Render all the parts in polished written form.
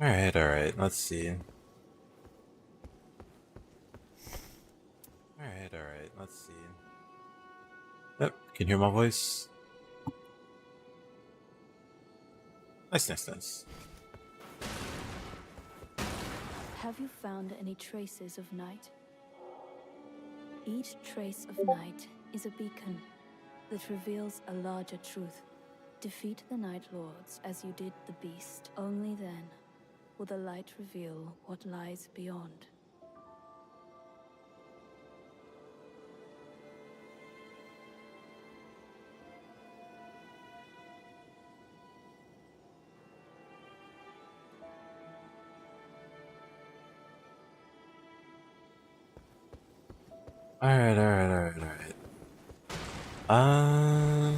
Alright, let's see. Alright, let's see. Yep, can you hear my voice? Nice. Have you found any traces of night? Each trace of night is a beacon that reveals a larger truth. Defeat the Night Lords as you did the beast. Only then will the light reveal what lies beyond. Alright. Uh...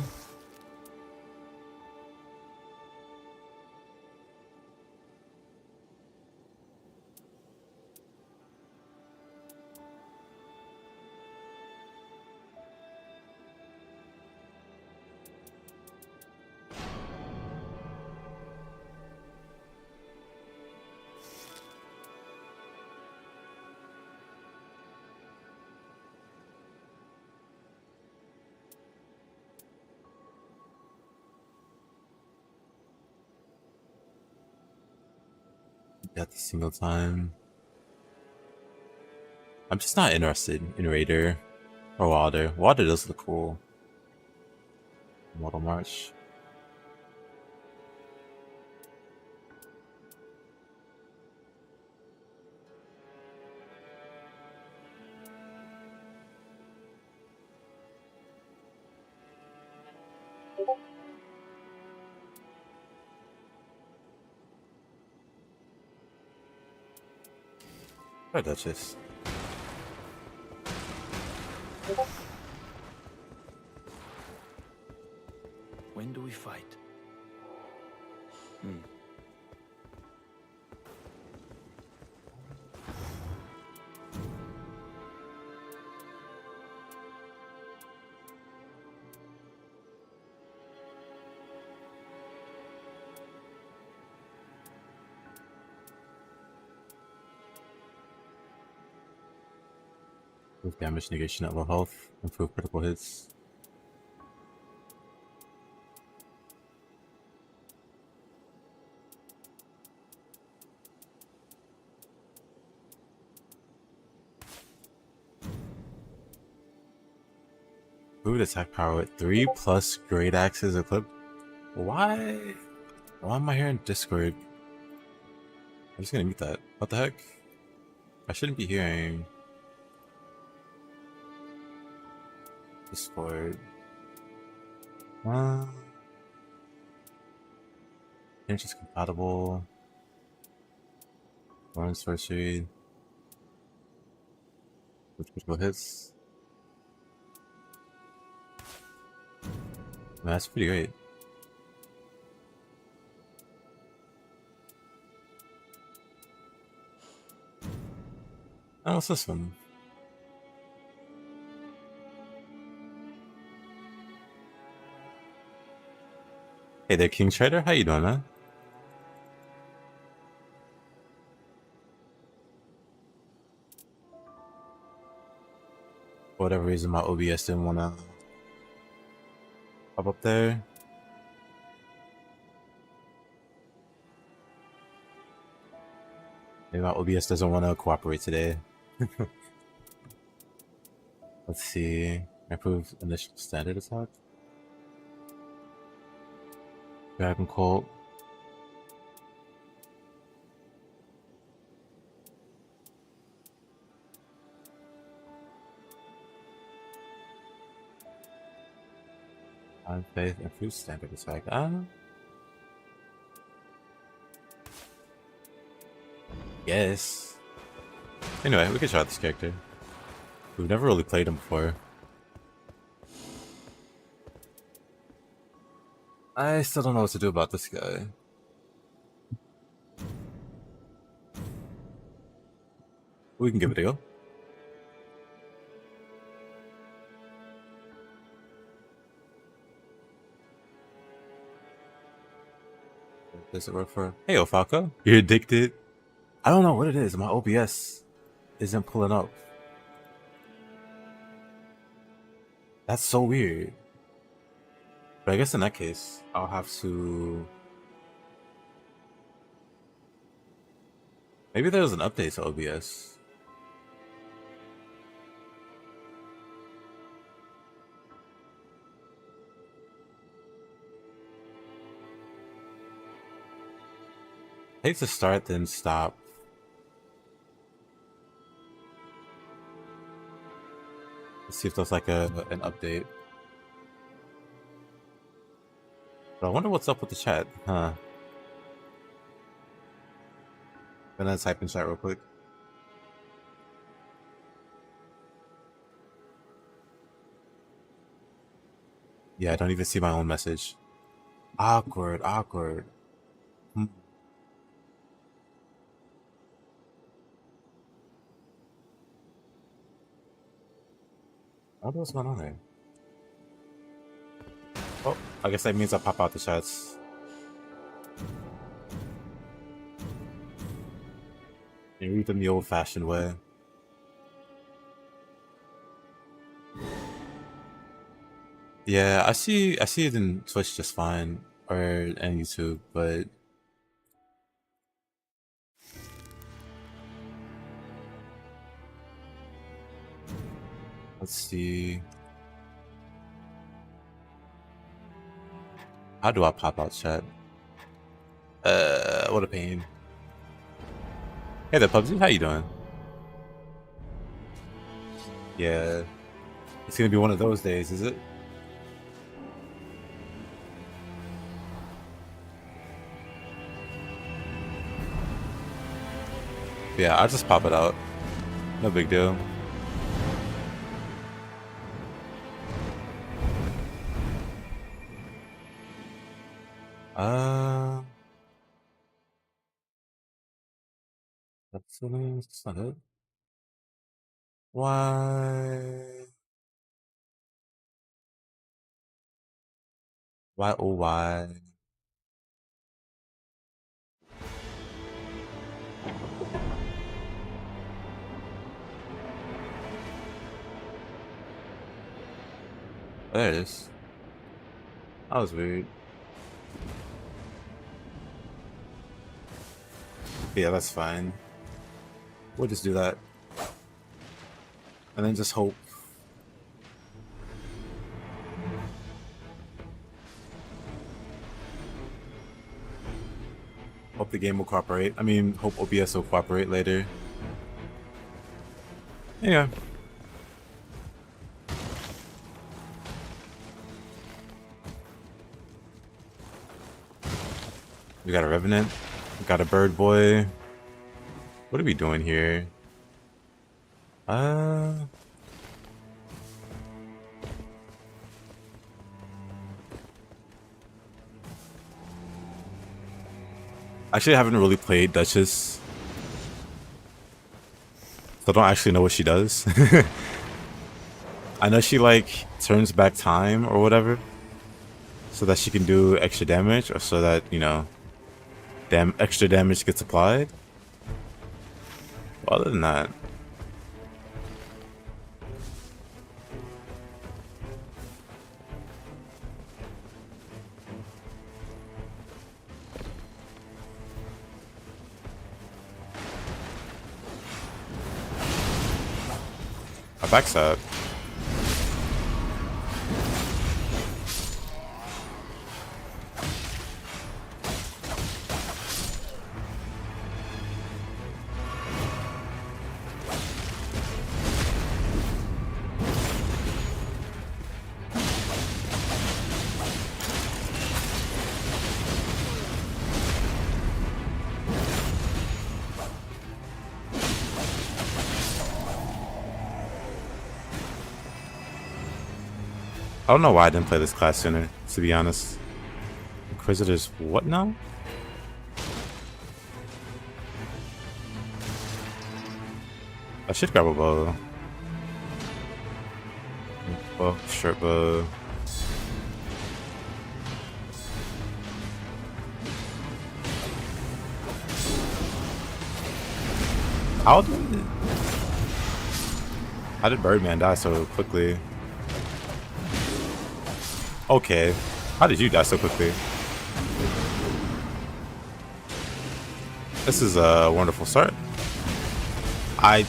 Got the single time. I'm just not interested in Raider or Wilder. Wilder does look cool. Model March. Or Duchess. When do we fight? Improve damage negation at low health. Improve critical hits. Improved attack power with 3 plus great axes equipped. Why? Why am I here in Discord? I'm just gonna mute that. What the heck? I shouldn't be hearing Discord. Finish is compatible. One sorcery. With critical hits. Man, that's pretty great. Oh, what's this one? Hey there, King Trader. How you doing, man? For whatever reason, my OBS didn't want to pop up there. Maybe my OBS doesn't want to cooperate today. Let's see. Improve initial standard attack. Dragon Colt. Iron Faith. Improve standard attack. Yes. Anyway, we could try this character. We've never really played him before. I still don't know what to do about this guy. We can give it a go. Does it work for? Hey, Falco. You're addicted? I don't know what it is. My OBS isn't pulling up. That's so weird. But I guess in that case, I'll have to... Maybe there's an update to OBS. I hate to start then stop. Let's see if there's like an update. But I wonder what's up with the chat, huh? I'm gonna type in chat real quick. Yeah, I don't even see my own message. Awkward, awkward. I wonder what's going on there. Oh, I guess that means I pop out the chats. You read them the old-fashioned way. Yeah, I see it in Twitch just fine, or and YouTube, but let's see. How do I pop out chat? What a pain. Hey there, PUBG, how you doing? Yeah, it's gonna be one of those days, is it? Yeah, I'll just pop it out. No big deal. That's not it. Why? Why? Oh, why? There it is. That was weird. Yeah, that's fine. We'll just do that. And then just hope. Hope the game will cooperate. I mean, hope OBS will cooperate later. Yeah. We got a Revenant. We got a Bird Boy. What are we doing here? Actually, I haven't really played Duchess, so I don't actually know what she does. I know she like turns back time or whatever, so that she can do extra damage, or so that, you know, extra damage gets applied. Other than that, my back's up. I don't know why I didn't play this class sooner, to be honest. Inquisitors, what now? I should grab a bow. Bow, short bow. How did Birdman die so quickly? Okay. How did you die so quickly? This is a wonderful start. I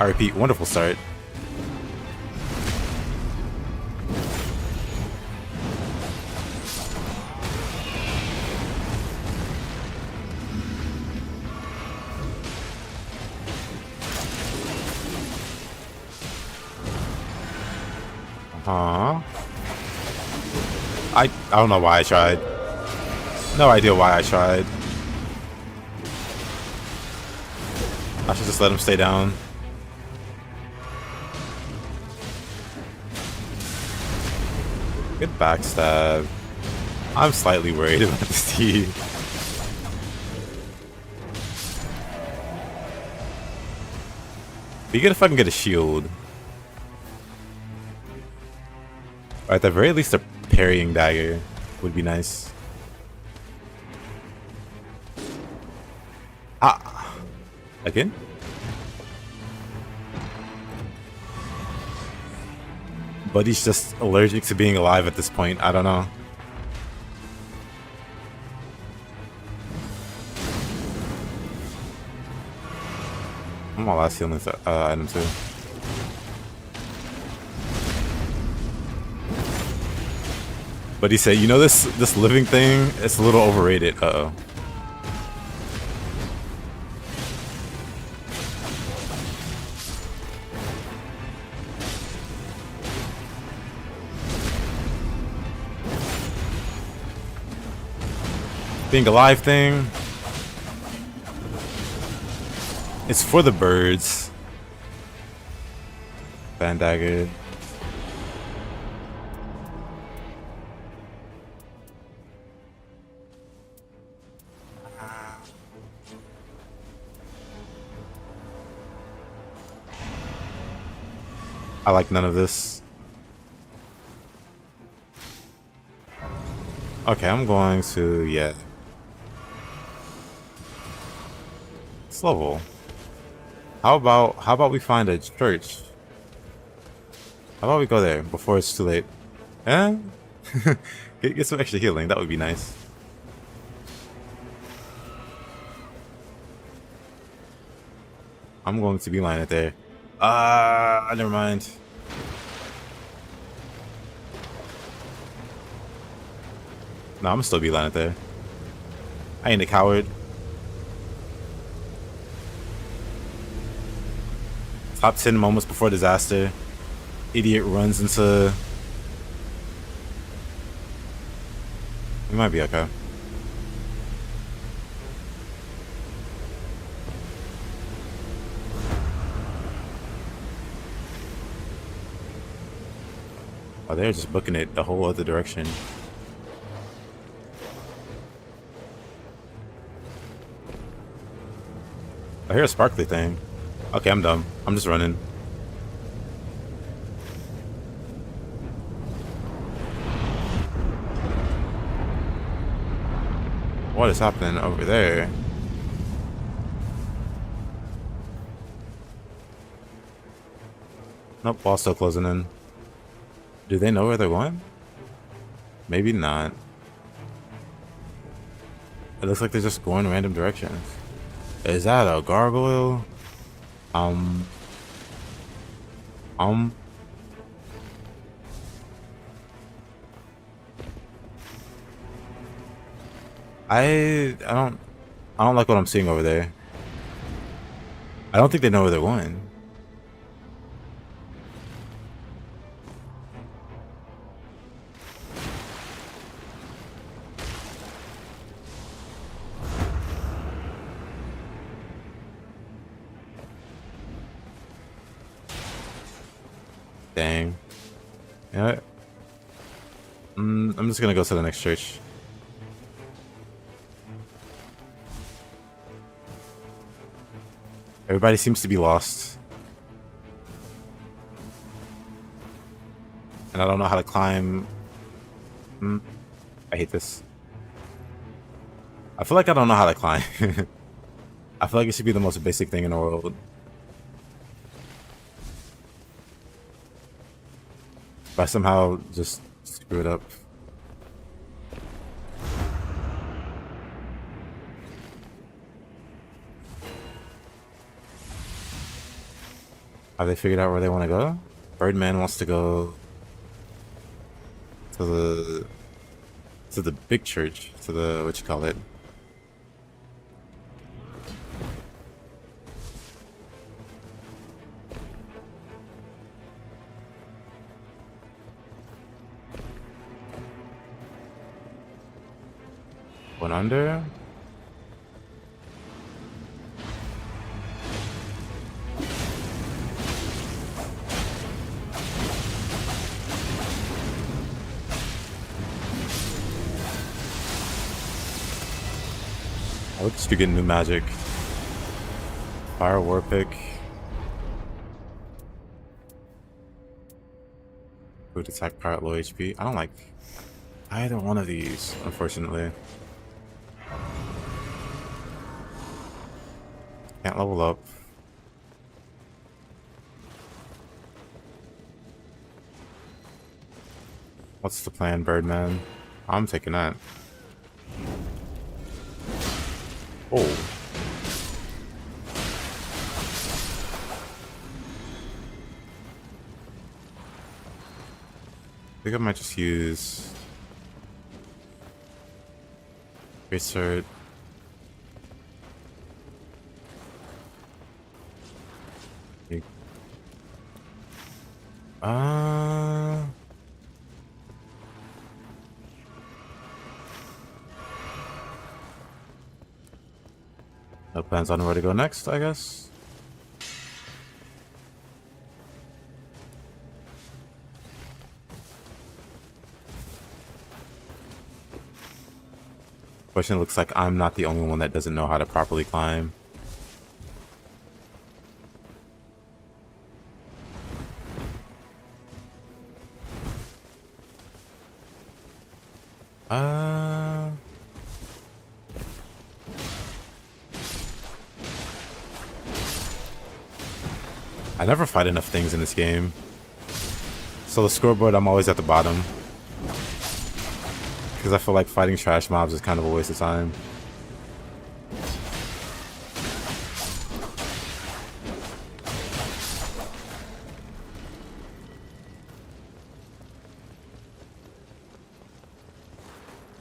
repeat, wonderful start. I don't know why I tried. No idea why I tried. I should just let him stay down. Good backstab. I'm slightly worried about this T. Be good if I can get a shield. Or at the very least, a parrying dagger would be nice. Ah! Again? But he's just allergic to being alive at this point. I don't know. I'm my last healing item too. But he said, you know, this living thing, it's a little overrated. Uh-oh. Being alive thing. It's for the birds. Band dagger. I like none of this. Okay, I'm going to, yeah. It's level. How about we find a church? How about we go there before it's too late? Eh? get some extra healing, that would be nice. I'm going to beeline it there. Never mind. No, I'm still beeline it there. I ain't a coward. Top 10 moments before disaster. Idiot runs into... We might be okay. Oh, they're just booking it the whole other direction. I hear a sparkly thing. Okay, I'm dumb. I'm just running. What is happening over there? Nope, wall's still closing in. Do they know where they're going? Maybe not. It looks like they're just going random directions. Is that a gargoyle? I don't like what I'm seeing over there. I don't think they know where they're going. Dang. You know what? I'm just gonna go to the next church. Everybody seems to be lost. And I don't know how to climb. I hate this. I feel like I don't know how to climb. I feel like it should be the most basic thing in the world. But I somehow just screw it up. Have they figured out where they want to go? Birdman wants to go to the big church, to the what you call it. One under. I look at you getting new magic. Fire war pick. Food attack pirate low HP. I don't like either one of these, unfortunately. Can't level up. What's the plan, Birdman? I'm taking that. Oh. I think I might just use Research. No plans on where to go next, I guess. Question, looks like I'm not the only one that doesn't know how to properly climb. I never fight enough things in this game. So the scoreboard, I'm always at the bottom. Because I feel like fighting trash mobs is kind of a waste of time.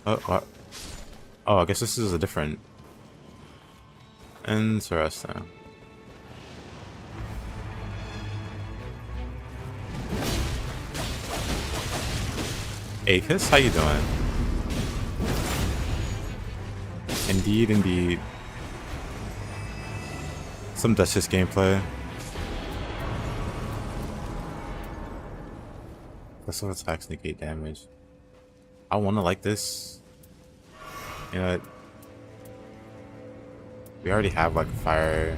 Oh, what? Oh, I guess this is a different... Interesting. Akis, how you doing? Indeed, indeed. Some Duchess gameplay. Special attacks negate damage. I want to like this. You know, we already have like fire.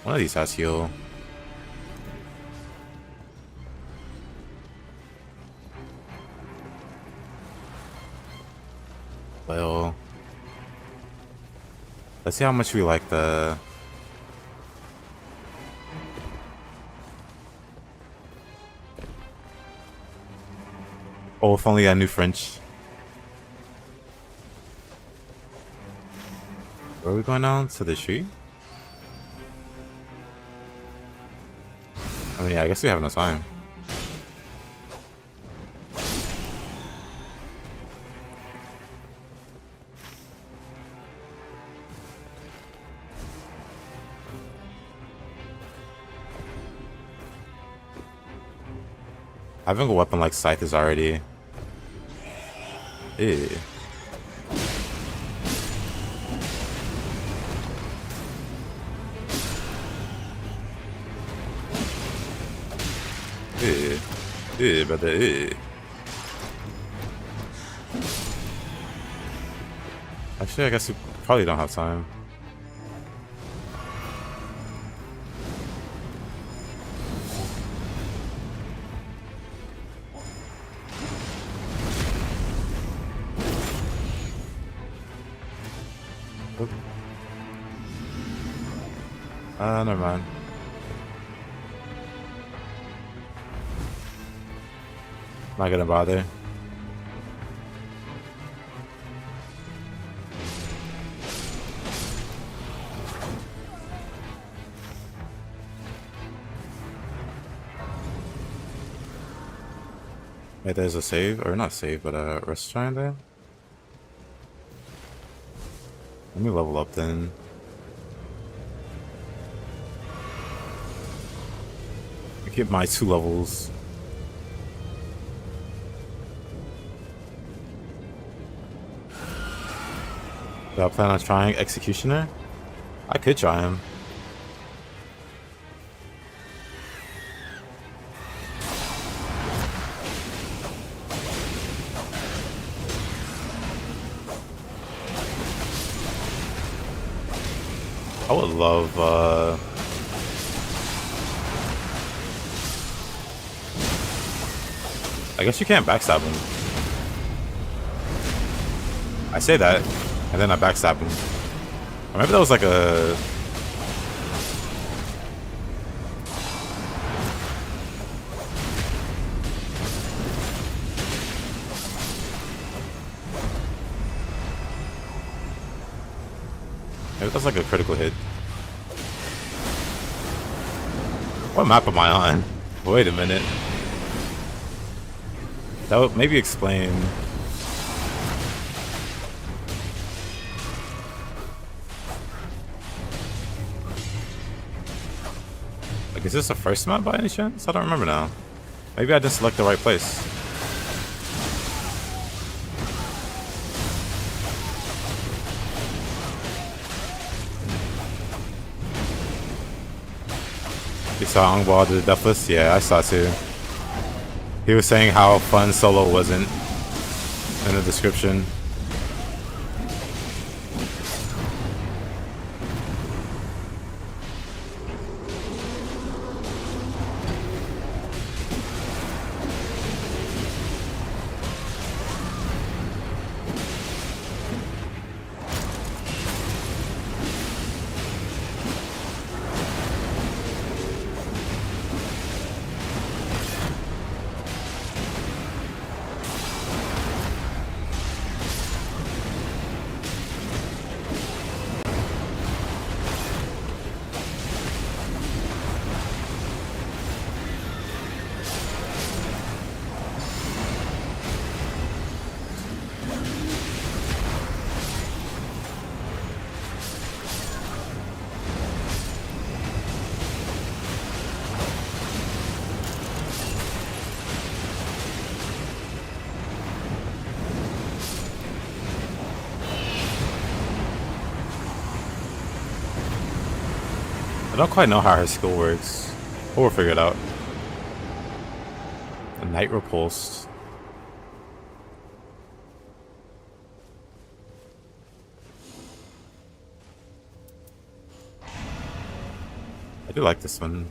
One of these has heal. Well, let's see how much we like the... Oh, if only I knew French. Where are we going now? To the tree? I mean, yeah, I guess we have enough time. Having a weapon like Scythe is already... Ew. Brother. Actually, I guess we probably don't have time. Oop. Never mind. Not gonna bother. Wait, there's a save, or not save, but a restaurant there? Let me level up then. I keep my 2 levels. Do I plan on trying Executioner? I could try him. I would love, I guess you can't backstab him. I say that, and then I backstab him. Or maybe that was like a... Maybe that's like a critical hit. What map am I on? Wait a minute. That would maybe explain... Like, is this a first map by any chance? I don't remember now. Maybe I didn't select the right place. You saw Angbal the Deathless? Yeah, I saw too. He was saying how fun solo wasn't in the description. I don't quite know how her skill works, but we'll figure it out. A Night Repulsed. I do like this one.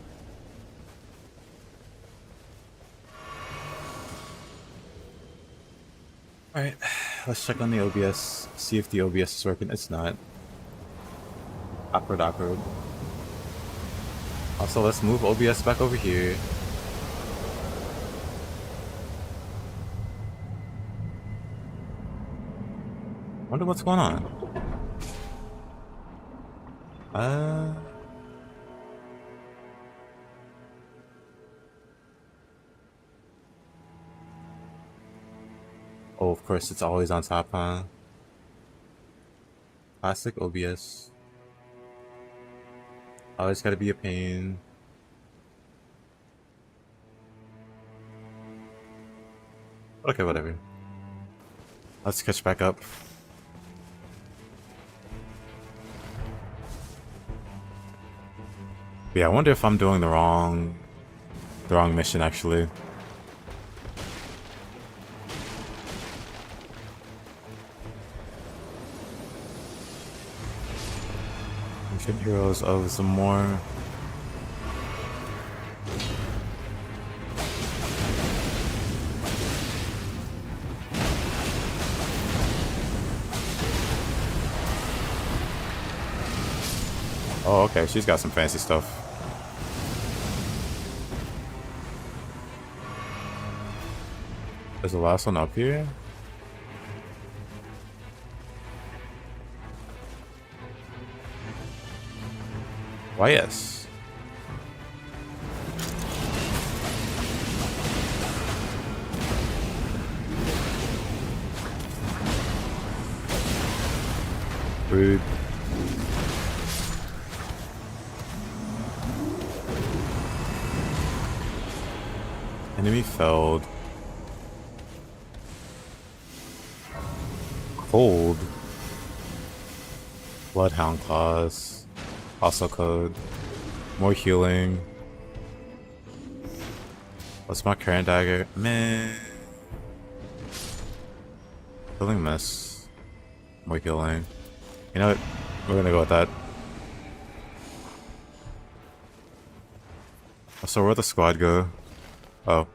Alright, let's check on the OBS, see if the OBS is working. It's not. Awkward. Also, let's move OBS back over here. Wonder what's going on. Oh, of course, it's always on top, huh? Classic OBS. Always gotta be a pain. Okay, whatever. Let's catch back up. Yeah, I wonder if I'm doing the wrong mission actually. Ancient Heroes of Zamor. Oh, okay. She's got some fancy stuff. Is the last one up here? Why, yes. Rude. Enemy felled. Cold. Bloodhound claws. Also code. More healing. What's my current dagger? Man. Healing miss. More healing. You know what? We're gonna go with that. So where'd the squad go? Oh.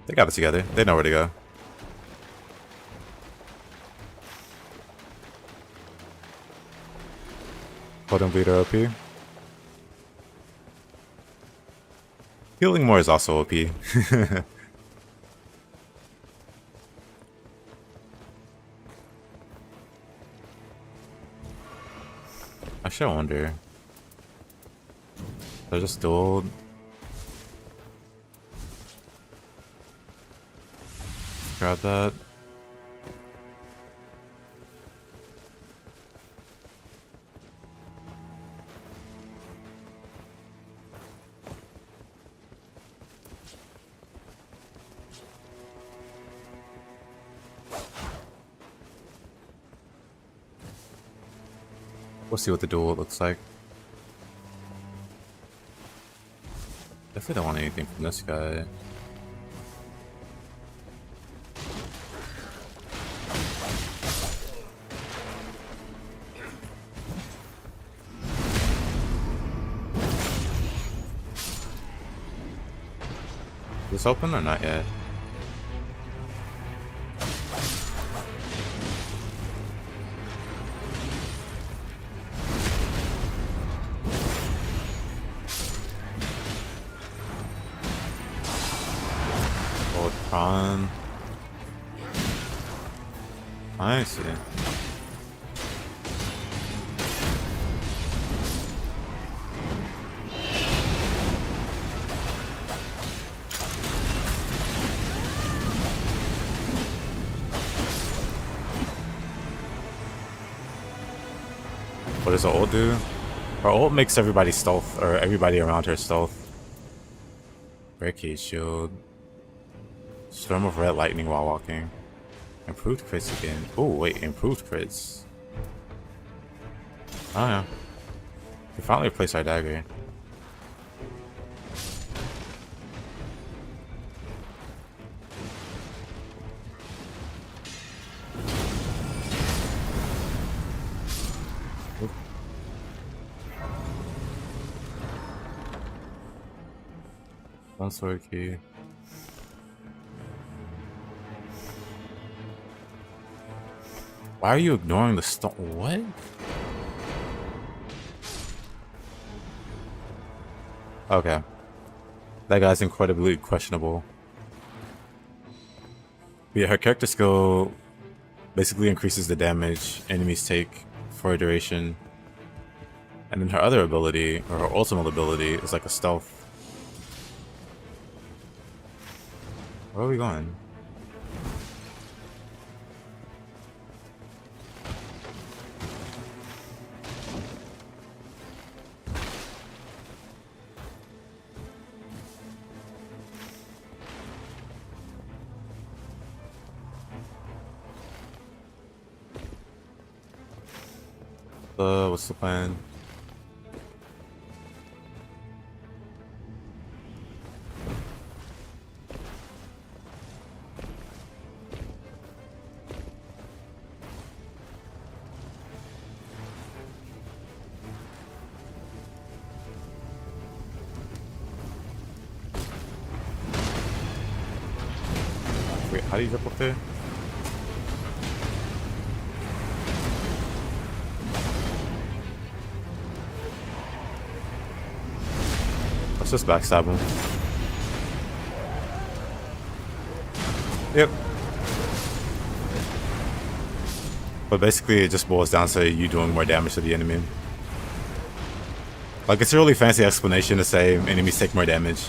They got it together. They know where to go. Golden Bleeder OP. Healing more is also OP. I should wonder. They're just dueled. Grab that. We'll see what the duel looks like. Definitely don't want anything from this guy. Is this open or not yet? Old prawn. I see. What does the ult do? Her ult makes everybody stealth, or everybody around her stealth. Barricade shield. Storm of red lightning while walking. Improved crits again. Oh wait, improved crits. Oh yeah. We finally replaced our dagger. One sword key. Why are you ignoring the stone? What? Okay. That guy's incredibly questionable. But yeah, her character skill basically increases the damage enemies take for a duration. And then her other ability, or her ultimate ability, is like a stealth. Where are we going? What's the plan? Wait, how do you jump up there? Let's just backstab him. Yep. But basically, it just boils down to you doing more damage to the enemy. Like, it's a really fancy explanation to say enemies take more damage.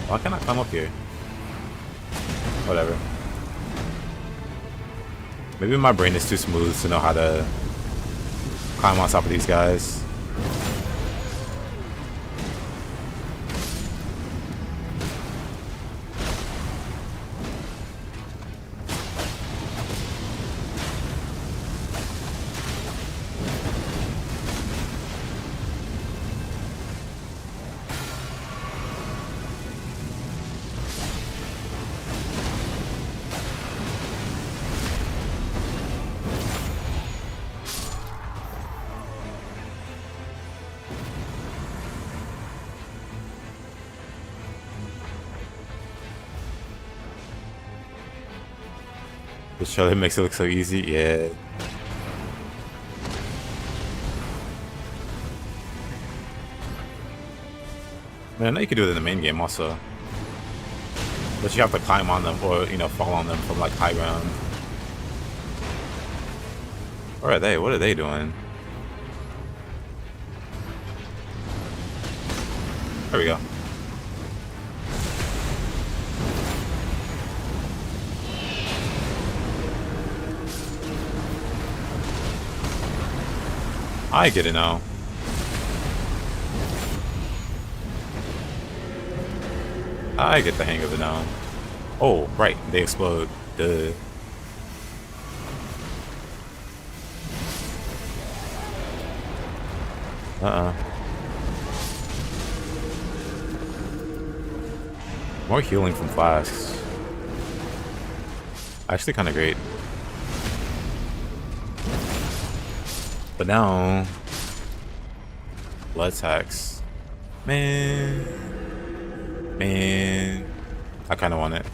Why can't I climb up here? Whatever. Maybe my brain is too smooth to know how to climb on top of these guys. The trailer makes it look so easy, yeah. Man, I know you could do it in the main game also. But you have to climb on them or, you know, fall on them from like high ground. Where are they? What are they doing? There we go. I get it now. I get the hang of it now. Oh, right. They explode. Duh. More healing from flasks. Actually kind of great. But now, blood tax. Man, I kind of want it.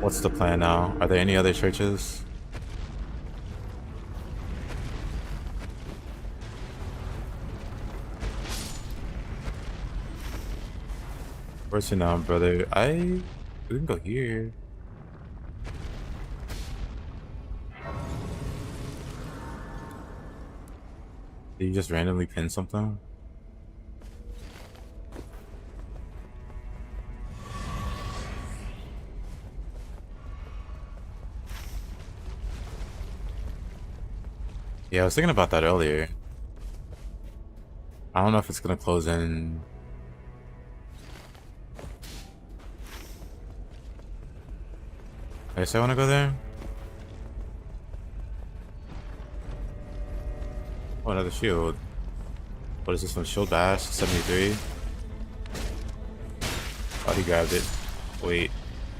What's the plan now? Are there any other churches? Where's you now, brother? We can go here. Did you just randomly pin something? Yeah, I was thinking about that earlier. I don't know if it's gonna close in. I guess I want to go there. Oh, another shield. What is this one? Shield bash 73. Oh, he grabbed it. Wait,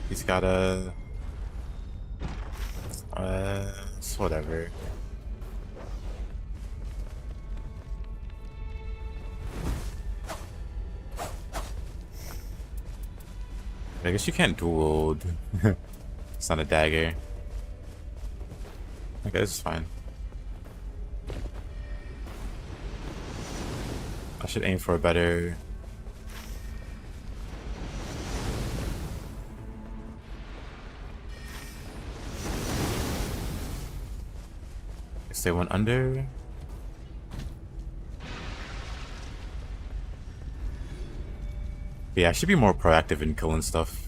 he's got a. It's whatever. I guess you can't dual. It's not a dagger. Okay, this is fine. I should aim for a better. Guess they went under. Yeah, I should be more proactive in killing stuff.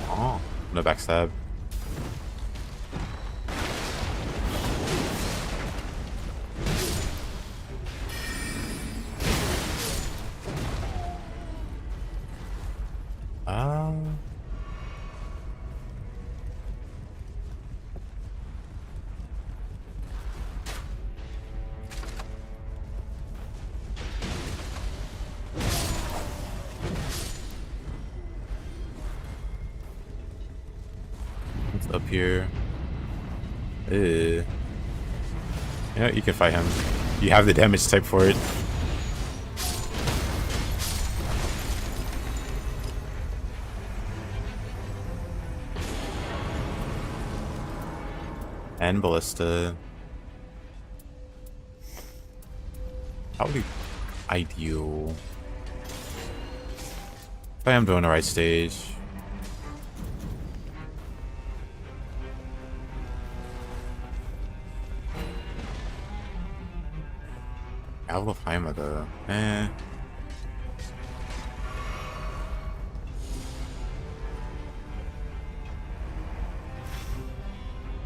Oh, no backstab. Up here. You know, you can fight him. You have the damage type for it. And ballista. Probably ideal. If I am doing the right stage. Owl of Haima though. Eh.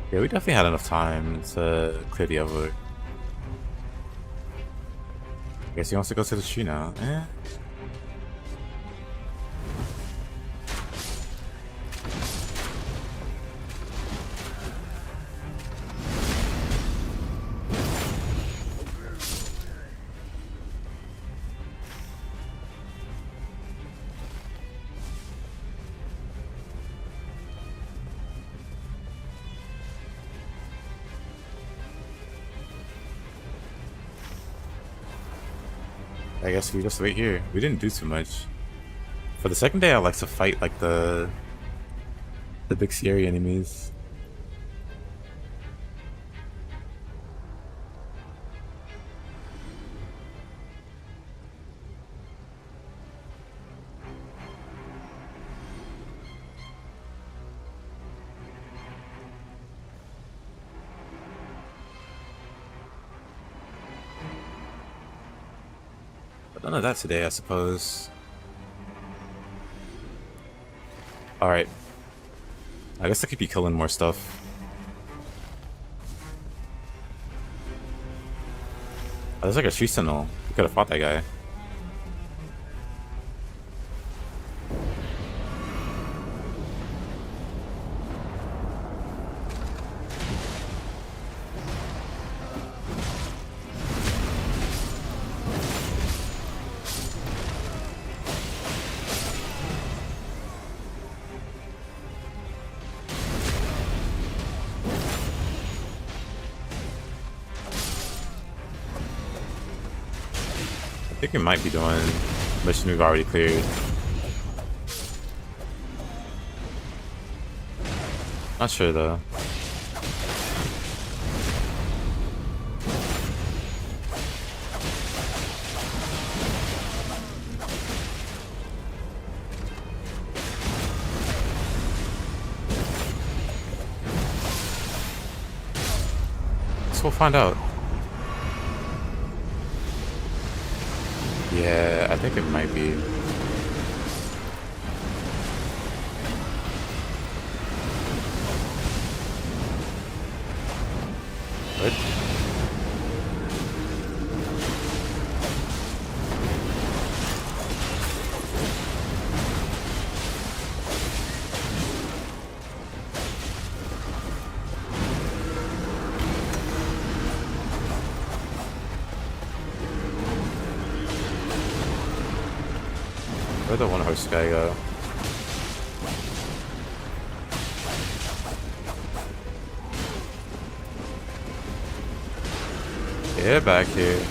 Yeah, we definitely had enough time to clear the overlook. Guess he wants to go to the tree now. Eh. I guess we just wait here. We didn't do too much. For the second day, I like to fight like the big scary enemies. But none of that today, I suppose. Alright. I guess I could be killing more stuff. Oh, there's like a tree sentinel. We could have fought that guy. I think we might be doing mission we've already cleared. Not sure though. Guess we'll find out. Yeah, I think it might be. What? Where'd the one horse guy go? Get back here.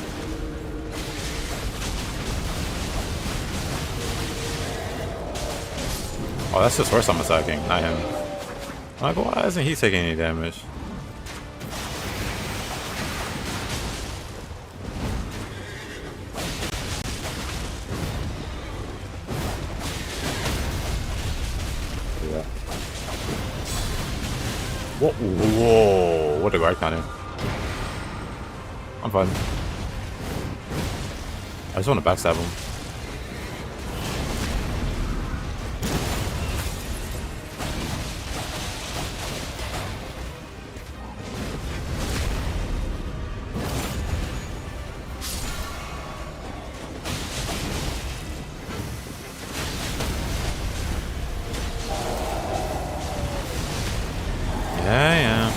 Oh, that's his horse I'm attacking, not him. I'm like, why isn't he taking any damage? Whoa, whoa, what a guard counter. I'm fine. I just want to backstab him. Yeah.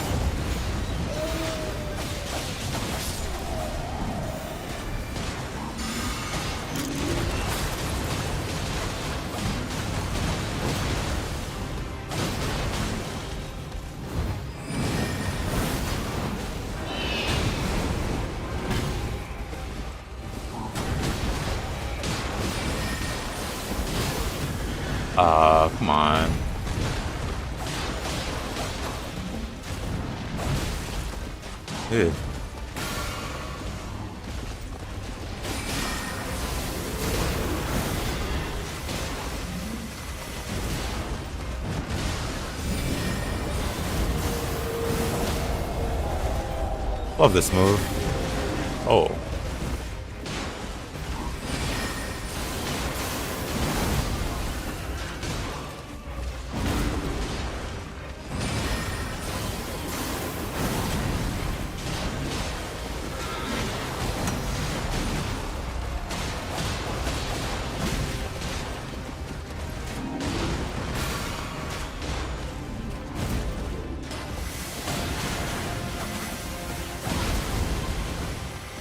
Come on. Dude. Love this move. Oh.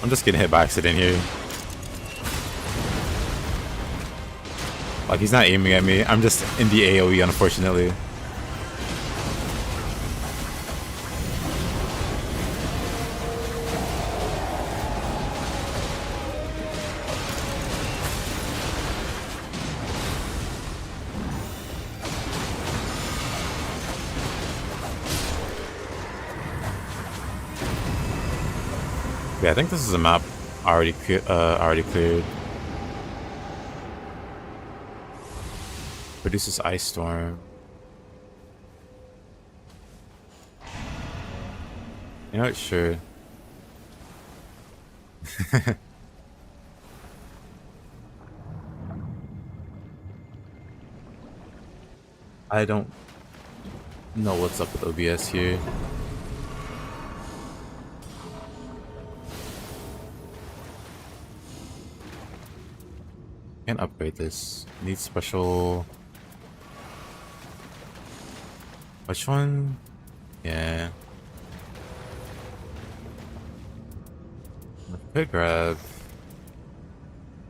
I'm just getting hit by accident here. Like, he's not aiming at me. I'm just in the AoE, unfortunately. Yeah, I think this is a map already cleared. Produces ice storm. You know what? Sure. I don't know what's up with OBS here. Can't upgrade this. Needs special. Which one? Yeah. I could grab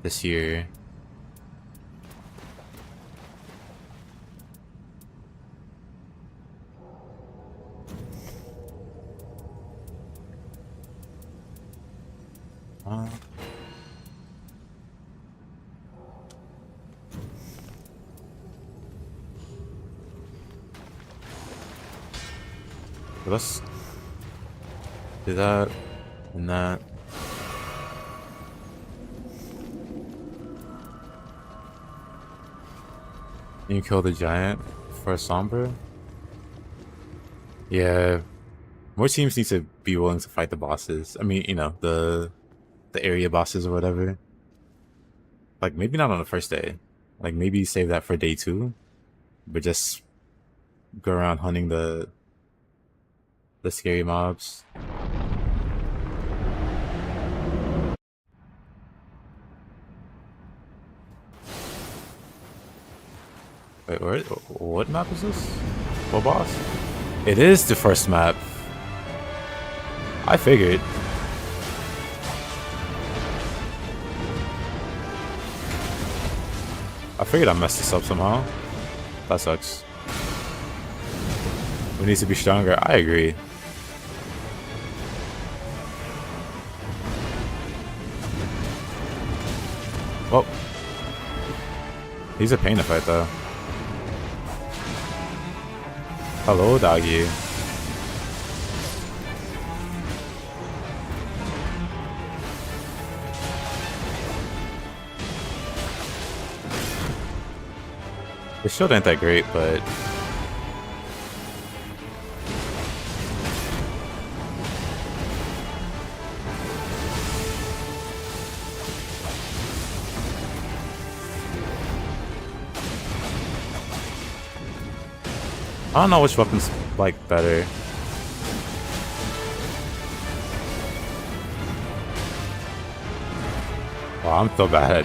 this here. Let's do that and that. You kill the giant for a Sombra? Yeah. More teams need to be willing to fight the bosses. I mean, you know, the area bosses or whatever. Like, maybe not on the first day. Like, maybe save that for day 2. But just go around hunting the scary mobs. Wait, what map is this? What boss? It is the first map. I figured. I messed this up somehow. That sucks. We need to be stronger. I agree. Well, he's a pain to fight though. Hello, doggy. The shield ain't that great, but I don't know which weapon's like better. Wow, I'm so bad.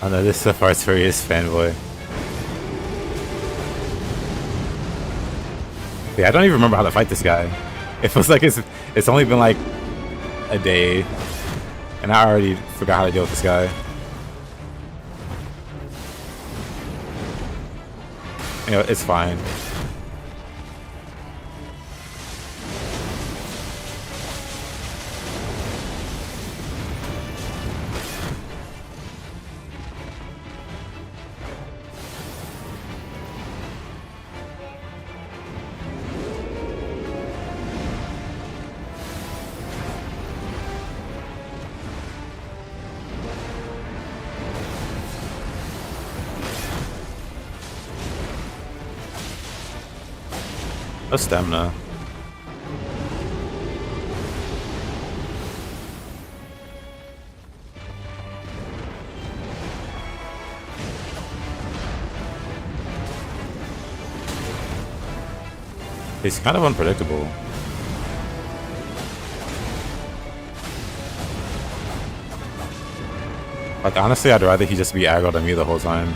I know this is a Artorias fanboy. Yeah, I don't even remember how to fight this guy. It feels like it's only been like a day, and I already forgot how to deal with this guy. You know, it's fine. No stamina. He's kind of unpredictable. Like, honestly, I'd rather he just be aggroed on me the whole time.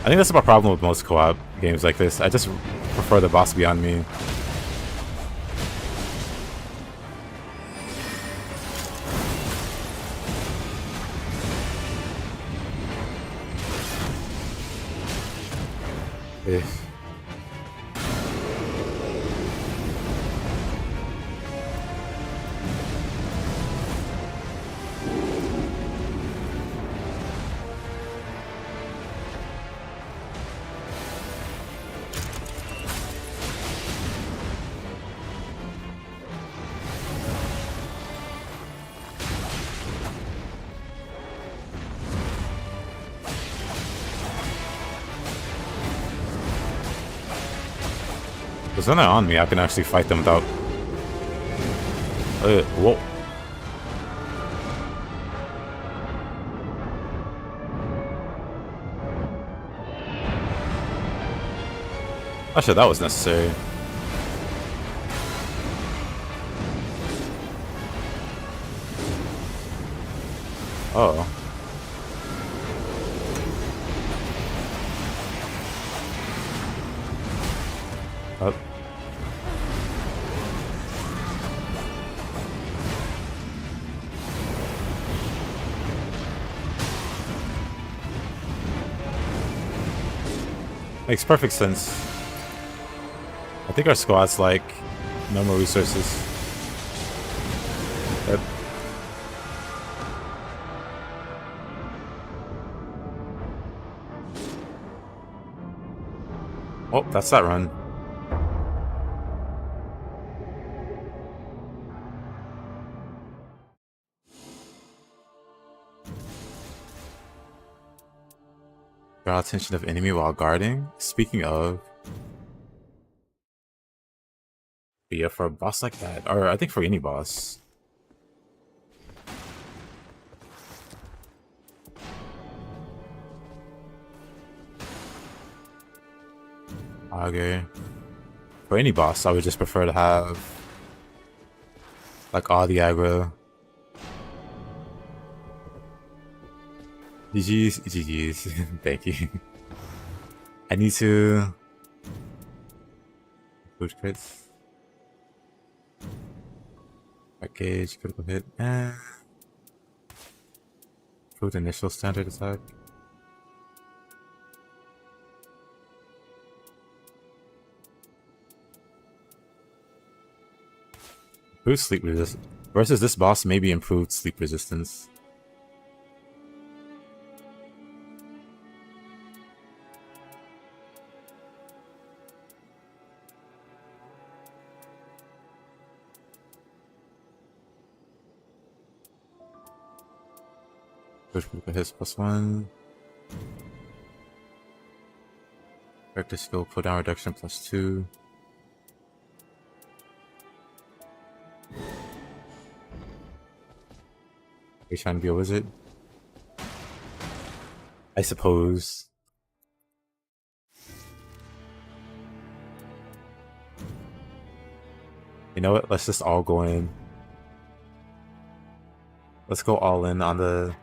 I think that's my problem with most co-op games like this. I just prefer the boss to be on me. Eh. Because when they're on me, I can actually fight them without... whoa. Actually, that was necessary. Oh. Oh. Makes perfect sense. I think our squad's like no more resources. Yep. Oh, that's that run. Draw attention of enemy while guarding. Speaking of, but yeah, for a boss like that, or I think for any boss. Okay. For any boss, I would just prefer to have like all the aggro. GG's, GG's. Thank you. I need to... Food crits. Package, critical hit, and... Food initial standard attack. Boost sleep resistance. Versus this boss, maybe improved sleep resistance. Push critical hits +1. Character skill cooldown reduction +2. Are you trying to be a wizard? I suppose. You know what? Let's just all go in. Let's go all in on the...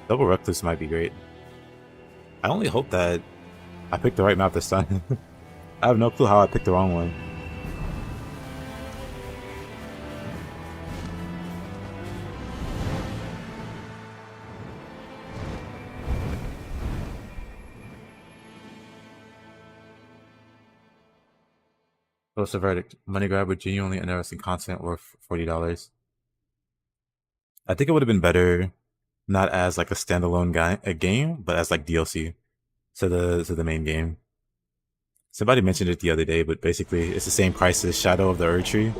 Double Recluse might be great. I only hope that I picked the right map this time. I have no clue how I picked the wrong one. What's the verdict? Money grab with genuinely interesting content worth $40. I think it would have been better not as like a standalone game, but as like DLC to the main game. Somebody mentioned it the other day, but basically it's the same price as Shadow of the Erdtree.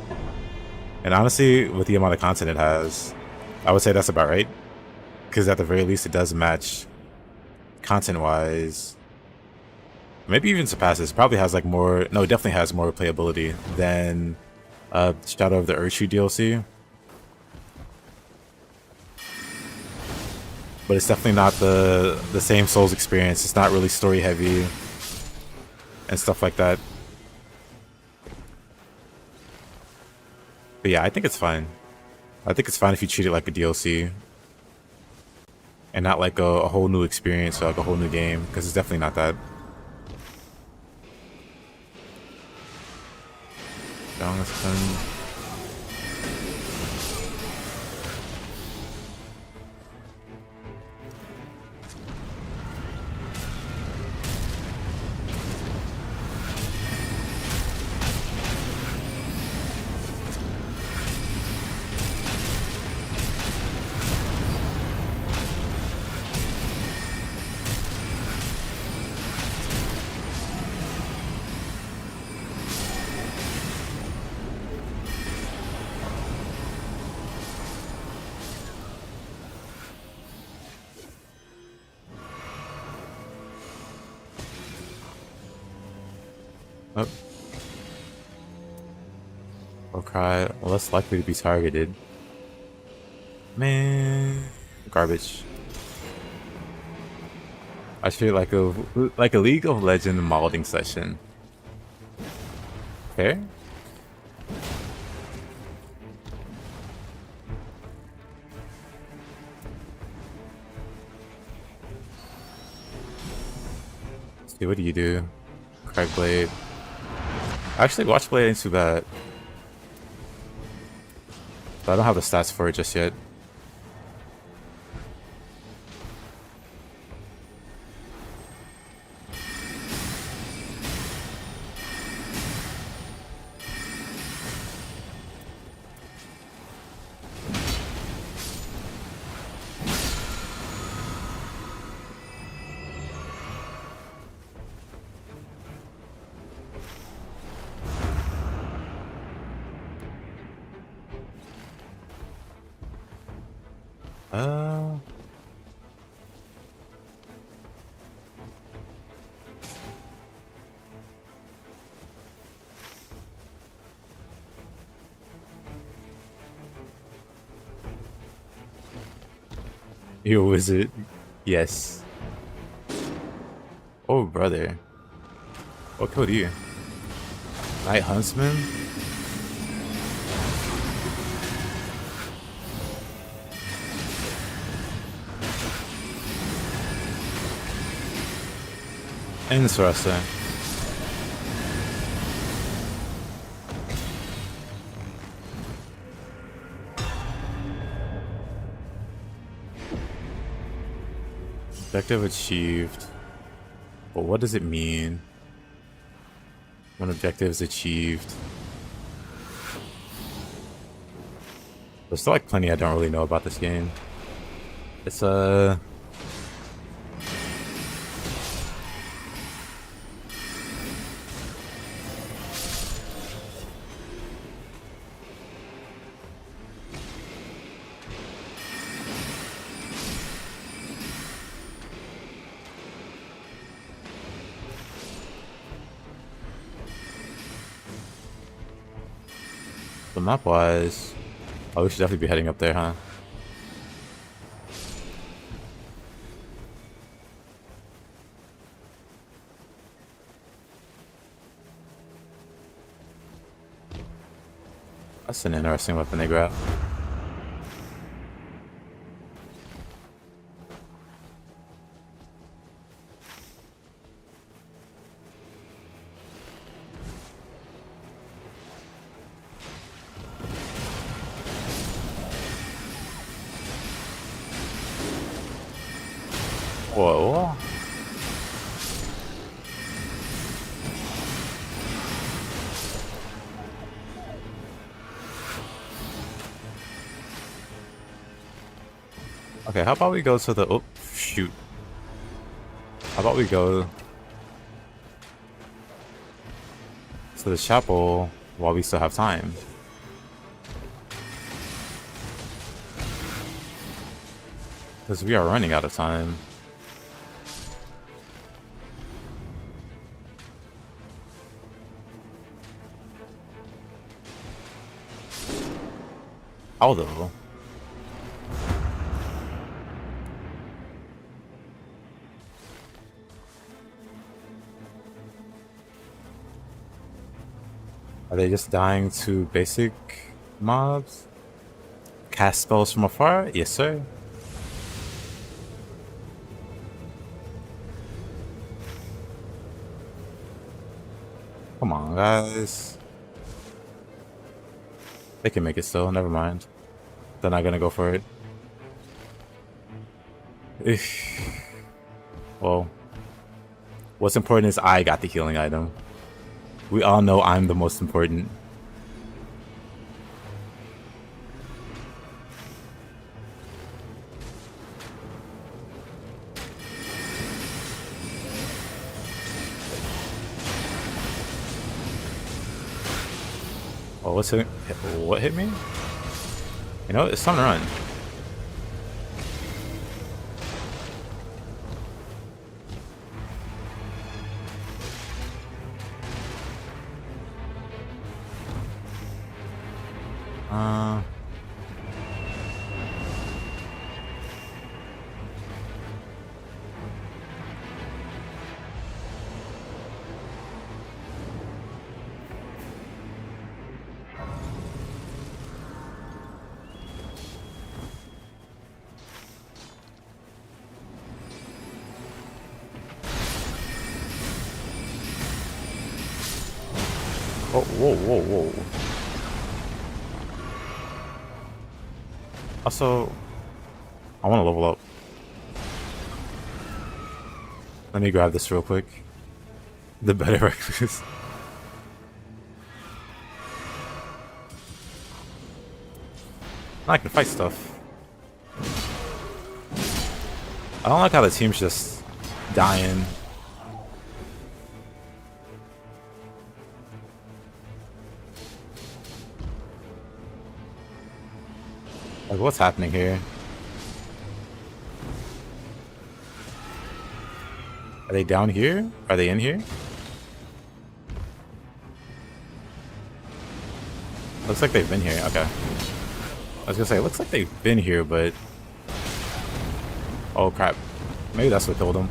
And honestly, with the amount of content it has, I would say that's about right. Because at the very least, it does match content-wise. Maybe even surpasses. Probably has like more. No, it definitely has more playability than Shadow of the Erdtree DLC. But it's definitely not the same Souls experience. It's not really story heavy and stuff like that. But yeah, I think it's fine. I think it's fine if you treat it like a DLC and not like a whole new experience or like a whole new game, because it's definitely not that. Jonathan. Oh. Or cry, less likely to be targeted. Man, garbage. I feel like a League of Legends modding session. Fair? See, what do you do? Crack Blade. Actually, Watch Blade ain't too bad. But I don't have the stats for it just yet. You a wizard? Yes. Oh, brother. What killed you? Night Huntsman? Interesting. Objective achieved. But what does it mean when objective is achieved? There's still like plenty I don't really know about this game. It's so map wise. Oh, we should definitely be heading up there, huh? That's an interesting weapon they grab. Whoa. Okay, how about we go to the... Oh, shoot. How about we go... to the chapel while we still have time. Because we are running out of time. Although... Are they just dying to basic mobs? Cast spells from afar? Yes, sir. Come on, guys. They can make it still, never mind. They're not gonna go for it. Well, what's important is I got the healing item. We all know I'm the most important. Oh, what hit me? You know, it's time to run. Oh, whoa, whoa, whoa. Also, I want to level up. Let me grab this real quick. The better recluse. I can fight stuff. I don't like how the team's just dying. Like, what's happening here? Are they down here? Are they in here? Looks like they've been here. Okay. I was gonna say, it looks like they've been here, but... Oh, crap. Maybe that's what killed them.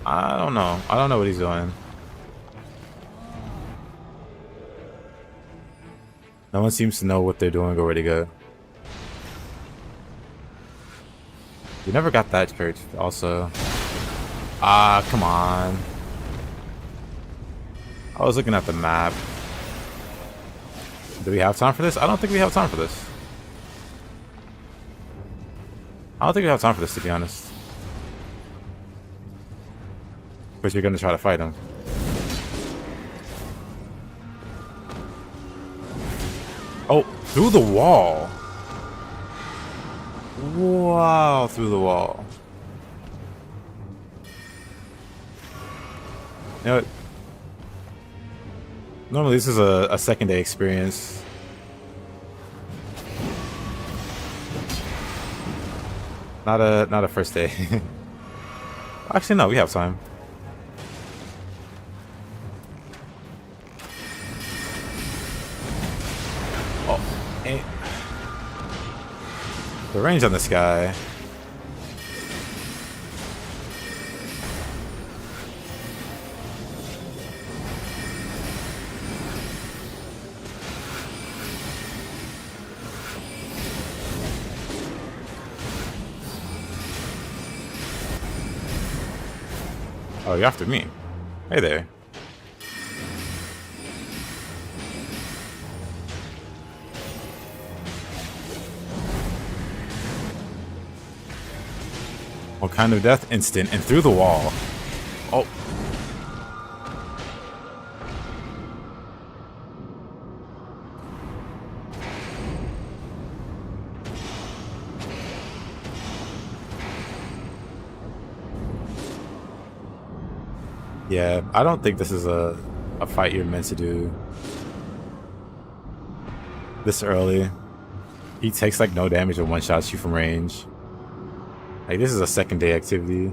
I don't know. I don't know what he's doing. No one seems to know what they're doing or where to go. We never got that church, also. Ah, come on. I was looking at the map. Do we have time for this? I don't think we have time for this. I don't think we have time for this, to be honest. But you're gonna try to fight him. Oh, through the wall. Wow, through the wall. You know what? Normally this is a second day experience. Not a first day. Actually, no, we have time. The range on this guy. Oh, you're after me. Hey there. What kind of death? Instant and through the wall. Oh. Yeah, I don't think this is a fight you're meant to do this early. He takes like no damage and one-shots you from range. Like this is a second day activity.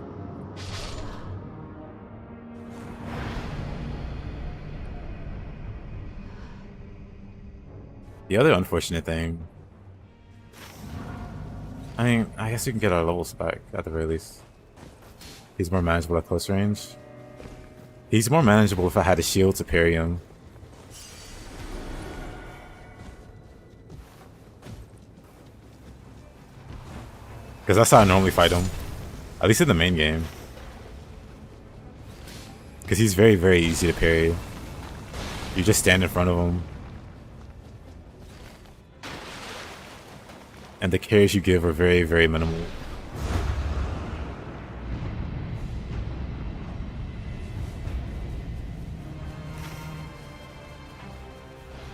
The other unfortunate thing, I mean, I guess we can get our levels back at the very least. He's more manageable at close range. He's more manageable if I had a shield to parry him. Because that's how I normally fight him. At least in the main game. Because he's very, very easy to parry. You just stand in front of him. And the carries you give are very, very minimal.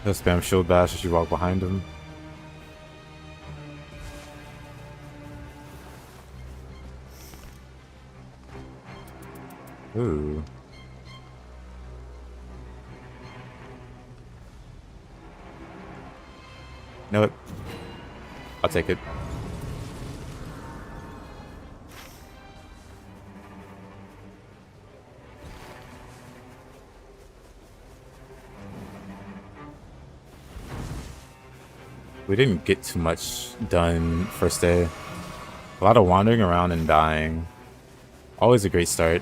He'll spam shield bash as you walk behind him. Ooh. Know it. I'll take it. We didn't get too much done first day. A lot of wandering around and dying. Always a great start.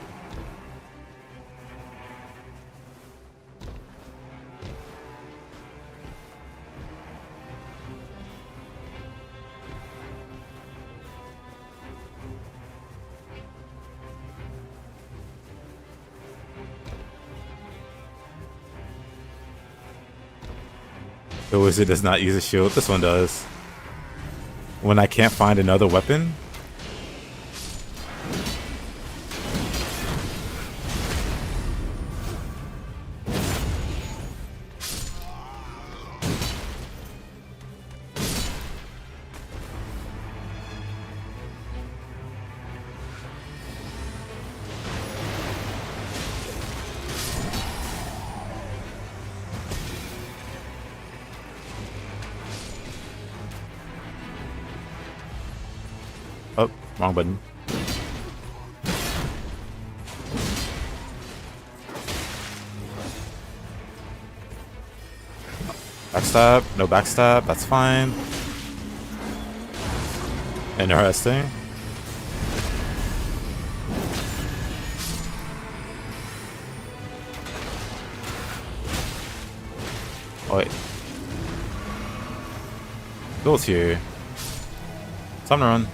The wizard does not use a shield. This one does. When I can't find another weapon. Oh, wrong button. Backstab, no backstab, that's fine. Interesting. Oh wait. Bill's here. Time to run.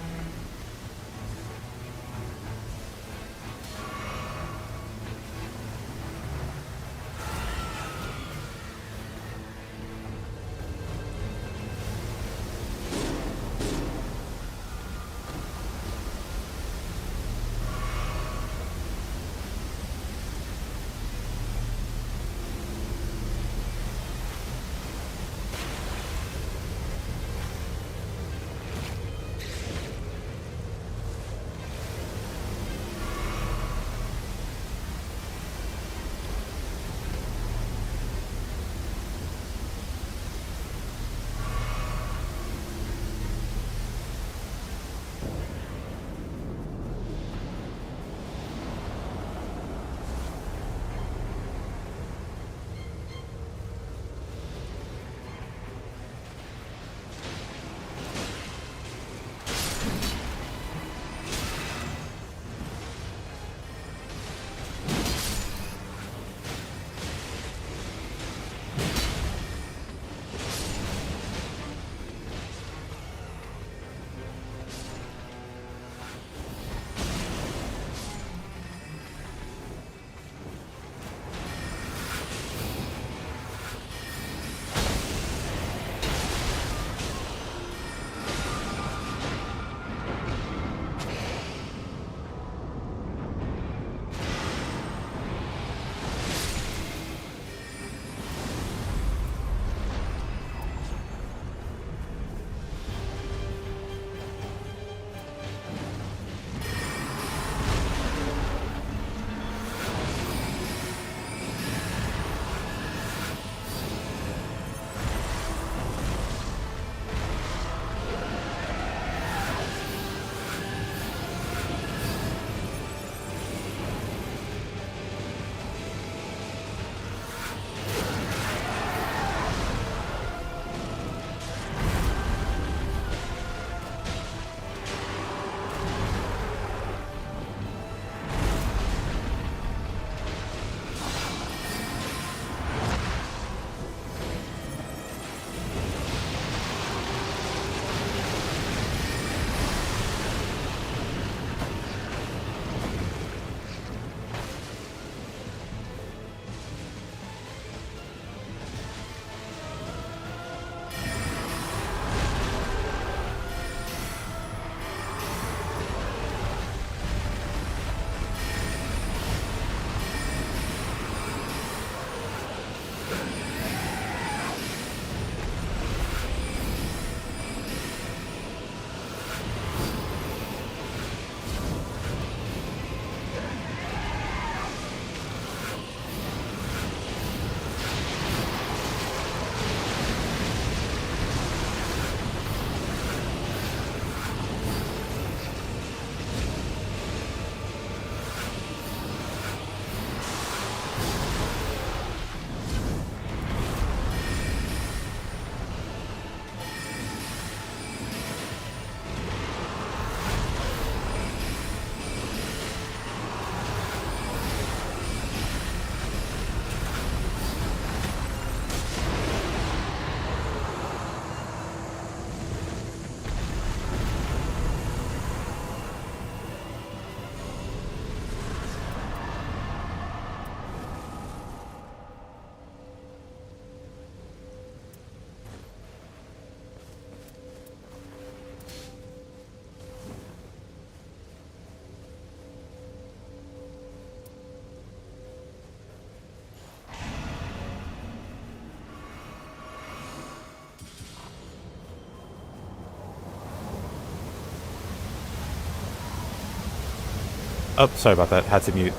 Oh, sorry about that. Had to mute.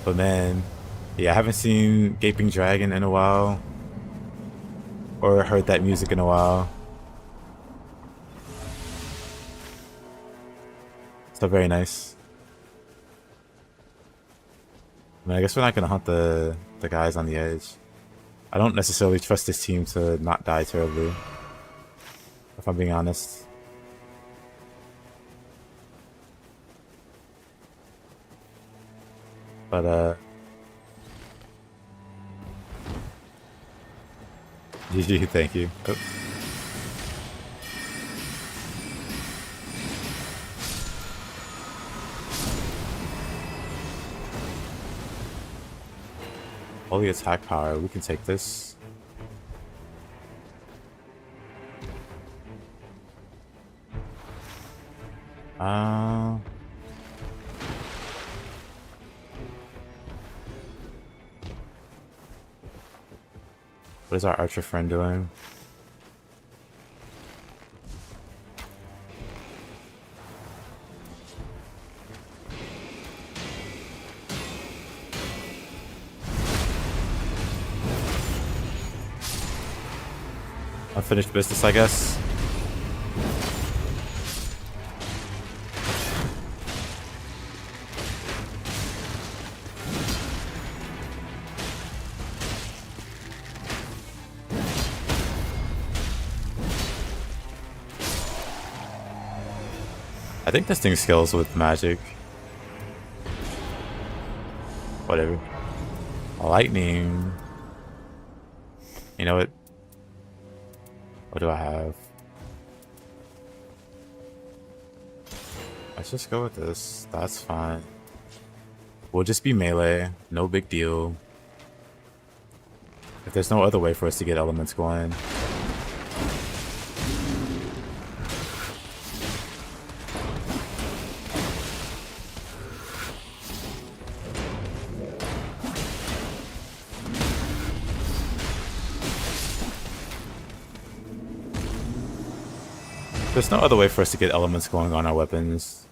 But man, yeah, I haven't seen Gaping Dragon in a while. Or heard that music in a while. So very nice. I mean, I guess we're not gonna hunt the guys on the edge. I don't necessarily trust this team to not die terribly, if I'm being honest. But GG, thank you. Oh. Holy attack power, we can take this. What is our archer friend doing? Unfinished business, I guess. I think this thing scales with magic. Whatever. Lightning. You know what? What do I have? Let's just go with this. That's fine. We'll just be melee. No big deal. If there's no other way for us to get elements going. There's no other way for us to get elements going on our weapons.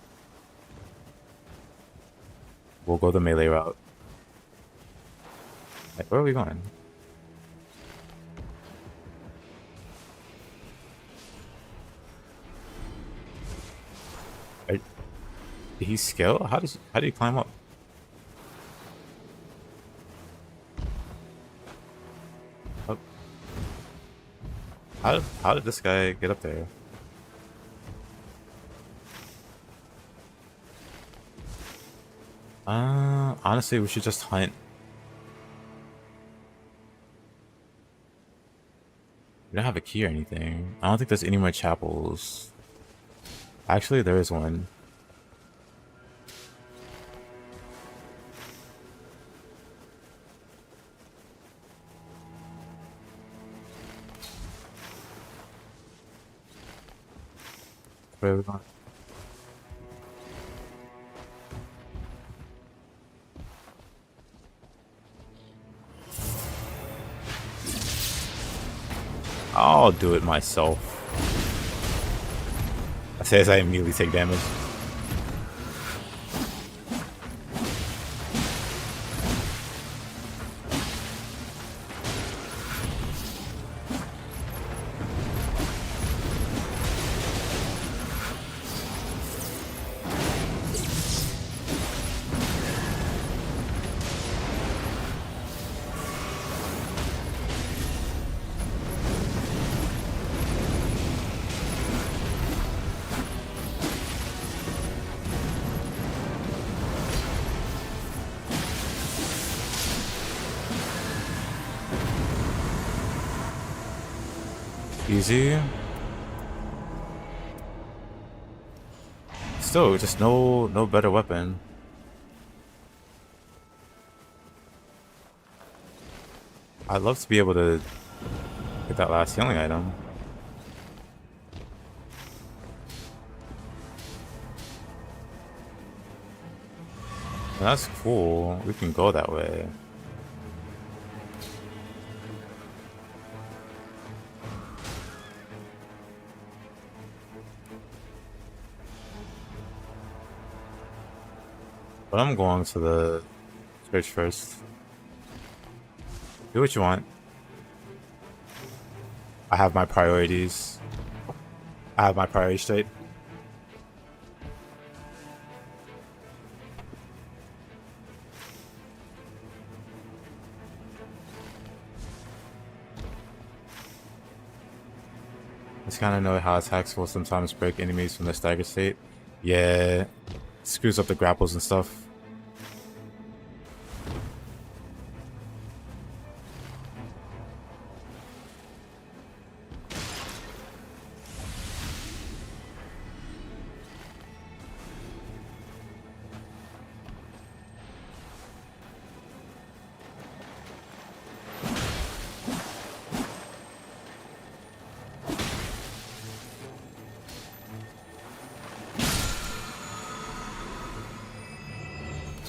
We'll go the melee route. Like, where are we going? Did he scale? How did he climb up? Oh. How did this guy get up there? Honestly, we should just hunt. We don't have a key or anything. I don't think there's any more chapels. Actually, there is one. Where are we going? I'll do it myself. I say as I immediately take damage. Easy. Still, just no better weapon. I'd love to be able to get that last healing item. That's cool. We can go that way. But I'm going to the church first. Do what you want. I have my priorities. I have my priorities straight. I just kind of know how attacks will sometimes break enemies from their stagger state. Yeah, screws up the grapples and stuff.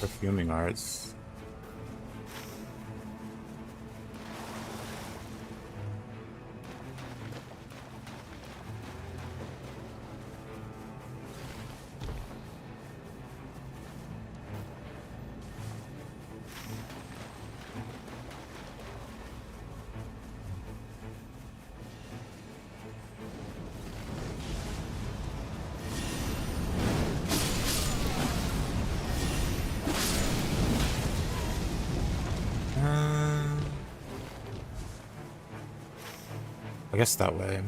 Perfuming arts. I guess that way.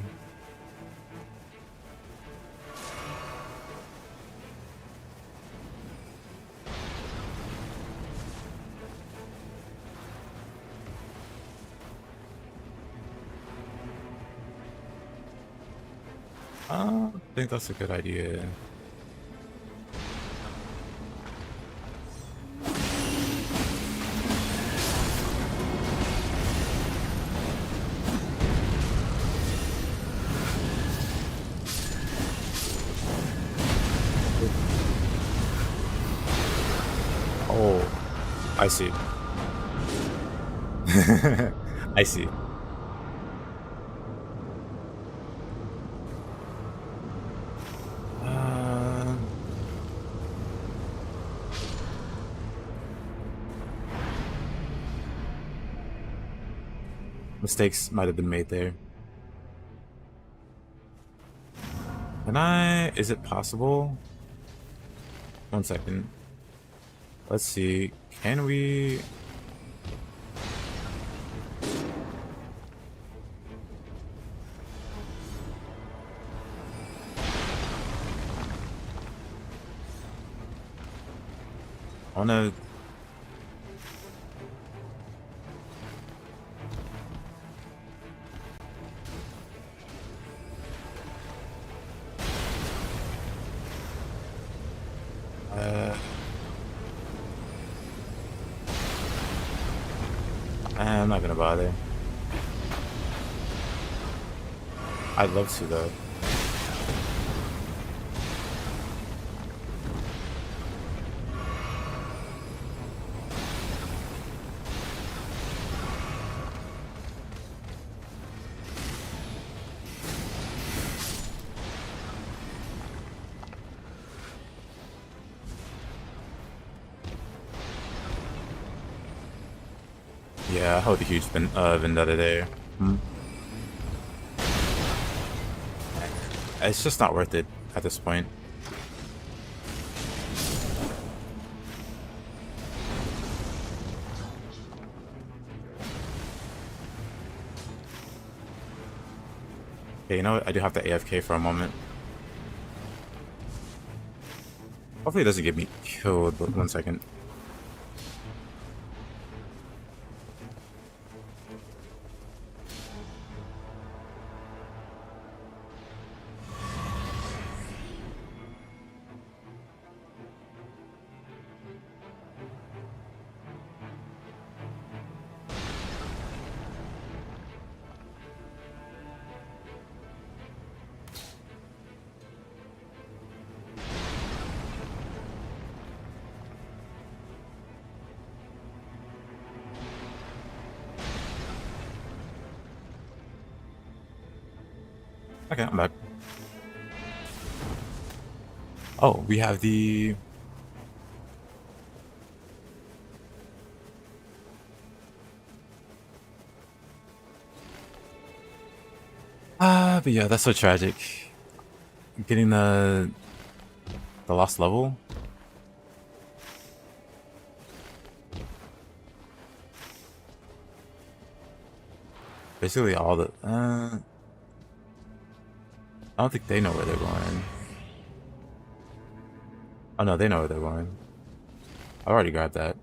I think that's a good idea. Oh, I see. I see. Mistakes might have been made there. Is it possible? 1 second. Let's see. Can we? I wanna. I'm not gonna bother. I'd love to though. Yeah, I hold a huge vendetta there. It's just not worth it at this point. Okay, you know what? I do have to AFK for a moment. Hopefully it doesn't get me killed, but 1 second. Okay, I'm back. Oh, we have the But yeah, that's so tragic. Getting the lost level. Basically all the I don't think they know where they're going. Oh no, they know where they're going. I already grabbed that.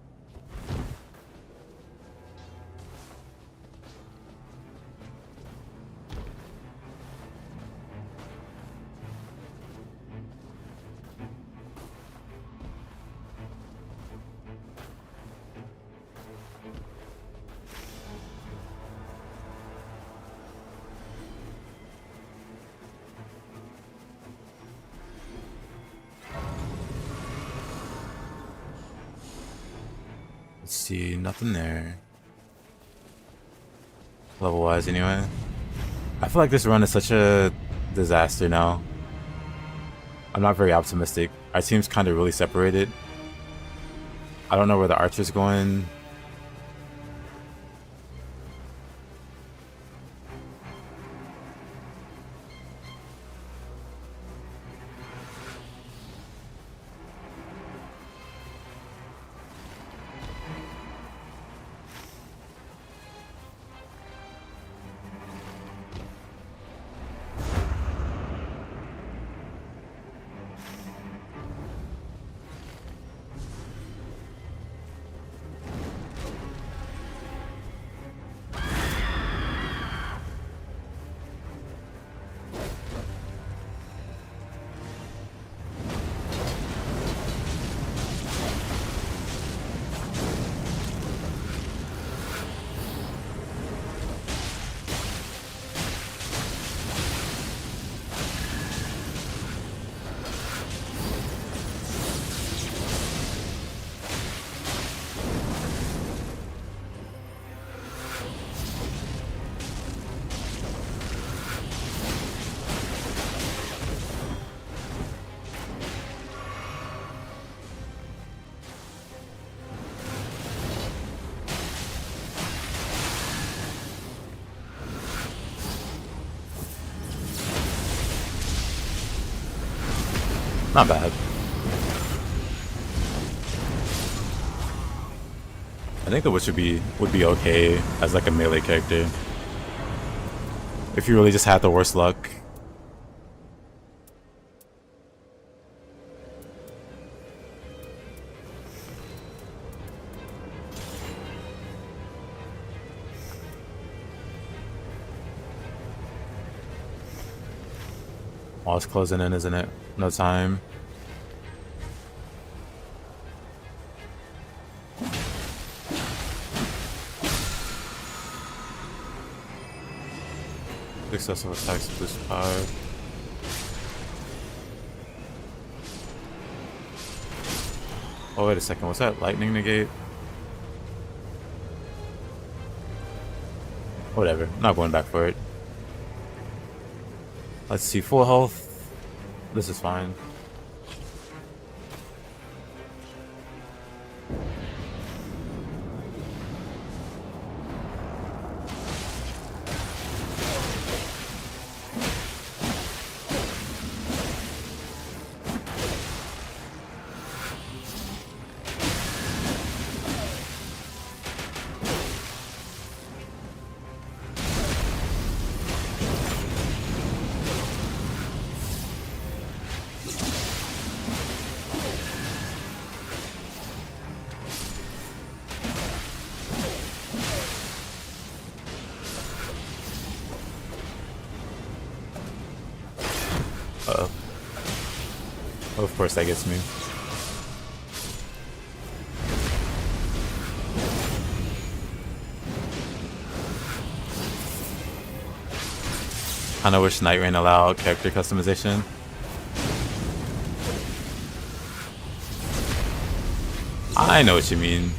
Let's see, nothing there. Level wise, anyway. I feel like this run is such a disaster now. I'm not very optimistic. Our team's kind of really separated. I don't know where the archer's going. Not bad. I think the Witch would be okay as like a melee character. If you really just had the worst luck. Oh, it's closing in, isn't it? No time. Excessive attacks boost power. Oh, wait a second. Was that lightning negate? Whatever. I'm not going back for it. Let's see. Full health. This is fine. Uh-oh. Oh, of course that gets me. Kinda wish Nightreign allowed character customization. I know what you mean.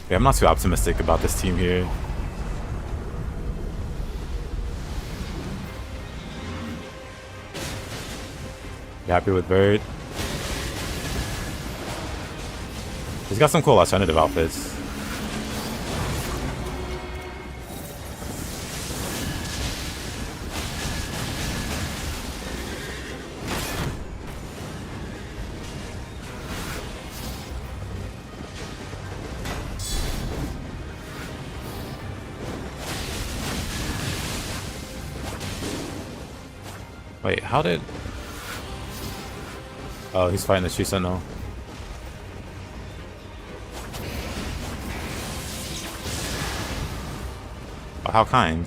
Yeah, I'm not too optimistic about this team here. You happy with Bird? He's got some cool alternative outfits. Wait, how did... Oh, he's fighting the Tree Sentinel. Oh, how kind.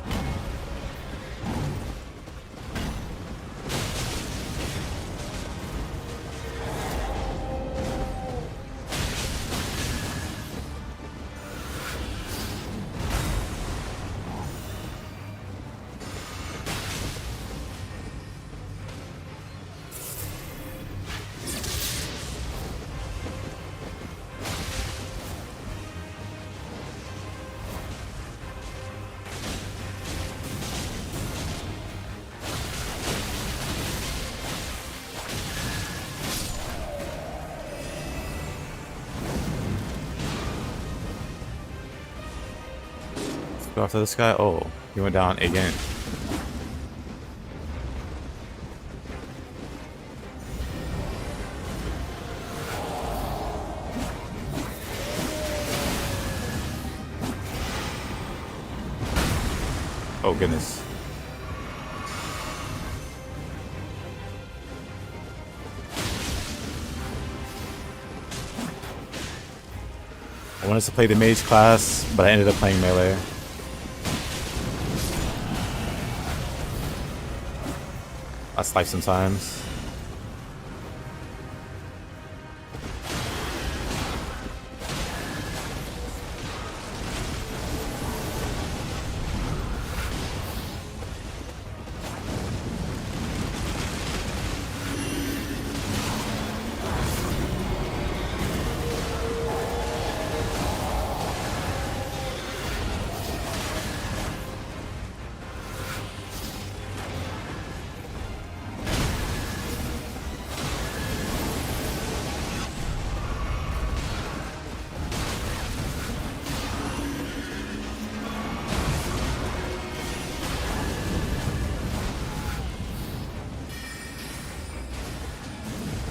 Go after this guy. Oh, he went down again. Oh goodness. I wanted to play the mage class, but I ended up playing melee. That's life sometimes.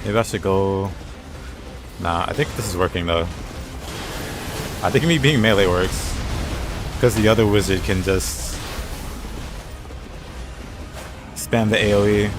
Maybe I should go... Nah, I think this is working though. I think me being melee works. Because the other wizard can just... spam the AoE.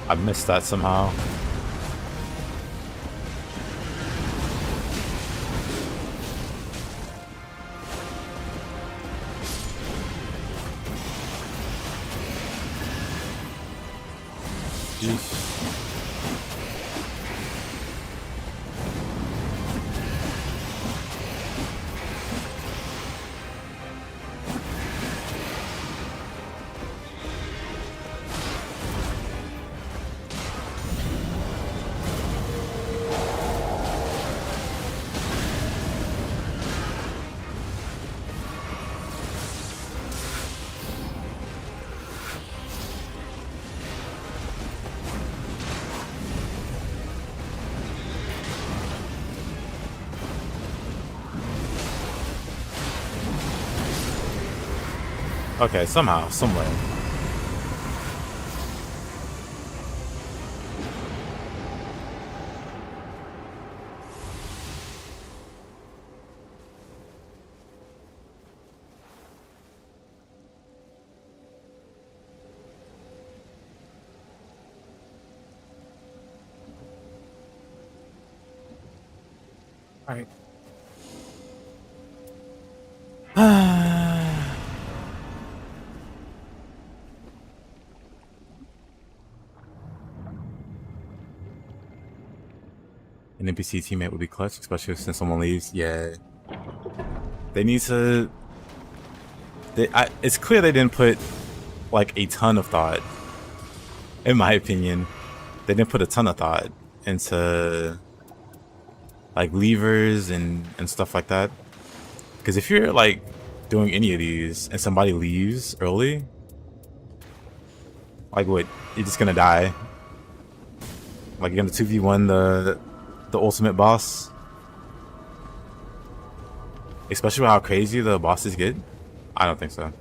I missed that somehow. Jeez. Okay, somehow, somewhere. All right. An NPC teammate would be clutch, especially since someone leaves. Yeah. They need to... it's clear they didn't put, like, a ton of thought in my opinion, they didn't put a ton of thought into like levers and stuff like that. Because if you're like doing any of these and somebody leaves early, like what, you're just gonna die. Like you're gonna 2v1 the ultimate boss. Especially with how crazy the bosses get. I don't think so.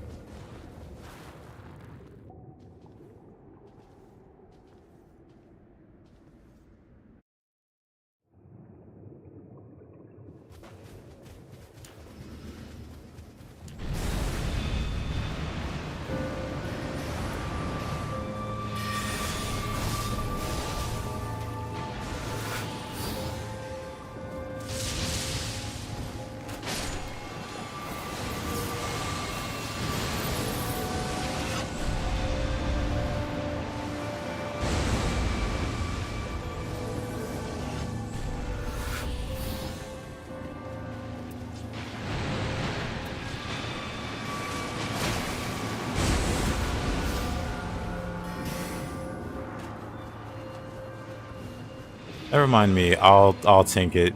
Never mind me. I'll tank it.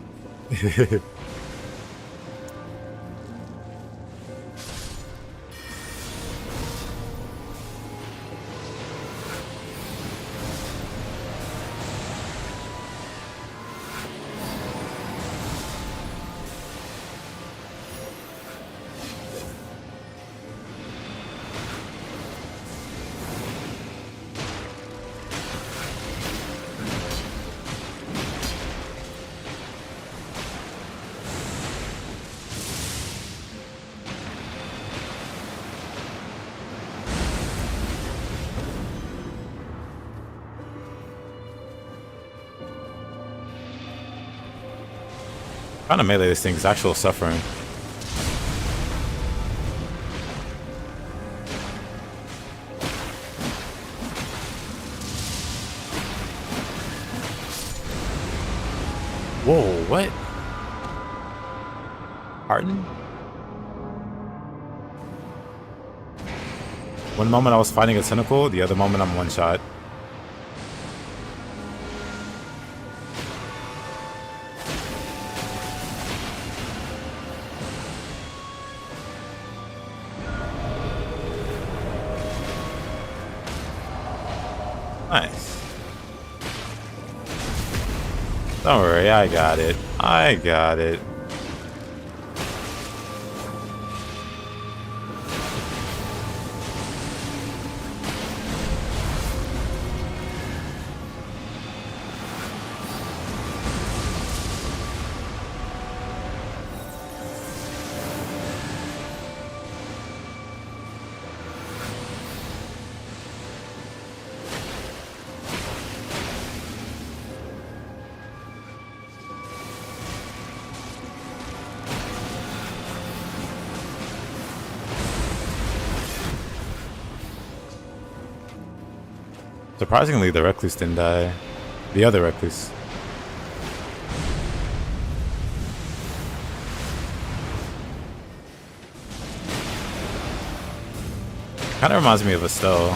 Trying to melee this thing is actual suffering. Whoa, what? Pardon? One moment I was fighting a tentacle, the other moment I'm one shot. Nice. Don't worry, I got it. I got it. Surprisingly, the Recluse didn't die. The other Recluse. Kind of reminds me of Estelle.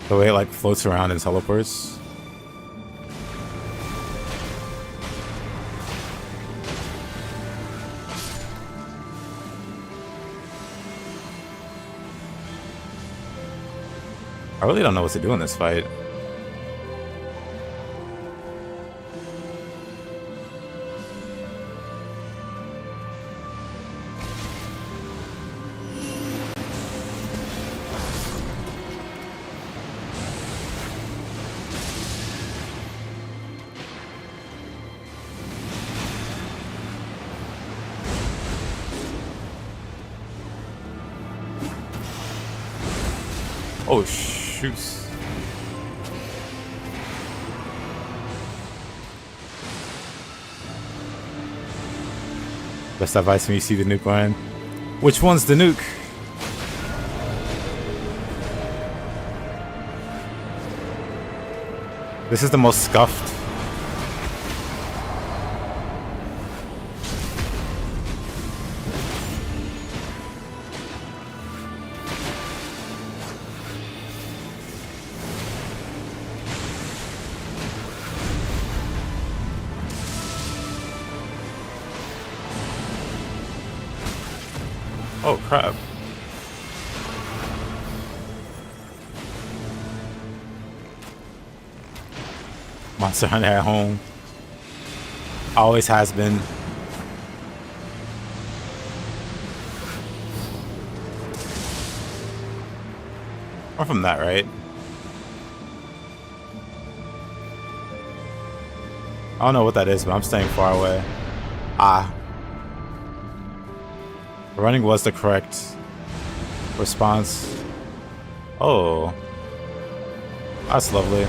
The way it like floats around and teleports. I really don't know what to do in this fight. Oh, shoots. Best advice when you see the nuke line. Which one's the nuke? This is the most scuffed. Oh crap. Monster Hunter at home. Always has been. Or from that, right? I don't know what that is, but I'm staying far away. Ah. Running was the correct response. Oh. That's lovely.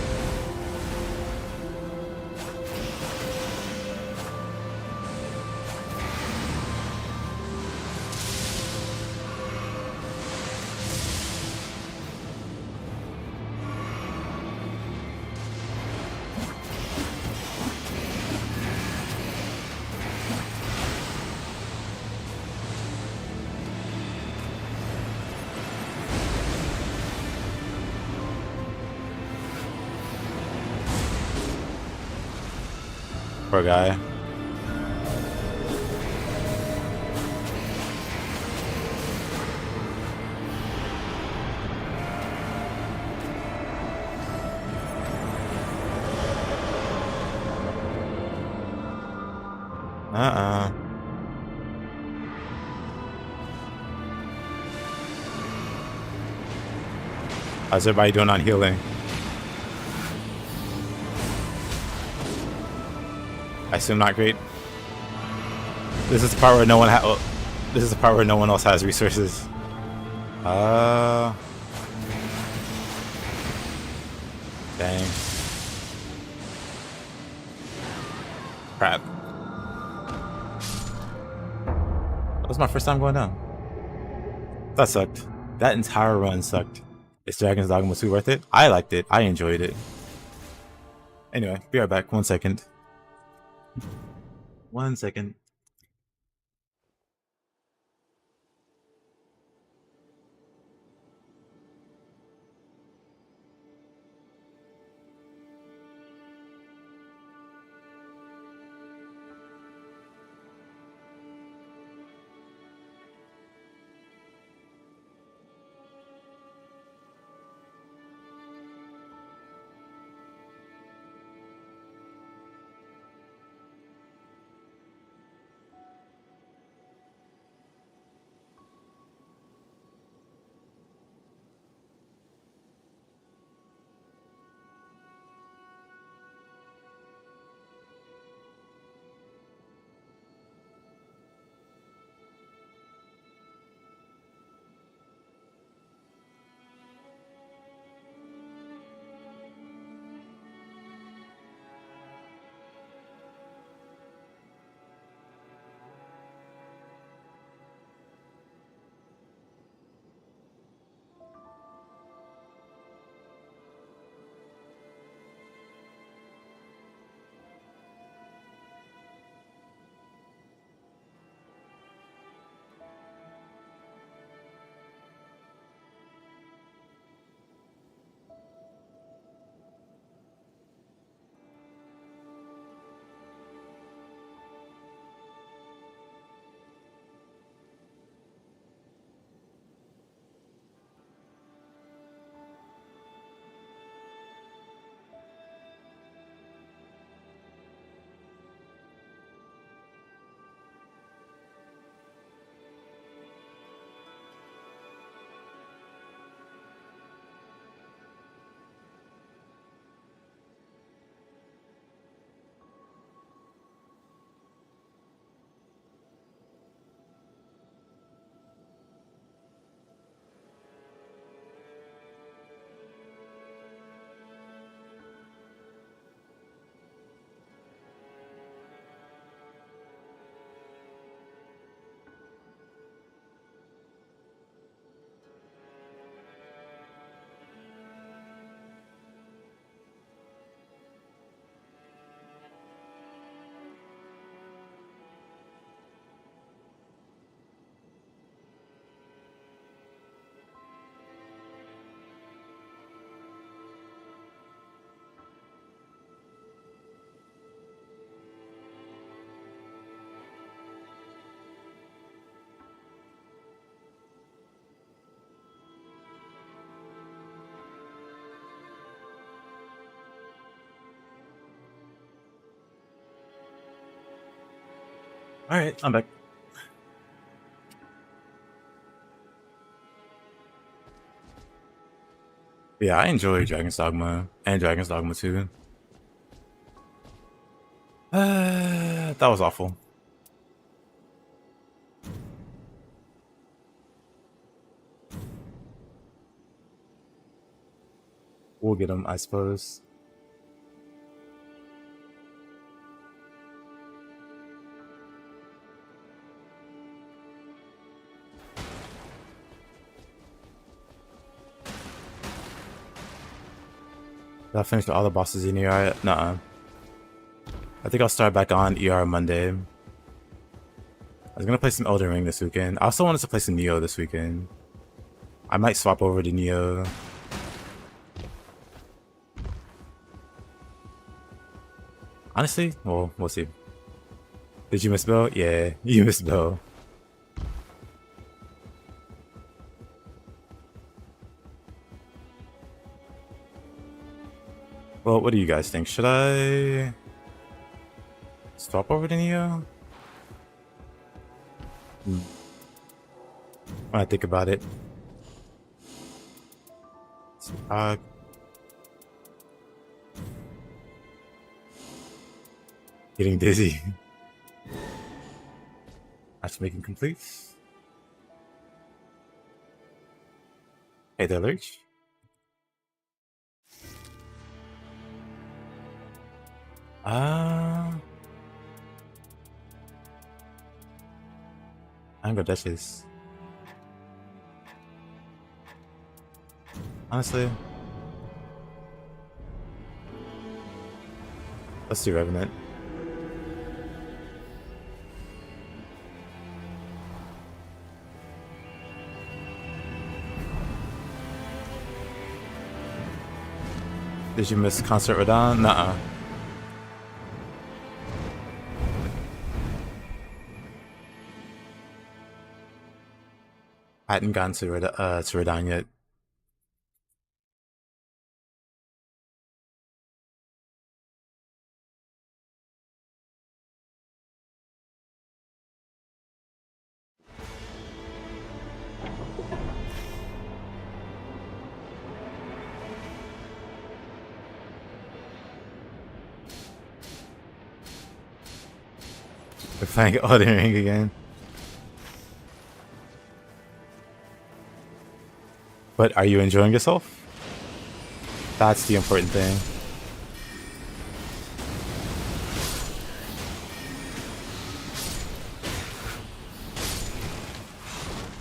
Poor guy. Uh-uh. How's everybody doing on healing? I assume not great. This is the part where no one this is the part where no one else has resources. Dang. Crap. That was my first time going down. That sucked. That entire run sucked. Is Dragon's Dogma 2 worth it? I liked it. I enjoyed it. Anyway, be right back. 1 second. 1 second. Alright, I'm back. Yeah, I enjoy Dragon's Dogma and Dragon's Dogma 2. That was awful. We'll get him, I suppose. Did I finish all the bosses in ER? Nuh-uh. I think I'll start back on ER Monday. I was gonna play some Elden Ring this weekend. I also wanted to play some Nioh this weekend. I might swap over to Nioh. Honestly, well, we'll see. Did you miss Bill? Yeah, you missed Bill. Well, what do you guys think? Should I swap over to Nioh? When I think about it. Getting dizzy. Matchmaking complete. Hey there, Lurch. I'm gonna dash this. Honestly, let's do Revenant. Did you miss Concert Radon? Nuh-uh. I hadn't gotten to Radon yet. We're playing Elden Ring again. But are you enjoying yourself? That's the important thing.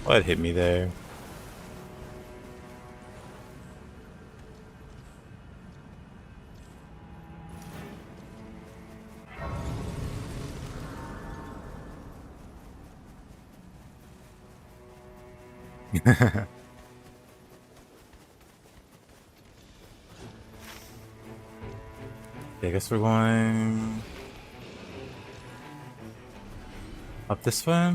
What hit me there? I guess we're going up this way.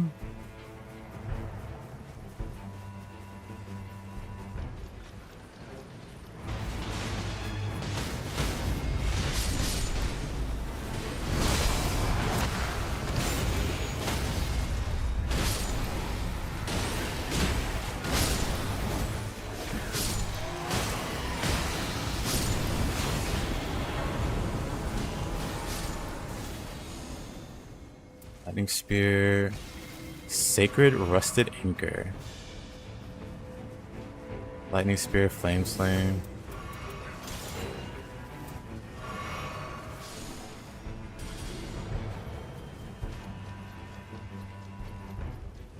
Lightning Spear, Sacred Rusted Anchor. Lightning Spear, Flame Sling.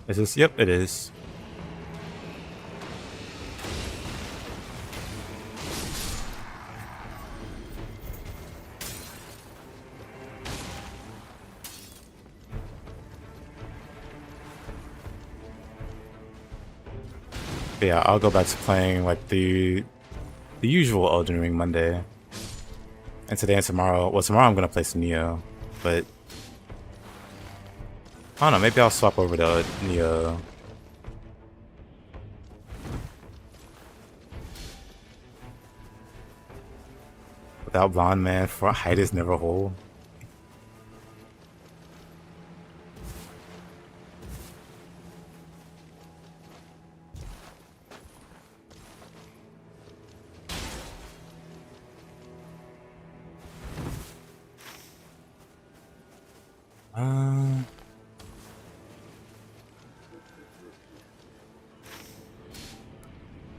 Is this? Yep, it is. But yeah, I'll go back to playing like the usual Elden Ring Monday. And today and tomorrow, well, tomorrow I'm gonna play some Nioh, but I don't know, maybe I'll swap over to Nioh. Without Blonde Man, for height is never whole.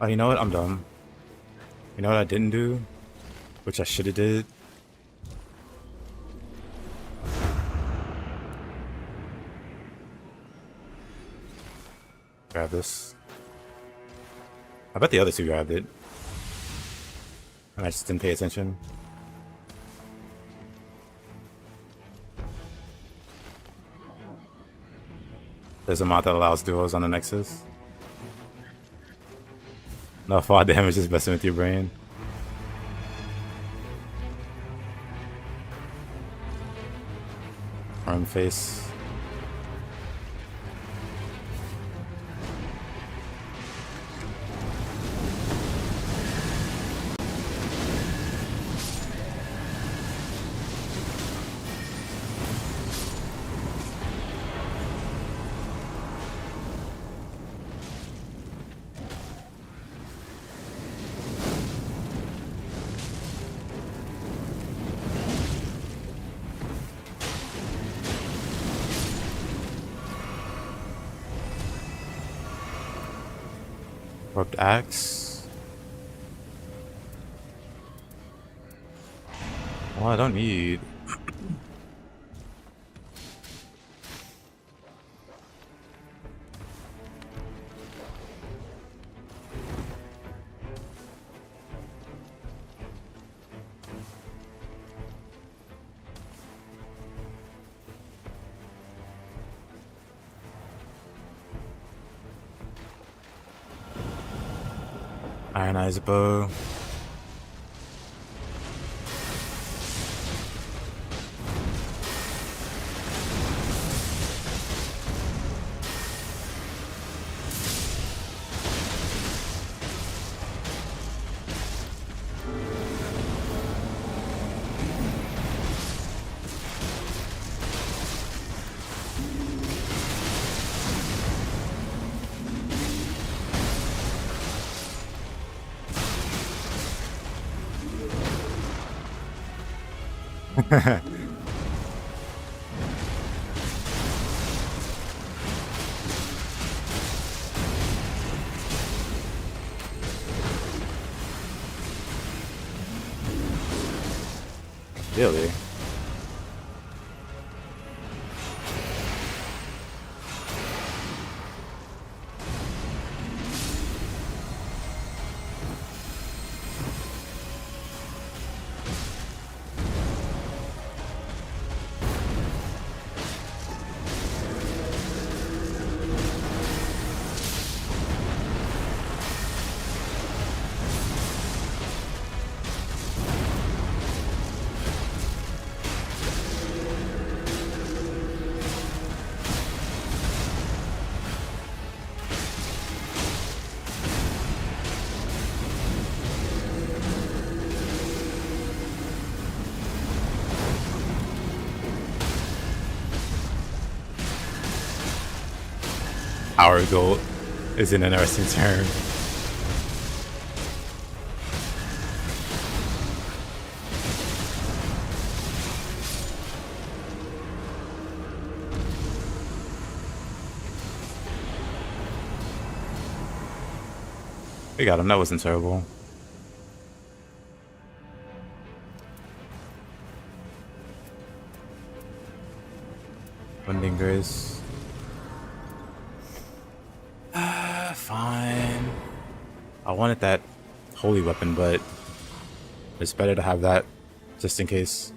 Oh, you know what? I'm dumb. You know what I didn't do? Which I should have did? Grab this. I bet the other two grabbed it. And I just didn't pay attention. There's a mod that allows duos on the Nexus. No fall damage is messing with your brain. Arm face. Warped axe. Well, I don't need. Ironized bow. Really? Our goal is an interesting term. We got him, that wasn't terrible. Winding Grace. Fine. I wanted that holy weapon, but it's better to have that just in case.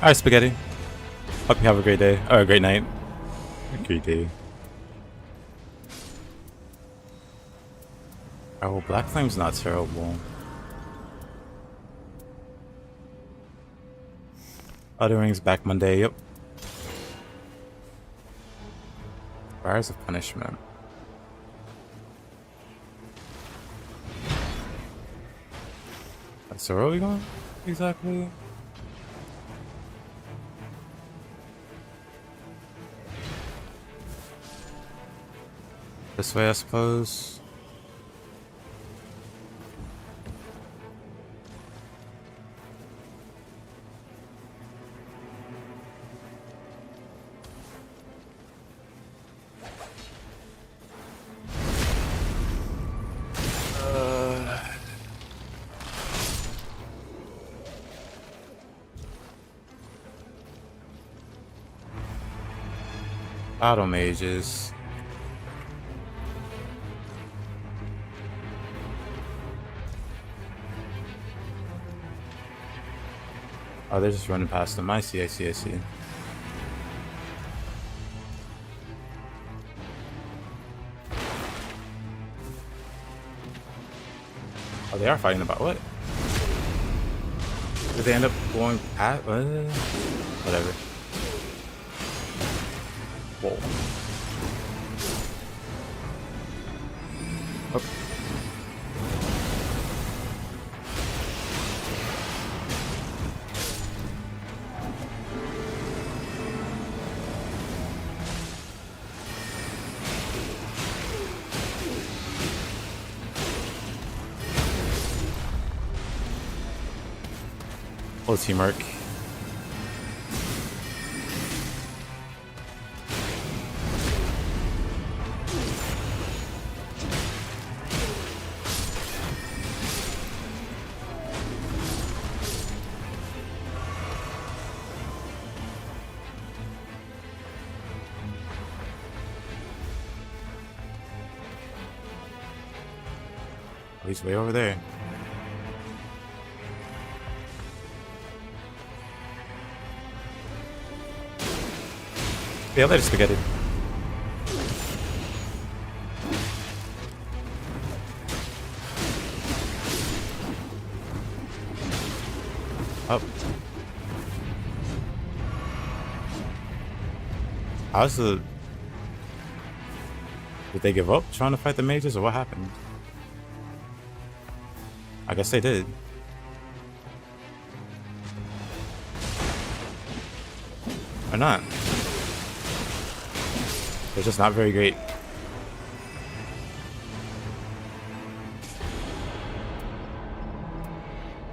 Alright, Spaghetti. Hope you have a great day. Or a great night. A great day. Oh, Black Flame's not terrible. Other Rings back Monday, yep. Fires of Punishment. So where are we going? Exactly. This way, I suppose. Battle mages. Oh, they're just running past them. I see, I see, I see. Oh, they are fighting about what? Did they end up going past? Whatever. Whoa. Oh. Well, teamwork. Oh, he's way over there. Yeah, later, Spaghetti. Oh. How's the... Did they give up trying to fight the mages, or what happened? I guess they did. Or not. They're just not very great.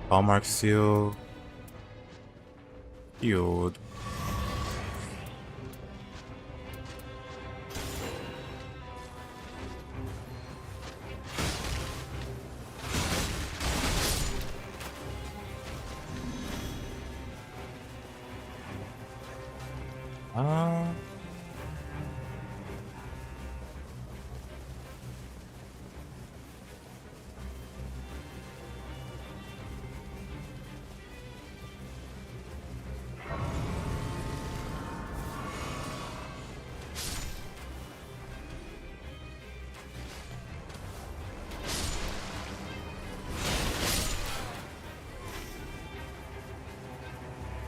Hallmark seal. Healed.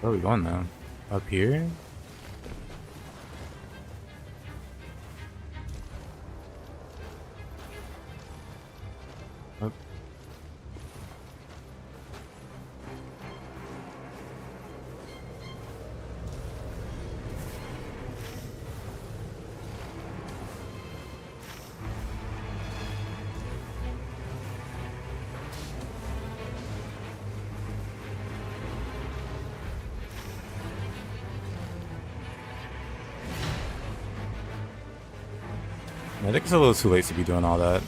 Where are we going now? Up here? Up. I think it's a little too late to be doing all that.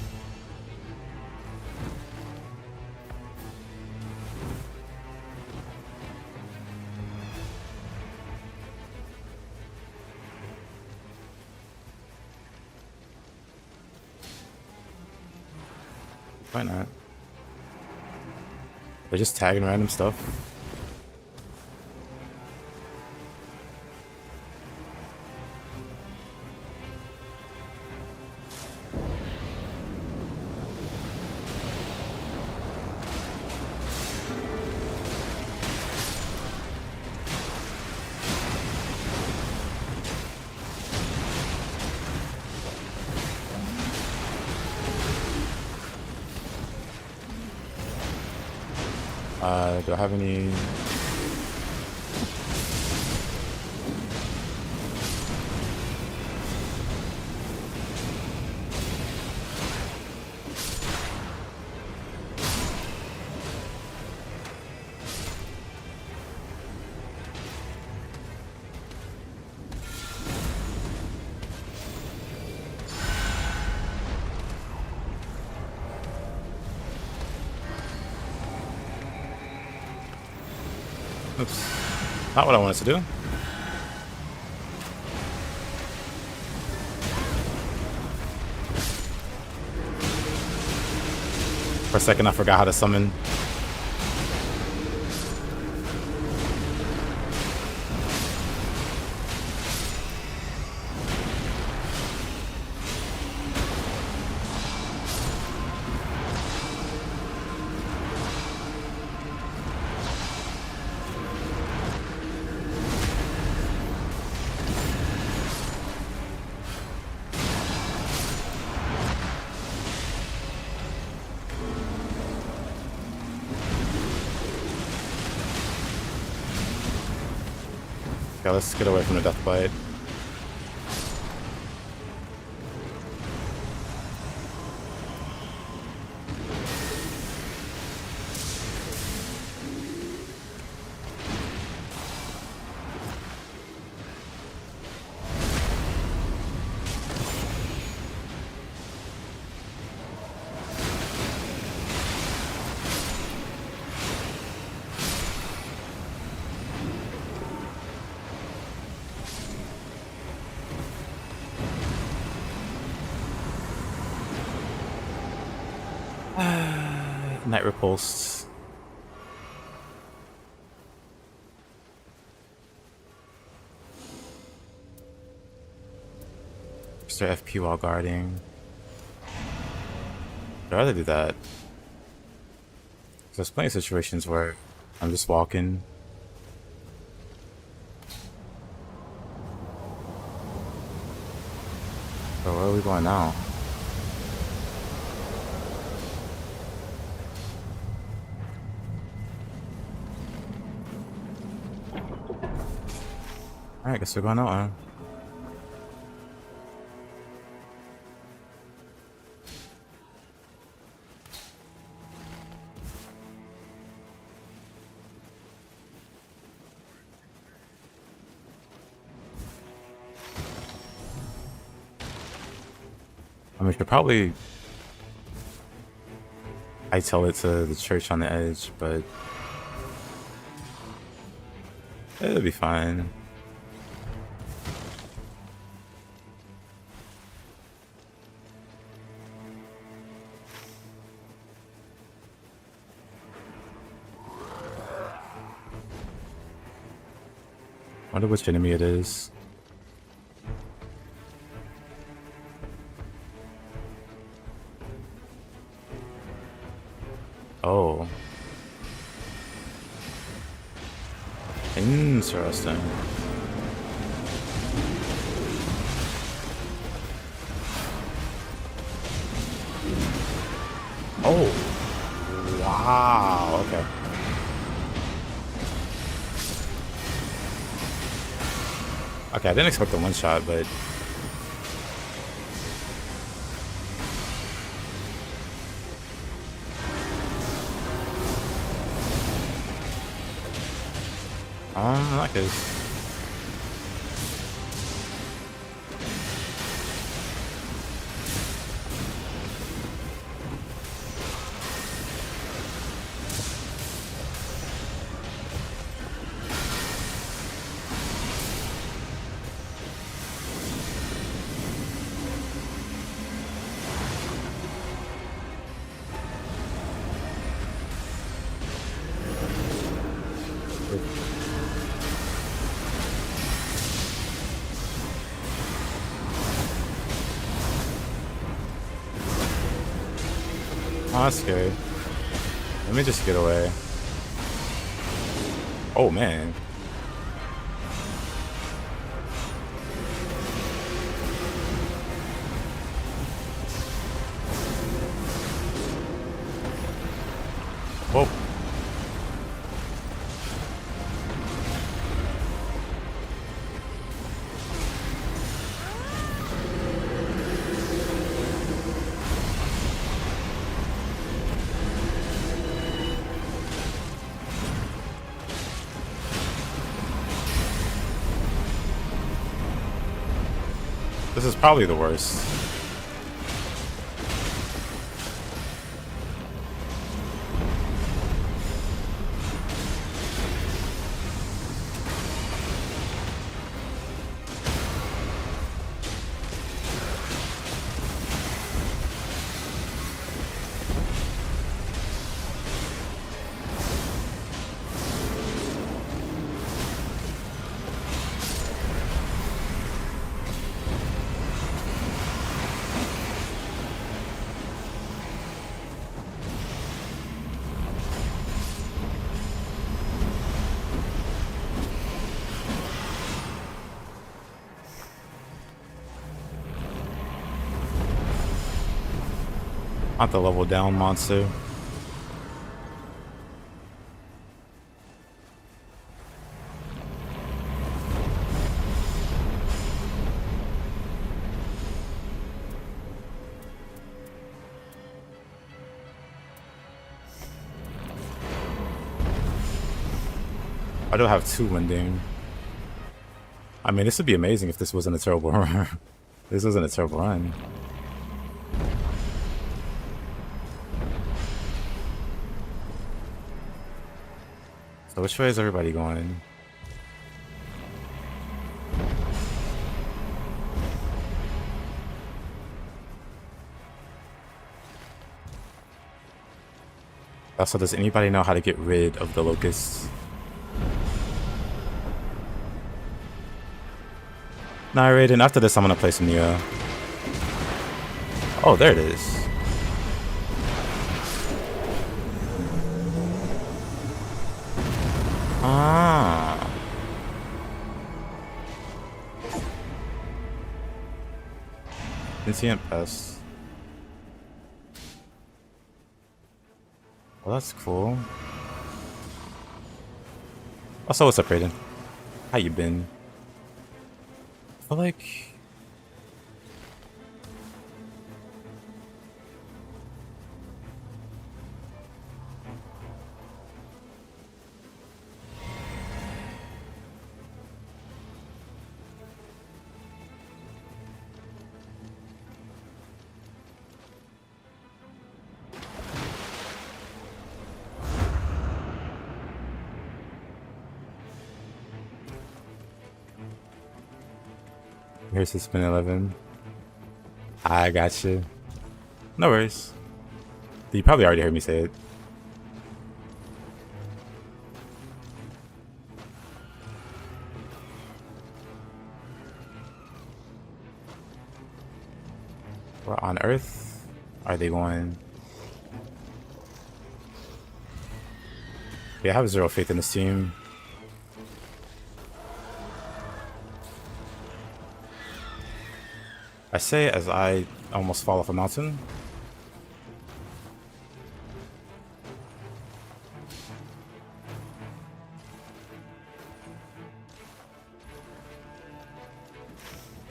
Why not? They're just tagging random stuff. Do I have any? Oops. Not what I wanted to do. For a second, I forgot how to summon. Okay, let's get away from the death bite. Night repulsed. Restore FP while guarding. I'd rather do that. There's plenty of situations where I'm just walking. So where are we going now? Alright, guess we're going out, huh? I mean, we should probably hightail it to the church on the edge, but it'll be fine. Wonder which enemy it is. Oh. Interesting. Oh. Wow. Okay. Okay, I didn't expect the one shot, but in that case. Oh, that's scary. Let me just get away. Oh, man. Whoa. This is probably the worst. Not the level down monster. I don't have 2 winding. I mean, this would be amazing if this wasn't a terrible run. This wasn't a terrible run. So which way is everybody going? Also, does anybody know how to get rid of the locusts? Nightreign, after this I'm gonna play some Nioh. Oh, there it is. Ah. Sentient pest. Well, that's cool. Also, what's up, Raiden? How you been? I feel like... Here's the spin 11. I got you. No worries. You probably already heard me say it. Well, on Earth, are they going? Yeah, I have 0 faith in this team. I say as I almost fall off a mountain.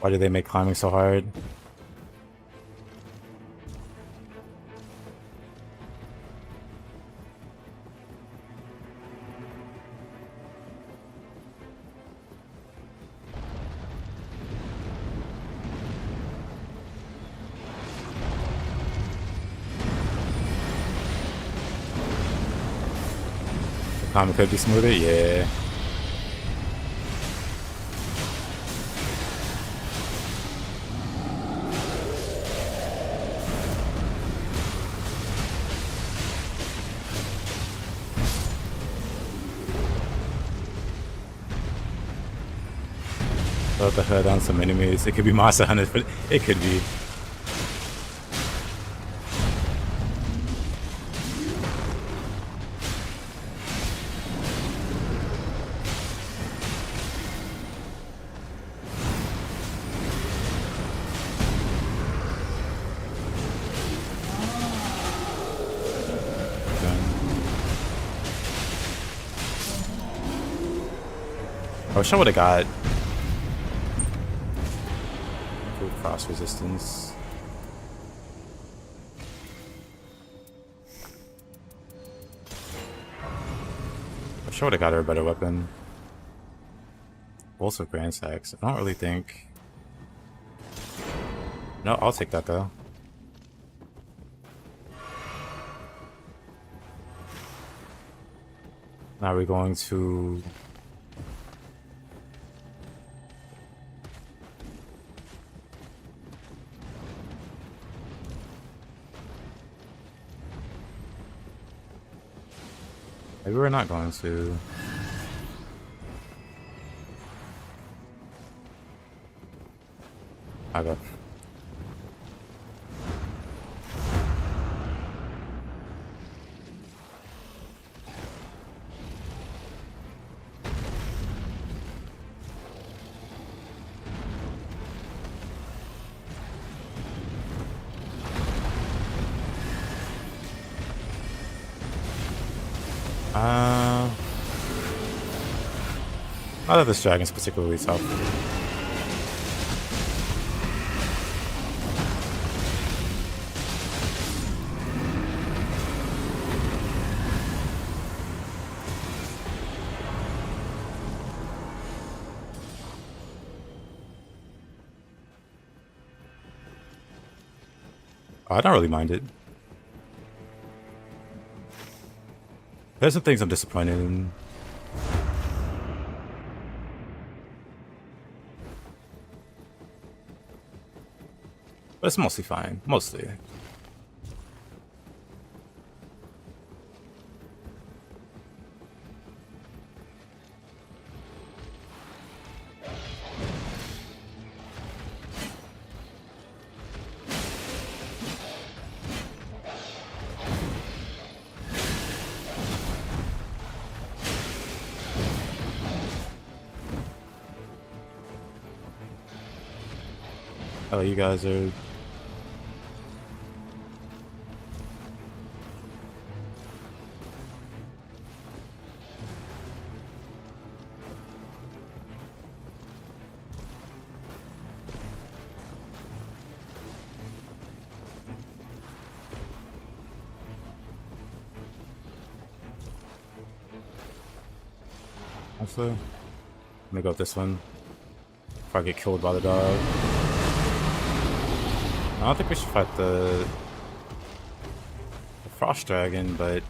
Why do they make climbing so hard? Climbing could be smoother, yeah. Throw the hood on some enemies. It could be Monster Hunters, but it could be. I wish I would have got good cross resistance. I wish I would have got her a better weapon. Also Grand Stacks. I don't really think No, I'll take that though. Now we're going to... Maybe we're not going to. Okay. Not that this dragon's particularly tough. I don't really mind it. There's some things I'm disappointed in. But it's mostly fine. Mostly. Oh, you guys are... Actually, let me go with this one. If I get killed by the dog. I don't think we should fight the Frost Dragon, but...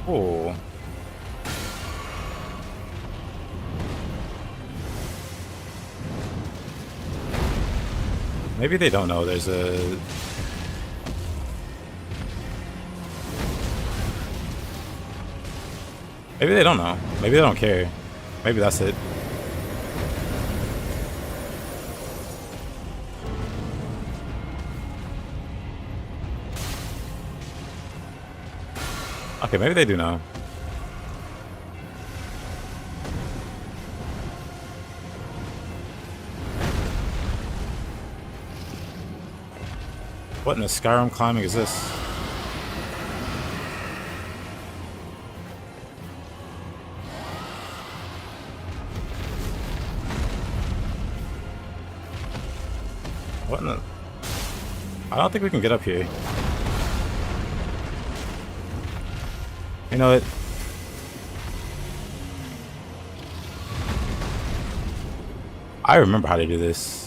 Oh. Maybe they don't know there's a... Maybe they don't know. Maybe they don't care. Maybe that's it. Okay, maybe they do know. What in the Skyrim climbing is this? What in the... I don't think we can get up here. You know what? I remember how to do this.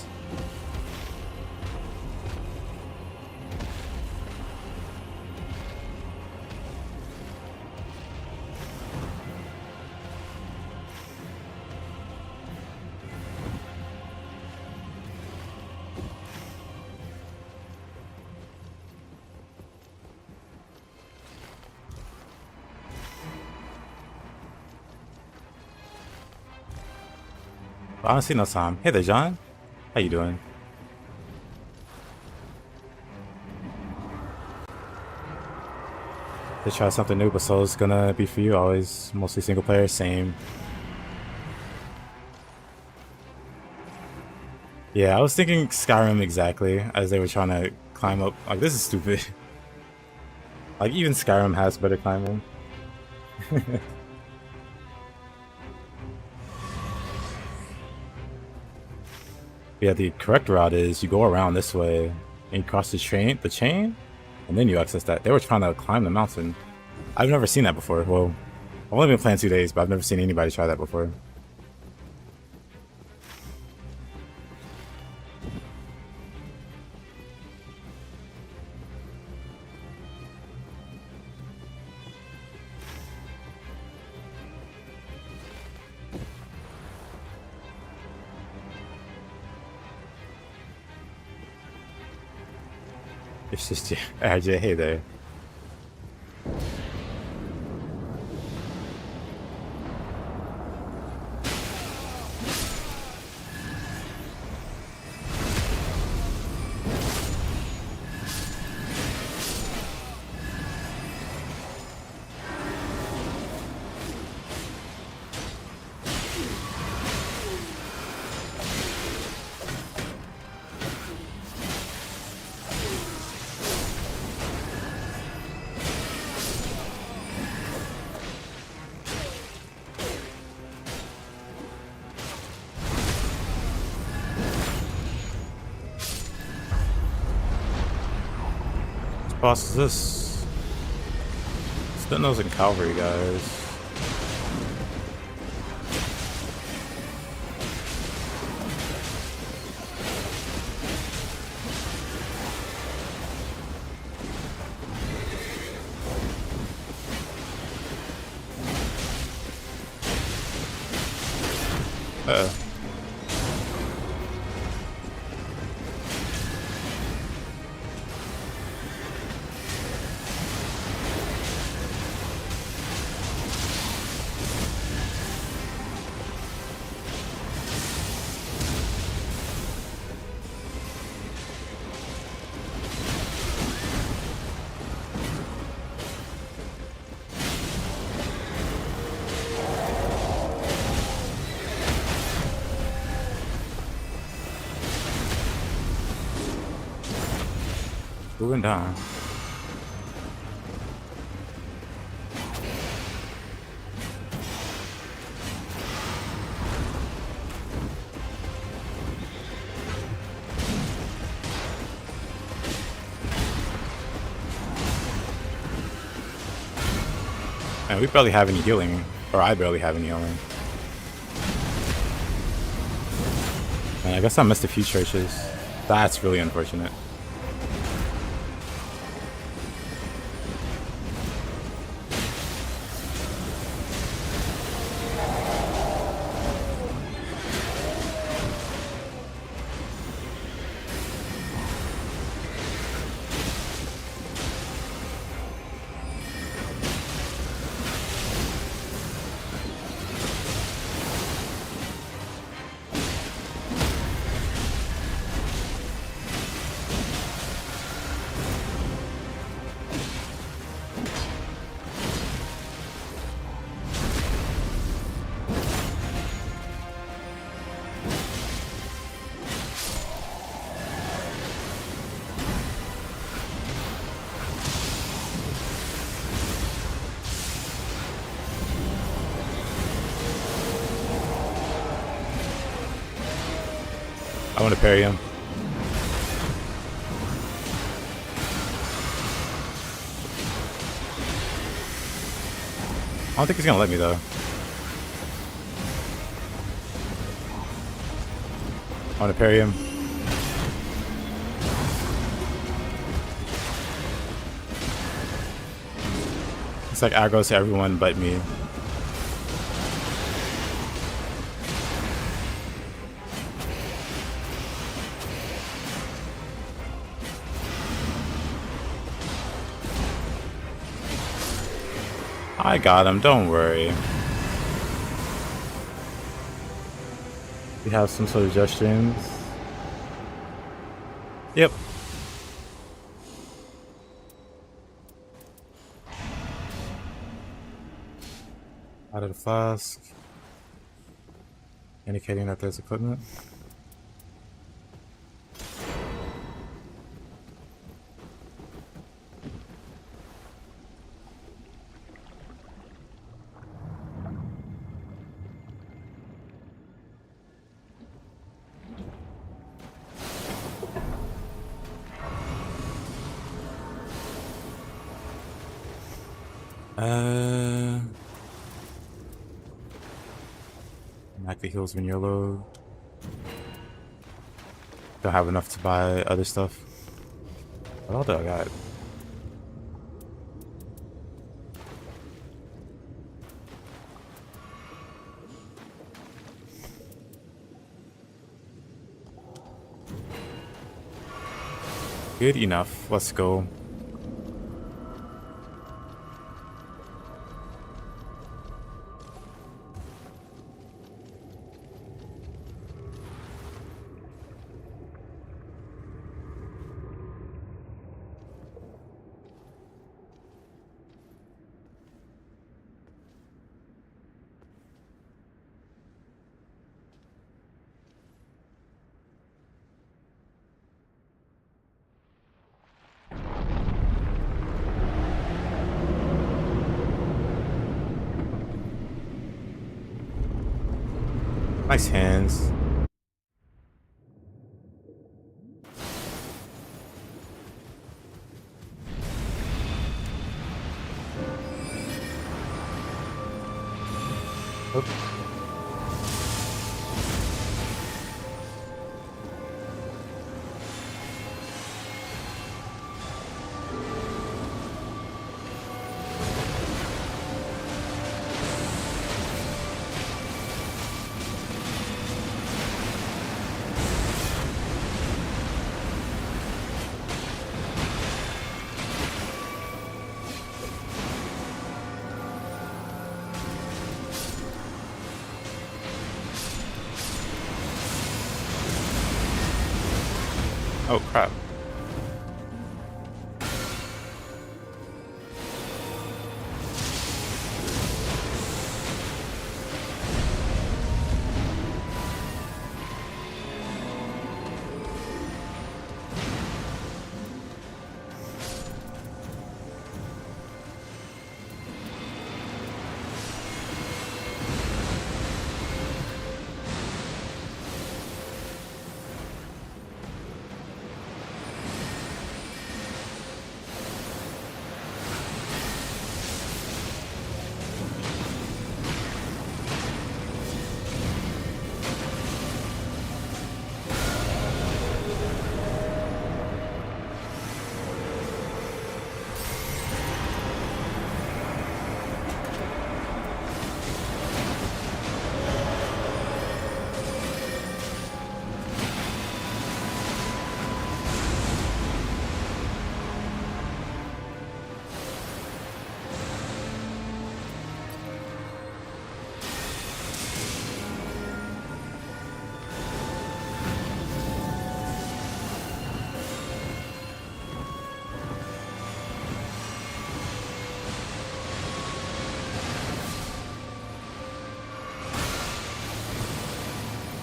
Honestly, no time. Hey there, John. How you doing? To try something new, but Soul's gonna be for you always. Mostly single player, same. Yeah, I was thinking Skyrim exactly as they were trying to climb up. Like, this is stupid. Like, even Skyrim has better climbing. Yeah, the correct route is you go around this way and you cross the chain, and then you access that. They were trying to climb the mountain. I've never seen that before. Well, I've only been playing 2 days, but I've never seen anybody try that before. It's just RJ, hey there. What boss is this? Sentinels and Cavalry, guys. Uh-oh. Moving down. And we barely have any healing, or I barely have any healing. And I guess I missed a few churches. That's really unfortunate. I want to parry him. I don't think he's gonna let me though. I want to parry him. It's like aggro to everyone but me. I got him, don't worry. We have some sort of suggestions. Yep. Out of the flask. Indicating that there's equipment. Knock the heals when you're low. Don't have enough to buy other stuff. What all do I got? Good enough. Let's go. Nice hands. Oop. Oh crap.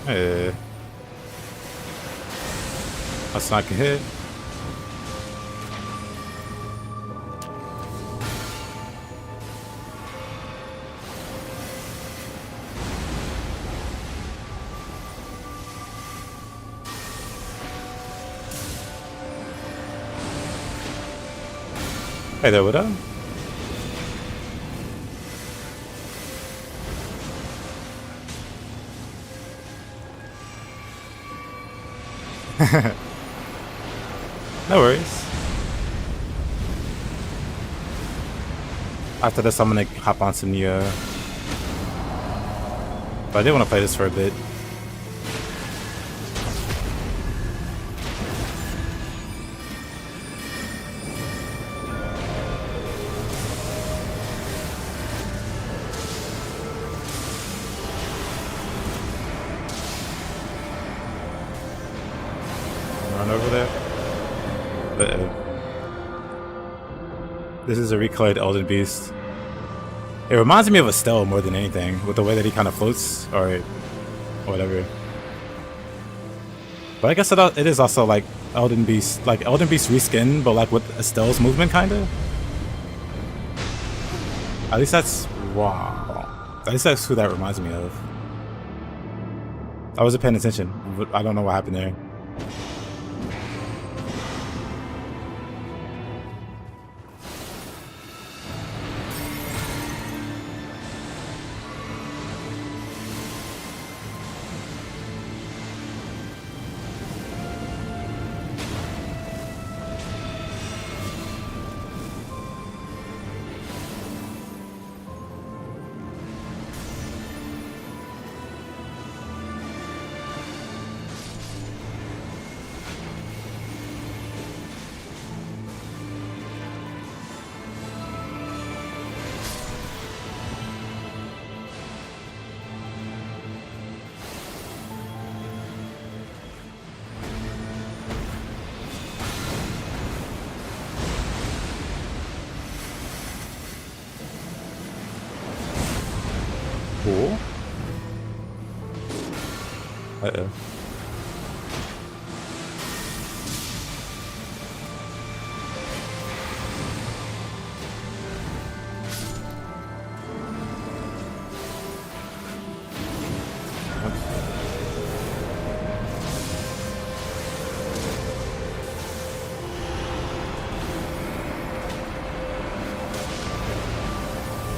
Hey. That's not a hit. Hey there, what up? No worries. After this, I'm gonna hop on some Nioh. But I did want to play this for a bit. Run over there. This is a recoiled Elden Beast. It reminds me of Estelle more than anything, with the way that he kind of floats, or whatever. But I guess it is also like Elden Beast reskin, but like with Estelle's movement, kind of. At least that's wow. At least that's who that reminds me of. I wasn't paying attention, but I don't know what happened there. Cool. Uh-oh.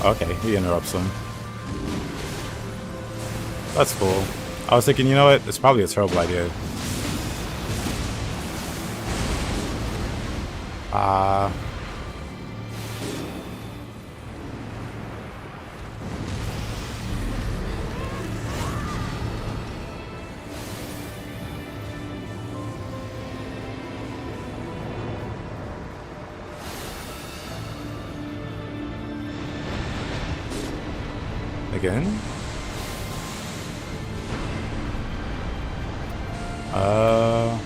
Okay, he interrupts him. That's cool. I was thinking, you know what? It's probably a terrible idea. Again? Oh.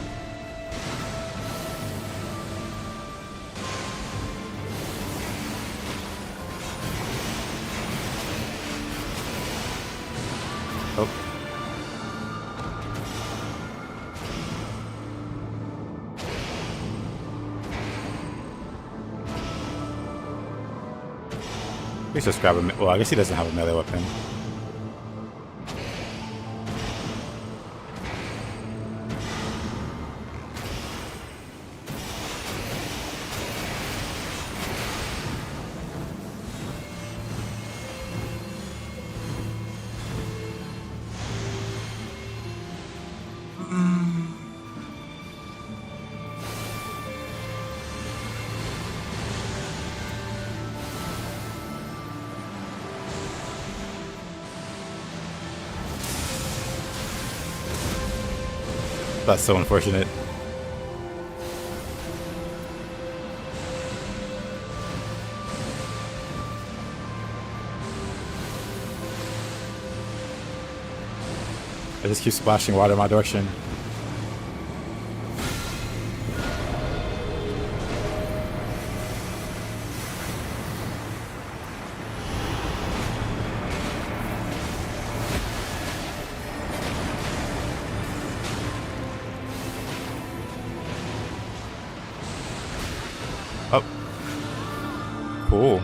Let's just grab a... Well, I guess he doesn't have a melee weapon. That's so unfortunate. I just keep splashing water in my direction. Oh. Cool.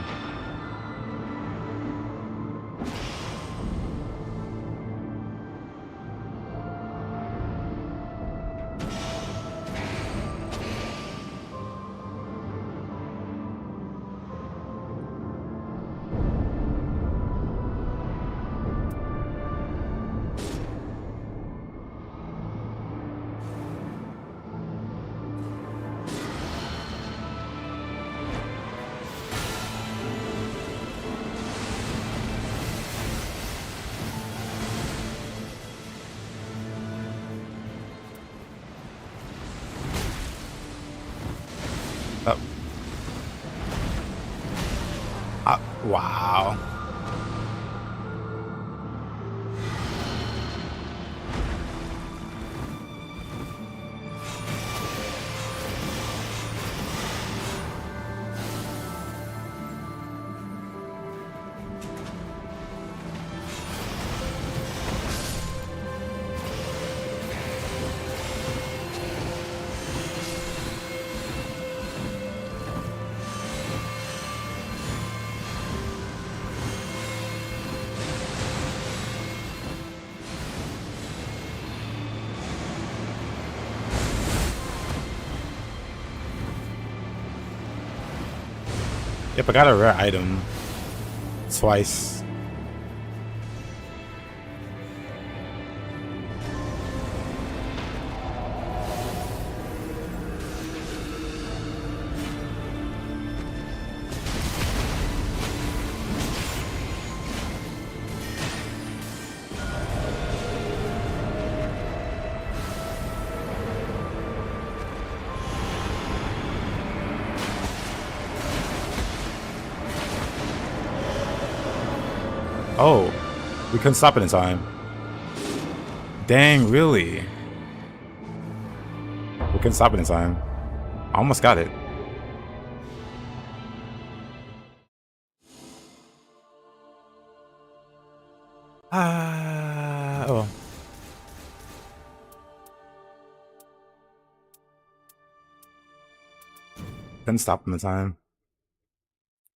Wow. Yep, I got a rare item twice. Oh, we couldn't stop it in time. Dang, really? We couldn't stop it in time. I almost got it. Ah, oh. Couldn't stop him in time.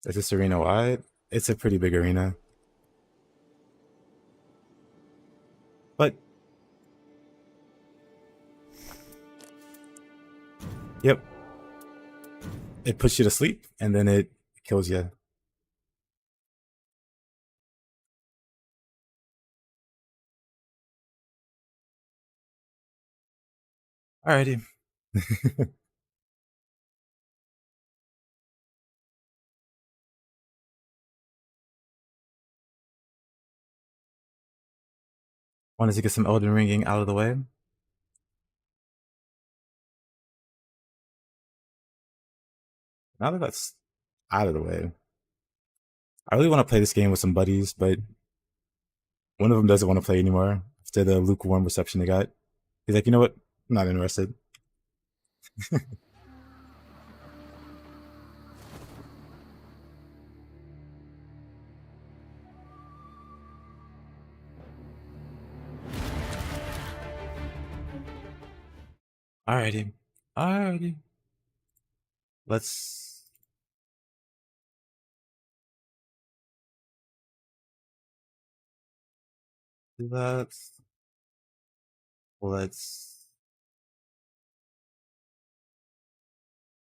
Is this arena wide? It's a pretty big arena. But, yep. It puts you to sleep, and then it kills you. Alrighty. Wanted to get some Elden Ringing out of the way. Now that that's out of the way, I really want to play this game with some buddies, but one of them doesn't want to play anymore after the lukewarm reception they got. He's like, you know what? I'm not interested. Alrighty. Alrighty. Let's do that. Let's.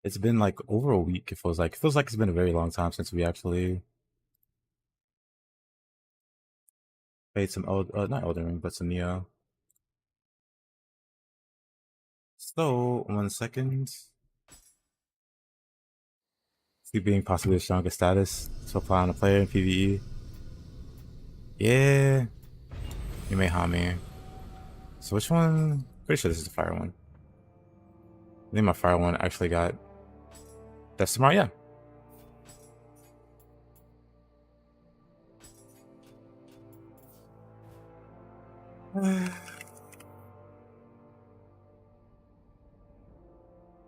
It's been like over a week. It feels like. It feels like it's been a very long time since we actually played some not Elden Ring, but some Nioh. So 1 second. Sleep being possibly the strongest status to apply on a player in PvE. Yeah. You may harm me. So which one? Pretty sure this is the fire one. I think my fire one actually got Death Tomorrow, yeah.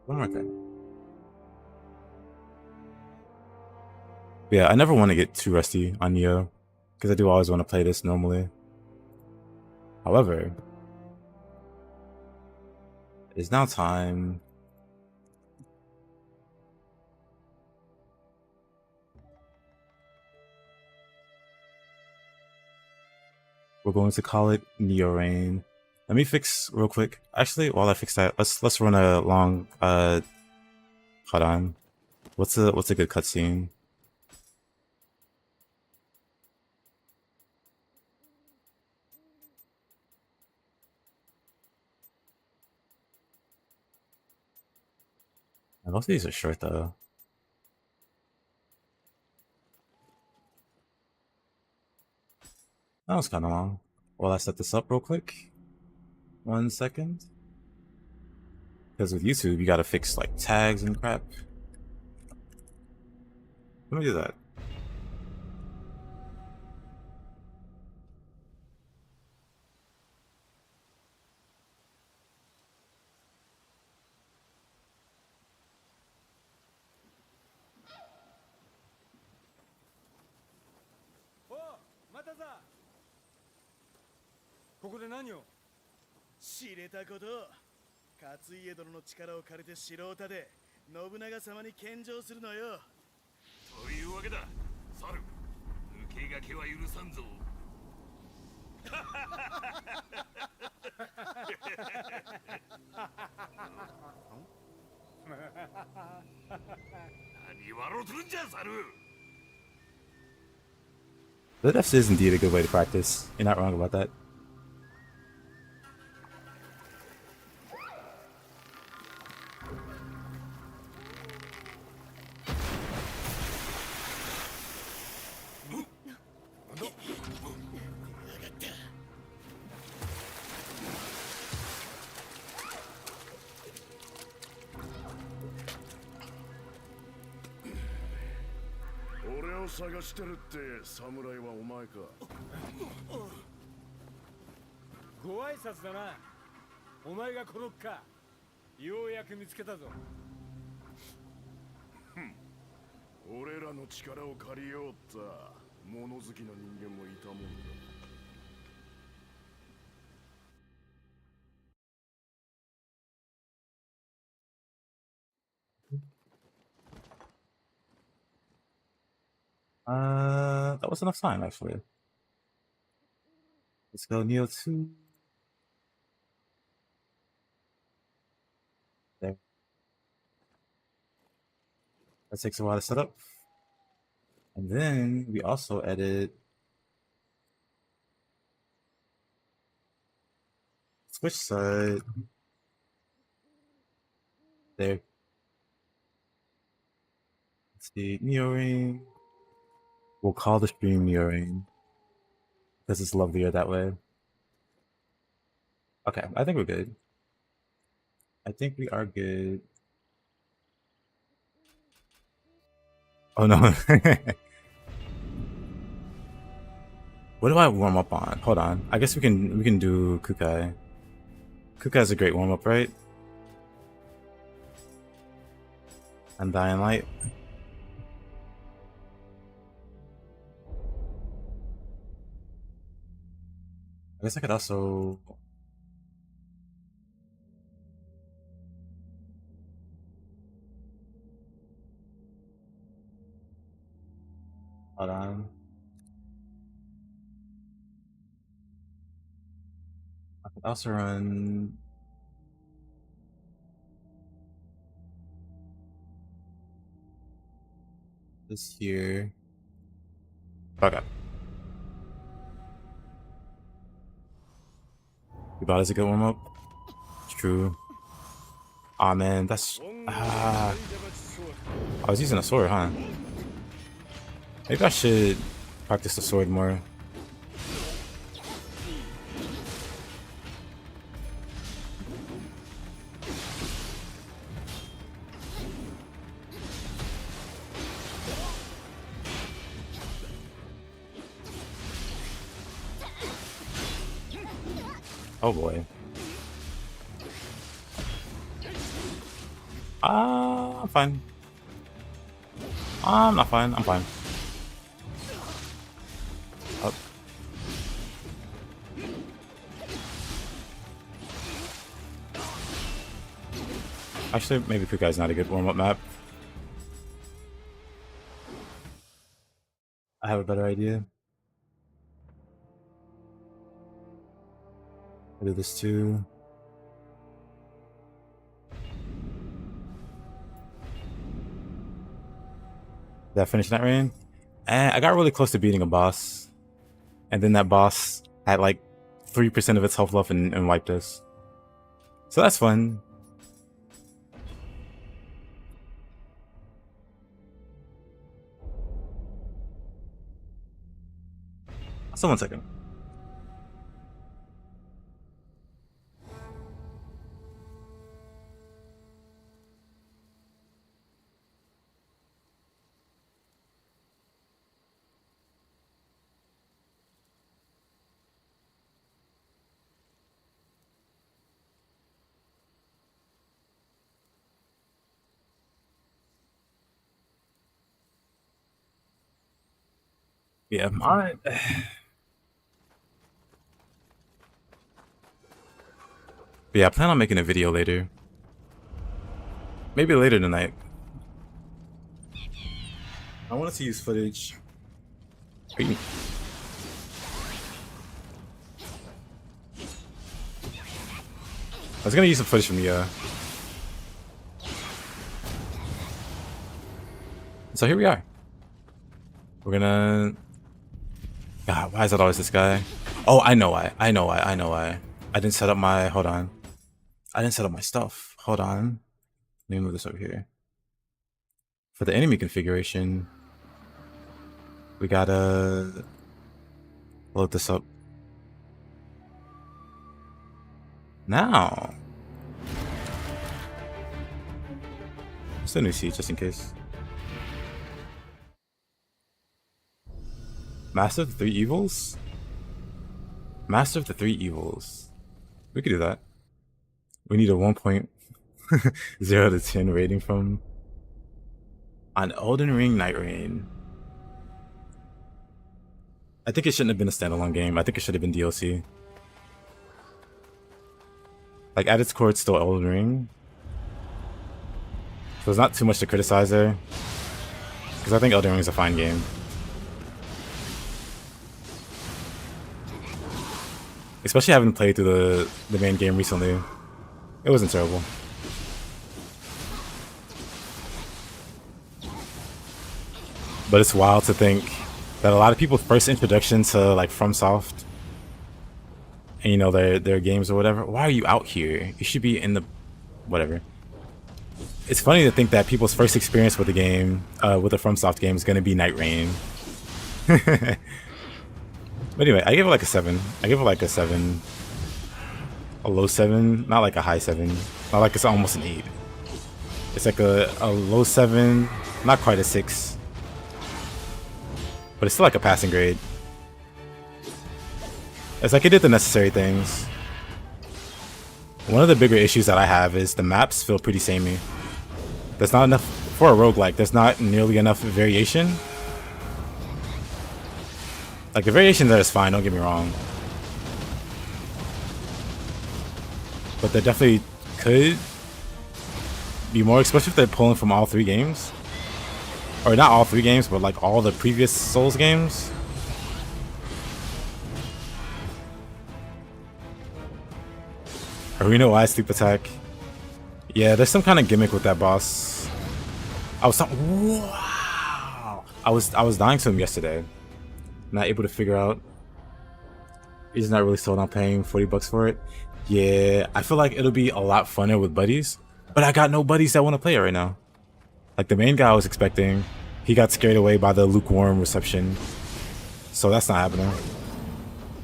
One more thing. Yeah, I never want to get too rusty on Nioh, because I do always want to play this normally. However, it is now time. We're going to call it Niohreign. Let me fix real quick. Actually, while I fix that, let's run a long hold on. What's a good cutscene? Most of these are short though. That was kind of long. While I set this up real quick. 1 second. Because with YouTube, you gotta fix like tags and crap. Let me do that.おう、またさ。ここで何を？知れたこと。勝家殿の力を借りて城を建て、信長様に献上するのよ。というわけだ、猿。抜け駆けは許さんぞ。何笑うとんじゃ、猿。The deaths is indeed a good way to practice. You're not wrong about that. Oreを探してるって侍はお前か。ご挨拶だな。お前がこのか。ようやく見つけたぞ。俺らの力を借りようった物好きな人間もいたもんだ。That was enough time actually. Let's go Nioh 2. There. That takes a while to set up. And then we also edit switch side. There. Let's see, Niohreign. We'll call the stream Niohreign because it's lovelier that way. Okay, I think we're good. I think we are good. Oh no. What do I warm up on? Hold on. I guess we can do Kukai. Kukai is a great warm up, right? Undying Light. I guess I could also. Hold on. I could also run. This here. Okay. You thought it's a good warm up? It's true. Aw, oh, man, that's. I was using a sword, huh? Maybe I should practice the sword more. Oh boy. I'm fine. I'm not fine. I'm fine. Up. Actually, maybe Kukai's not a good warm-up map. I have a better idea. I'll do this too. Did I finish Nightreign? I got really close to beating a boss. And then that boss had like 3% of its health left and wiped us. So that's fun. So 1 second. Yeah, alright. But yeah, I plan on making a video later. Maybe later tonight. I wanted to use footage. I was gonna use some footage from Nioh. So here we are. We're gonna. God, why is that always this guy? Oh, I know why. I know why. I didn't set up my. Hold on. I didn't set up my stuff. Hold on. Let me move this over here. For the enemy configuration, we gotta load this up. Now. Just a new seat, just in case. Master of the Three Evils? Master of the Three Evils. We could do that. We need a 1.0 to 10 rating from on Elden Ring Nightreign. I think it shouldn't have been a standalone game. I think it should have been DLC. Like, at its core, it's still Elden Ring. So there's not too much to criticize there. Because I think Elden Ring is a fine game. Especially having played through the main game recently. It wasn't terrible. But it's wild to think that a lot of people's first introduction to like FromSoft and you know their games or whatever, why are you out here? You should be in the whatever. It's funny to think that people's first experience with the game, with a FromSoft game, is going to be Nightreign. But anyway, I give it like a 7. I give it like a 7. A low 7, not like a high 7. Not like it's almost an 8. It's like a low 7, not quite a 6. But it's still like a passing grade. It's like it did the necessary things. One of the bigger issues that I have is the maps feel pretty samey. There's not enough, for a roguelike, there's not nearly enough variation. Like, the variation there is fine, don't get me wrong. But there definitely could be more, especially if they're pulling from all 3 games. Or not all 3 games, but like all the previous Souls games. Arena wide sleep attack. Yeah, there's some kind of gimmick with that boss. Wow! I was dying to him yesterday. Not able to figure out. He's not really sold on paying $40 for it. Yeah, I feel like it'll be a lot funner with buddies, but I got no buddies that want to play it right now. Like the main guy I was expecting, he got scared away by the lukewarm reception, so that's not happening.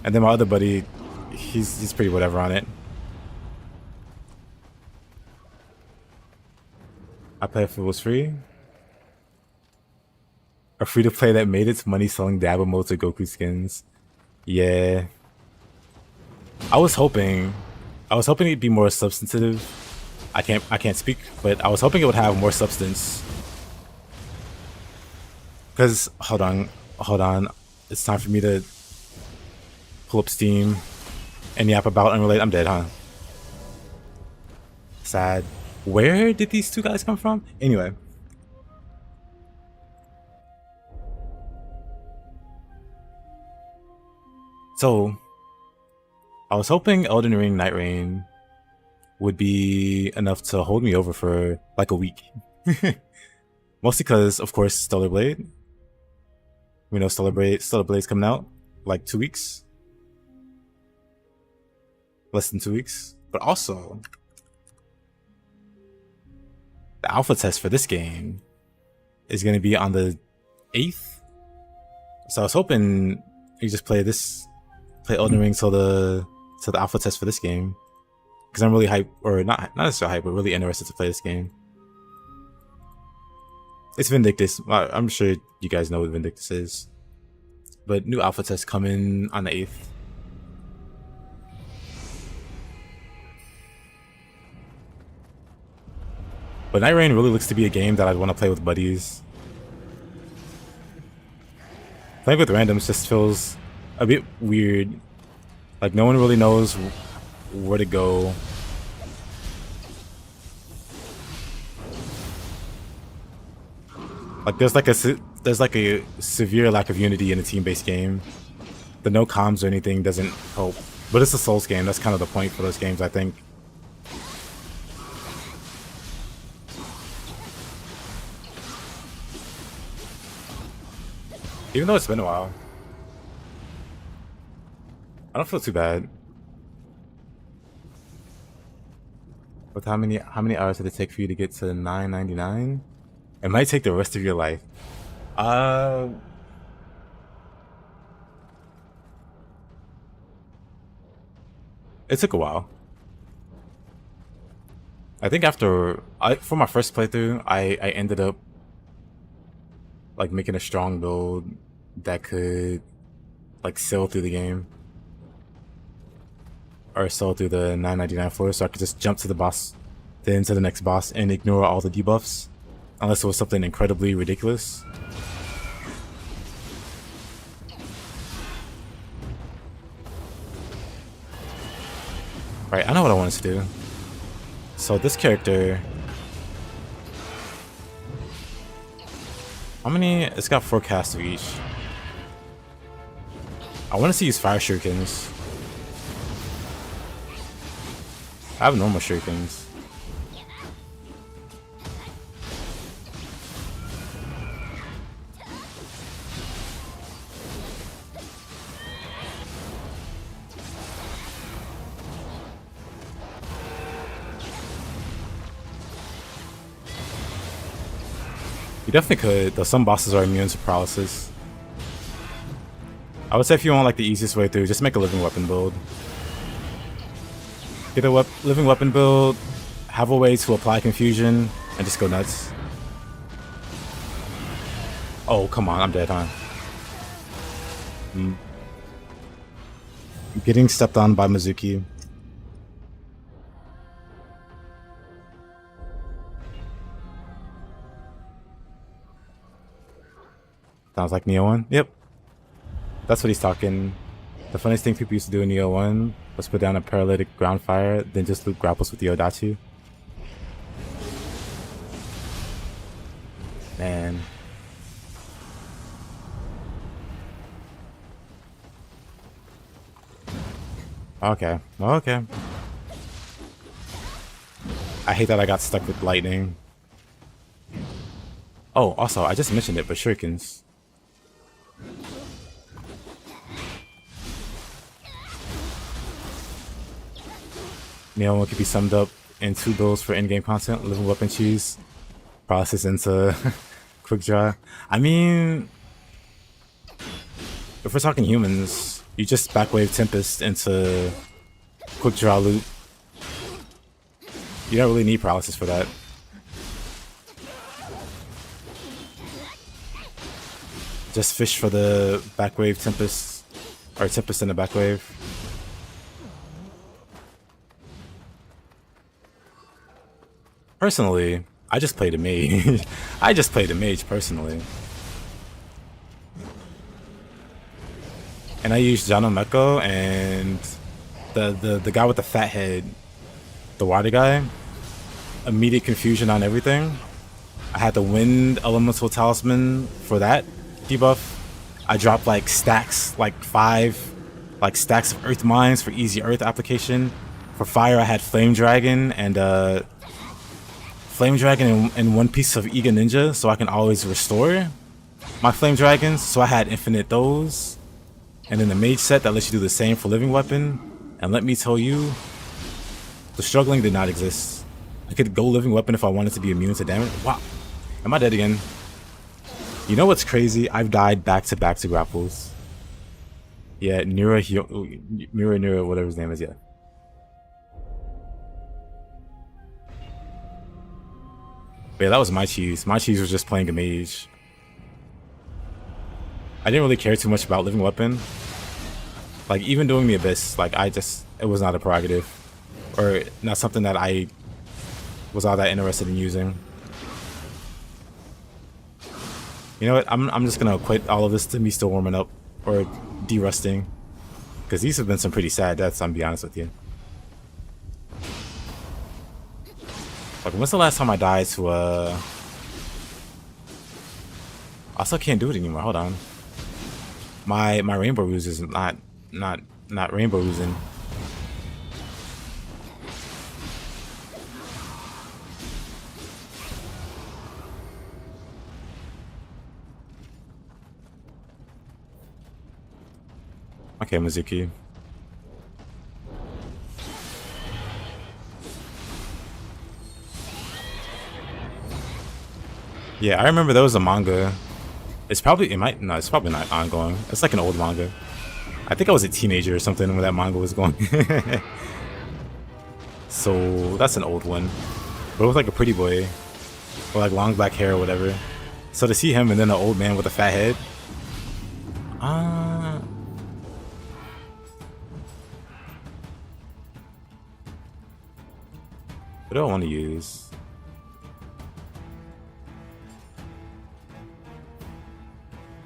And then my other buddy, he's pretty whatever on it. I play if it was free. A free-to-play that made its money selling dab emotes or Goku skins. Yeah. I was hoping it'd be more substantive. I can't speak, but I was hoping it would have more substance. Cause hold on. It's time for me to pull up Steam. Any app about Unrelated. I'm dead, huh? Sad. Where did these 2 guys come from? Anyway. So, I was hoping Elden Ring Nightreign would be enough to hold me over for like a week. Mostly because, of course, Stellar Blade. We know Stellar Blade's coming out like 2 weeks. Less than 2 weeks. But also, the alpha test for this game is going to be on the 8th. So I was hoping you just play Elden Ring till the alpha test for this game, because I'm really hyped, or not necessarily hyped, but really interested to play this game. It's Vindictus. I'm sure you guys know what Vindictus is, but new alpha test coming on the 8th. But Nightreign really looks to be a game that I'd want to play with buddies. Playing with randoms just feels a bit weird. Like no one really knows where to go. Like there's like a severe lack of unity in a team-based game. The no comms or anything doesn't help. But it's a Souls game. That's kind of the point for those games, I think. Even though it's been a while, I don't feel too bad. With how many hours did it take for you to get to $9.99? It might take the rest of your life. It took a while. I think for my first playthrough, I ended up like making a strong build that could like sail through the game, or sail through the 9.99 floor, so I could just jump to the boss, then to the next boss, and ignore all the debuffs, unless it was something incredibly ridiculous. Right, I know what I wanted to do. So this character, how many? It's got 4 casts of each. I want to see use fire shurikens. I have normal shurikens. You definitely could, though some bosses are immune to paralysis. I would say if you want like the easiest way through, just make a living weapon build. Get a living weapon build, have a way to apply confusion, and just go nuts. Oh, come on, I'm dead, huh? Getting stepped on by Mizuki. Sounds like Nioh 1. Yep. That's what he's talking. The funniest thing people used to do in Nioh 1 was put down a paralytic ground fire, then just loop grapples with the Odachi. Man. Okay. Okay. I hate that I got stuck with lightning. Oh, also, I just mentioned it, but shurikens. Nioh 1 could be summed up in 2 builds for in-game content: living weapon cheese, process into quick draw. I mean, if we're talking humans, you just backwave Tempest into quick draw loot. You don't really need paralysis for that. Just fish for the backwave Tempest, or Tempest in the backwave. Personally, I just played a mage. I just played a mage personally. And I used Jano Meko and the guy with the fat head, the water guy. Immediate confusion on everything. I had the wind elemental talisman for that debuff. I dropped like stacks, like 5 like stacks of earth mines for easy earth application. For fire I had flame dragon and one piece of Iga Ninja, so I can always restore my flame dragons. So I had infinite those. And then the mage set that lets you do the same for living weapon. And let me tell you, the struggling did not exist. I could go living weapon if I wanted to be immune to damage. Wow. Am I dead again? You know what's crazy? I've died back to back to grapples. Yeah, Nioh, whatever his name is, yeah. But yeah, that was my cheese. My cheese was just playing a mage. I didn't really care too much about living weapon. Like, even doing the abyss, like, it was not a prerogative. Or not something that I was all that interested in using. You know what? I'm just gonna equate all of this to me still warming up. Or de-rusting. Because these have been some pretty sad deaths, I'm be honest with you. Like, when's the last time I died to, I also can't do it anymore, hold on. My rainbow ruse is not rainbow rusing. Okay, Mizuki. Yeah, I remember there was a manga. It's probably not ongoing. It's like an old manga. I think I was a teenager or something when that manga was going. So that's an old one. But it was like a pretty boy. Or like long black hair or whatever. So to see him and then an old man with a fat head. What do I want to use?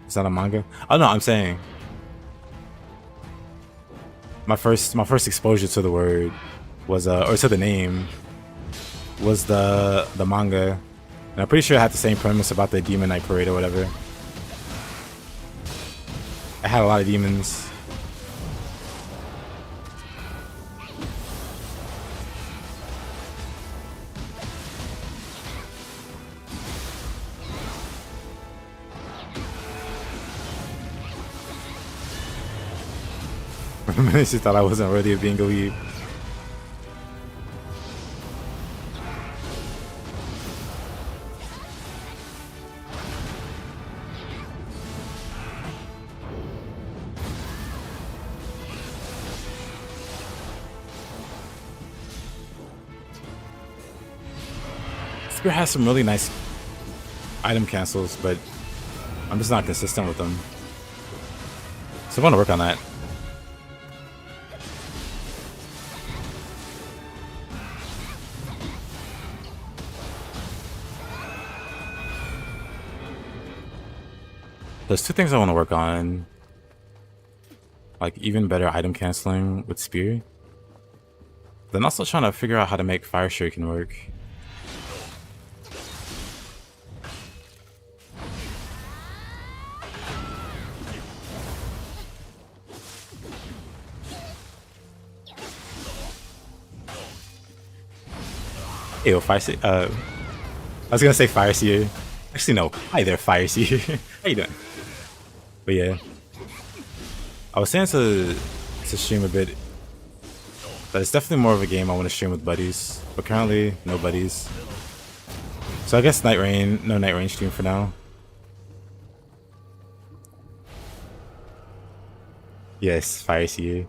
Is that a manga? Oh no, I'm saying my first exposure to the word was or to the name was the manga. And I'm pretty sure it had the same premise about the Demon Knight Parade or whatever. It had a lot of demons. She thought I wasn't worthy of being a weeb. Spear has some really nice item cancels, but I'm just not consistent with them. So I want to work on that. There's two things I want to work on. Like even better item canceling with Spear. Then also trying to figure out how to make Fire Shuriken work. Ew, Fire Seer. I was gonna say Fire Seer. Actually, no. Hi there, Fire Seer. How you doing? But yeah, I was saying to stream a bit that it's definitely more of a game I want to stream with buddies, but currently no buddies. So I guess Nightreign, no Nightreign stream for now. Yes, Fire Seer.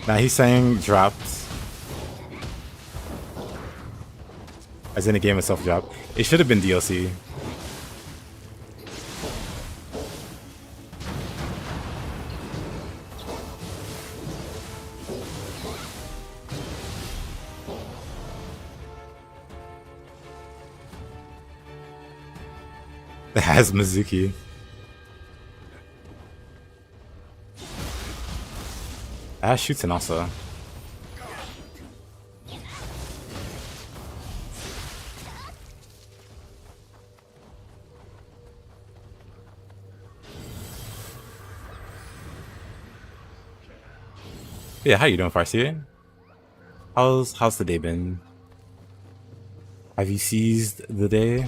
Now he's saying dropped. As in the game itself dropped. It should have been DLC. It has Mizuki. That shoots an also. Yeah, how you doing, Farsi? How's the day been? Have you seized the day?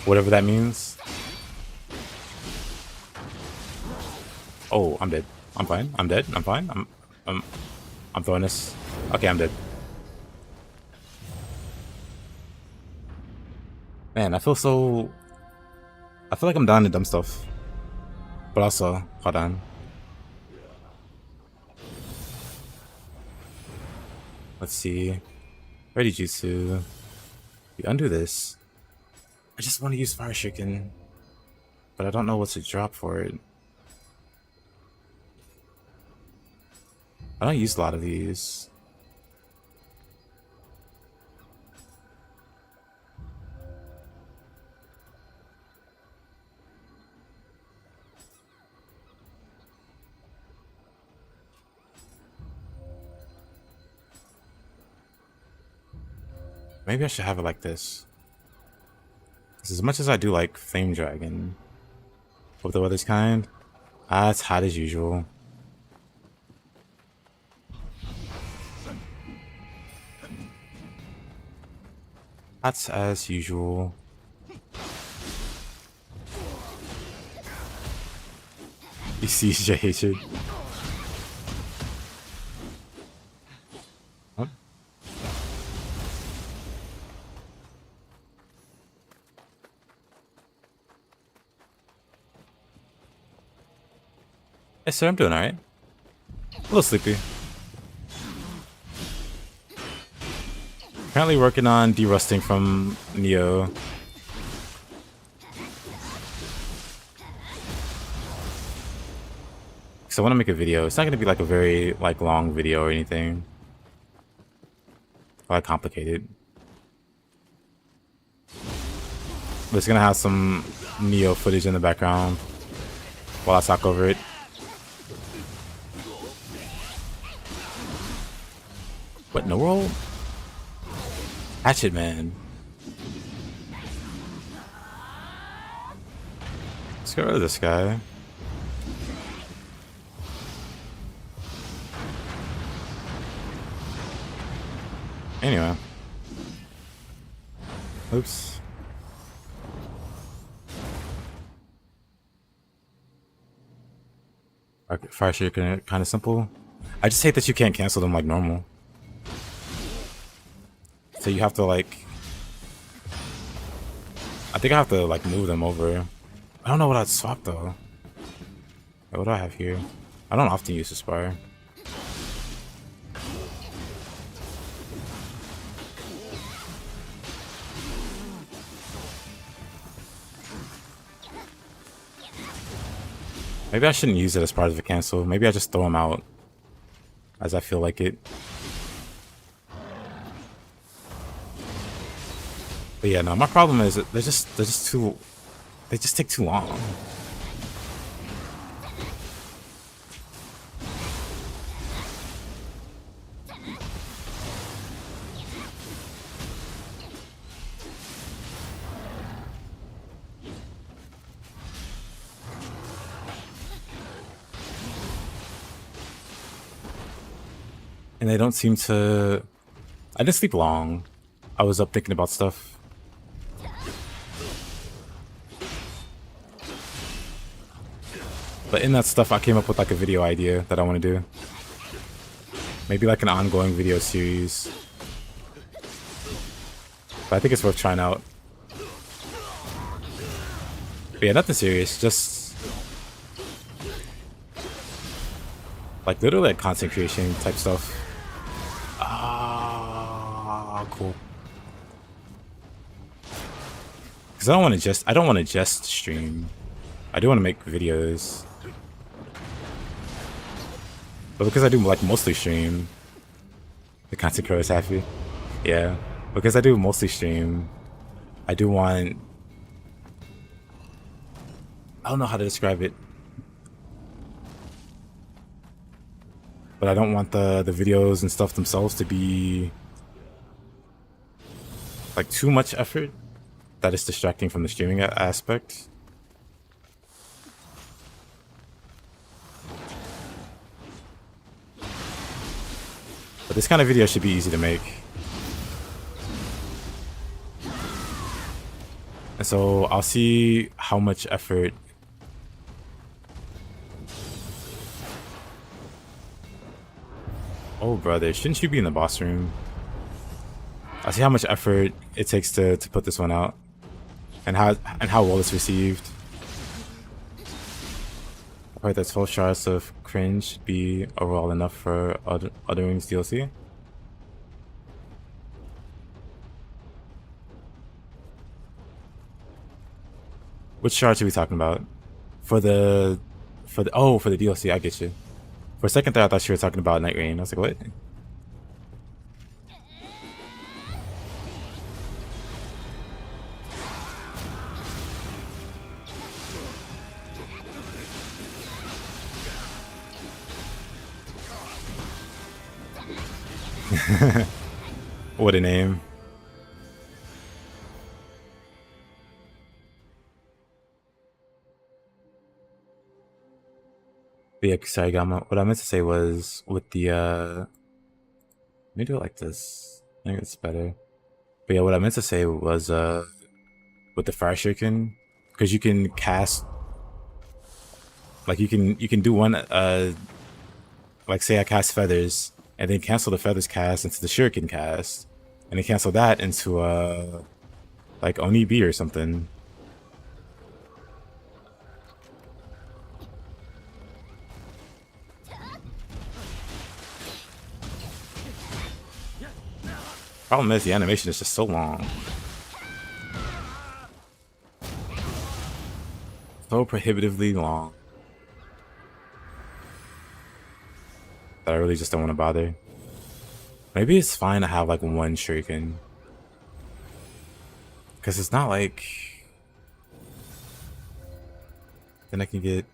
Whatever that means. Oh, I'm dead. I'm fine. I'm dead. I'm fine. I'm throwing this. Okay, I'm dead. Man, I feel like I'm down to dumb stuff. But also, hold on. Let's see. Ready Jutsu. We undo this. I just want to use Fire Shuriken, but I don't know what to drop for it. I don't use a lot of these. Maybe I should have it like this. As much as I do like Flame Dragon, of the weather's kind, it's hot as usual. Hot as usual. You see your hatred. Huh? Yes, sir, I'm doing alright. A little sleepy. Currently working on derusting from Nioh. So I want to make a video. It's not going to be like a very long video or anything. Or complicated. But it's going to have some Nioh footage in the background while I talk over it. What in the world? Hatchet Man. Let's get rid of this guy. Anyway. Oops. Fire shuriken kind of simple. I just hate that you can't cancel them like normal. So you have to like, I think I have to like move them over. I don't know what I'd swap though. What do I have here? I don't often use Aspire. Maybe I shouldn't use it as part of a cancel. Maybe I just throw them out as I feel like it. But yeah, no, my problem is that they're just too, they just take too long. And they don't seem to... I didn't sleep long. I was up thinking about stuff. But in that stuff, I came up with like a video idea that I want to do. Maybe like an ongoing video series. But I think it's worth trying out. But yeah, nothing serious. Just... like literally like content creation type stuff. Ah, cool. Because I don't want to just stream. I do want to make videos. But because I do like mostly stream, the content creator is happy. Yeah, because I do mostly stream, I do want... I don't know how to describe it. But I don't want the videos and stuff themselves to be like too much effort that is distracting from the streaming aspect. But this kind of video should be easy to make. And so I'll see how much effort Oh, brother, shouldn't you be in the boss room? I'll see how much effort it takes to put this one out, and how well it's received. I've heard that 12 shards of cringe should be overall enough for other rooms DLC. Which shards are we talking about? For the DLC, I get you. For a second there, I thought you were talking about Nightreign. I was like, what? What a name. But yeah, sorry, Gamma. What I meant to say was with the let me do it like this. I think it's better. But yeah, what I meant to say was with the fire shuriken, because you can cast, like you can do one like say I cast feathers and then cancel the feathers cast into the shuriken cast, and then cancel that into like Oni B or something. Problem is the animation is just so long. So prohibitively long that I really just don't want to bother. Maybe it's fine to have like one shuriken, because it's not like then I can get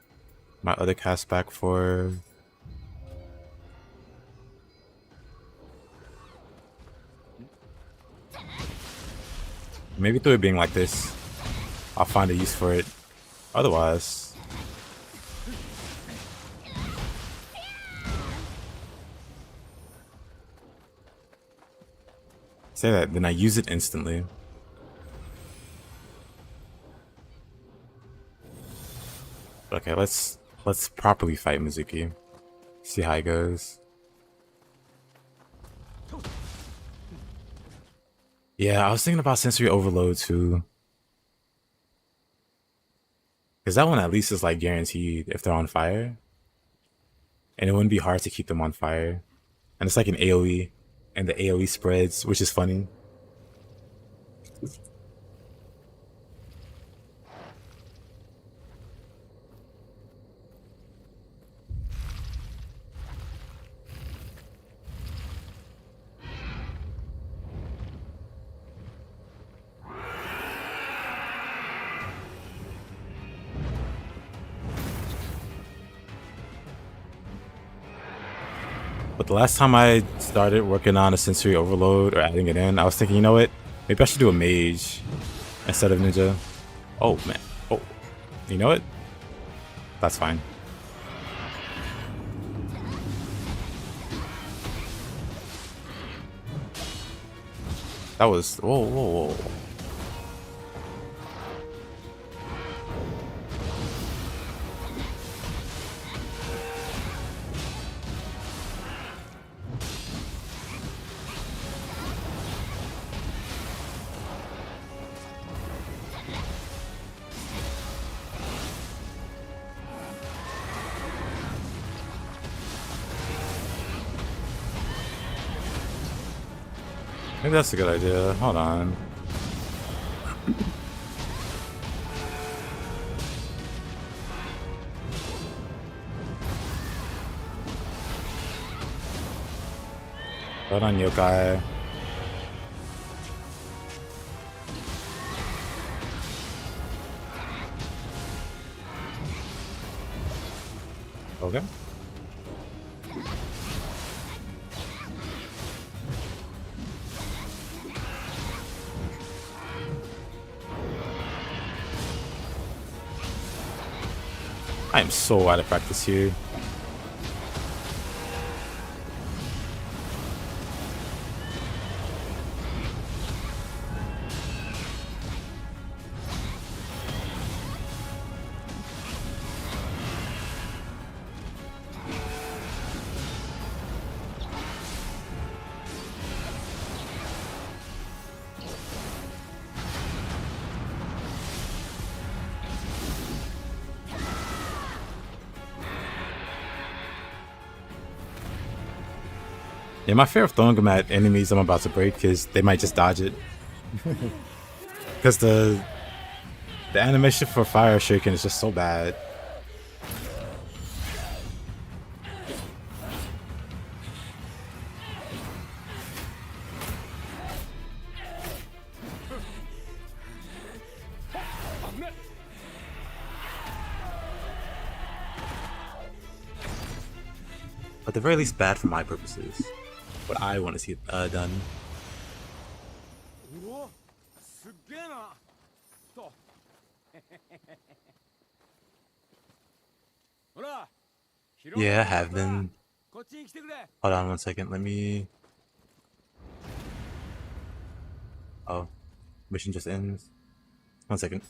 my other cast back for maybe through it being like this, I'll find a use for it. Otherwise, say that, then I use it instantly. Okay, let's Let's properly fight Mizuki. See how it goes. Yeah, I was thinking about sensory overload too. Because that one at least is like guaranteed if they're on fire. And it wouldn't be hard to keep them on fire. And it's like an AoE. And the AoE spreads, which is funny. But the last time I started working on a sensory overload or adding it in, I was thinking, you know what? Maybe I should do a mage instead of ninja. Oh, man. Oh, you know what? That's fine. That was... Whoa, whoa, whoa. Maybe that's a good idea. Hold on. Hold on, yokai. Okay. I am so out of practice here. Yeah, my fear of throwing them at enemies I'm about to break is they might just dodge it. Because the animation for fire shuriken is just so bad. At the very least bad for my purposes. What I want to see done. うおすっげえなとほら Yeah, I have been. こっちに来てくれ Hold on one second. Let me. Oh, mission just ends. 1 second.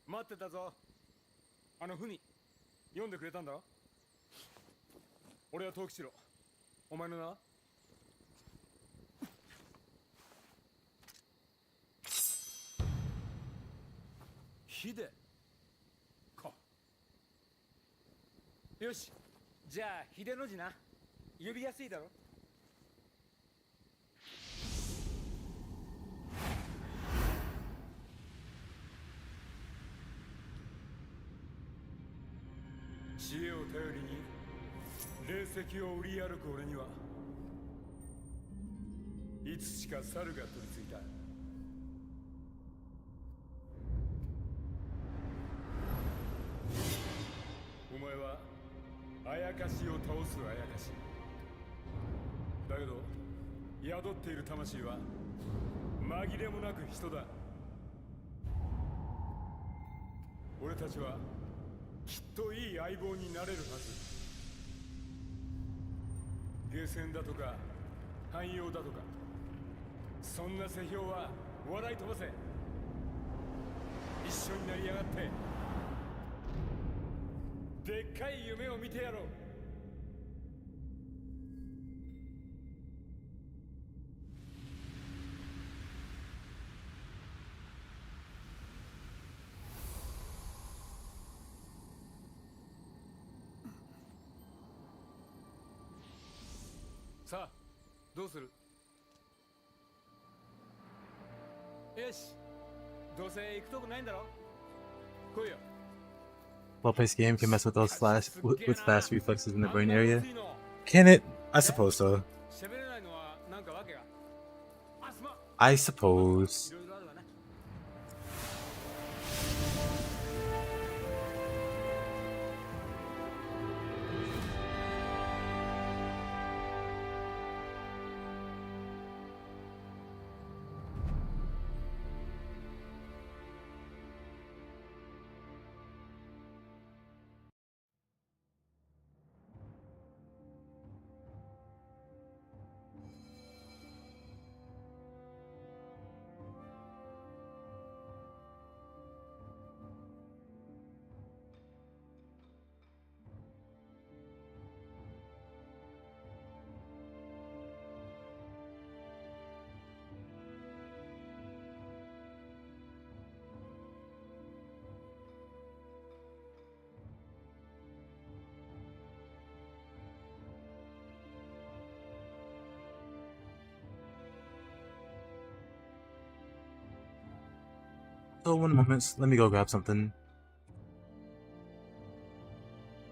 待ってたぞあの文読んでくれたんだろ俺は藤吉郎お前の名は秀かよしじゃあ秀の字な呼びやすいだろ知恵を頼りに霊石を売り歩く俺にはいつしか猿が取り付いたお前はあやかしを倒すあやかしだけど宿っている魂は紛れもなく人だ俺たちはきっといい相棒になれるはずゲーセンだとか汎用だとかそんな世評は笑い飛ばせ。一緒になりやがって。でっかい夢を見てやろう。さあ、どうする？よし、どうせ行くとこないんだろ。来いよ。Well-placed game can mess with those with fast reflexes in the brain area. Can it? I suppose so. 喋れないのはなんかわけが。あ、すまん。 I suppose. いろいろあるわね。So 1 moment, let me go grab something.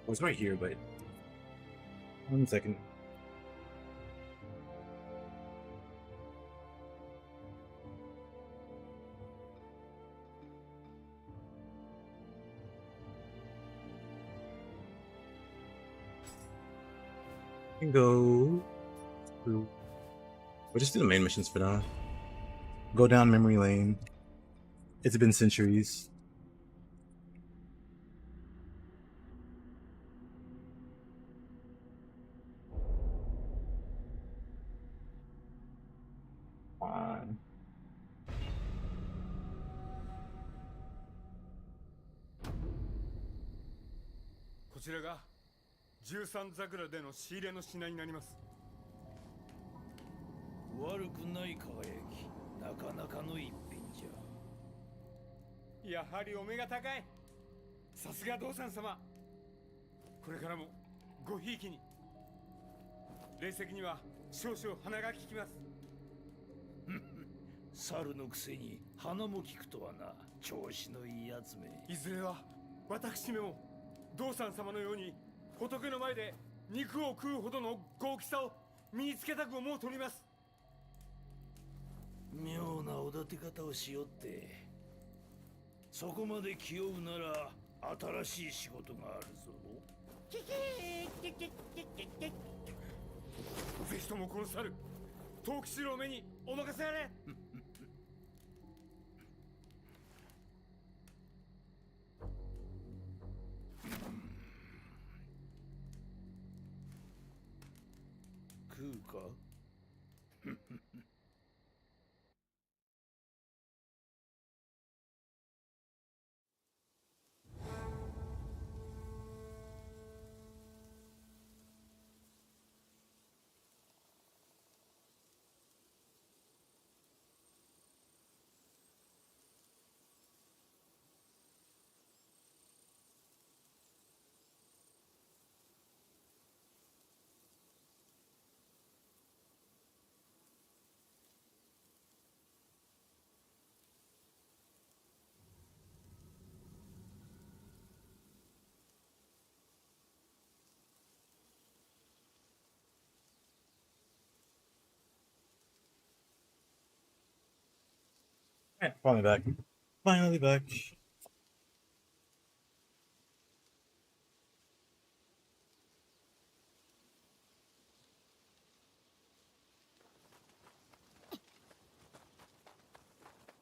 Well, it's right here, but 1 second. Can go through. We'll just do the main missions for now. Go down memory lane. It's been centuries. Fine. こちらが13桜での仕入れの品になります。悪くない輝き、なかなかの一品じゃ。やはりお目が高い。さすが道産様。これからもごひいきに。霊石には少々鼻が利きます。猿のくせに鼻も利くとはな。調子のいいやつめ。いずれは私めも道産様のように仏の前で肉を食うほどの豪気さを身につけたく思うとります。妙なおだて方をしよって。そこまで気負うなら新しい仕事があるぞ。ぜひともこの猿、藤吉郎めにお任せあれ。食うかAlright, finally back. Finally back.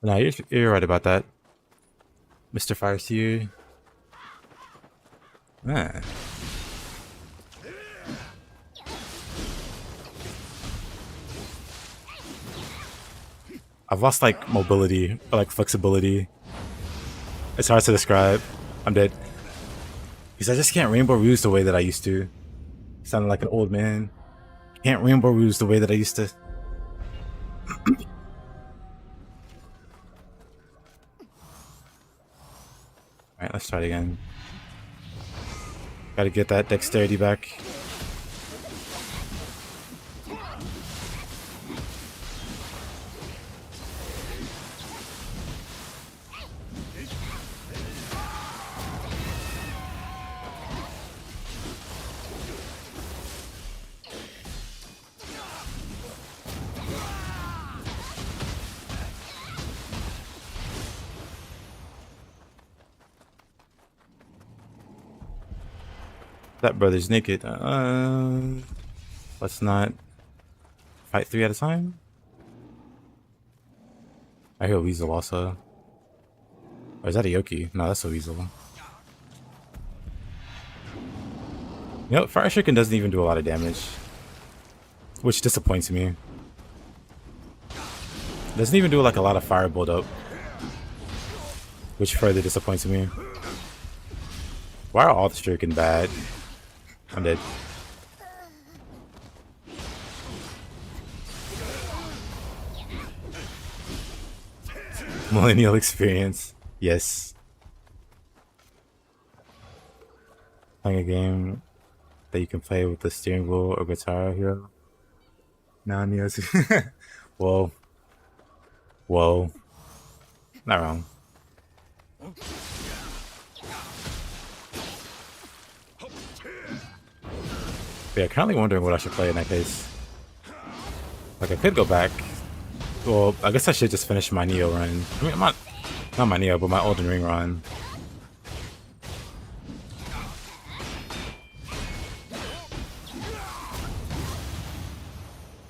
No, you're right about that, Mr. Fireseer. Ah. I've lost like mobility or like flexibility. It's hard to describe. I'm dead. Because I just can't rainbow ruse the way that I used to. Sounding like an old man. Can't rainbow ruse the way that I used to. Alright, let's try it again. Gotta get that dexterity back. That brother's naked. Let's not fight 3 at a time. I hear a weasel also. Or is that a Yoki? No, that's a weasel. You know, Fire Shuriken doesn't even do a lot of damage. Which disappoints me. Doesn't even do like a lot of fire build up. Which further disappoints me. Why are all the Shuriken bad? I'm dead. Millennial experience. Yes. Playing a game that you can play with the steering wheel or guitar hero. Now Nioh's. Whoa. Whoa. Not wrong. But yeah, currently wondering what I should play in that case. Like I could go back. Well, I guess I should just finish my Nioh run. I mean, not my Nioh, but my Elden Ring run.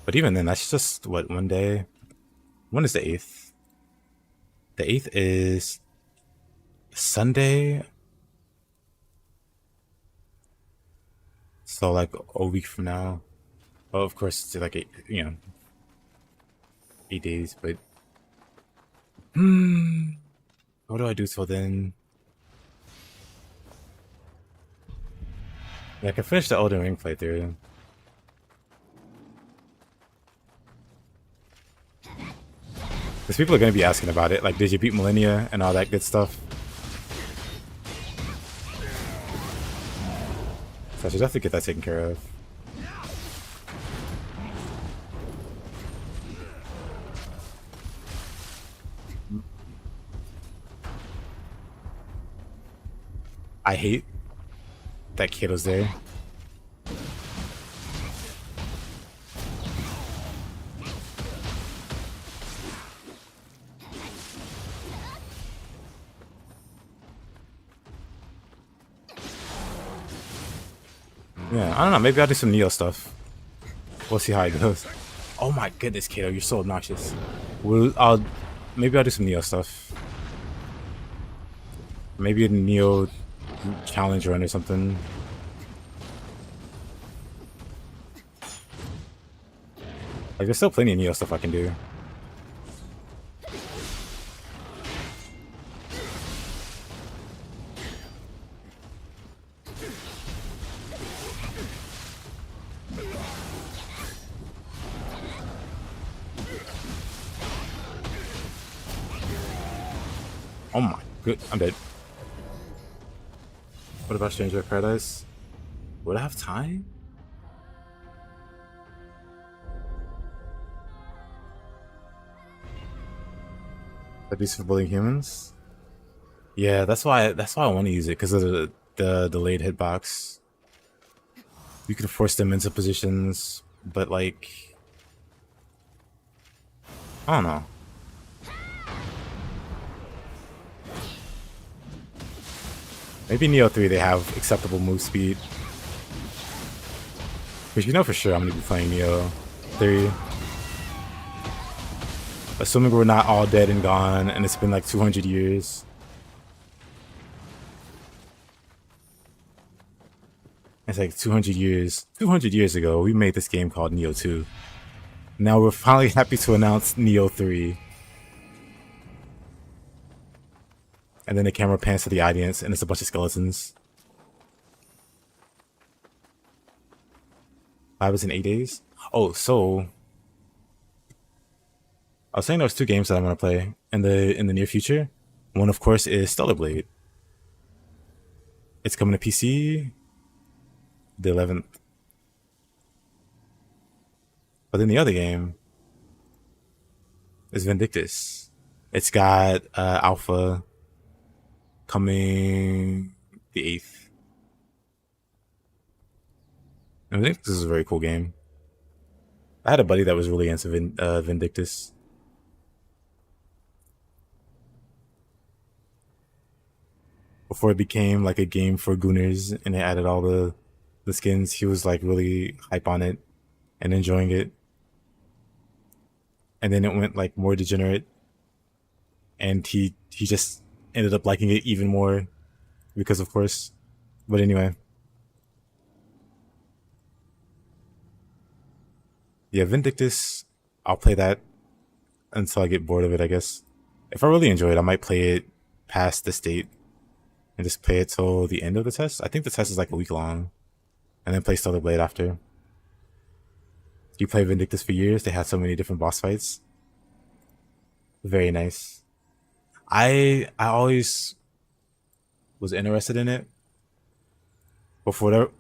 But even then, that's just, what, one day? When is the 8th? The 8th is Sunday. So, like, a week from now. Well, of course, it's like, 8 days, but... What do I do till then? Yeah, I can finish the Elden Ring playthrough. Because people are going to be asking about it, like, did you beat Millennia and all that good stuff? So I should definitely get that taken care of. I hate that Kato's there. Yeah, I don't know. Maybe I'll do some Nioh stuff. We'll see how it goes. Oh my goodness, Kato, you're so obnoxious. Maybe I'll do some Nioh stuff. Maybe a Nioh challenge run or something. Like, there's still plenty of Nioh stuff I can do. Oh my good, I'm dead. What about Stranger of Paradise? Would I have time? Abuse for bullying humans? Yeah, that's why I want to use it, because of the delayed hitbox. You can force them into positions, but like, I don't know. Maybe Nioh 3 they have acceptable move speed. Because you know for sure I'm going to be playing Nioh 3. Assuming we're not all dead and gone and it's been like 200 years. It's like 200 years. 200 years ago, we made this game called Nioh 2. Now we're finally happy to announce Nioh 3. and then the camera pans to the audience, and it's a bunch of skeletons. 5 is in 8 days. Oh, so I was saying there's 2 games that I'm gonna play in the near future. One, of course, is Stellar Blade. It's coming to PC the 11th. But then the other game is Vindictus. It's got alpha coming the 8th. I think this is a very cool game. I had a buddy that was really into Vindictus. Before it became like a game for gooners and they added all the skins, he was like really hype on it and enjoying it. And then it went like more degenerate, and he just ended up liking it even more because, of course. But anyway, yeah, Vindictus, I'll play that until I get bored of it, I guess. If I really enjoy it, I might play it past the state and just play it till the end of the test. I think the test is like a week long, and then play Stellar Blade after. You play Vindictus for years. They had so many different boss fights. Very nice. I always was interested in it. Before that,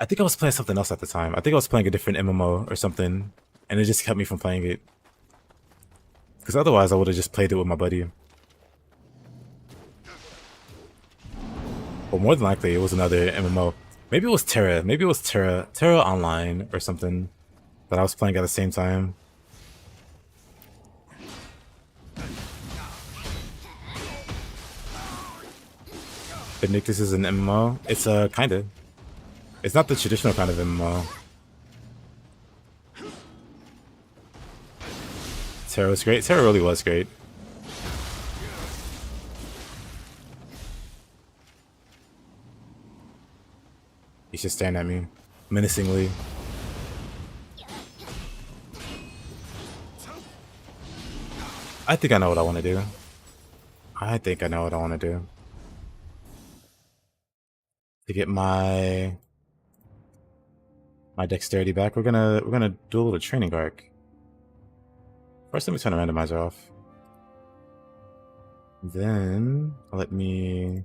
I think I was playing something else at the time. I think I was playing a different MMO or something, and it just kept me from playing it. Because otherwise, I would have just played it with my buddy. But more than likely, it was another MMO. Maybe it was Terra. Maybe it was Terra Online or something that I was playing at the same time. Vindictus is an MMO. It's kinda. It's not the traditional kind of MMO. Terra was great. Terra really was great. He's just staring at me menacingly. I think I know what I want to do. I think I know what I want to do. To get my dexterity back, we're gonna do a little training arc. First, let me turn the randomizer off. Then let me.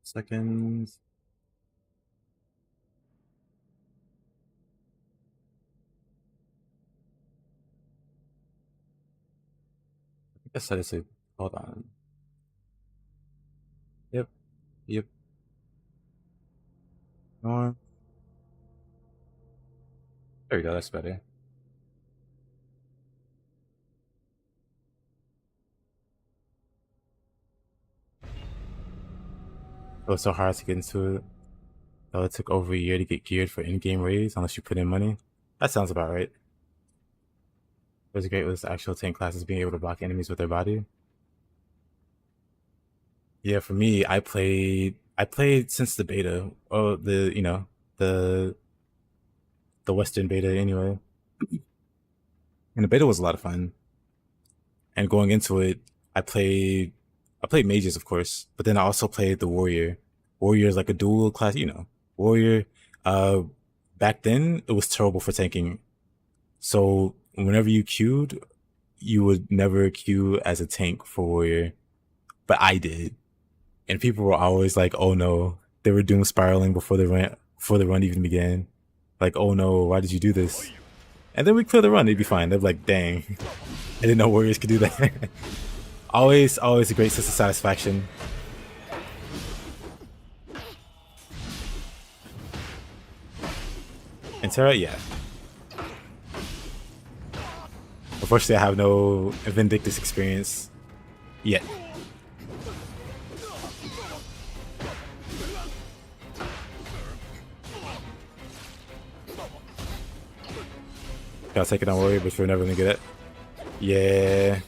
Seconds. I think I said it's a. Hold on. Yep. There we go. That's better. It was so hard to get into it. Oh, it took over a year to get geared for in-game raids unless you put in money. That sounds about right. What's great was the actual tank classes being able to block enemies with their body. Yeah, for me, I played since the beta. Oh, the Western beta anyway. And the beta was a lot of fun. And going into it, I played mages, of course, but then I also played the warrior. Warrior is like a dual class, warrior. Back then it was terrible for tanking. So whenever you queued, you would never queue as a tank for warrior, but I did, and people were always like, "Oh no!" They were doom spiraling before the run even began. Like, "Oh no, why did you do this?" And then we clear the run, they'd be fine. They'd be like, "Dang, I didn't know warriors could do that." always a great sense of satisfaction. And Terra, yeah. Unfortunately, I have no Vindictus experience yet. Gotta take it on warrior, but you're never gonna get it. Yeah.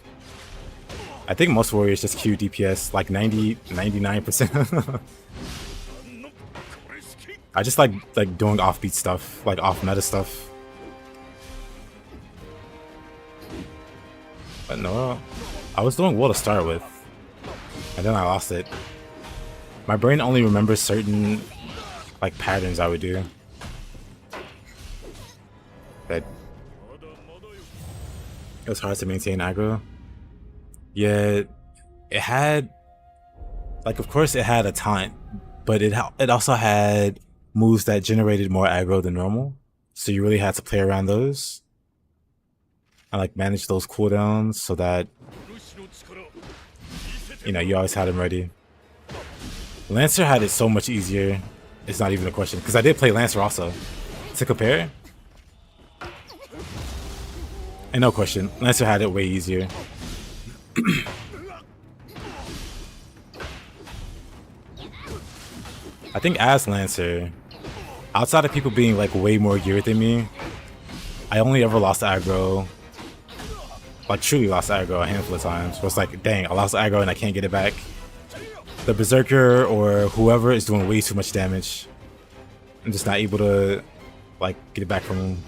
I think most warriors just Q DPS like 99%. I just like doing offbeat stuff, like off meta stuff. But no, I was doing well to start with, and then I lost it. My brain only remembers certain like patterns I would do. But it was hard to maintain aggro. Yeah, it had like, of course it had a taunt, but it also had moves that generated more aggro than normal. So you really had to play around those and like manage those cooldowns so that, you know, you always had them ready. Lancer had it so much easier. It's not even a question, because I did play Lancer also. To compare, and no question, Lancer had it way easier. I think as Lancer, outside of people being like way more geared than me, I only ever lost aggro, like truly lost aggro a handful of times. Where it's like, dang, I lost aggro and I can't get it back. The Berserker or whoever is doing way too much damage. I'm just not able to like get it back from him.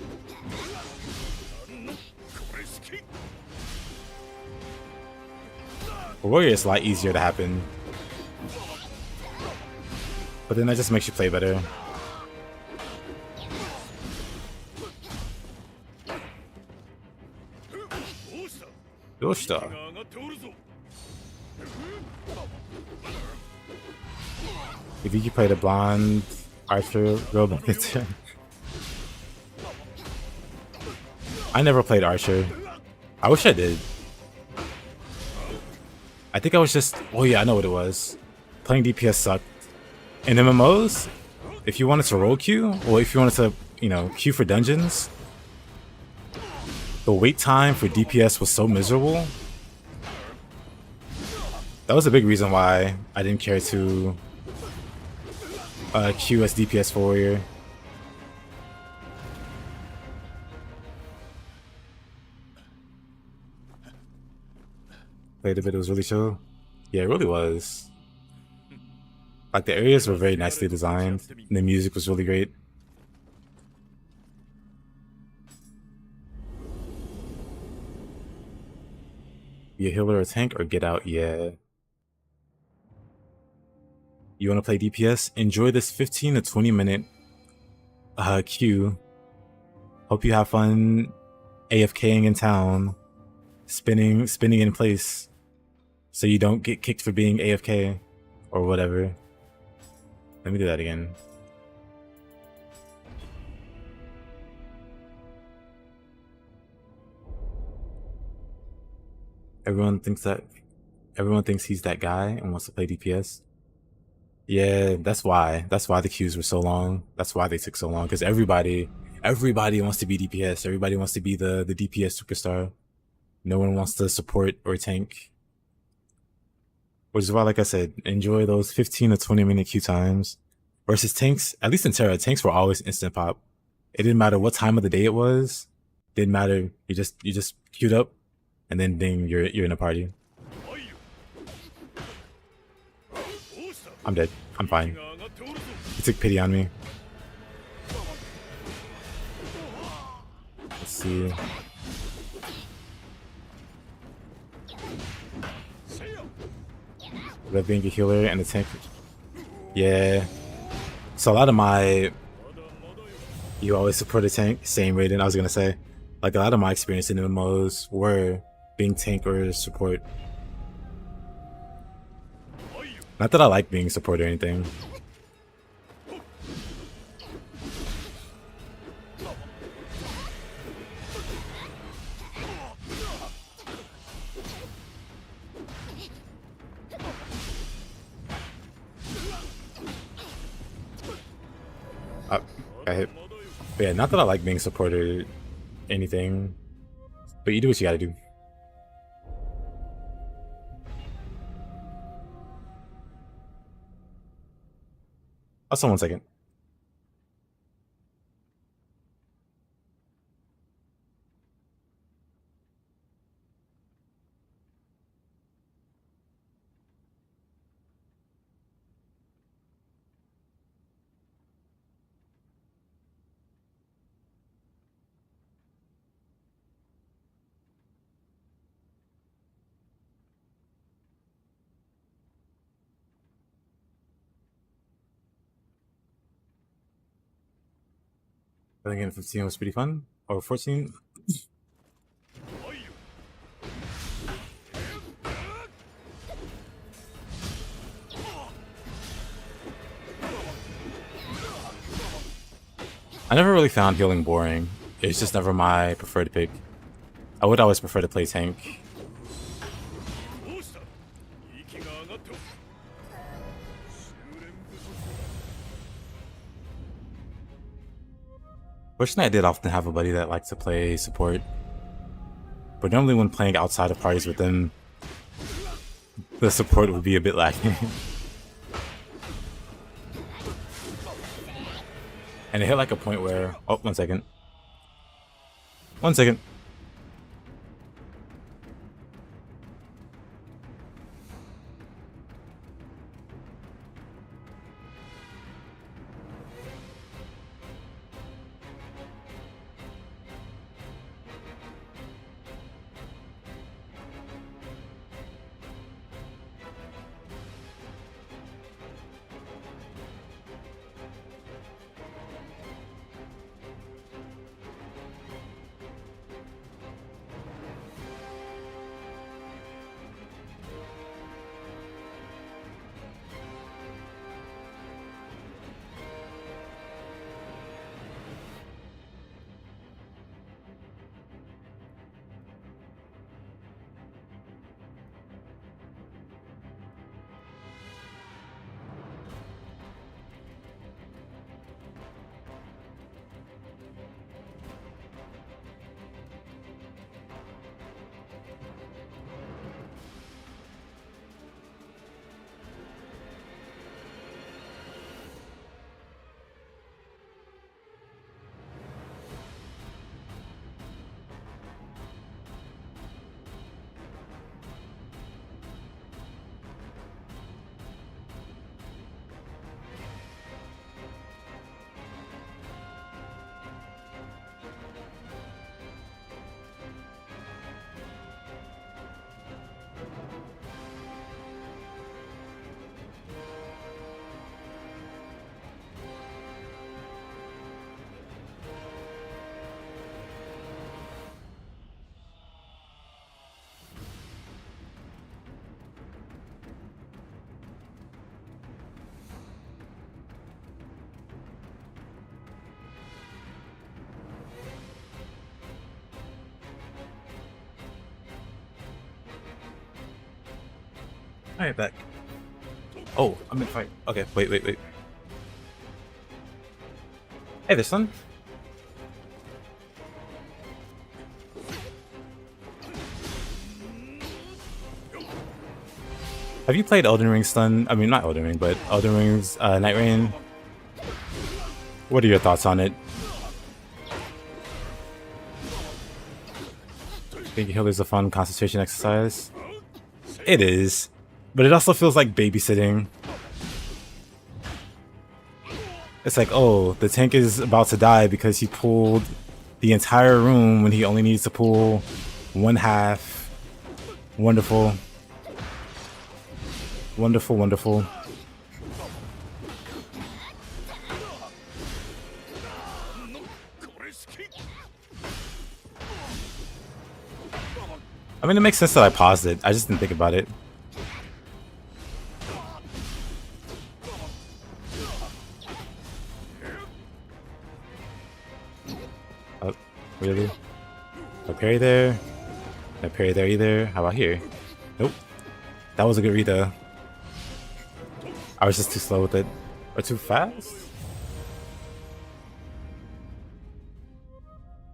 For Warrior, it's a lot easier to happen. But then that just makes you play better. Yoshita. If you could play the blonde Archer girl, I never played Archer. I wish I did. I think I was just, oh yeah, I know what it was. Playing DPS sucked. In MMOs, if you wanted to roll queue, or if you wanted to, you know, queue for dungeons, the wait time for DPS was so miserable. That was a big reason why I didn't care to queue as DPS for Warrior. Played a bit, it was really chill. Yeah, it really was. Like, the areas were very nicely designed, and the music was really great. Be a healer or tank, or get out, yeah. You want to play DPS? Enjoy this 15 to 20 minute queue. Hope you have fun AFKing in town, spinning in place, so you don't get kicked for being AFK or whatever. Let me do that again. Everyone thinks he's that guy and wants to play DPS. Yeah, that's why the queues were so long. That's why they took so long, because everybody wants to be DPS. Everybody wants to be the DPS superstar. No one wants to support or tank. Which is why, like I said, enjoy those 15 to 20 minute queue times. Versus tanks, at least in Terra, tanks were always instant pop. It didn't matter what time of the day it was. Didn't matter. You just queued up, and then ding, you're in a party. I'm dead. I'm fine. He took pity on me. Let's see. Love being a healer and a tank. Yeah. So a lot of my... You always support a tank? Same Raiden, I was gonna say. Like, a lot of my experience in MMOs were being tank or support. Not that I like being support or anything. I hit. But yeah, not that I like being support or anything. But you do what you gotta do. Also, 1 second. I think 15 was pretty fun. Or 14. I never really found healing boring. It's just never my preferred pick. I would always prefer to play tank. Fortunately, I did often have a buddy that liked to play support. But normally when playing outside of parties with them, the support would be a bit lacking. And it hit like a point where... Oh, 1 second. 1 second. Alright, back. Oh, I'm in fight. Okay, wait. Hey there, son. Have you played Elden Ring Stun? I mean, not Elden Ring, but Elden Ring's Nightreign? What are your thoughts on it? Think healer's a fun concentration exercise? It is, but it also feels like babysitting. It's like, oh, the tank is about to die because he pulled the entire room when he only needs to pull one half. Wonderful. Wonderful, wonderful. I mean, it makes sense that I paused it. I just didn't think about it. Oh, really? No parry there. No parry there either. How about here? Nope. That was a good read though. I was just too slow with it. Or too fast?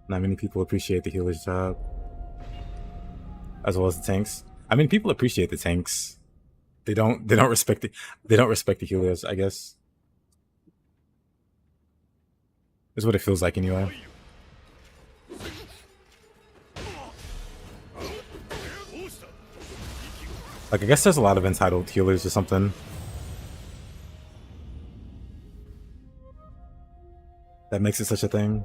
Not many people appreciate the healer's job. As well as the tanks. I mean, people appreciate the tanks. They don't respect the healers, I guess. Is what it feels like anyway. Like, I guess there's a lot of entitled healers or something. That makes it such a thing.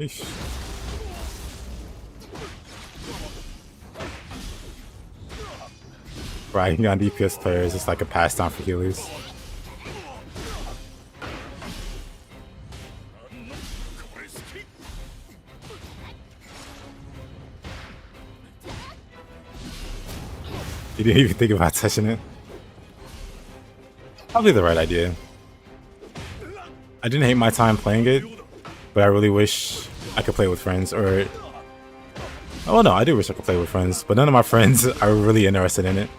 Eesh. Riding on DPS players is like a pastime for healers. You didn't even think about touching it. Probably the right idea. I didn't hate my time playing it, but I really wish I could play with friends, or... Oh no, I do wish I could play with friends, but none of my friends are really interested in it.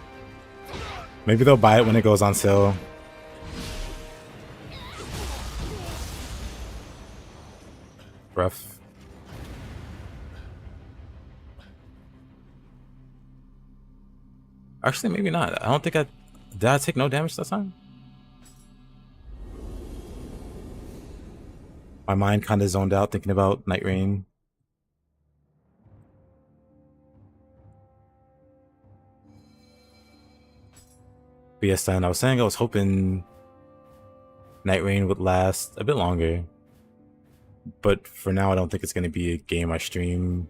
Maybe they'll buy it when it goes on sale. Rough. Actually, maybe not. I don't think I... Did I take no damage that time? My mind kind of zoned out thinking about Nightreign. But yes, then I was saying I was hoping Nightreign would last a bit longer. But for now, I don't think it's going to be a game I stream.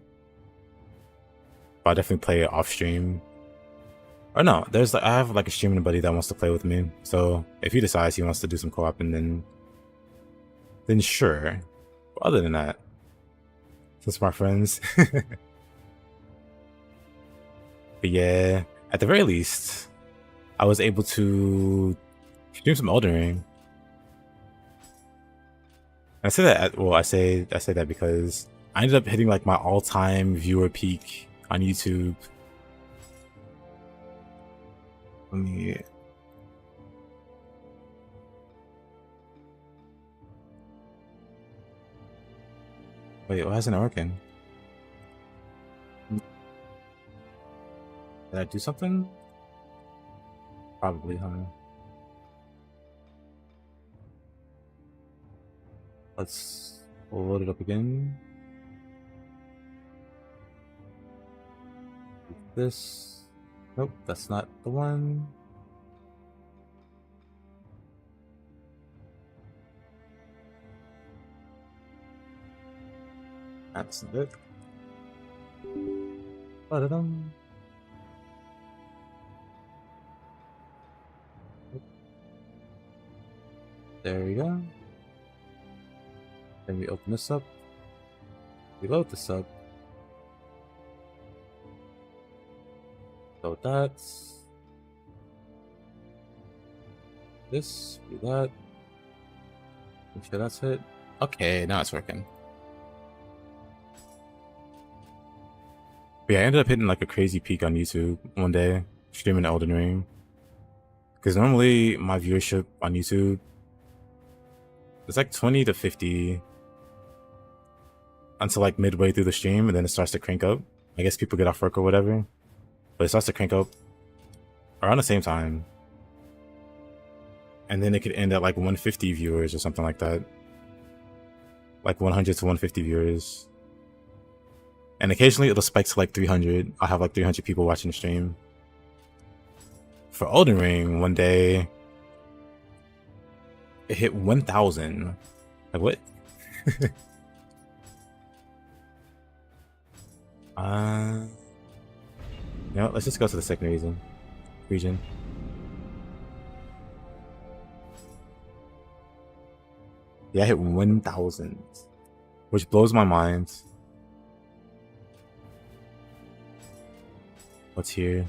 But I'll definitely play it off stream. Or no, there's I have like a streaming buddy that wants to play with me. So if he decides he wants to do some co-op, and then sure. But other than that, since my friends. But yeah, at the very least, I was able to stream some Elden Ring. I say that, well, I say that because I ended up hitting like my all-time viewer peak on YouTube. Let me... Wait, why isn't it working? Did I do something? Probably, huh? Let's load it up again. This. Nope, that's not the one. That's not it. Ba-da-dum. There we go. Then we open this up. We load this up. So that's this, do that. Make sure that's it. Okay, now it's working. But yeah, I ended up hitting like a crazy peak on YouTube one day, streaming Elden Ring. Because normally my viewership on YouTube is like 20 to 50 until like midway through the stream, and then it starts to crank up. I guess people get off work or whatever. But it starts to crank up around the same time. And then it could end at like 150 viewers or something like that. Like 100 to 150 viewers. And occasionally it'll spike to like 300. I'll have like 300 people watching the stream. For Elden Ring, one day, it hit 1,000. Like what? You know, let's just go to the second region. Yeah, I hit 1,000, which blows my mind. What's here?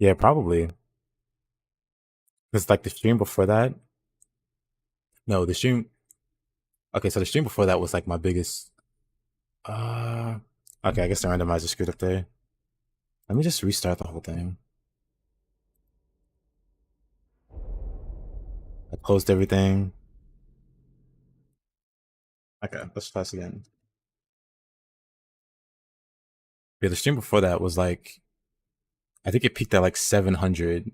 Yeah, probably. Because like the stream before that. No, the stream. Okay, so the stream before that was like my biggest. Okay, I guess the randomizer screwed up there. Let me just restart the whole thing. I closed everything. Okay, let's try this again. Yeah, the stream before that was like, I think it peaked at like 700.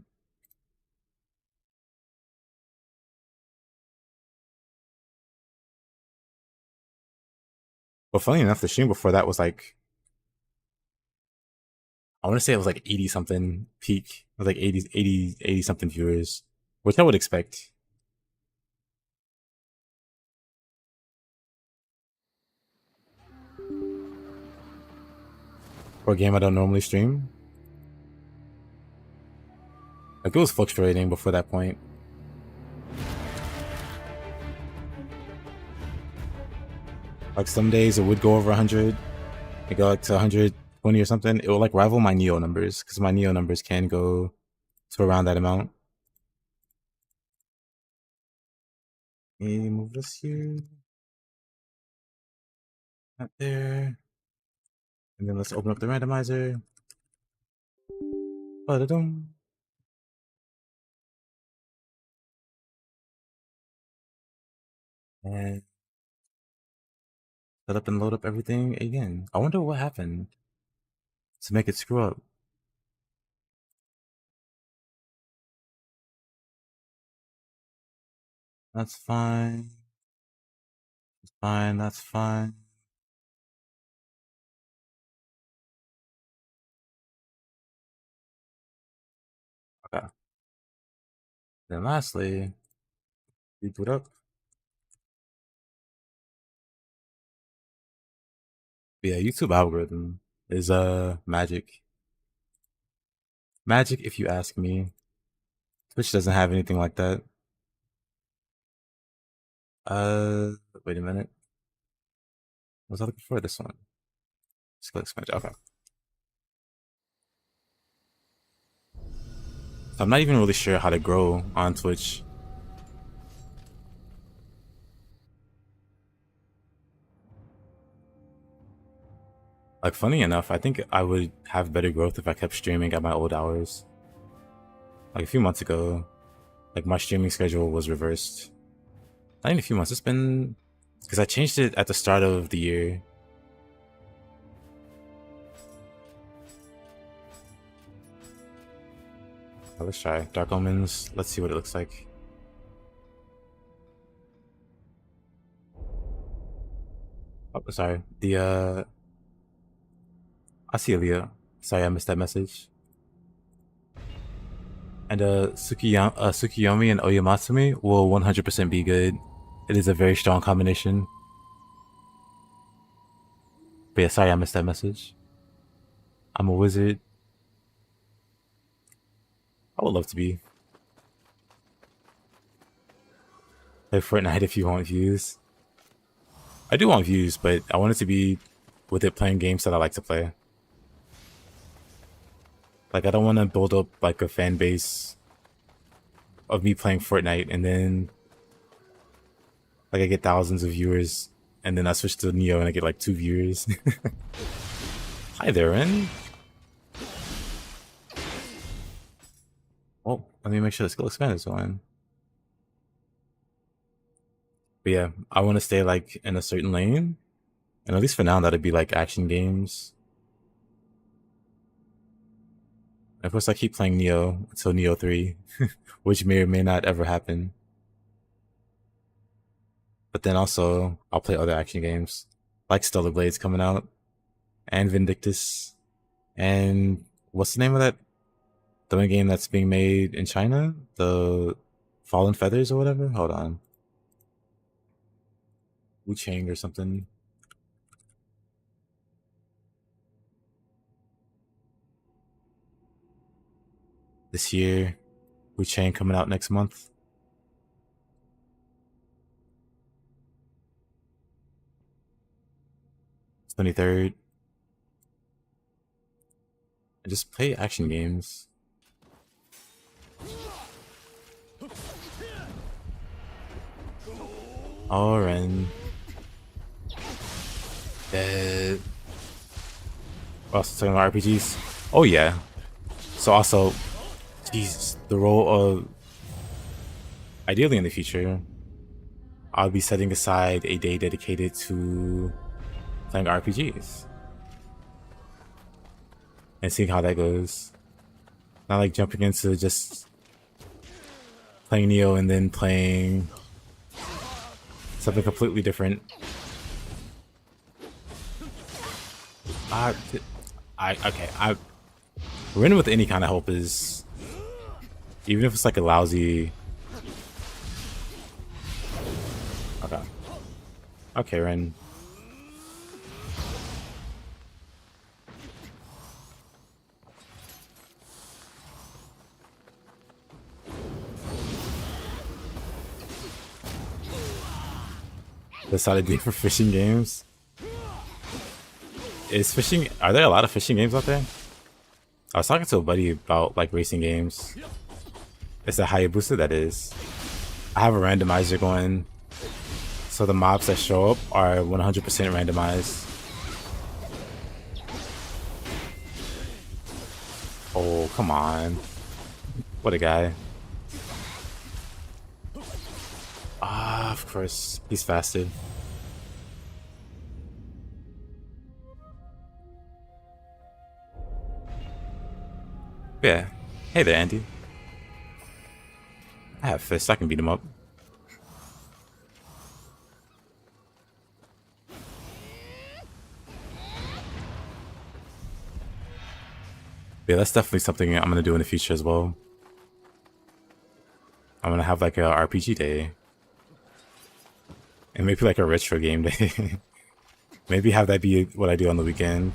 But funny enough, the stream before that was like I want to say it was like 80 something peak. It was like 80 something viewers, which I would expect. For a game I don't normally stream. Like it was fluctuating before that point. Like some days it would go over 100. It go like to 120 or something. It will like rival my Nioh numbers because my Nioh numbers can go to around that amount. Move this here. Not there. And then let's open up the randomizer. Ba-da-dum. And set up and load up everything again. I wonder what happened to make it screw up. That's fine. That's fine. That's fine. Okay. Then lastly, we boot up. But yeah, YouTube algorithm is magic. Magic, if you ask me. Twitch doesn't have anything like that. Wait a minute. Was I looking for this one? Just click expansion. Okay. So I'm not even really sure how to grow on Twitch. Like, funny enough, I think I would have better growth if I kept streaming at my old hours. Like a few months ago, like my streaming schedule was reversed. Not even a few months, it's been... Because I changed it at the start of the year. Let's try Dark Omens. Let's see what it looks like. Oh, sorry. I see Aaliyah. Sorry, I missed that message. And Tsukiyomi and Oyamatsumi will 100% be good. It is a very strong combination. But yeah, sorry I missed that message. I'm a wizard. I would love to be. Play Fortnite if you want views. I do want views, but I want it to be with it playing games that I like to play. Like, I don't want to build up like a fan base of me playing Fortnite and then like I get thousands of viewers and then I switch to Nioh and I get like 2 viewers. Hi there, Ren. Oh, let me make sure the skill expand is on. But yeah, I want to stay like in a certain lane. And at least for now, that'd be like action games. Of course, I keep playing Nioh until Nioh 3, which may or may not ever happen. But then also, I'll play other action games, like Stellar Blades coming out, and Vindictus, and what's the name of that? The one game that's being made in China? The Fallen Feathers or whatever? Hold on. Wu Chang or something. This year, Wu Chang coming out next month. 23rd. I just play action games. Ren. Dead. Also talking about RPGs. Oh yeah. So also, Jesus, the role of ideally in the future, I'll be setting aside a day dedicated to playing RPGs and seeing how that goes. Not like jumping into just playing Nioh and then playing something completely different. Winning with any kind of help is, even if it's like a lousy. Okay. Okay, Ren. That's how they do for fishing games. Is fishing? Are there a lot of fishing games out there? I was talking to a buddy about like racing games. It's a Hayabusa that is. I have a randomizer going, so the mobs that show up are 100% randomized. Oh, come on. What a guy. Ah, of course. He's fasted. Yeah. Hey there, Andy. I have fists. I can beat him up. Yeah, that's definitely something I'm gonna do in the future as well. I'm gonna have like a RPG day. And maybe like a retro game day. Maybe have that be what I do on the weekend.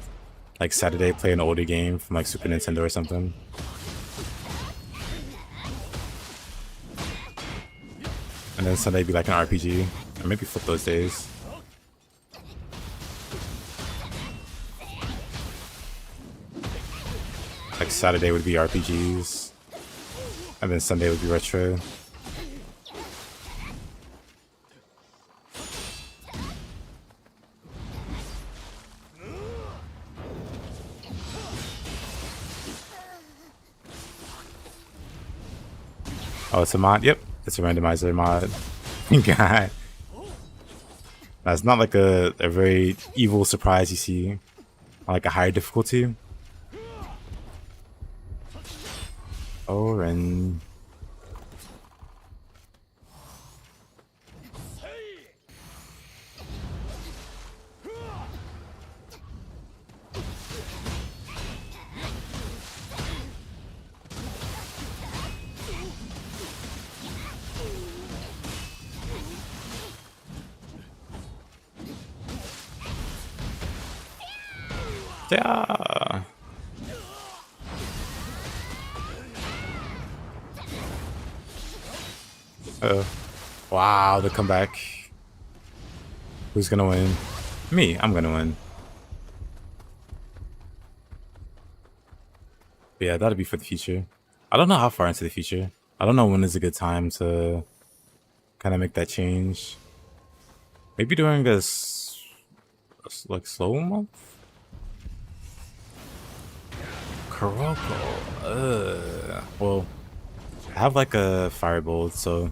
Like Saturday, play an older game from like Super Nintendo or something. And then Sunday be like an RPG. Or maybe flip those days. Like Saturday would be RPGs. And then Sunday would be retro. Oh, it's a mod? Yep. It's a randomizer mod. God. That's not like a very evil surprise you see on like a higher difficulty. Oh, and yeah. Wow, the comeback. Who's gonna win? Me. I'm gonna win. But yeah, that'll be for the future. I don't know how far into the future. I don't know when is a good time to kind of make that change. Maybe during this like slow month. Kuroko. Well, I have like a firebolt, so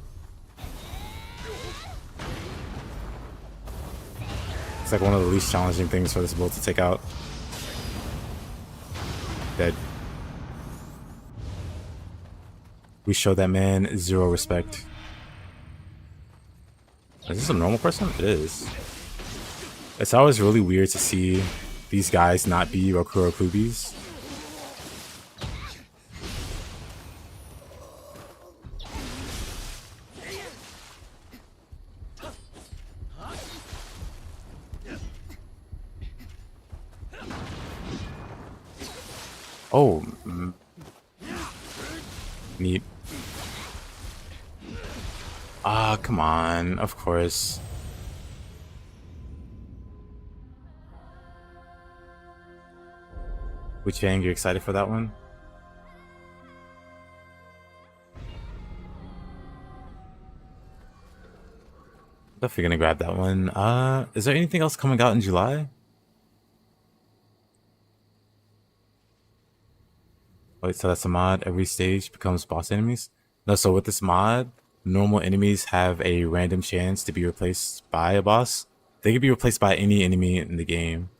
it's like one of the least challenging things for this build to take out. Dead. We show that man zero respect. Is this a normal person? It is. It's always really weird to see these guys not be Rokuro Kubis. Oh, neat. Ah, come on. Of course. Wuchang, you're excited for that one? Definitely gonna grab that one. Is there anything else coming out in July? Wait, so that's a mod. Every stage becomes boss enemies? No, so with this mod, normal enemies have a random chance to be replaced by a boss. They can be replaced by any enemy in the game.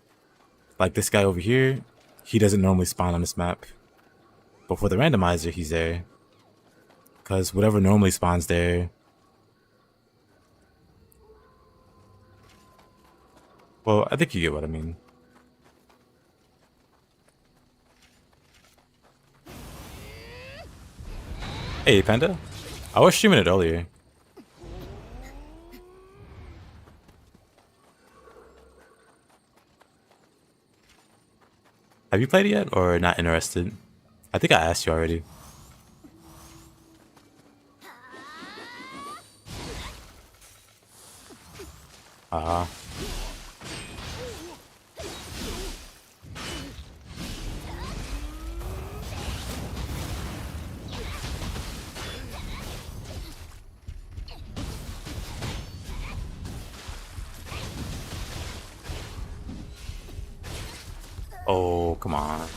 Like this guy over here, he doesn't normally spawn on this map. But for the randomizer, he's there. Because whatever normally spawns there... Well, I think you get what I mean. Hey, Panda. I was streaming it earlier. Have you played it yet, or not interested? I think I asked you already. Oh, come on.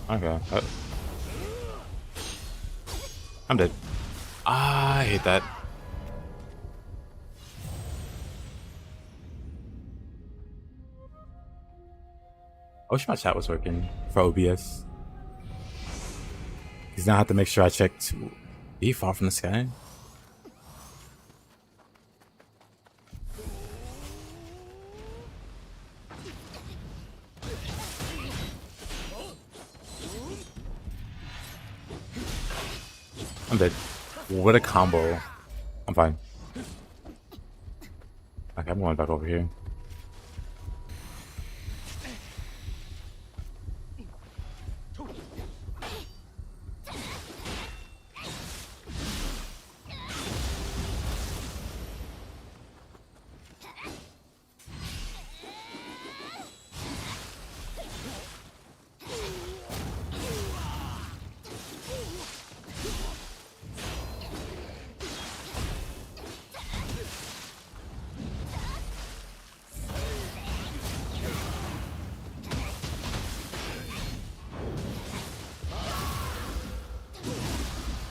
Okay. I'm dead. Ah, I hate that. I wish my chat was working for OBS. Because now I have to make sure I check to be far from the sky. I'm dead. What a combo. I'm fine. Okay, I'm going back over here.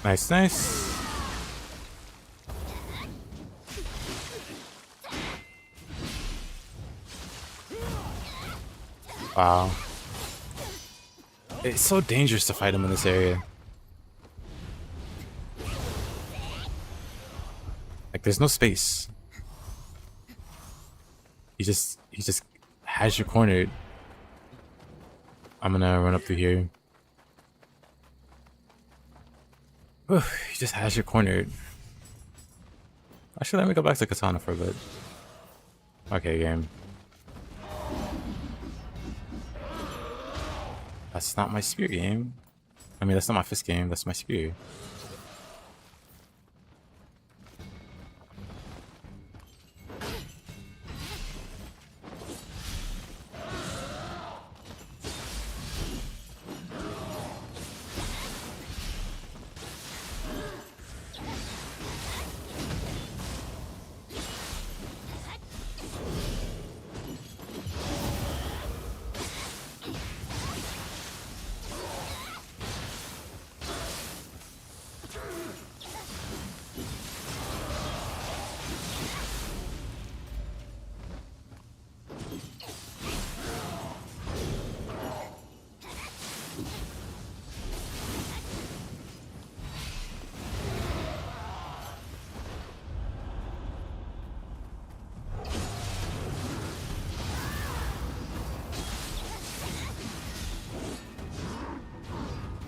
Nice, nice. Wow. It's so dangerous to fight him in this area. Like, there's no space. He just has you cornered. I'm gonna run up through here. He just has you cornered. Actually, let me go back to Katana for a bit. Okay, game. That's not my spear game. I mean, that's not my fist game. That's my spear.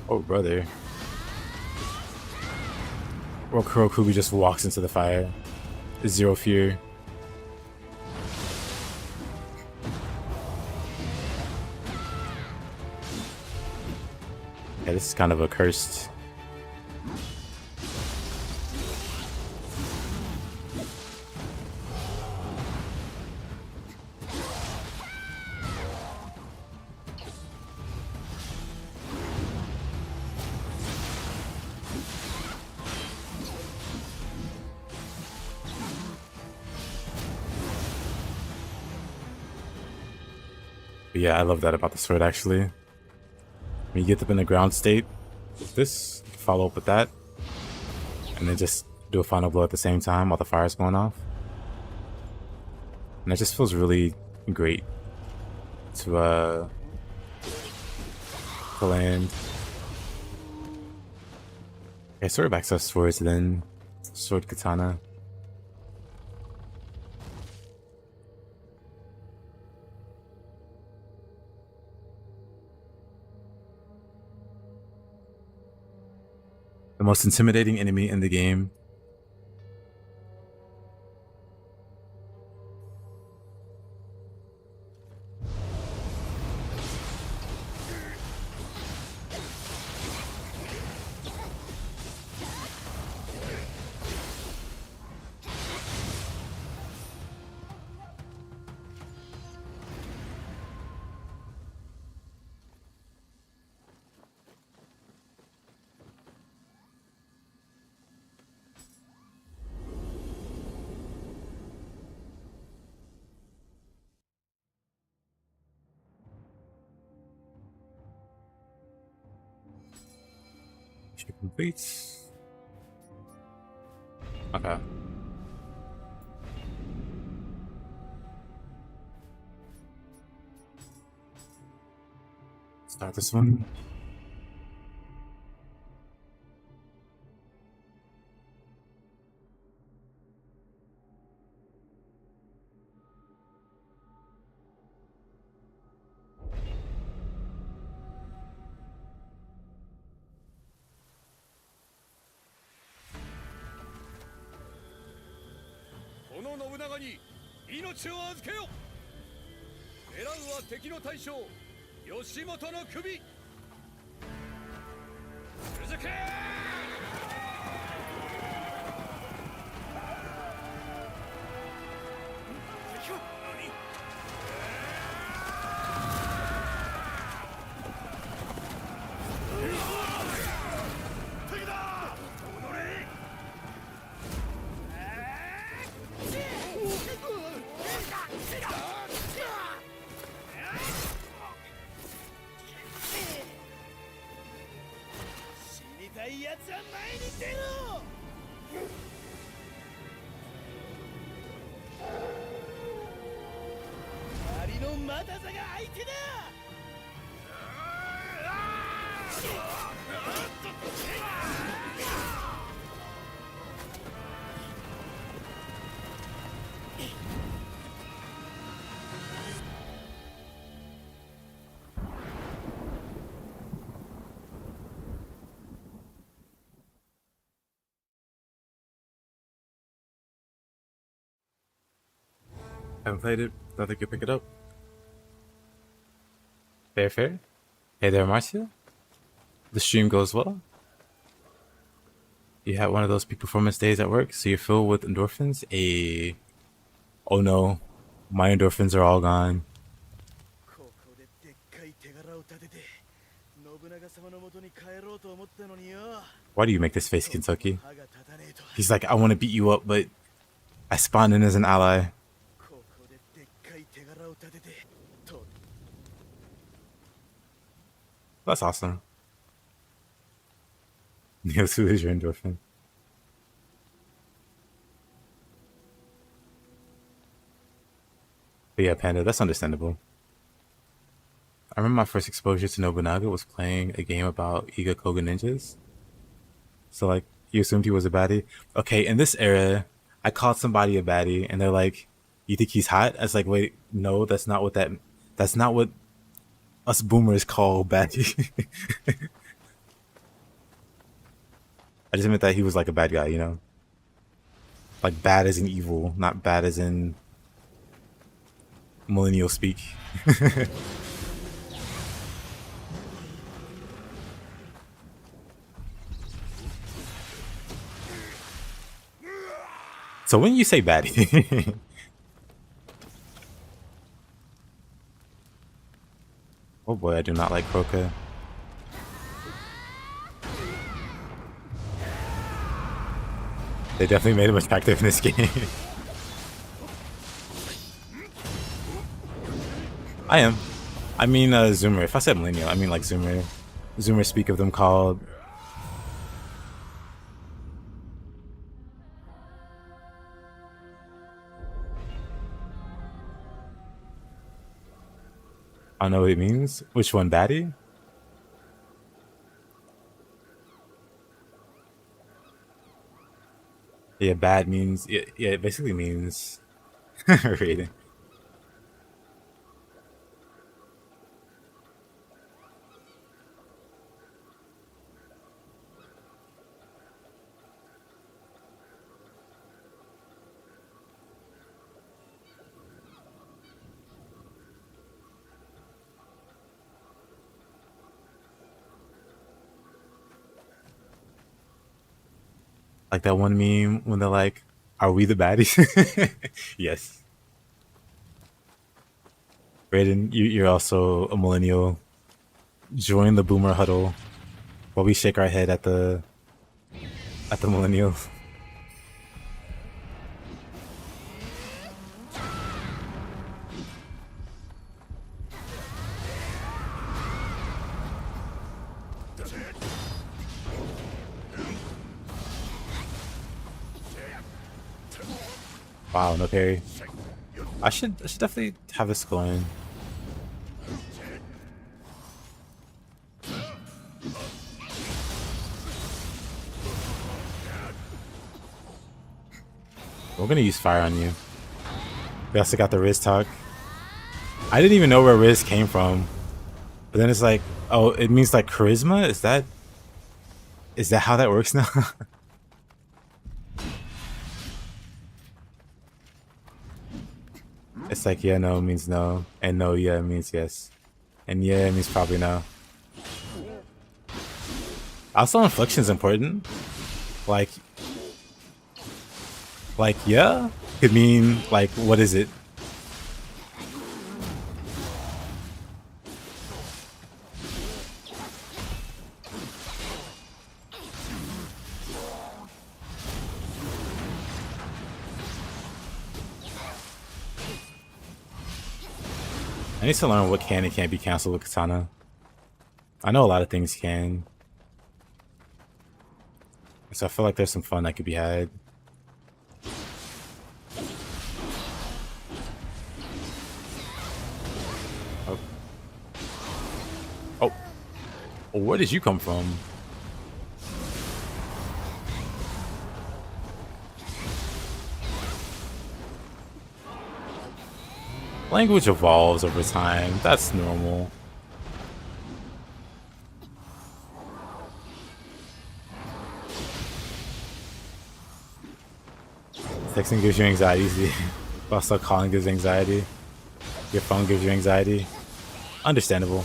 Oh, brother. Kurokubi just walks into the fire. Zero fear. Yeah, this is kind of a cursed. But yeah, I love that about the sword actually. When you get up in the ground state, this, follow up with that, and then just do a final blow at the same time while the fire's going off. And it just feels really great to land. Okay, sword back to swords, then sword katana. The most intimidating enemy in the game. Mission complete. Okay. Start this one. Haven't played it. Thought they could pick it up. Fair. Hey there, Marcia. The stream goes well. You had one of those peak performance days at work, so you're filled with endorphins. Oh no, my endorphins are all gone. Why do you make this face, Kentucky? He's like, I want to beat you up, but I spawned in as an ally. That's awesome. Nioh, who is your endorphin? But yeah, Panda, that's understandable. I remember my first exposure to Nobunaga was playing a game about Iga Koga ninjas. So like, you assumed he was a baddie. Okay, in this era, I called somebody a baddie, and they're like, "You think he's hot?" I was like, "Wait, no, that's not what us boomers call baddie." I just meant that he was like a bad guy, you know? Like bad as in evil, not bad as in millennial speak. So when you say baddie... Oh boy, I do not like Croca. They definitely made him attractive in this game. I am. I mean, Zoomer. If I said millennial, I mean like Zoomer. Zoomer speak of them called... I don't know what it means. Which one, baddie? Yeah, bad means... Yeah, it basically means... rating. Like that one meme when they're like, "Are we the baddies?" Yes. Raiden, you're also a millennial. Join the boomer huddle while we shake our head at the millennials. Wow, no parry. I should definitely have this going. We're gonna use fire on you. We also got the Riz talk. I didn't even know where Riz came from. But then it's like, oh, it means like charisma? Is that how that works now? It's like yeah, no means no. And no, yeah means yes. And yeah means probably no. Also inflection is important. Like yeah could mean like what is it? I need to learn what can and can't be canceled with Katana. I know a lot of things can. So I feel like there's some fun that could be had. Oh. Oh. Where did you come from? Language evolves over time. That's normal. Texting gives you anxiety. Also, calling gives anxiety. Your phone gives you anxiety. Understandable.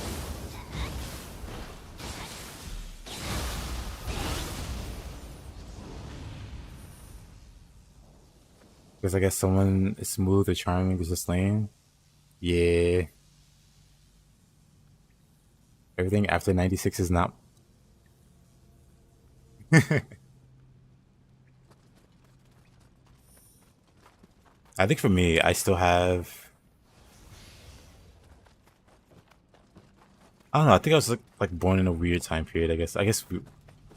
Because I guess someone is smooth or charming is just lame. Yeah. Everything after 96 is not. I think for me, I still have. I don't know. I think I was like born in a weird time period. I guess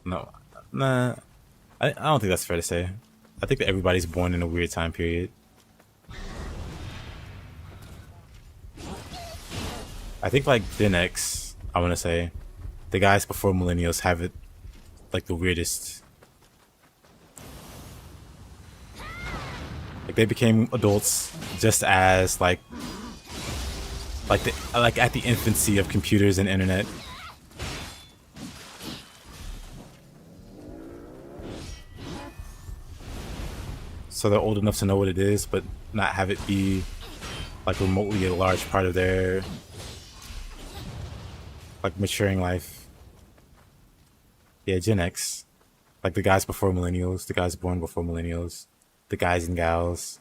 no, nah. I don't think that's fair to say. I think that everybody's born in a weird time period. I think like Gen X, I want to say, the guys before millennials have it like the weirdest. Like they became adults just as like at the infancy of computers and internet. So they're old enough to know what it is, but not have it be like remotely a large part of their like maturing life. Yeah, Gen X. Like the guys before millennials, the guys born before millennials, the guys and gals.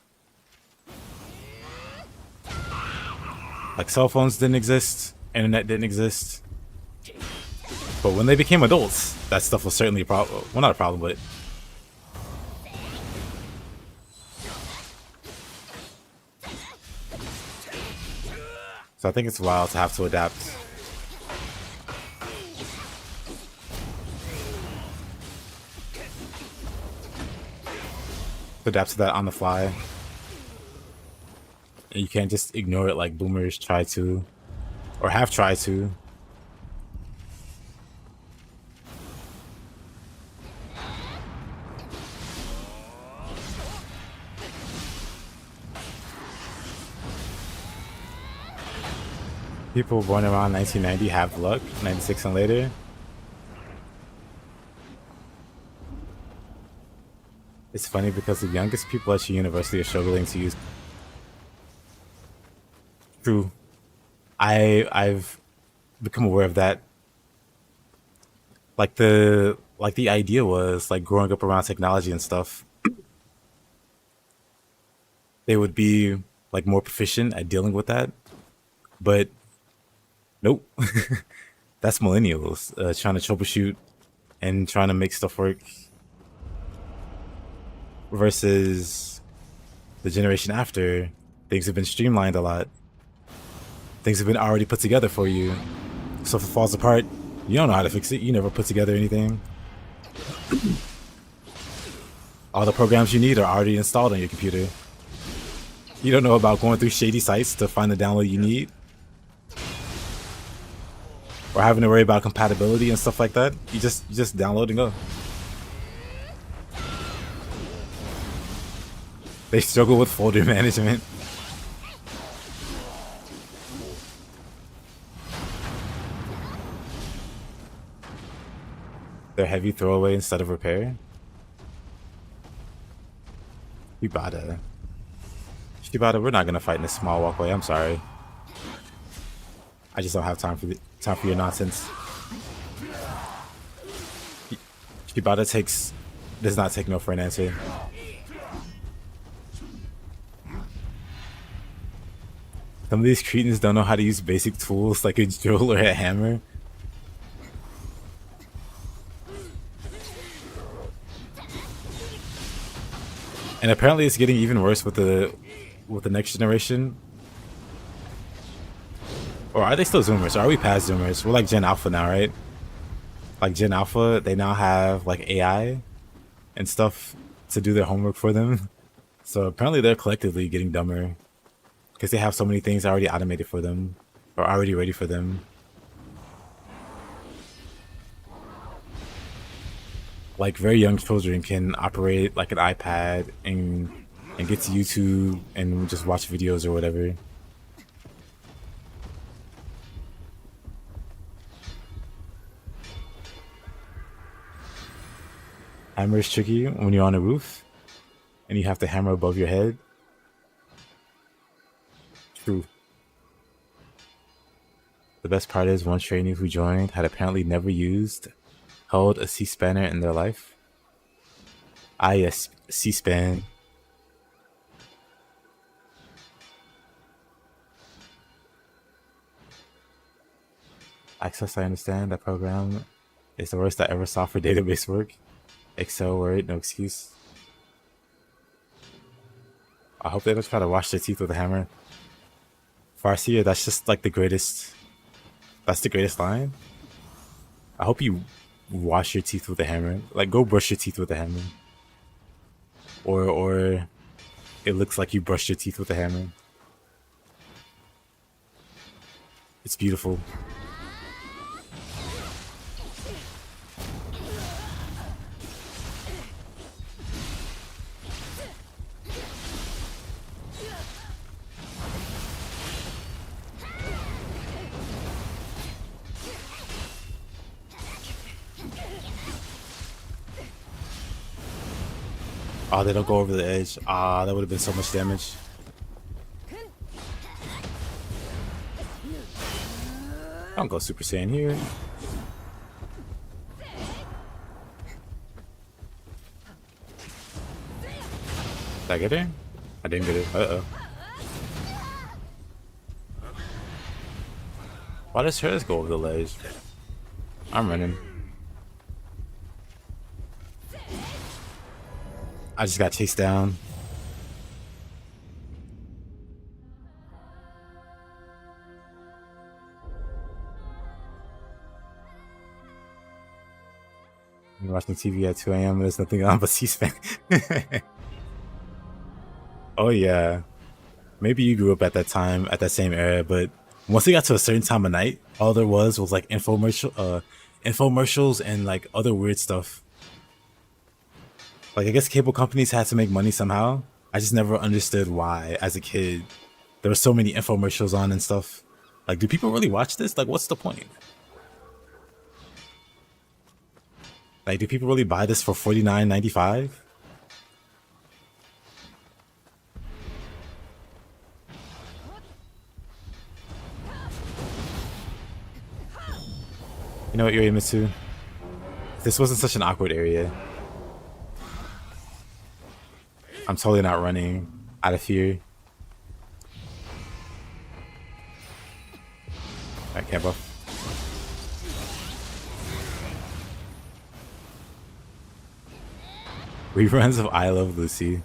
Like cell phones didn't exist, internet didn't exist. But when they became adults, that stuff was certainly a problem. Well, not a problem, but so I think it's wild to have to adapt. Adapt to that on the fly. And you can't just ignore it like boomers try to, or have tried to. People born around 1990 have luck, 96 and later. It's funny because the youngest people at your university are struggling to use. True. I've become aware of that. Like like the idea was like growing up around technology and stuff, they would be like more proficient at dealing with that. But nope, that's millennials trying to troubleshoot and trying to make stuff work versus the generation after. Things have been streamlined a lot. Things have been already put together for you. So if it falls apart, you don't know how to fix it. You never put together anything. All the programs you need are already installed on your computer. You don't know about going through shady sites to find the download you need. Or having to worry about compatibility and stuff like that. You just download and go. They struggle with folder management. They're heavy throwaway instead of repair. Shibata, we're not gonna fight in this small walkway. I'm sorry. I just don't have time for your nonsense. Shibata does not take no for an answer. Some of these cretins don't know how to use basic tools like a drill or a hammer. And apparently it's getting even worse with the next generation. Or are they still Zoomers? Or are we past Zoomers? We're like Gen Alpha now, right? Like Gen Alpha, they now have like AI and stuff to do their homework for them. So apparently they're collectively getting dumber because they have so many things already automated for them or already ready for them. Like very young children can operate like an iPad and get to YouTube and just watch videos or whatever. Hammer is tricky when you're on a roof and you have to hammer above your head. True. The best part is one trainee who joined had apparently never held a C-spanner in their life. Yes, C-span. Access, I understand. That program is the worst I ever saw for database work. Excel, Word, no excuse. I hope they don't try to wash their teeth with a hammer. Farseer, that's just like the greatest. That's the greatest line. I hope you wash your teeth with a hammer. Like, go brush your teeth with a hammer. Or it looks like you brushed your teeth with a hammer. It's beautiful. Oh, they don't go over the edge. Ah, that would have been so much damage. Don't go Super Saiyan here. Did I get it? I didn't get it. Uh-oh. Why does hers go over the ledge? I'm running. I just got chased down. You're watching TV at 2 a.m. There's nothing on but C-SPAN. Oh yeah. Maybe you grew up at that time, at that same era, but once it got to a certain time of night, all there was like infomercials and like other weird stuff. Like, I guess cable companies had to make money somehow. I just never understood why, as a kid, there were so many infomercials on and stuff. Like, do people really watch this? Like, what's the point? Like, do people really buy this for $49.95? You know what, Yurimitsu? This wasn't such an awkward area. I'm totally not running out of fear. Alright, can't buff. Reruns of I Love Lucy.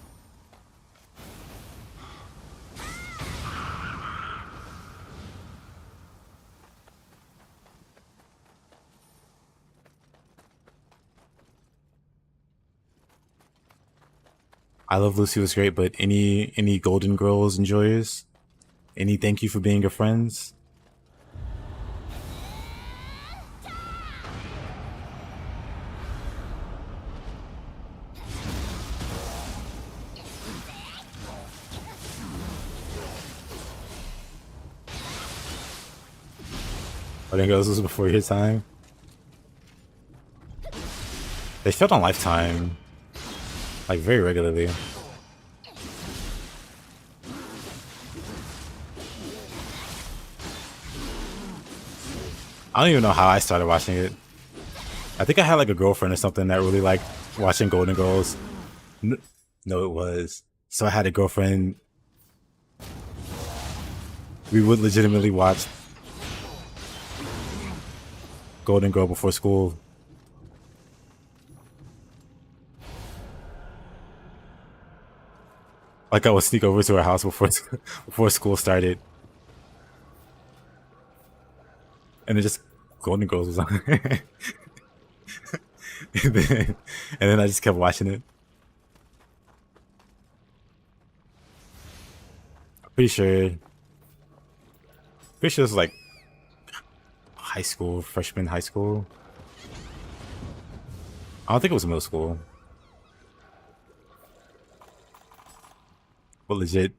I Love Lucy was great, but any Golden Girls enjoyers? Any thank you for being your friends? Golden Girls was before your time. They showed on Lifetime, like, very regularly. I don't even know how I started watching it. I think I had like a girlfriend or something that really liked watching Golden Girls. No, it was. So I had a girlfriend. We would legitimately watch Golden Girl before school. Like I would sneak over to her house before school started. And it just Golden Girls was on. and then I just kept watching it. Pretty sure this was like high school, freshman high school. I don't think it was middle school. But legit,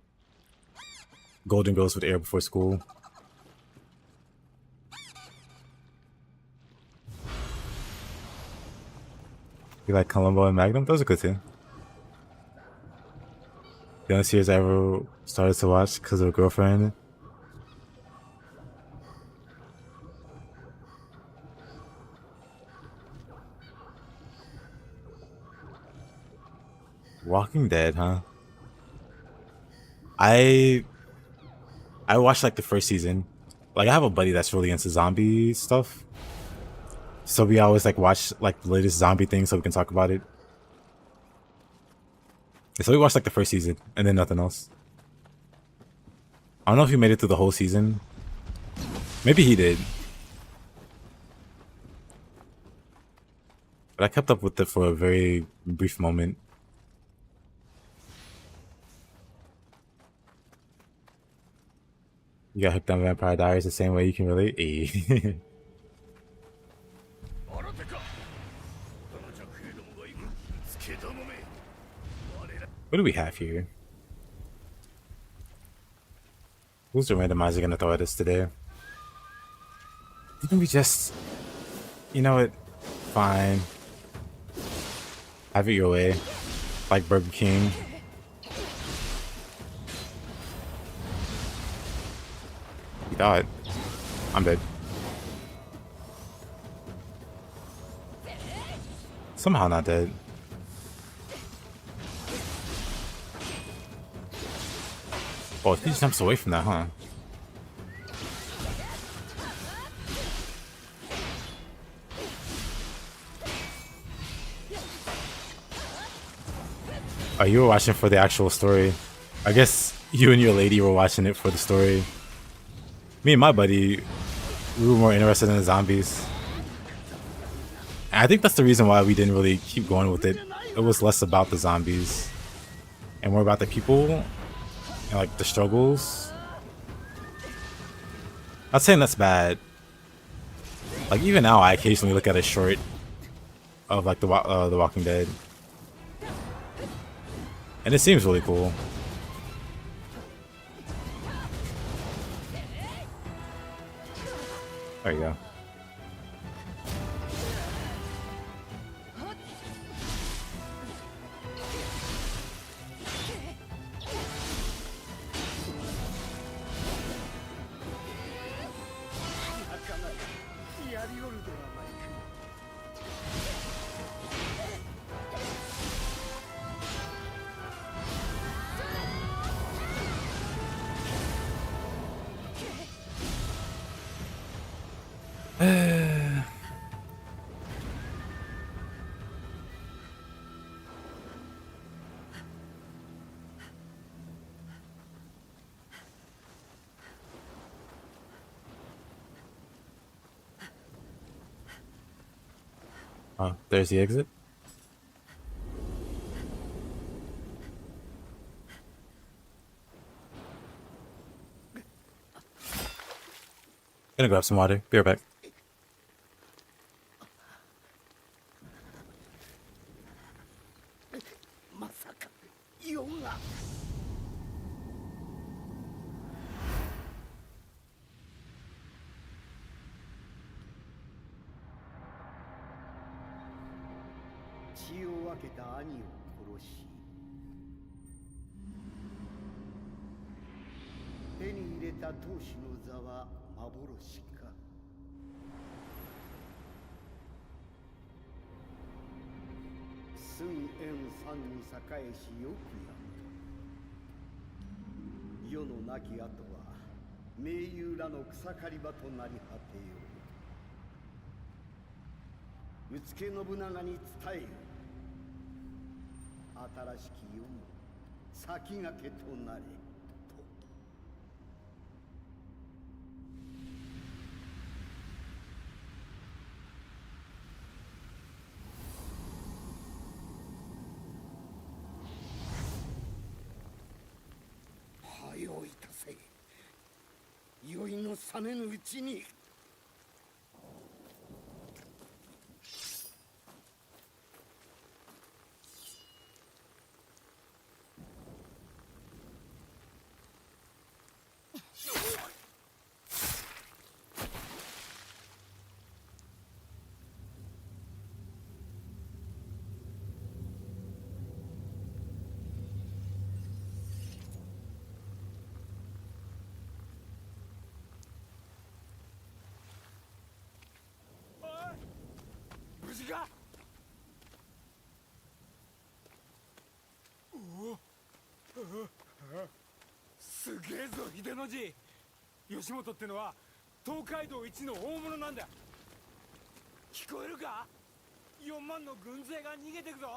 Golden Girls would air before school. You like Columbo and Magnum? Those are good too. The only series I ever started to watch because of a girlfriend. Walking Dead, huh? I watched like the first season. Like I have a buddy that's really into zombie stuff. So we always like watch like the latest zombie thing so we can talk about it. So we watched like the first season and then nothing else. I don't know if he made it through the whole season. Maybe he did. But I kept up with it for a very brief moment. You got hooked on Vampire Diaries the same way you can relate? Eh. What do we have here? Who's the randomizer gonna throw at us today? Didn't we just... You know what? Fine. Have it your way. Like Burger King. You thought. I'm dead. Somehow not dead. Oh, he just jumps away from that, huh? Oh, you were watching for the actual story. I guess you and your lady were watching it for the story. Me and my buddy, we were more interested in the zombies. And I think that's the reason why we didn't really keep going with it. It was less about the zombies and more about the people and like the struggles. Not saying that's bad. Like even now, I occasionally look at a short of like the Walking Dead, and it seems really cool. There you go. Oh, there's the exit. Gonna grab some water. Be right back. まさかヨガ。血を分けた兄を殺し、手に入れた当主の座は幻か。寸縁山に栄えしよくやむ。世の亡き後は盟友らの草刈り場となり果てよう。うつけ信長に伝えよ。新しき世も先駆けとなれと。はよいたせ。酔いの覚めぬうちに。無事か。すげえぞ秀の字。吉本ってのは東海道一の大物なんだ。聞こえるか。4万の軍勢が逃げてくぞ。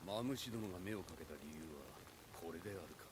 マムシ殿が目をかけた理由はこれであるか。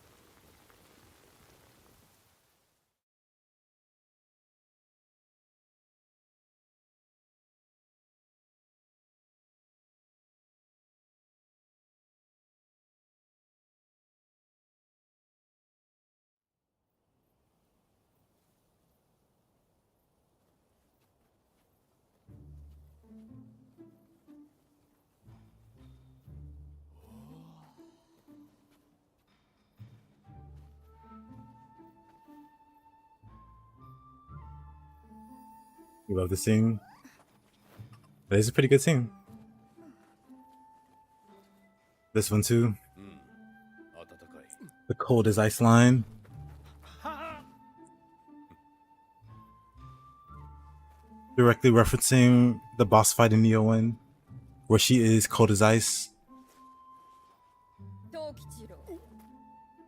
You love the scene. That is a pretty good scene. This one too. 暖かい。 The cold as ice line. Directly referencing the boss fight in Niohreign, where she is cold as ice. 藤吉郎、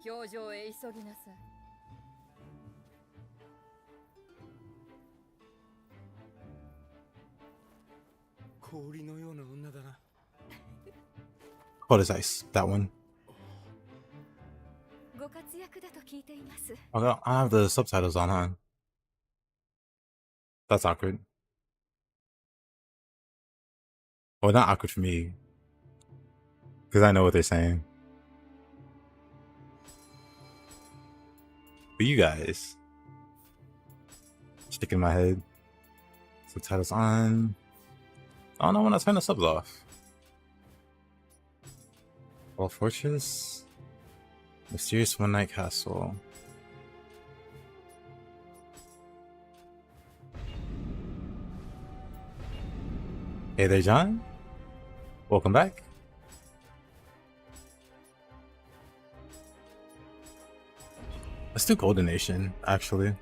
表情へ急ぎなさい。氷のような女だな。Cold as ice. That one. ご活躍だと聞いています。I have the subtitles on, huh? That's awkward. Well, not awkward for me, because I know what they're saying. But you guys, sticking in my head. Subtitles on. I don't know when I turn the subs off. Wall Fortress. Mysterious One Night Castle. Hey there, John. Welcome back. Let's do Golden Nation, actually.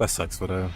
That sucks, but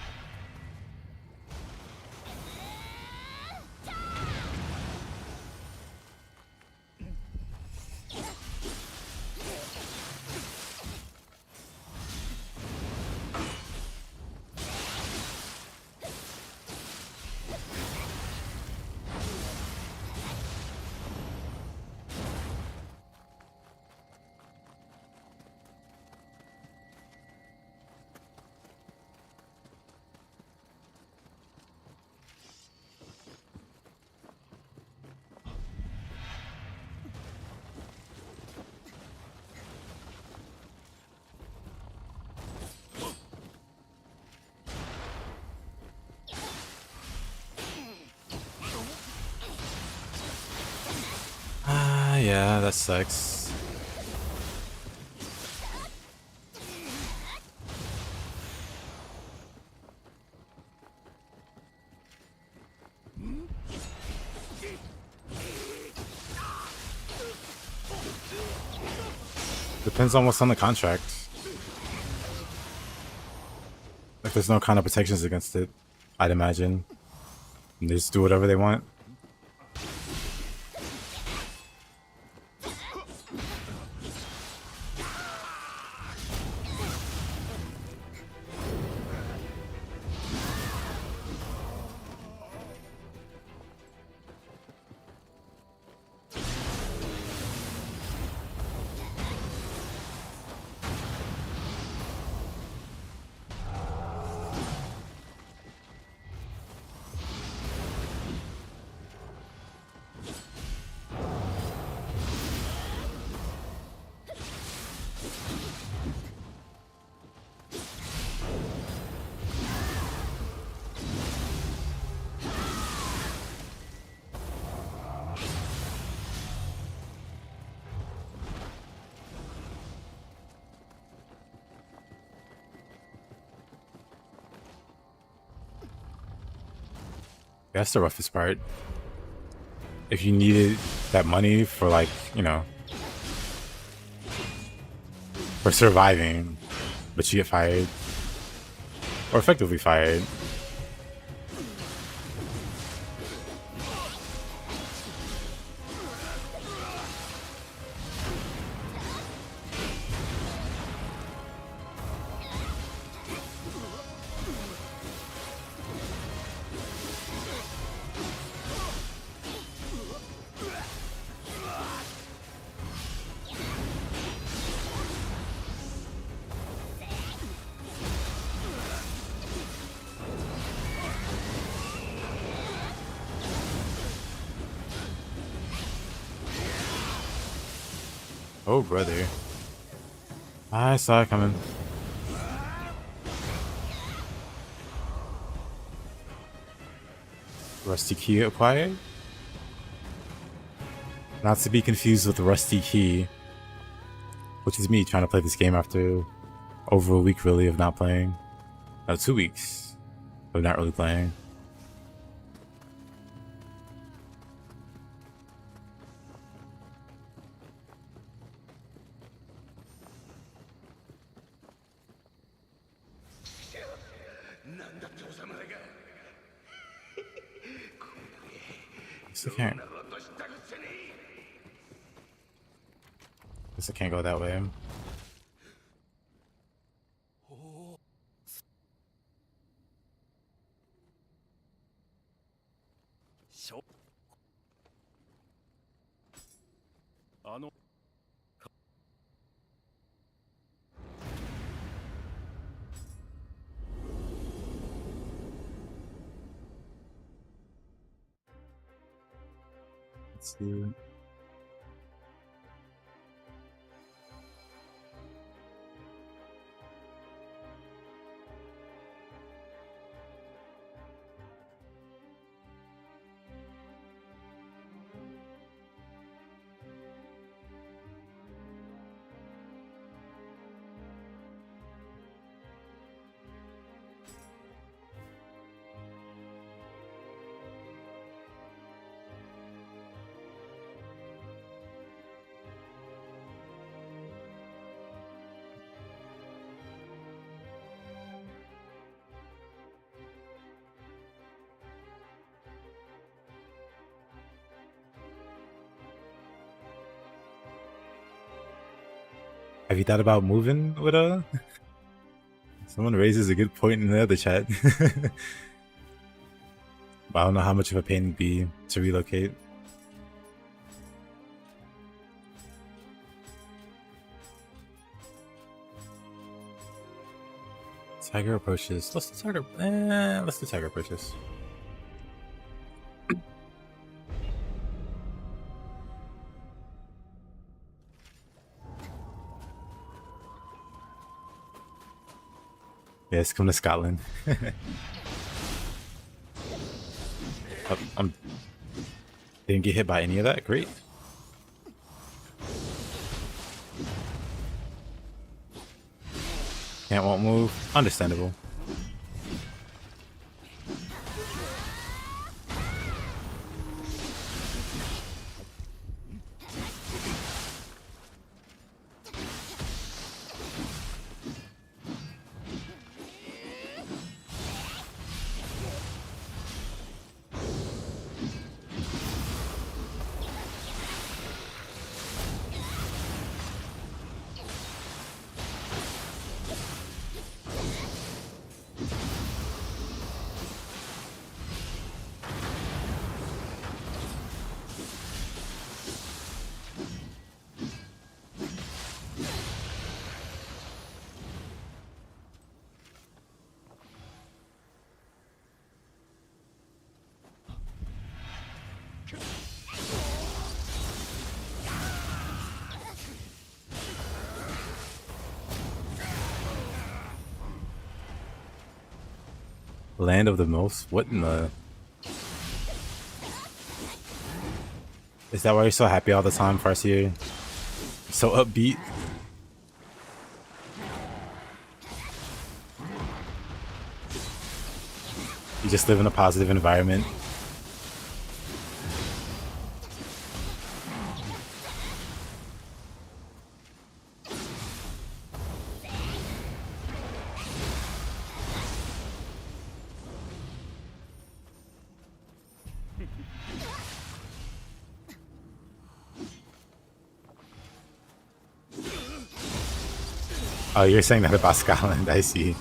yeah, that sucks. Depends on what's on the contract. Like, there's no kind of protections against it, I'd imagine. And they just do whatever they want. That's the roughest part. If you needed that money for, like, you know, for surviving, but you get fired, or effectively fired. Oh, brother. I saw it coming. Rusty key acquired? Not to be confused with Rusty Key, which is me trying to play this game after over a week, really, of not playing. No, 2 weeks of not really playing. I can't. Guess I can't go that way. Let's see. Have you thought about moving with a? Someone raises a good point in the other chat. But I don't know how much of a pain it'd be to relocate. Tiger approaches. Let's do tiger. Let's do tiger approaches. Yes, come to Scotland. Didn't get hit by any of that. Great. Won't move. Understandable. Land of the most? What in the... Is that why you're so happy all the time, Farseer? So upbeat? You just live in a positive environment. Oh, you're saying that about Scotland, I see.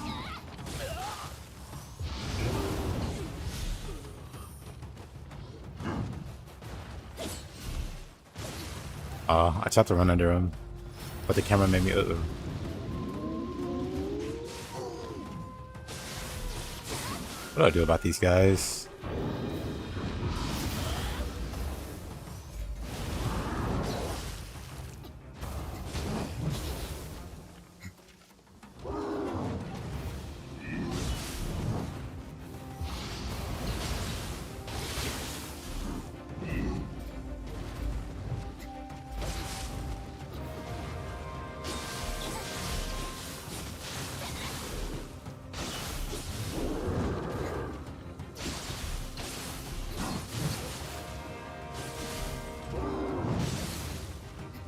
Oh, I tried to run under him, but the camera made me What do I do about these guys?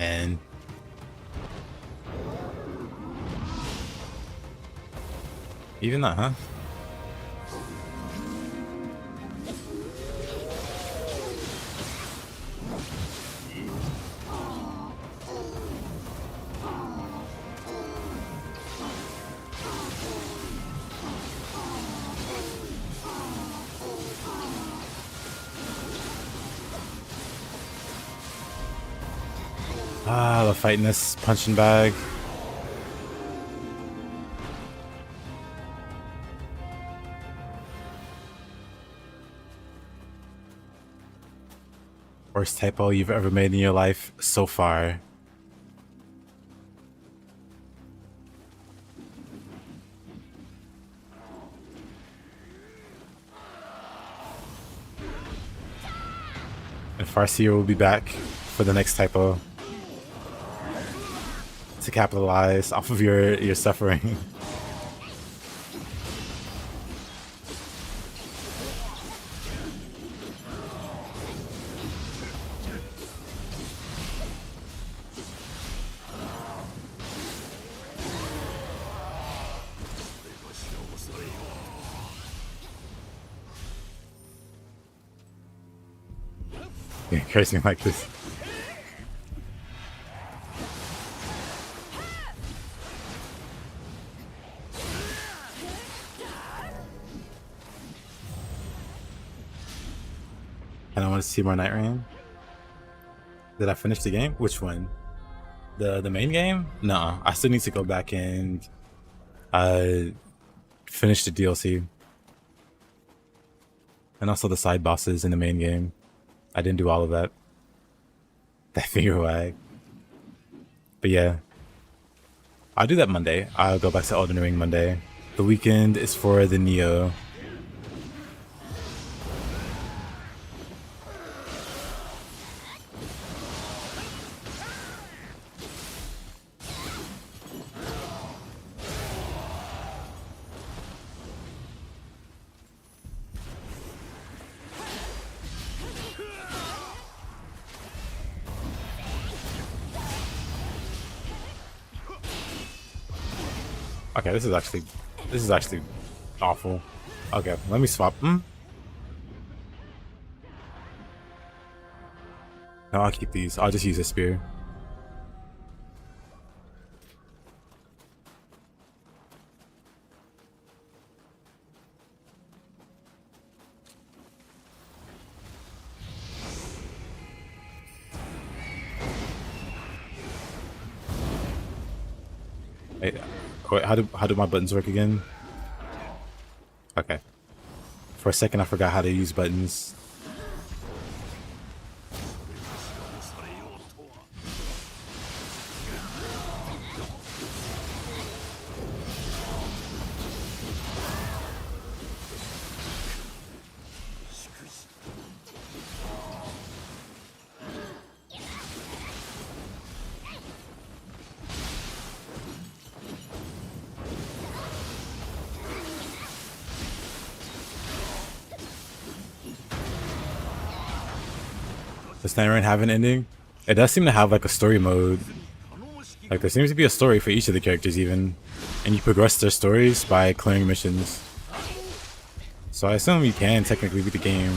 And even that, huh? Ah, the fighting this punching bag. Worst typo you've ever made in your life so far. And Farseer will be back for the next typo to capitalize off of your suffering. Cursing like this. And I want to see more Nightreign. Did I finish the game? Which one? The main game? No, I still need to go back and finish the DLC. And also the side bosses in the main game. I didn't do all of that. That finger wag. But yeah. I'll do that Monday. I'll go back to Elden Ring Monday. The weekend is for the Nioh. Okay, this is actually awful. Okay, let me swap. No, I'll keep these. I'll just use a spear. Hey, wait, how do my buttons work again? Okay. For a second, I forgot how to use buttons. Does Nightreign have an ending? It does seem to have like a story mode. Like there seems to be a story for each of the characters even. And you progress their stories by clearing missions. So I assume you can technically beat the game.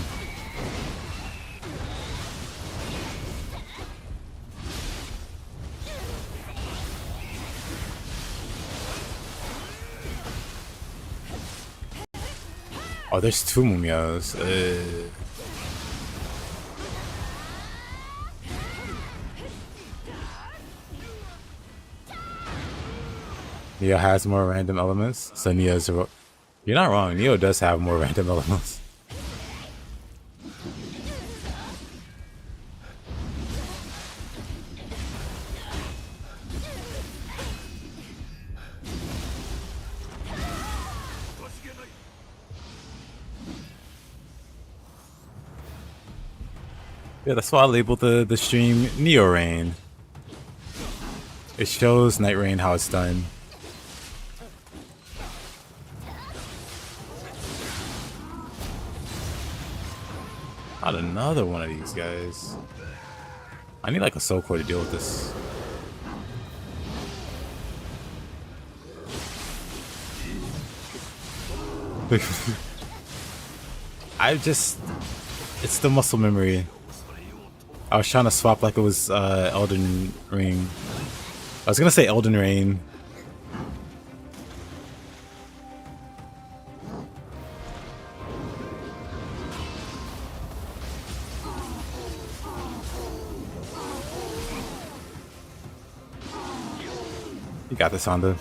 Oh, there's 2 Mumias. Nioh has more random elements, so Nioh's... You're not wrong, Nioh does have more random elements. Yeah, that's why I labeled the stream Niohreign. It shows Nightreign how it's done. Not another one of these guys. I need like a soul core to deal with this. It's the muscle memory. I was trying to swap like it was Elden Ring. I was gonna say Elden Rain. You got this, Honda.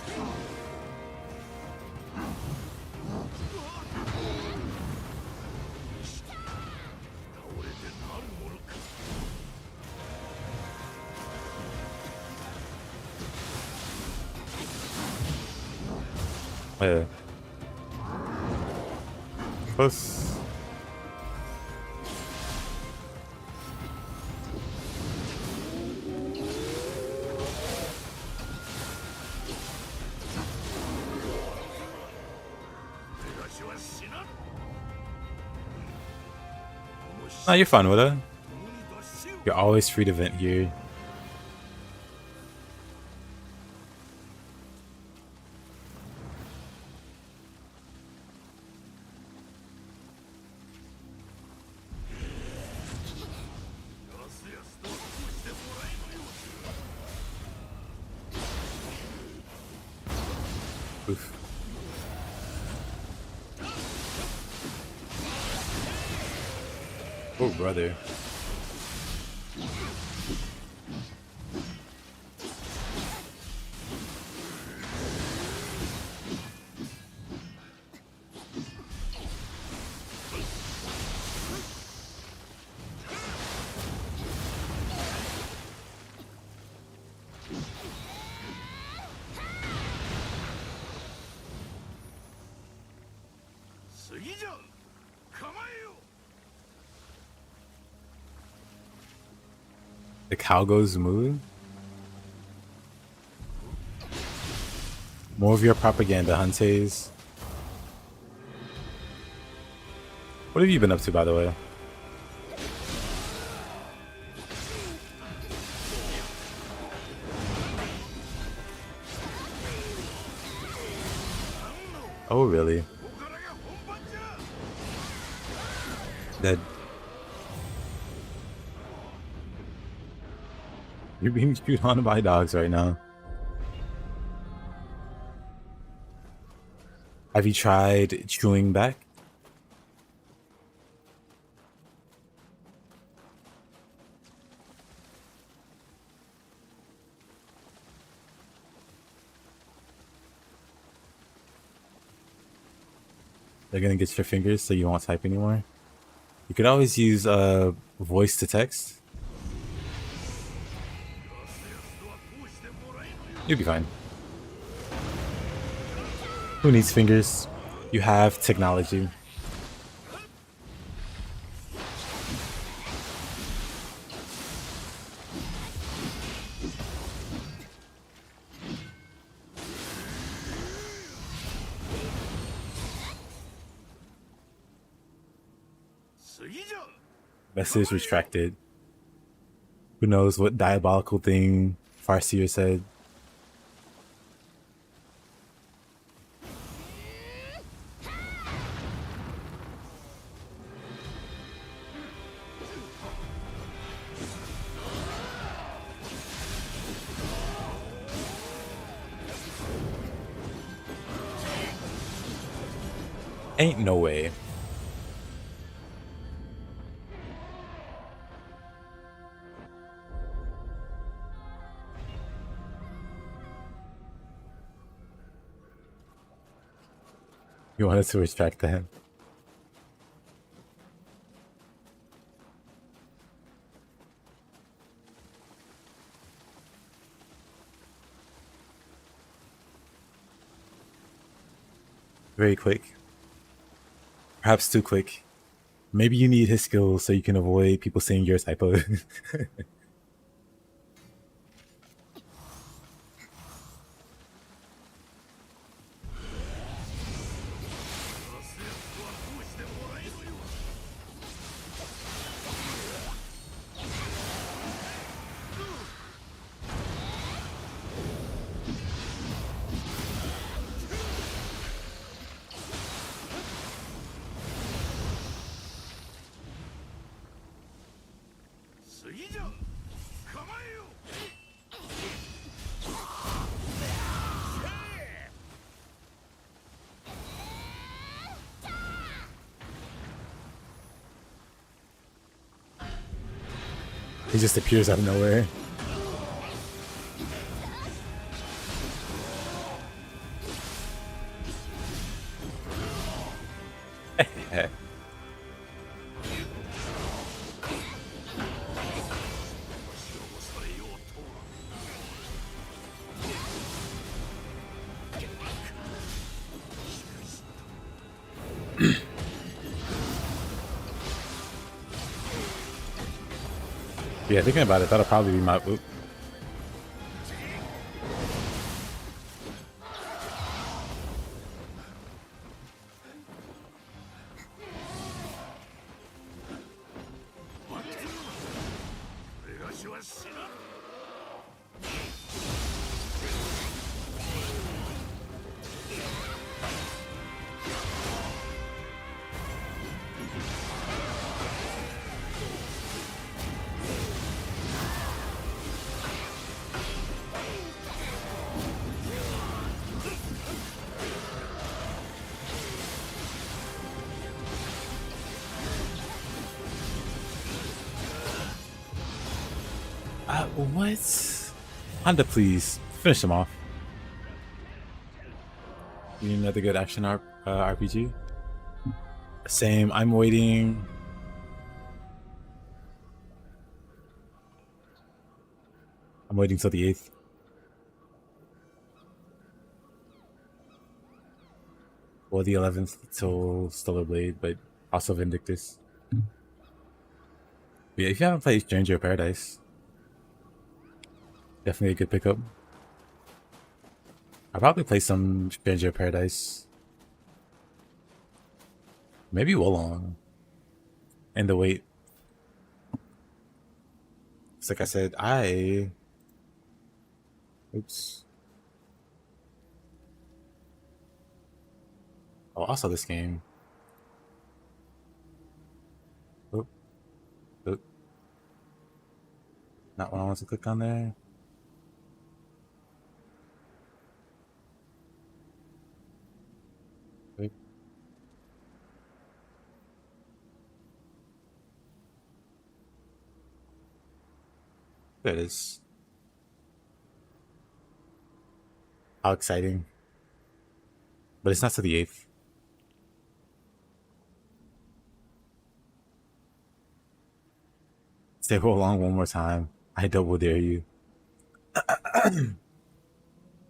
Yeah. Close. No, you're fine with it. You're always free to vent here. Oof. Oh, brother. The cow goes moo. More of your propaganda, Huntes. What have you been up to, by the way? Oh, really? Dead. You're being chewed on by dogs right now. Have you tried chewing back? They're gonna get your fingers so you won't type anymore. You could always use voice to text. You'll be fine. Who needs fingers? You have technology. Message retracted. Who knows what diabolical thing Farseer said? Ain't no way. You want us to respect him? Very quick. Perhaps too quick. Maybe you need his skills so you can avoid people saying your typo. He just appears out of nowhere. Yeah, thinking about it, that'll probably be my oop. What? Honda, please finish them off. You need another good action RPG? Same. I'm waiting. I'm waiting till the 8th. Or the 11th till Stellar Blade, but also Vindictus. But yeah, if you haven't played Stranger of Paradise, definitely a good pickup. I'll probably play some Stranger of Paradise. Maybe Wolong. And the wait. It's like I said, oops. Oh, also this game. Oop. Oop. Not what I want to click on there. Oop. There it is. How exciting. But it's not to the 8th. Stay along one more time. I double dare you.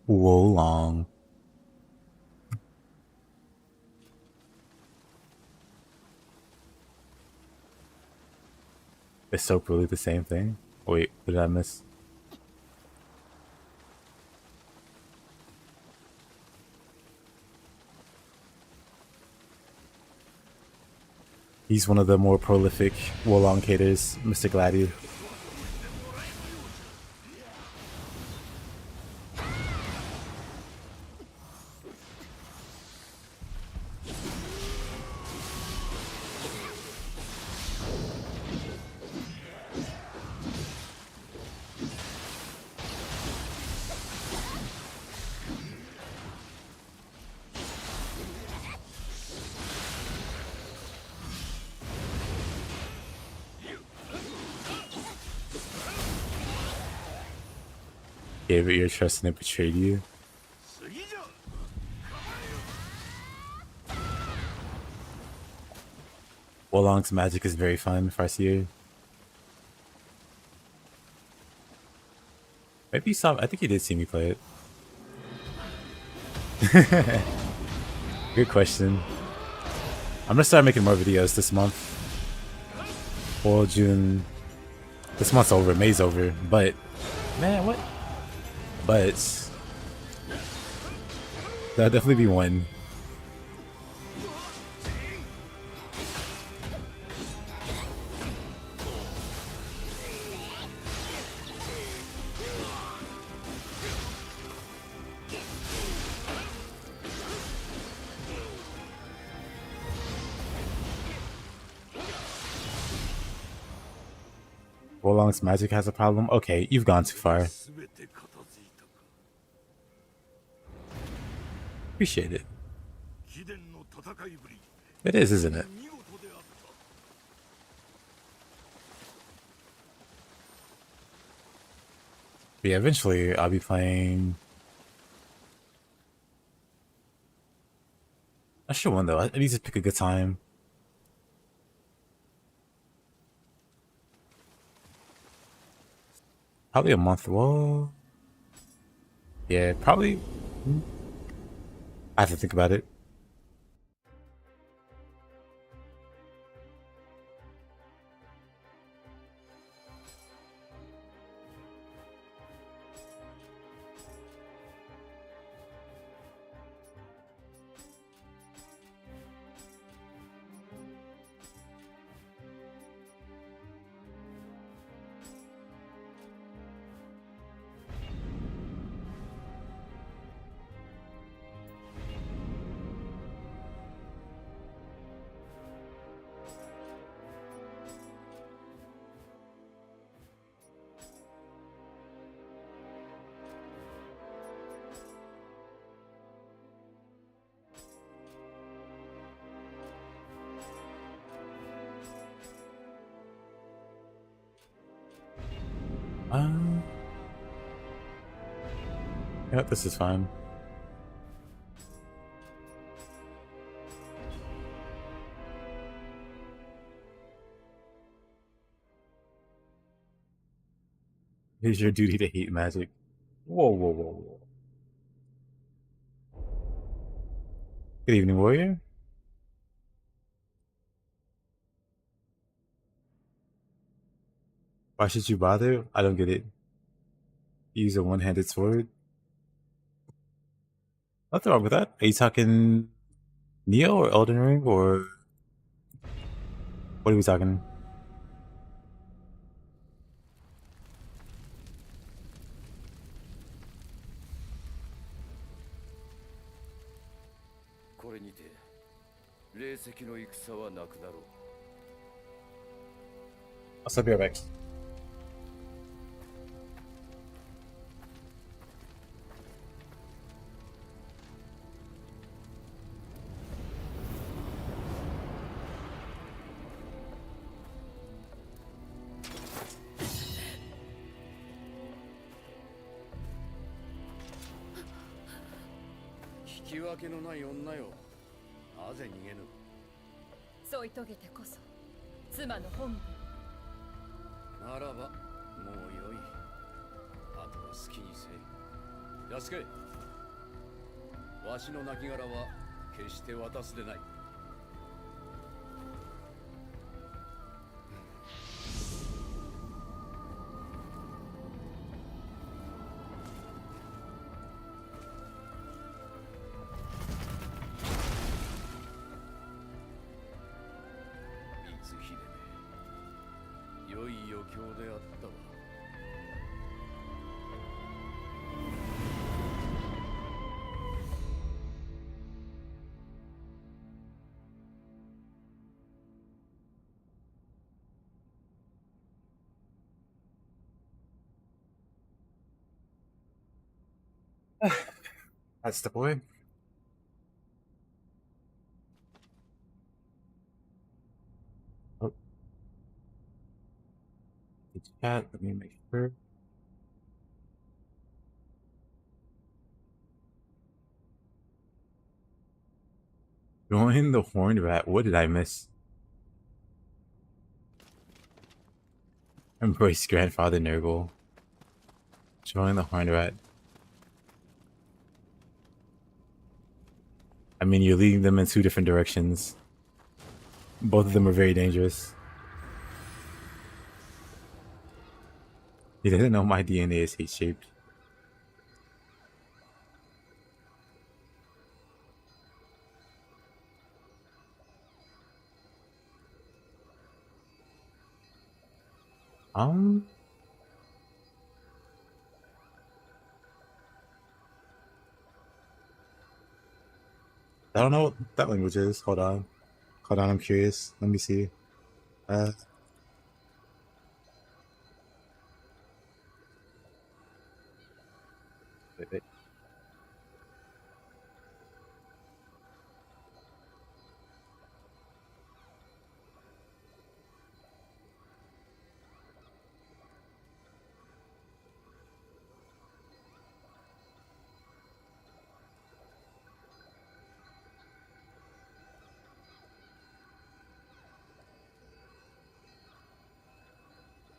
Wolong. Is soap really the same thing? Wait, what did I miss? He's one of the more prolific Wolongcators, Mr. Gladdy. Gave it your trust and it betrayed you. Wolong's magic is very fun, Farseer. Maybe you saw, I think you did see me play it. Good question. I'm gonna start making more videos this month. Well, June. This month's over, May's over, but man, what? But that'll definitely be one. Wolong's magic has a problem? Okay, you've gone too far. Appreciate it. It is, isn't it? But yeah, eventually I'll be playing. I should one though. I need to pick a good time. Probably a month. Whoa. Yeah, probably. I have to think about it. Yeah, this is fine. It is your duty to hate magic. Whoa, whoa, whoa, whoa. Good evening, warrior. Why should you bother? I don't get it. Use a one-handed sword? Nothing wrong with that. Are you talking Nioh or Elden Ring, or what are we talking? I'll stop your back.添い遂げてこそ妻の本分ならばもうよい。あとは好きにせい。安け。わしの亡骸は決して渡すでない。良い余興であったわ。That's the boy. Oh. Chat, let me make sure. Join the horned rat. What did I miss? Embrace grandfather Nurgle. Join the horned rat. I mean, you're leading them in two different directions. Both of them are very dangerous. He doesn't know my DNA is hate-shaped. I don't know what that language is. Hold on. Hold on, I'm curious. Let me see.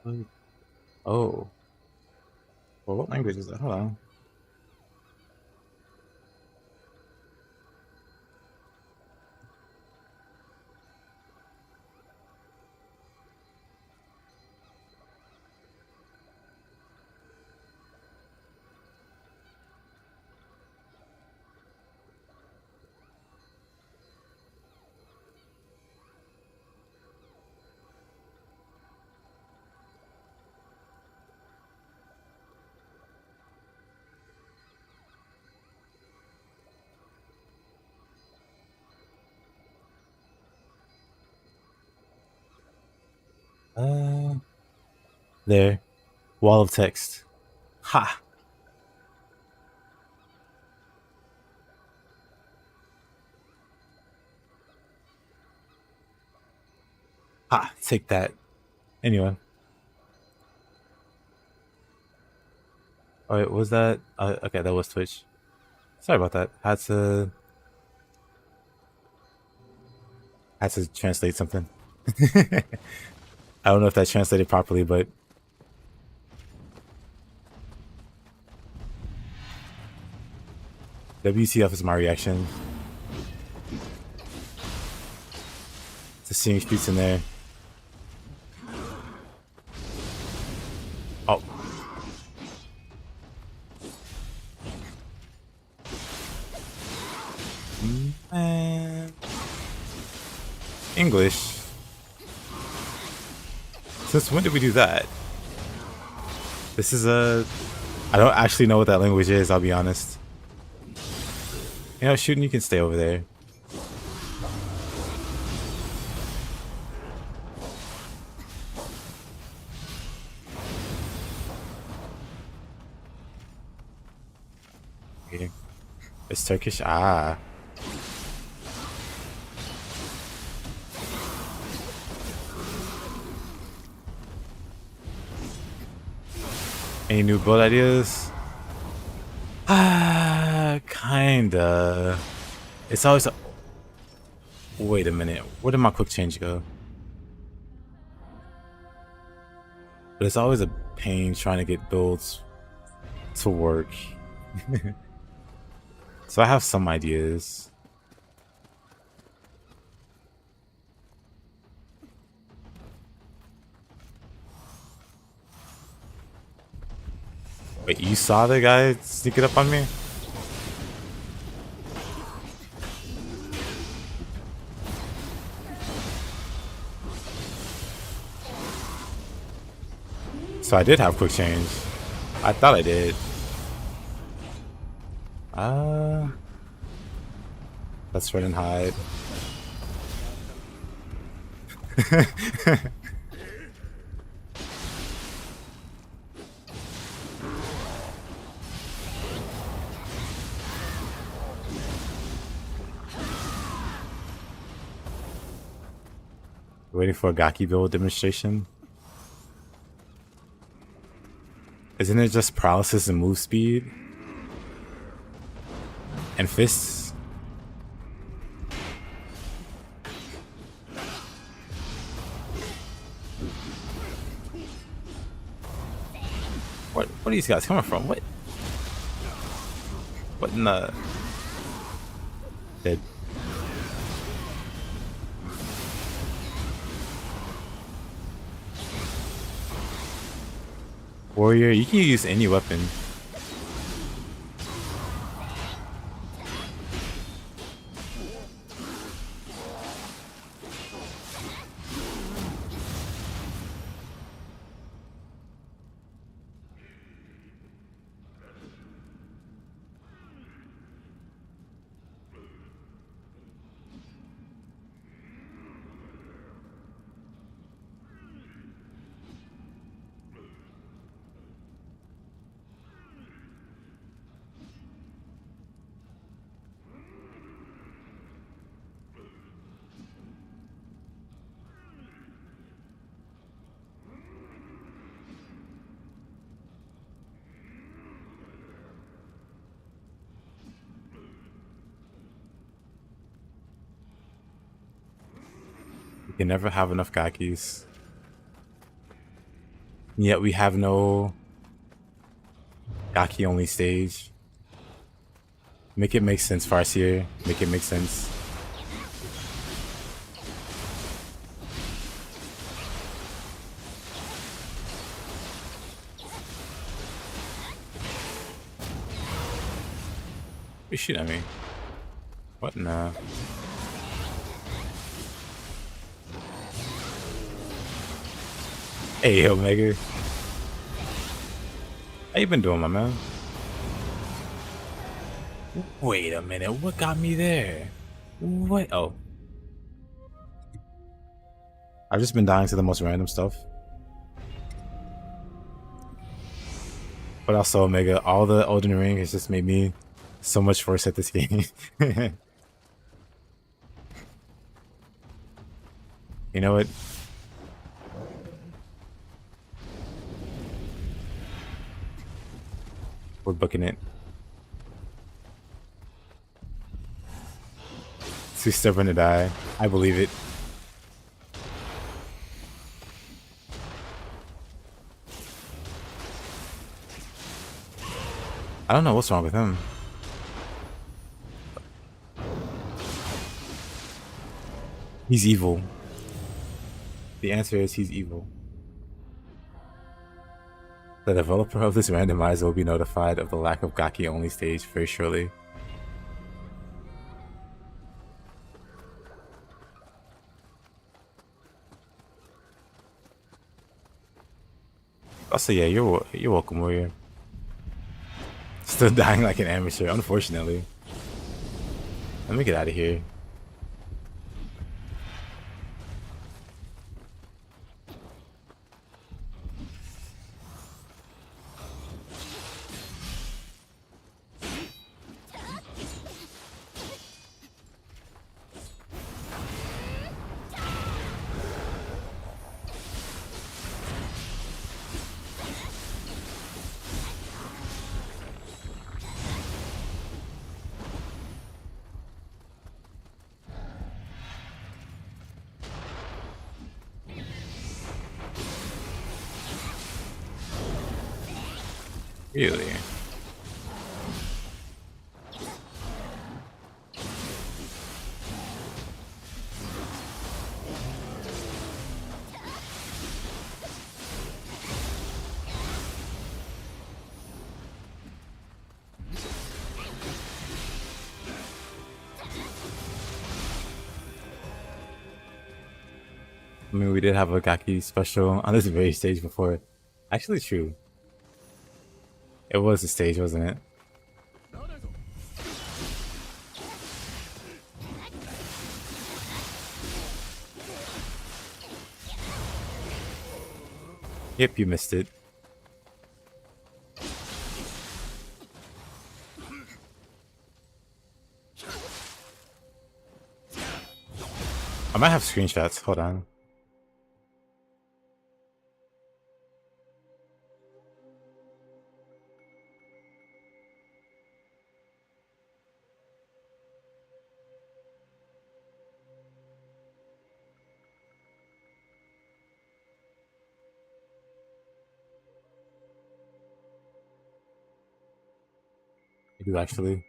Wait. Oh. Well, what language is that? Hold on. There. Wall of text. Ha! Ha! Take that. Anyway. Oh, wait, was that? Okay, that was Twitch. Sorry about that. Had to translate something. I don't know if that translated properly, but WTF is my reaction to seeing streets in there. Oh. Man. English. Since when did we do that? This is I don't actually know what that language is, I'll be honest. You know, shooting, you can stay over there. Okay. It's Turkish. Ah. Any new build ideas? Ah, kinda. It's always a... Wait a minute. Where did my quick change go? But it's always a pain trying to get builds to work. So I have some ideas. Wait, you saw the guy sneaking up on me? So I did have quick change. I thought I did. Let's run and hide. Waiting for a Gaki build demonstration. Isn't it just paralysis and move speed? And fists? What are these guys coming from? What in the... Dead. Warrior, you can use any weapon. We can never have enough Gakis. Yet we have no Gaki only stage. Make it make sense, Farseer. Make it make sense. You shoot at me. What now? Hey, Omega. How you been doing, my man? Wait a minute, what got me there? What? Oh. I've just been dying to the most random stuff. But also, Omega, all the Elden Ring has just made me so much worse at this game. You know what? We're booking it. Too stubborn to die. I believe it. I don't know what's wrong with him. He's evil. The answer is he's evil. The developer of this randomizer will be notified of the lack of Gaki only stage very shortly. Also, yeah, you're welcome, warrior. Still dying like an amateur, unfortunately. Let me get out of here. Really? I mean, we did have a Gaki special on this very stage before. Actually, true. It was a stage, wasn't it? Yep, you missed it. I might have screenshots. Hold on. I do actually.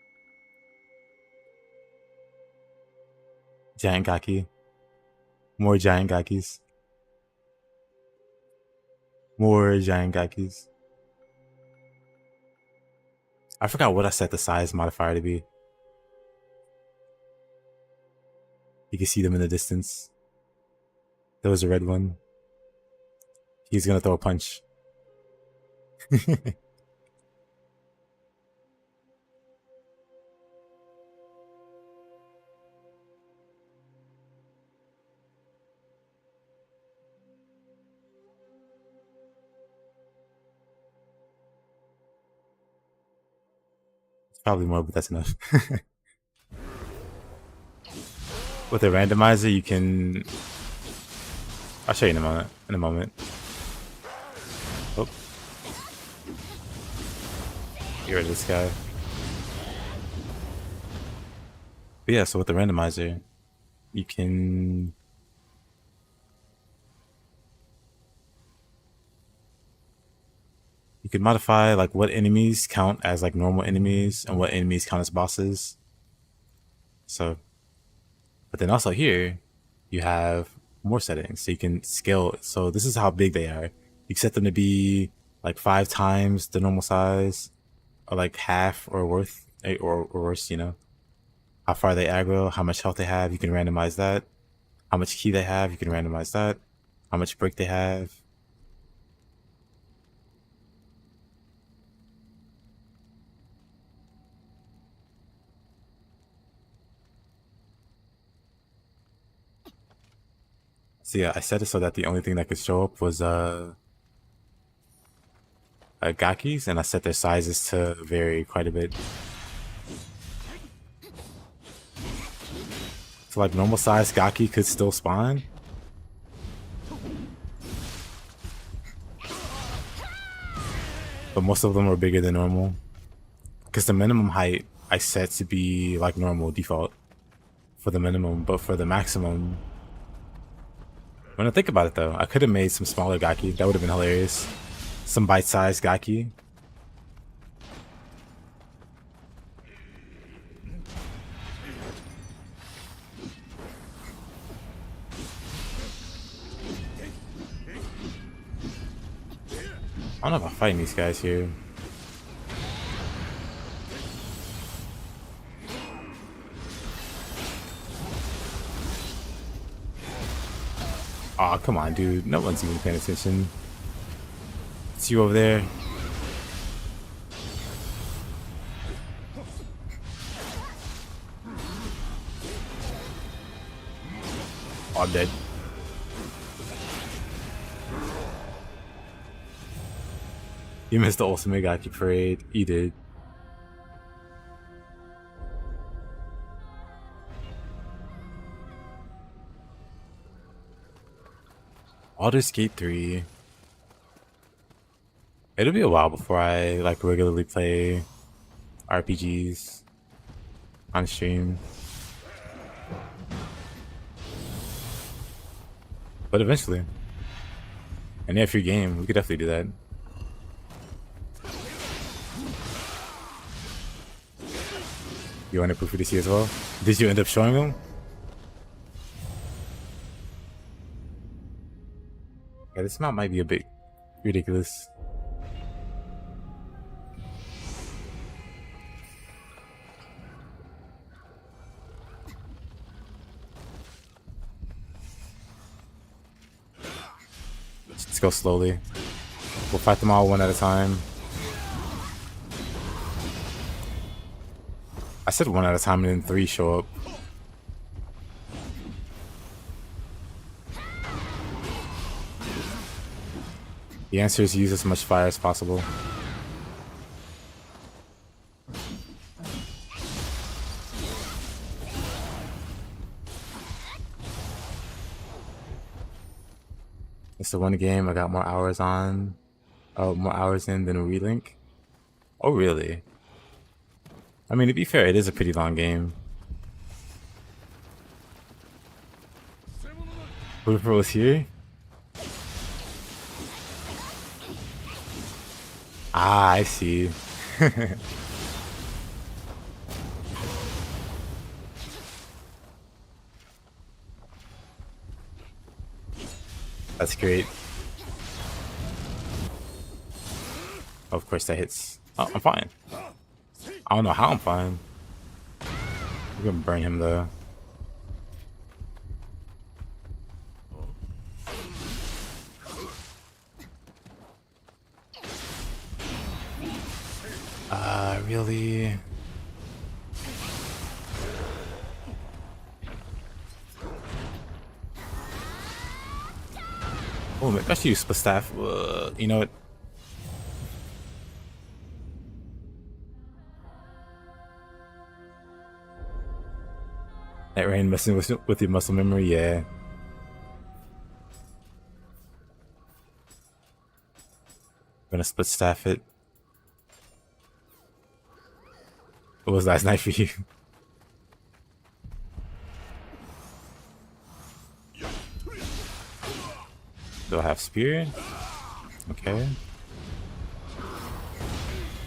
Giant Gaki. More giant Gakis. More giant Gakis. I forgot what I set the size modifier to be. You can see them in the distance. There was a red one. He's gonna throw a punch. Probably more, but that's enough. With a randomizer, you can... I'll show you in a moment. Oh. Get rid of this guy. But yeah, so with the randomizer, you can... You can modify like what enemies count as like normal enemies and what enemies count as bosses. So, but then also here, you have more settings. So you can scale. So this is how big they are. You can set them to be like 5 times the normal size, or like half or worth or worse, you know. How far they aggro, how much health they have, you can randomize that. How much ki they have, you can randomize that. How much break they have. So yeah, I set it so that the only thing that could show up was Gakis, and I set their sizes to vary quite a bit. So like normal size Gaki could still spawn. But most of them were bigger than normal. Because the minimum height I set to be like normal default for the minimum, but for the maximum, when I think about it though, I could have made some smaller Gaki. That would have been hilarious. Some bite-sized Gaki. I don't know if I'm fighting these guys here. Aw, come on, dude. No one's even paying attention. It's you over there. Oh, I'm dead. You missed the ultimate Gaki parade. You did. Baldur's Gate 3. It'll be a while before I like regularly play RPGs on stream. But eventually. And yeah, free game, we could definitely do that. You wanted Poofy to see as well? Did you end up showing him? Yeah, this map might be a bit ridiculous. Let's go slowly. We'll fight them all one at a time. I said one at a time and then 3 show up. The answer is use as much fire as possible. It's the one game I got more hours on. Oh, more hours in than a relink. Oh, really? I mean, to be fair, it is a pretty long game. Whoever was here? Ah, I see. That's great. Of course that hits. Oh, I'm fine. I don't know how I'm fine. We're gonna burn him though. Really? Oh, maybe I should use split staff. You know what? Nightreign messing with your muscle memory, yeah. Gonna split staff it. What was last night for you? Do I have spear? Okay.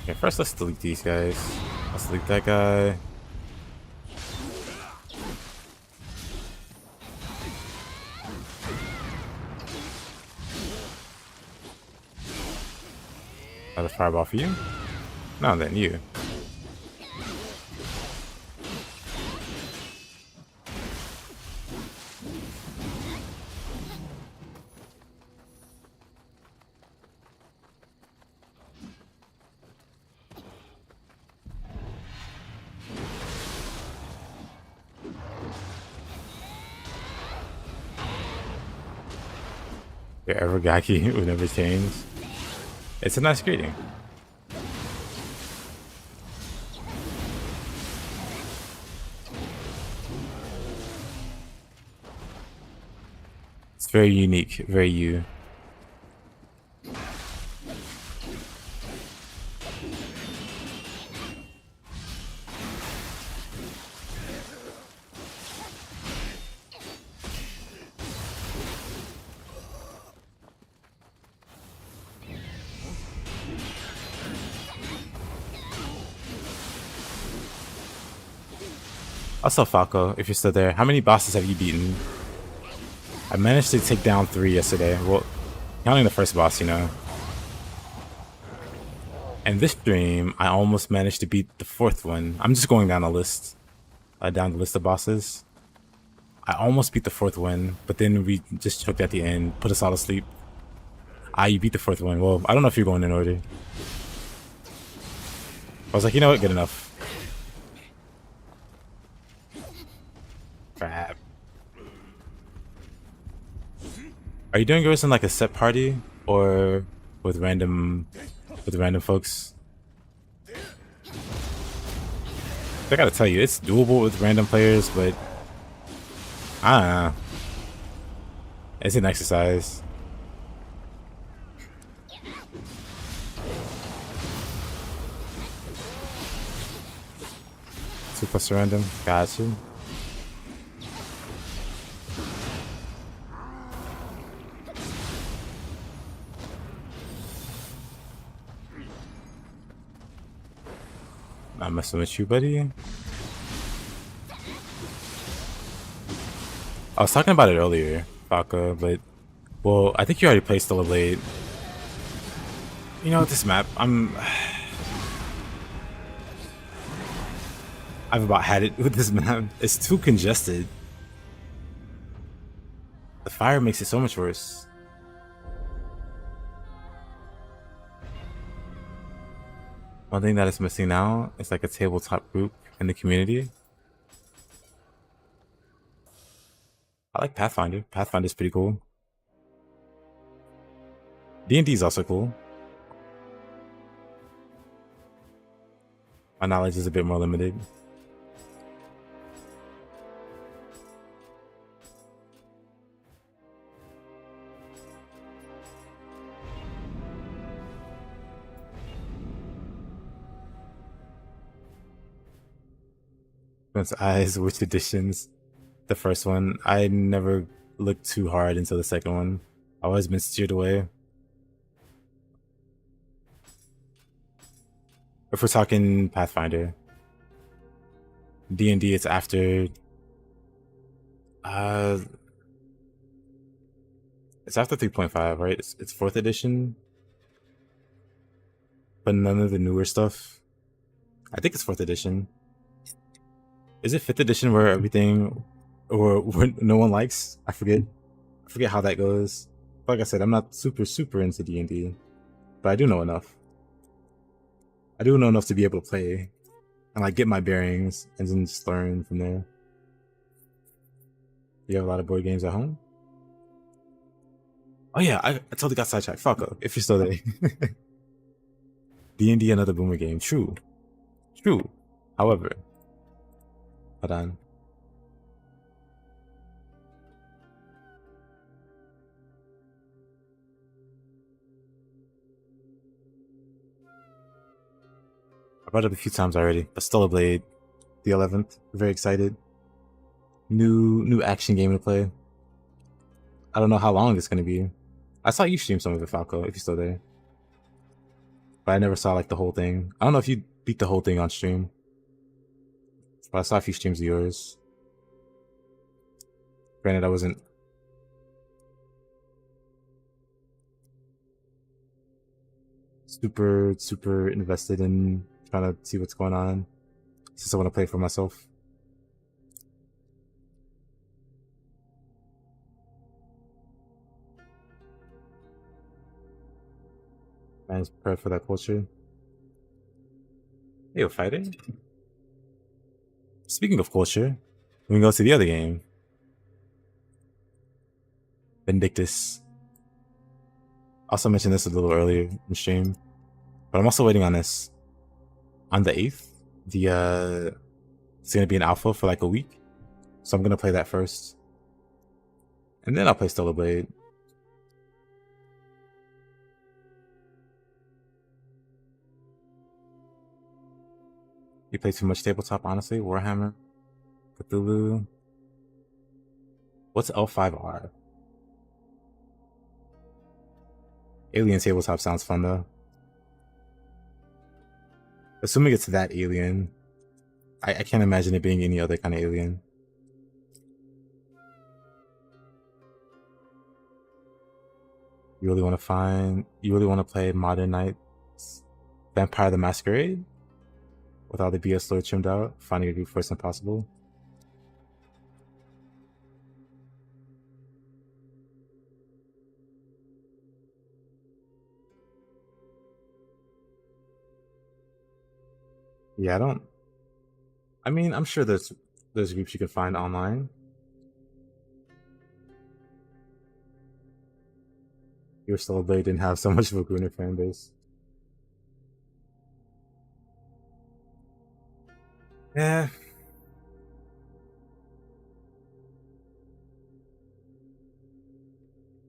Okay, first let's delete these guys. Let's delete that guy. Another fireball for you? No, then you. Your Evergaki would never change. It's a nice greeting. It's very unique, very you. Also, Falco, if you're still there, how many bosses have you beaten? I managed to take down 3 yesterday. Well, counting the first boss, you know. And this stream, I almost managed to beat the 4th one. I'm just going down the list. Down the list of bosses. I almost beat the 4th one, but then we just choked at the end, put us all to sleep. You beat the 4th one. Well, I don't know if you're going in order. I was like, you know what? Good enough. Crap. Are you doing yours in like a set party or with random folks? I gotta tell you, it's doable with random players, but I don't know. It's an exercise. 2+ random. Got you. Not messing with you, buddy. I was talking about it earlier, Falco, but well, I think you already played Stellar Blade. You know, this map, I've about had it with this map. It's too congested. The fire makes it so much worse. One thing that is missing now is like a tabletop group in the community. I like Pathfinder. Pathfinder's pretty cool. D&D is also cool. My knowledge is a bit more limited. Eyes, which editions? The first one. I never looked too hard until the second one. I've always been steered away. If we're talking Pathfinder, D&D, it's after. It's after 3.5, right? It's 4th edition, but none of the newer stuff. I think it's 4th edition. Is it 5th edition where everything, or where no one likes? I forget how that goes. Like I said, I'm not super into D&D, but I do know enough. I do know enough to be able to play and like get my bearings and then just learn from there. You have a lot of board games at home? Oh yeah, I totally got sidetracked. Falco, if you're still there. D&D, another boomer game. True. However, hold on. I brought it up a few times already, but Stellar Blade, the 11th. Very excited. New action game to play. I don't know how long it's gonna be. I saw you stream some of it, Falco, if you're still there. But I never saw like the whole thing. I don't know if you beat the whole thing on stream. But I saw a few streams of yours. Granted, I wasn't super invested in trying to see what's going on, since I want to play for myself. Man's prepared for that culture. Hey, yo, fighting. Speaking of culture, we can go to the other game. Vindictus. Also mentioned this a little earlier in stream, but I'm also waiting on this. On the 8th, it's gonna be an alpha for like a week, so I'm gonna play that first, and then I'll play Stellar Blade. You play too much tabletop, honestly. Warhammer, Cthulhu. What's L5R? Alien tabletop sounds fun though. Assuming it's that alien. I can't imagine it being any other kind of alien. You really want to play Modern Knights Vampire the Masquerade? With all the BS lore trimmed out, finding a group first impossible. Yeah, I don't. I mean, I'm sure there's groups you can find online. You were still they didn't have so much of a Gunnar fan base. Yeah.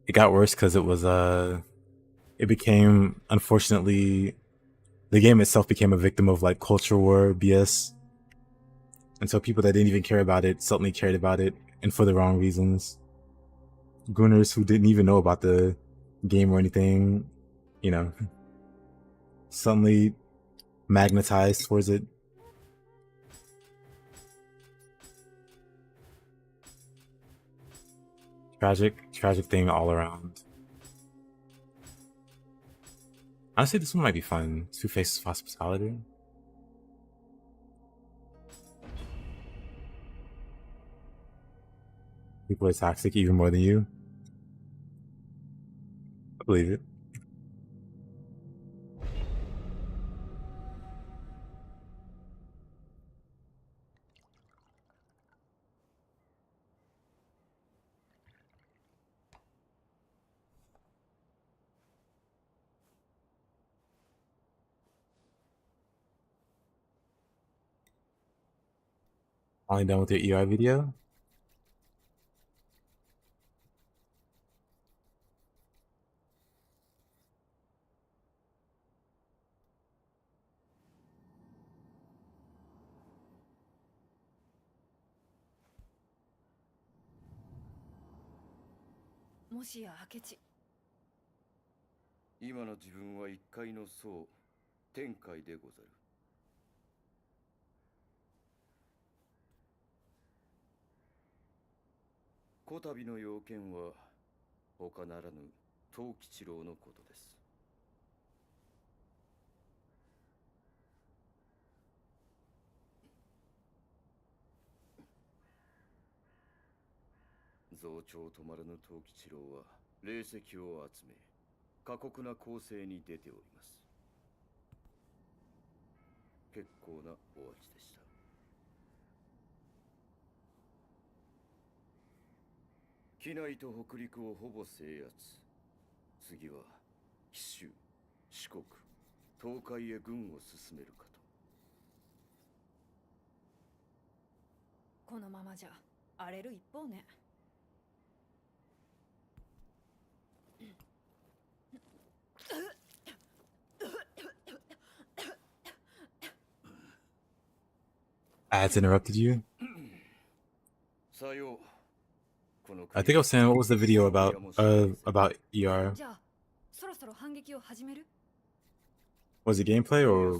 It got worse because it became, unfortunately, the game itself became a victim of like culture war BS. And so people that didn't even care about it suddenly cared about it, and for the wrong reasons. Gunners who didn't even know about the game or anything, you know, suddenly magnetized towards it. Tragic thing all around. Honestly, this one might be fun. Two Faces of Hospitality. People are toxic even more than you. I believe it. Finally done with your EI video. "今の自分は一階の層、天界でござる。こたびの要件は他ならぬ藤吉郎のことです。増長止まらぬ藤吉郎は霊石を集め、過酷な攻勢に出ております。結構なお味でした。機内と北陸をほぼ制圧。次は紀州、四国、東海へ軍を進めるかと。このままじゃ荒れる一方ね。Ads interrupted you? さよう。 I think I was saying, what was the video about ER? Was it gameplay or?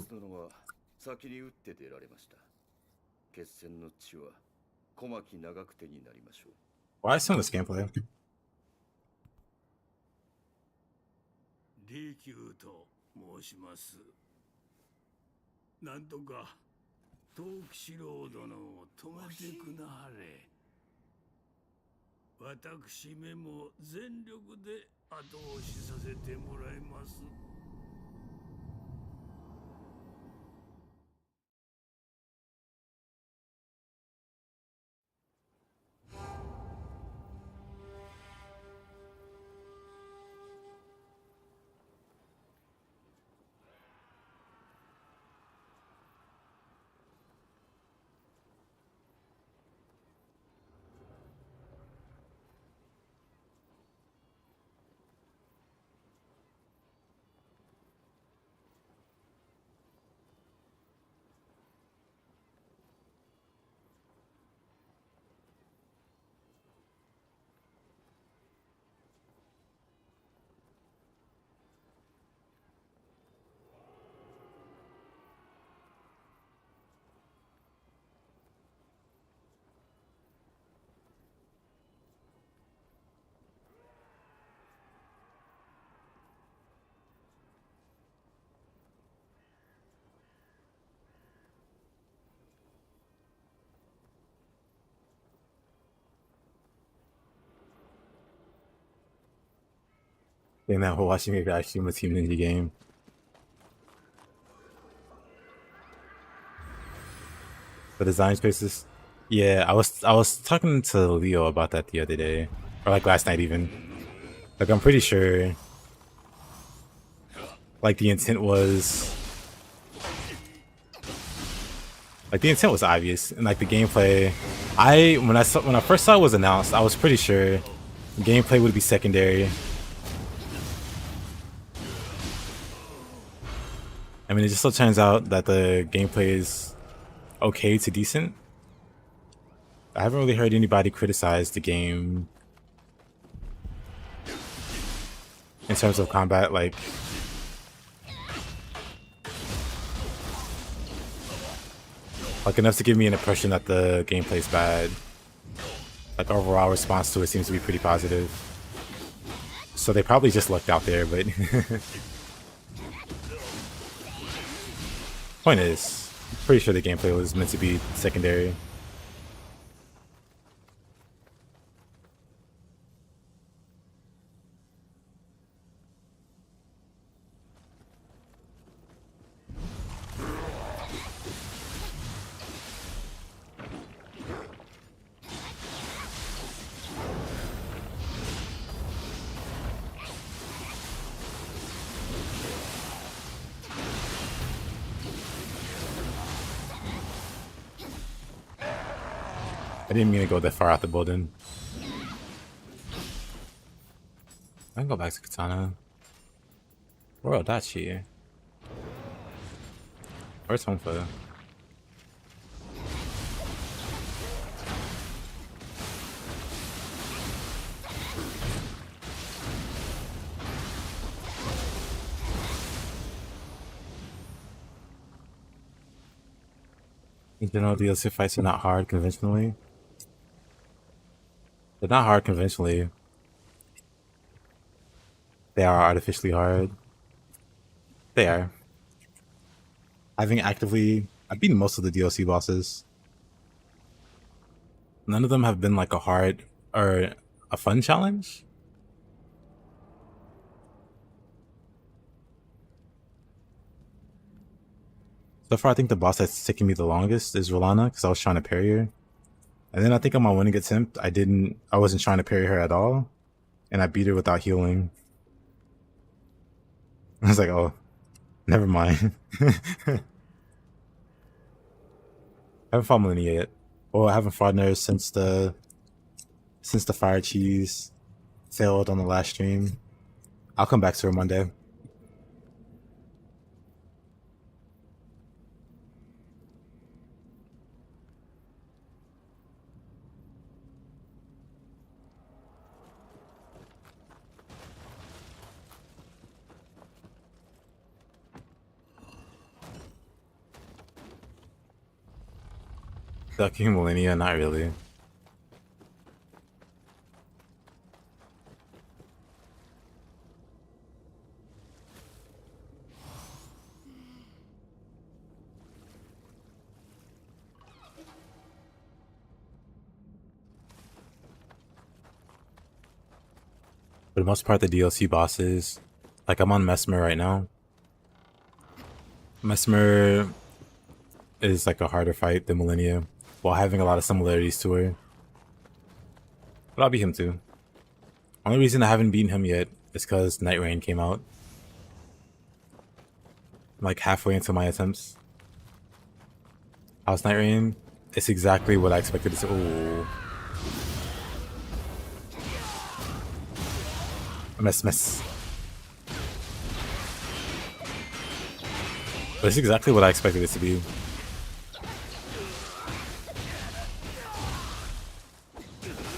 Well, I assume it's gameplay. 利休と申します。なんとか藤吉郎殿を止めてくなはれ。私めも全力で後押しさせてもらいます。Saying that while watching a actually a Team Ninja game. The design spaces. Yeah, I was talking to Leo about that the other day, or like last night even. Like I'm pretty sure, like the intent was, obvious, and like the gameplay. When I first saw it was announced, I was pretty sure gameplay would be secondary. I mean, it just so turns out that the gameplay is okay to decent. I haven't really heard anybody criticize the game in terms of combat, like enough to give me an impression that the gameplay is bad. Like overall response to it seems to be pretty positive. So they probably just lucked out there, but point is, I'm pretty sure the gameplay was meant to be secondary. I didn't mean to go that far out the building. I can go back to Katana. Or Odachi. Where's Honfa? In general, DLC fights are not hard conventionally. They're not hard conventionally. They are artificially hard. They are. I've beaten most of the DLC bosses. None of them have been like a hard or a fun challenge. So far, I think the boss that's taking me the longest is Rolana, because I was trying to parry her. And then I think on my winning attempt, I wasn't trying to parry her at all. And I beat her without healing. I was like, oh, never mind. I haven't fought Millennia yet. Well, I haven't fought her since the fire cheese failed on the last stream. I'll come back to her Monday. Ducking Millennia, not really. For the most part, the DLC bosses, like I'm on Mesmer right now. Mesmer is like a harder fight than Millennia, while having a lot of similarities to her. But I'll beat him too. Only reason I haven't beaten him yet is because Nightreign came out. I'm like halfway into my attempts. How's Nightreign? It's exactly what I expected it to. Ooh. Miss. But it's exactly what I expected it to be.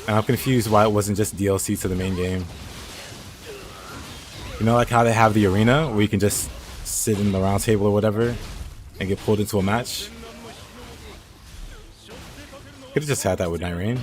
And I'm confused why it wasn't just DLC to the main game. You know, like how they have the arena where you can just sit in the round table or whatever and get pulled into a match? Could have just had that with Nightreign.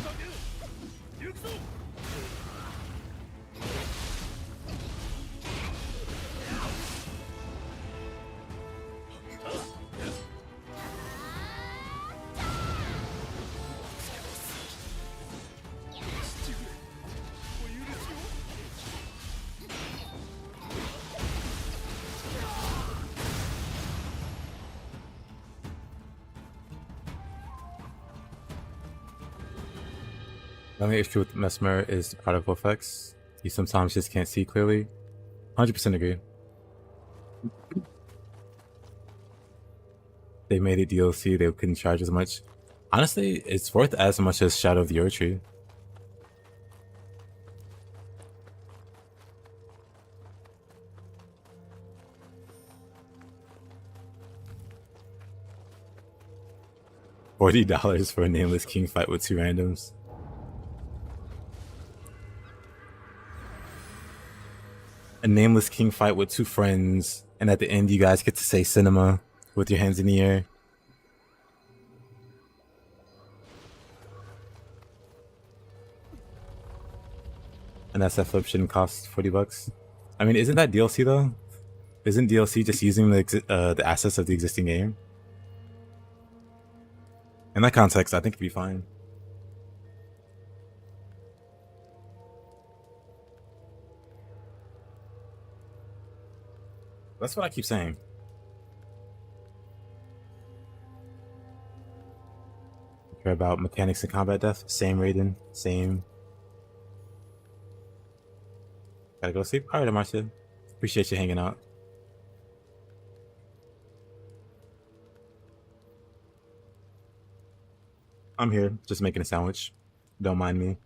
The only issue with Mesmer is the particle effects. You sometimes just can't see clearly. 100% agree. They made it DLC, they couldn't charge as much. Honestly, it's worth as much as Shadow of the Erdtree. $40 for a nameless king fight with 2 randoms. A nameless king fight with 2 friends, and at the end you guys get to say cinema with your hands in the air. And that's that flip shouldn't cost $40. I mean, isn't that DLC though? Isn't DLC just using the assets of the existing game? In that context, I think it'd be fine. That's what I keep saying. Care about mechanics and combat depth? Same, Raiden. Same. Gotta go sleep? Alright, Marcia. Appreciate you hanging out. I'm here, just making a sandwich. Don't mind me.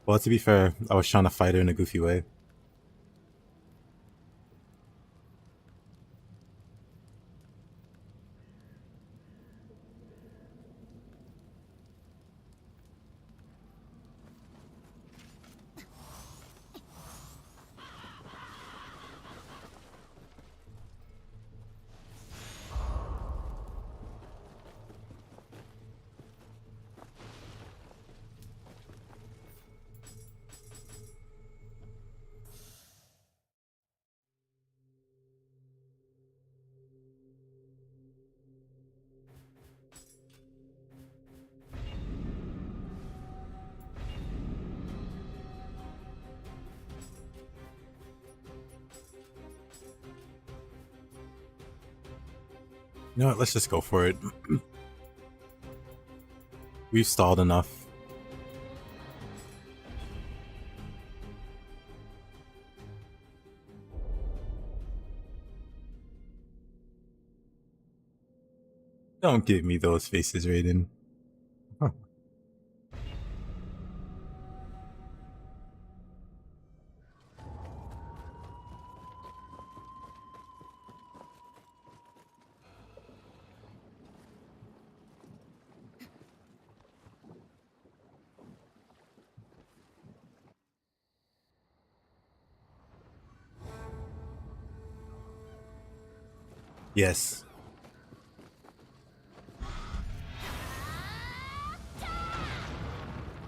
Well, to be fair, I was trying to fight her in a goofy way. You know what, let's just go for it. We've stalled enough. Don't give me those faces, Raiden. Huh. Yes.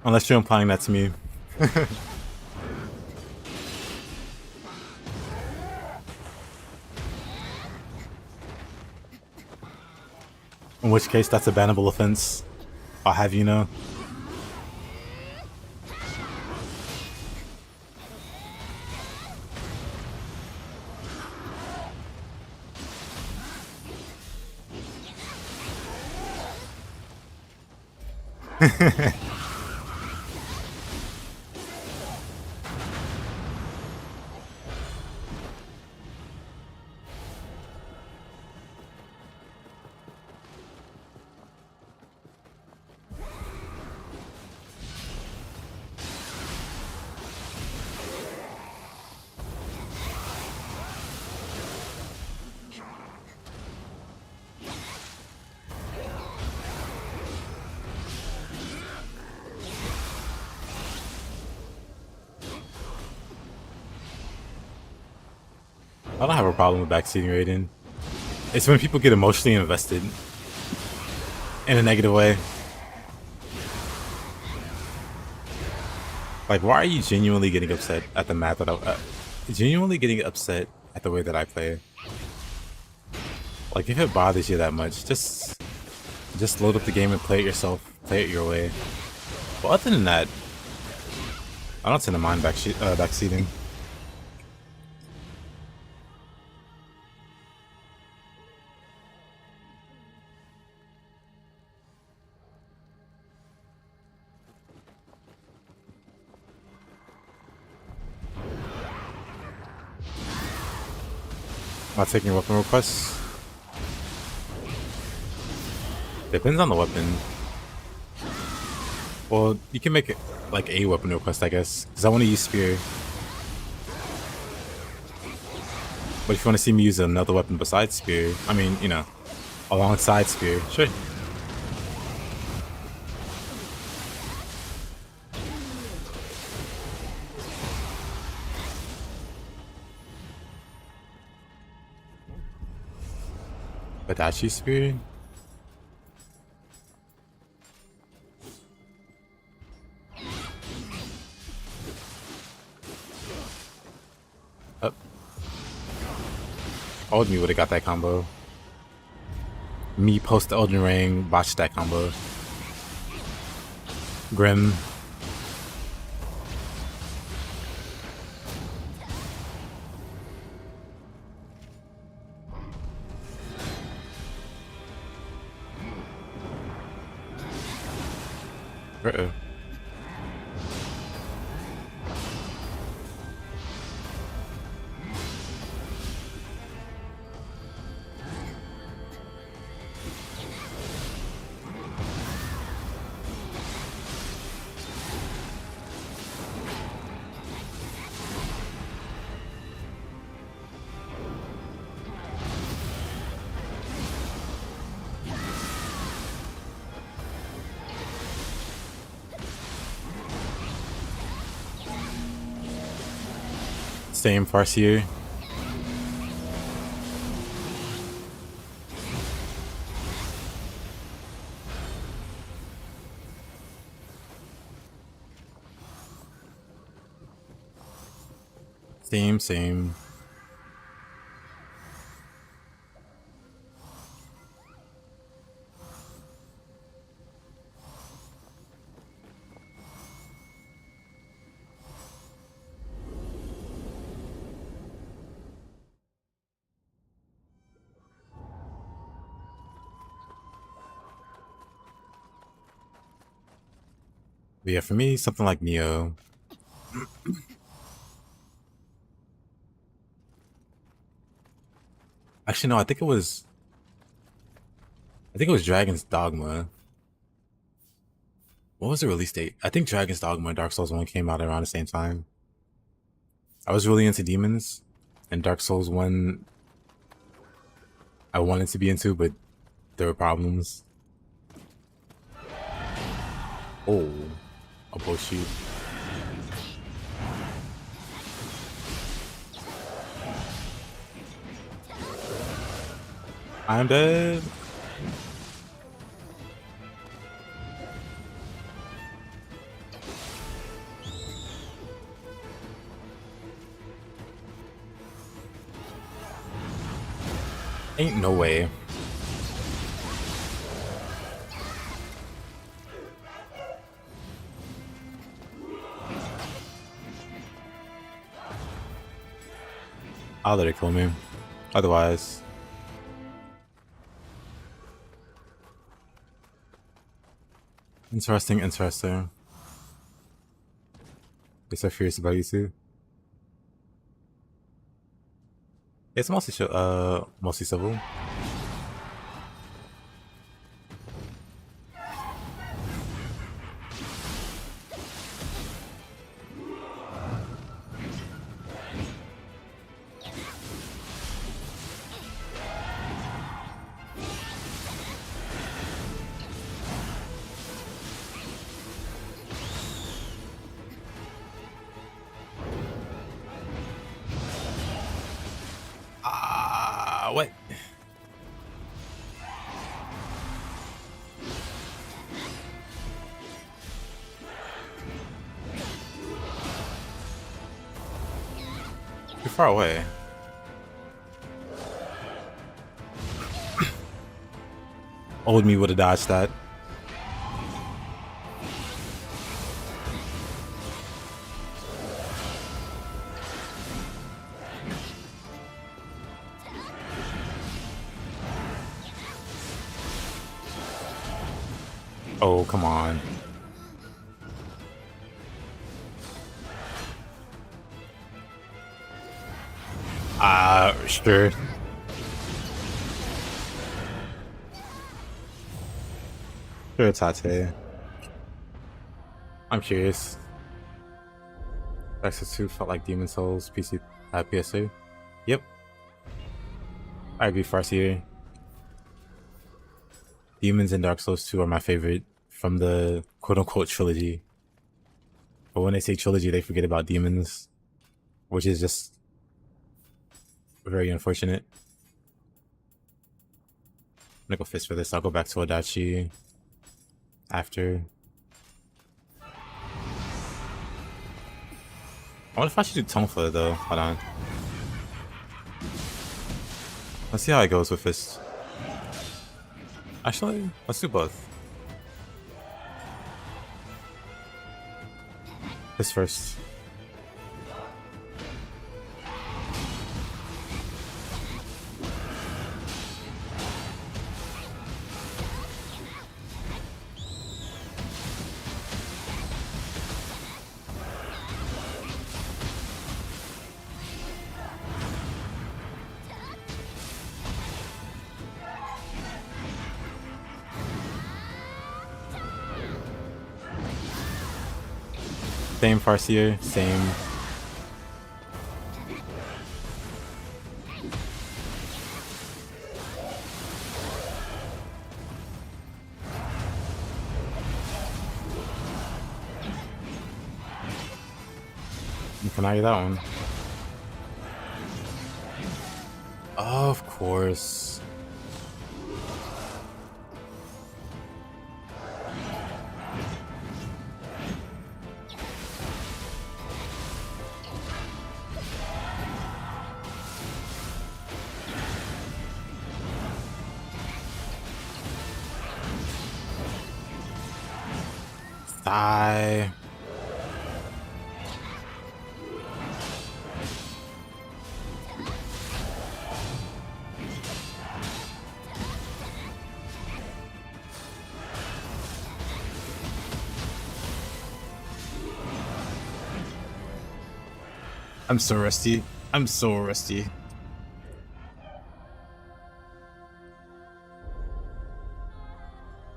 Unless you're implying that to me. In which case, that's a bannable offense. I'll have you know. I don't have a problem with backseating Raiden. It's when people get emotionally invested in a negative way. Like, why are you genuinely getting upset at the math that genuinely getting upset at the way that I play? Like, if it bothers you that much, just load up the game and play it yourself. Play it your way. But other than that, I don't tend to mind backseating. Not taking weapon requests. Depends on the weapon. Well, you can make it like a weapon request, I guess, because I want to use spear. But if you want to see me use another weapon besides spear, I mean, you know, alongside spear, sure. Adachi spear? Up. Old me would have got that combo. Me post Elden Ring, botched that combo. Grim. Uh-oh. Same Farseer. Same. But yeah, for me, something like Nioh. Actually, no, I think it was Dragon's Dogma. What was the release date? I think Dragon's Dogma and Dark Souls 1 came out around the same time. I was really into demons, and Dark Souls 1 I wanted to be into, but there were problems. Oh, a bow shoot. I'm dead. Ain't no way. I'll let it kill me. Otherwise. Interesting. They're so furious about you too. It's mostly civil. What? far away? Old me would have dodged that. Oh, come on. Sure. Sure, Tate. I'm curious. Access 2 felt like Demon Souls PS2. Yep. I agree, Farseer. Demons and Dark Souls 2 are my favorite from the quote-unquote trilogy. But when they say trilogy, they forget about demons, which is just very unfortunate. I'm gonna go fist for this. I'll go back to Adachi after. I wonder if I should do Tonfa though. Hold on. Let's see how it goes with fist. Actually, let's do both. This first. Same Farseer, same. Can I get that one? Of course. Die. I'm so rusty. I'm so rusty.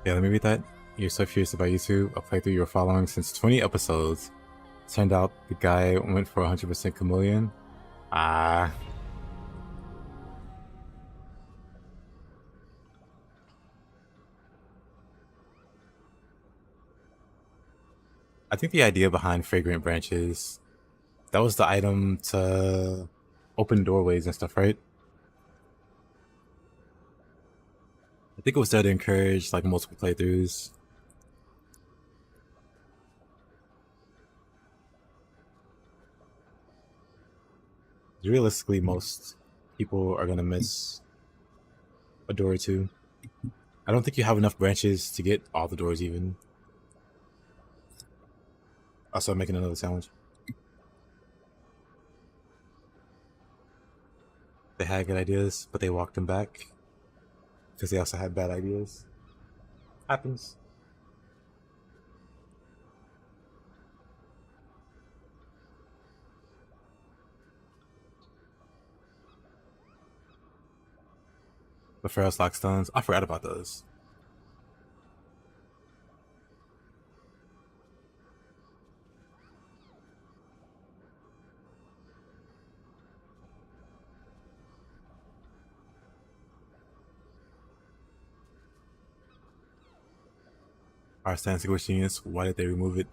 Yeah, let me read that. You're so furious about YouTube. A playthrough you were following since 20 episodes. Turned out the guy went for 100% chameleon. I think the idea behind Fragrant Branches, that was the item to open doorways and stuff, right? I think it was there to encourage like multiple playthroughs. Realistically, most people are gonna miss a door or two. I don't think you have enough branches to get all the doors even. Also, I'm making another challenge. They had good ideas, but they walked them back because they also had bad ideas. Happens. The Pharaoh's Lockstones. I forgot about those. Our stance against genius. Why did they remove it?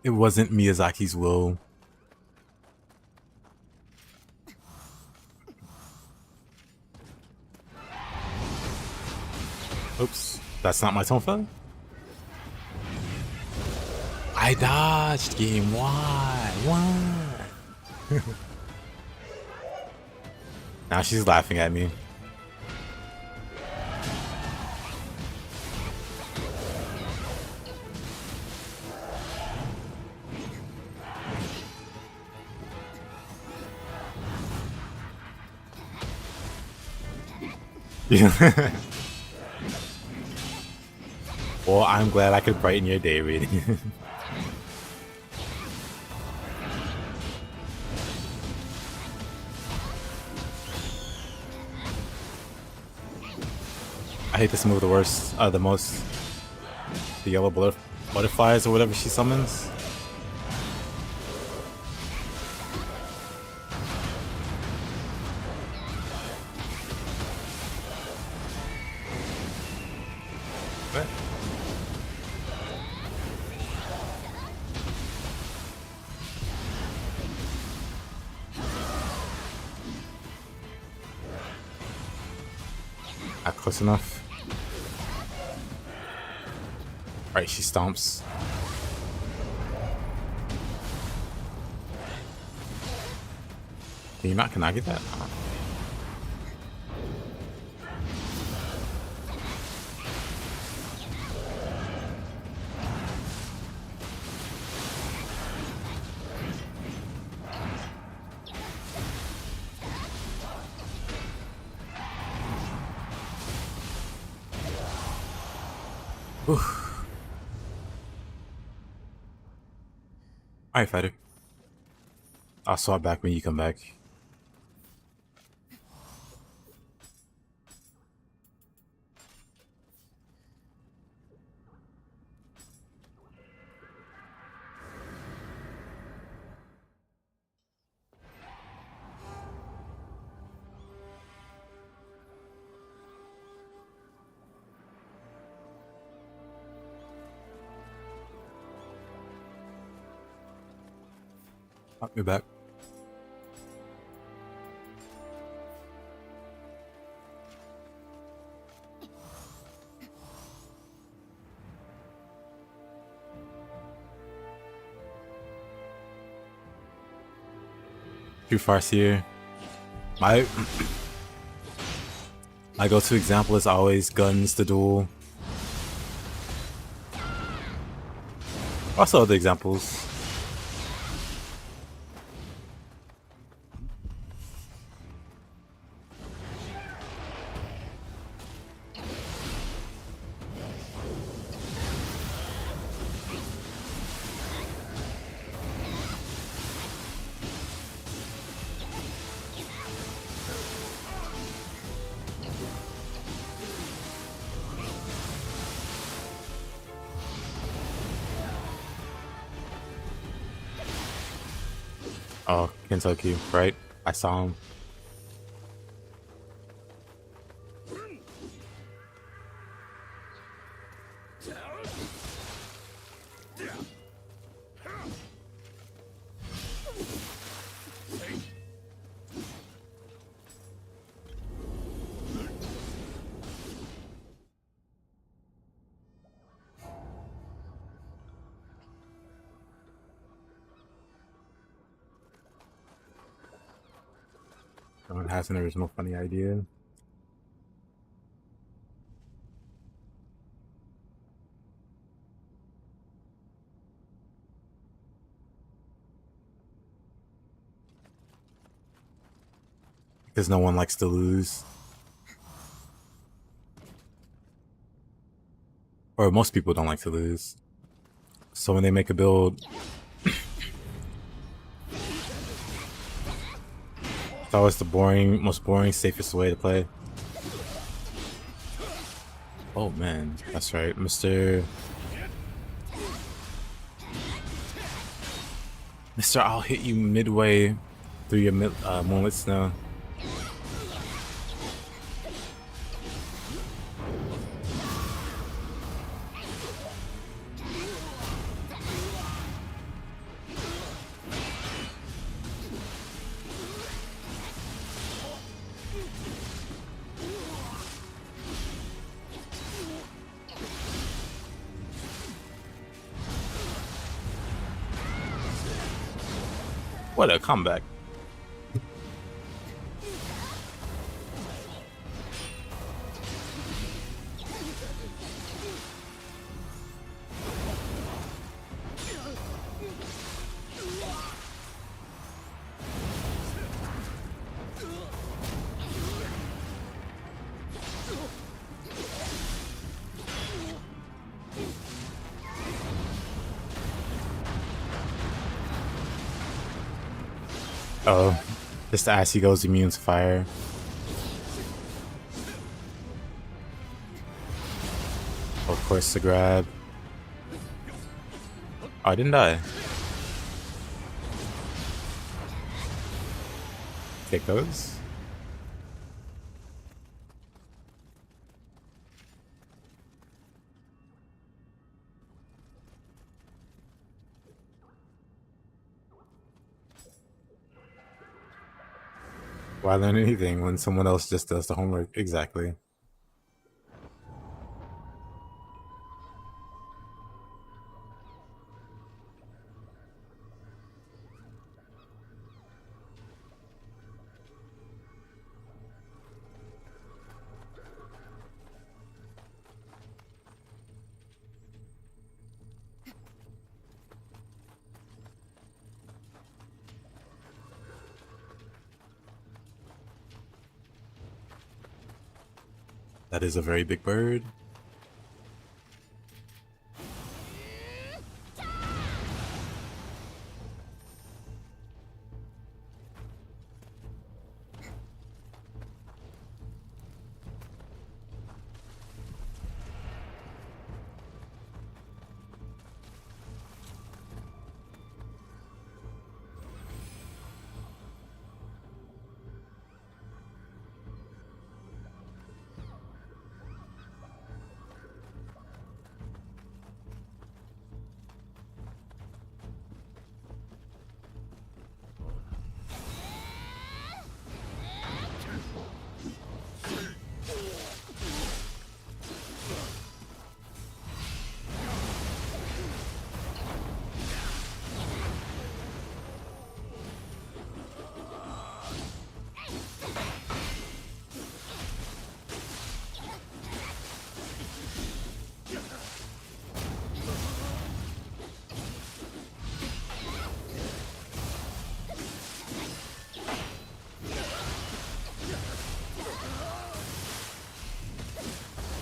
It wasn't Miyazaki's will. Oops, that's not my Tonfa? I dodged game. Why? Why? Now she's laughing at me. Well, I'm glad I could brighten your day, reading. I hate this move the worst, the most. The yellow butterflies or whatever she summons. What? Not close enough. Right, she stomps. Can you not? Can I get that? Oof. Alright, fighter. I'll swap back when you come back. I'll be back. Too far here. My go-to example is always guns to duel. Also other examples. Oh, Kentucky, right? I saw him. Someone has an original funny idea. Because no one likes to lose. Or most people don't like to lose. So when they make a build, it's always the most boring, safest way to play. Oh man, that's right, Mr. I'll hit you midway through your Moonlit Snow. What a comeback. Oh, just as he goes immune to fire. Of course, the grab. Oh, I didn't die. Take those. Why learn anything when someone else just does the homework? Exactly. That is a very big bird.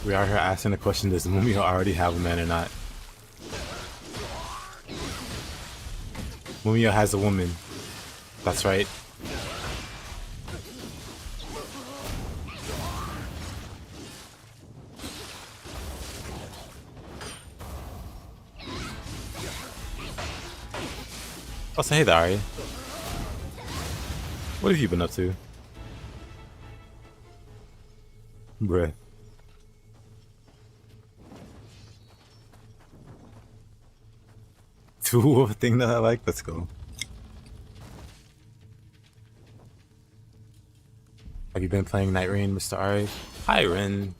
We are here asking the question, does Mumio already have a man or not? Mumio has a woman. That's right. Oh, say hey there, Ari. What have you been up to? Bruh. Two of a thing that I like. Let's go. Have you been playing Nightreign, Mr. Ari? Hi, Ren.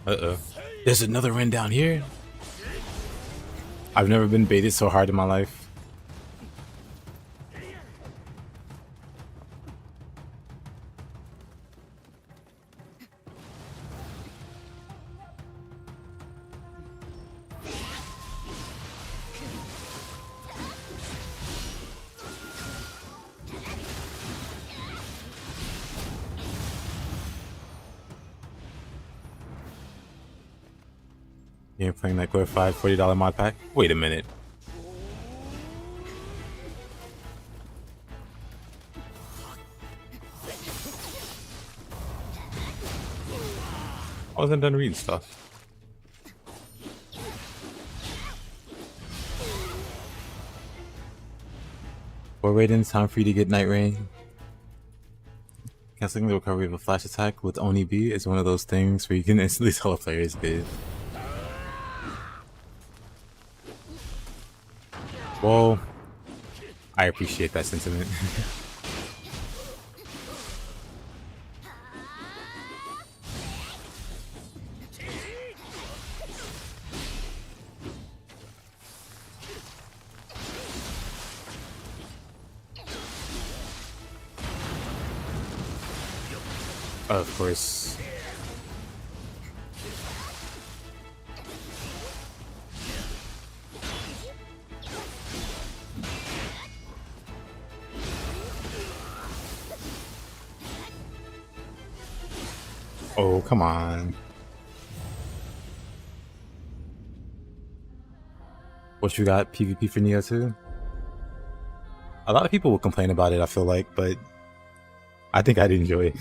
Uh-oh. There's another Ren down here? I've never been baited so hard in my life. You ain't playing that glorified $40 mod pack? Wait a minute. I wasn't done reading stuff. We're waiting. Time for you to get Nightreign. Canceling the recovery of a flash attack with Oni B is one of those things where you can instantly tell a player is good. Well, I appreciate that sentiment. Of course. Oh, come on. What you got? PvP for Nioh too? A lot of people will complain about it, I feel like, but I think I'd enjoy it.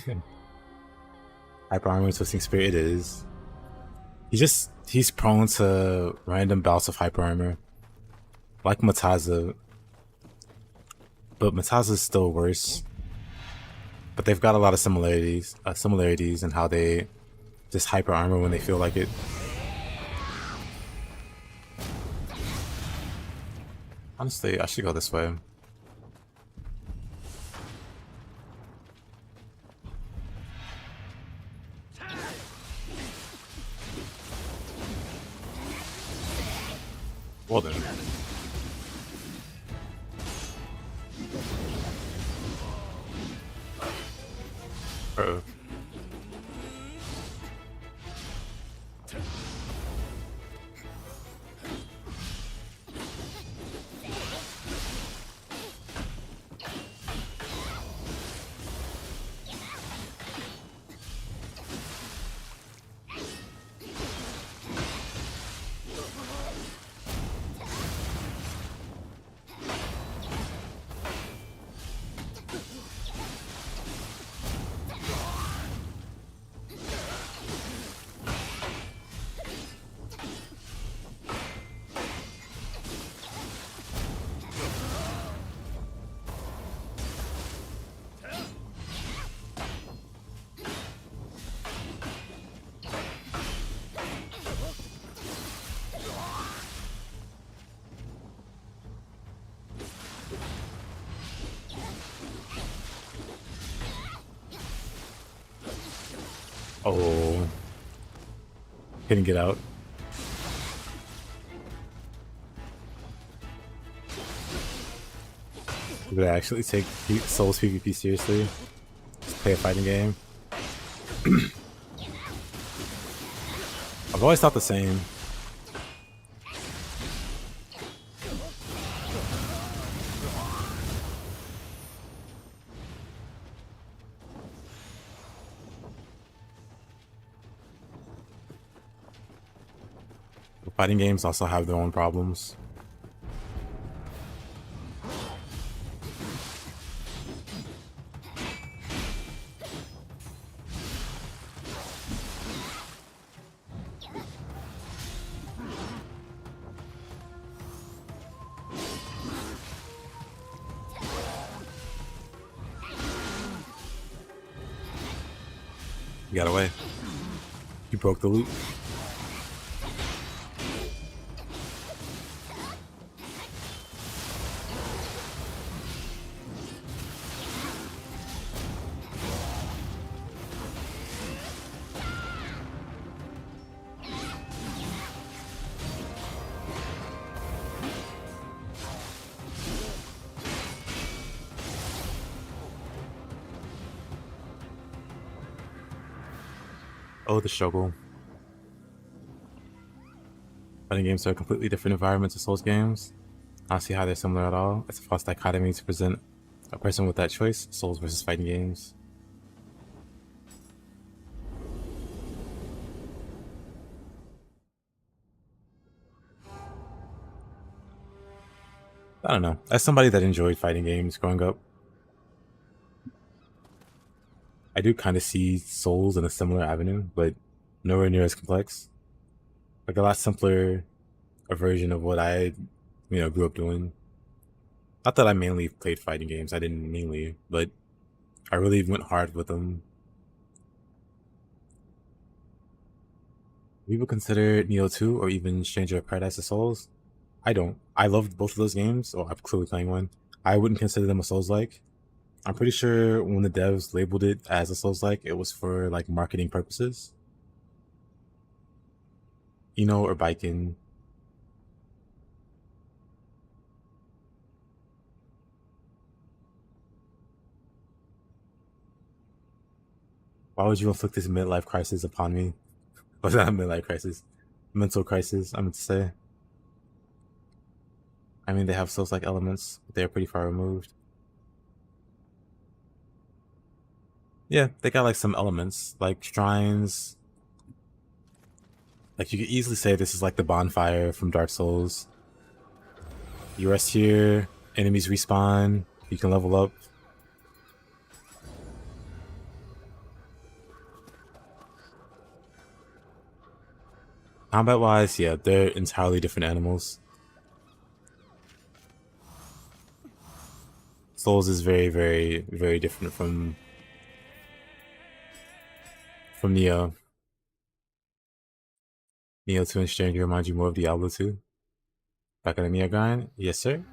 Hyper Armor and Twisting Spirit it is. He's prone to random bouts of Hyper Armor. Like Mataza. But Mataza's still worse. But they've got a lot of similarities in how they just Hyper Armor when they feel like it. Honestly, I should go this way. Well then. Uh-oh. Oh. Couldn't get out. Would I actually take Souls PvP seriously? Just play a fighting game? I've always thought the same. Fighting games also have their own problems. You got away. You broke the loop. Oh, the struggle. Fighting games are completely different environments to Souls games. I don't see how they're similar at all. It's a false dichotomy to present a person with that choice, Souls versus fighting games. I don't know. As somebody that enjoyed fighting games growing up, I do kind of see Souls in a similar avenue, but nowhere near as complex. Like a lot simpler a version of what I, grew up doing. Not that I mainly played fighting games. I didn't mainly, but I really went hard with them. People consider Nioh 2 or even Stranger of Paradise as Souls. I don't. I loved both of those games. Oh, I'm clearly playing one. I wouldn't consider them a Souls-like. I'm pretty sure when the devs labeled it as a Souls-like, it was for like marketing purposes. Or Biking. Why would you inflict this midlife crisis upon me? Was that a midlife crisis? Mental crisis, I meant to say. I mean, they have Souls-like elements, but they're pretty far removed. Yeah, they got like some elements, like shrines. Like you could easily say this is like the bonfire from Dark Souls. You rest here, enemies respawn, you can level up. Combat wise, yeah, they're entirely different animals. Souls is very, very, very different from Nioh. Nioh 2 and Stranger remind you more of Diablo 2. Back on the Niohreign? Yes, sir.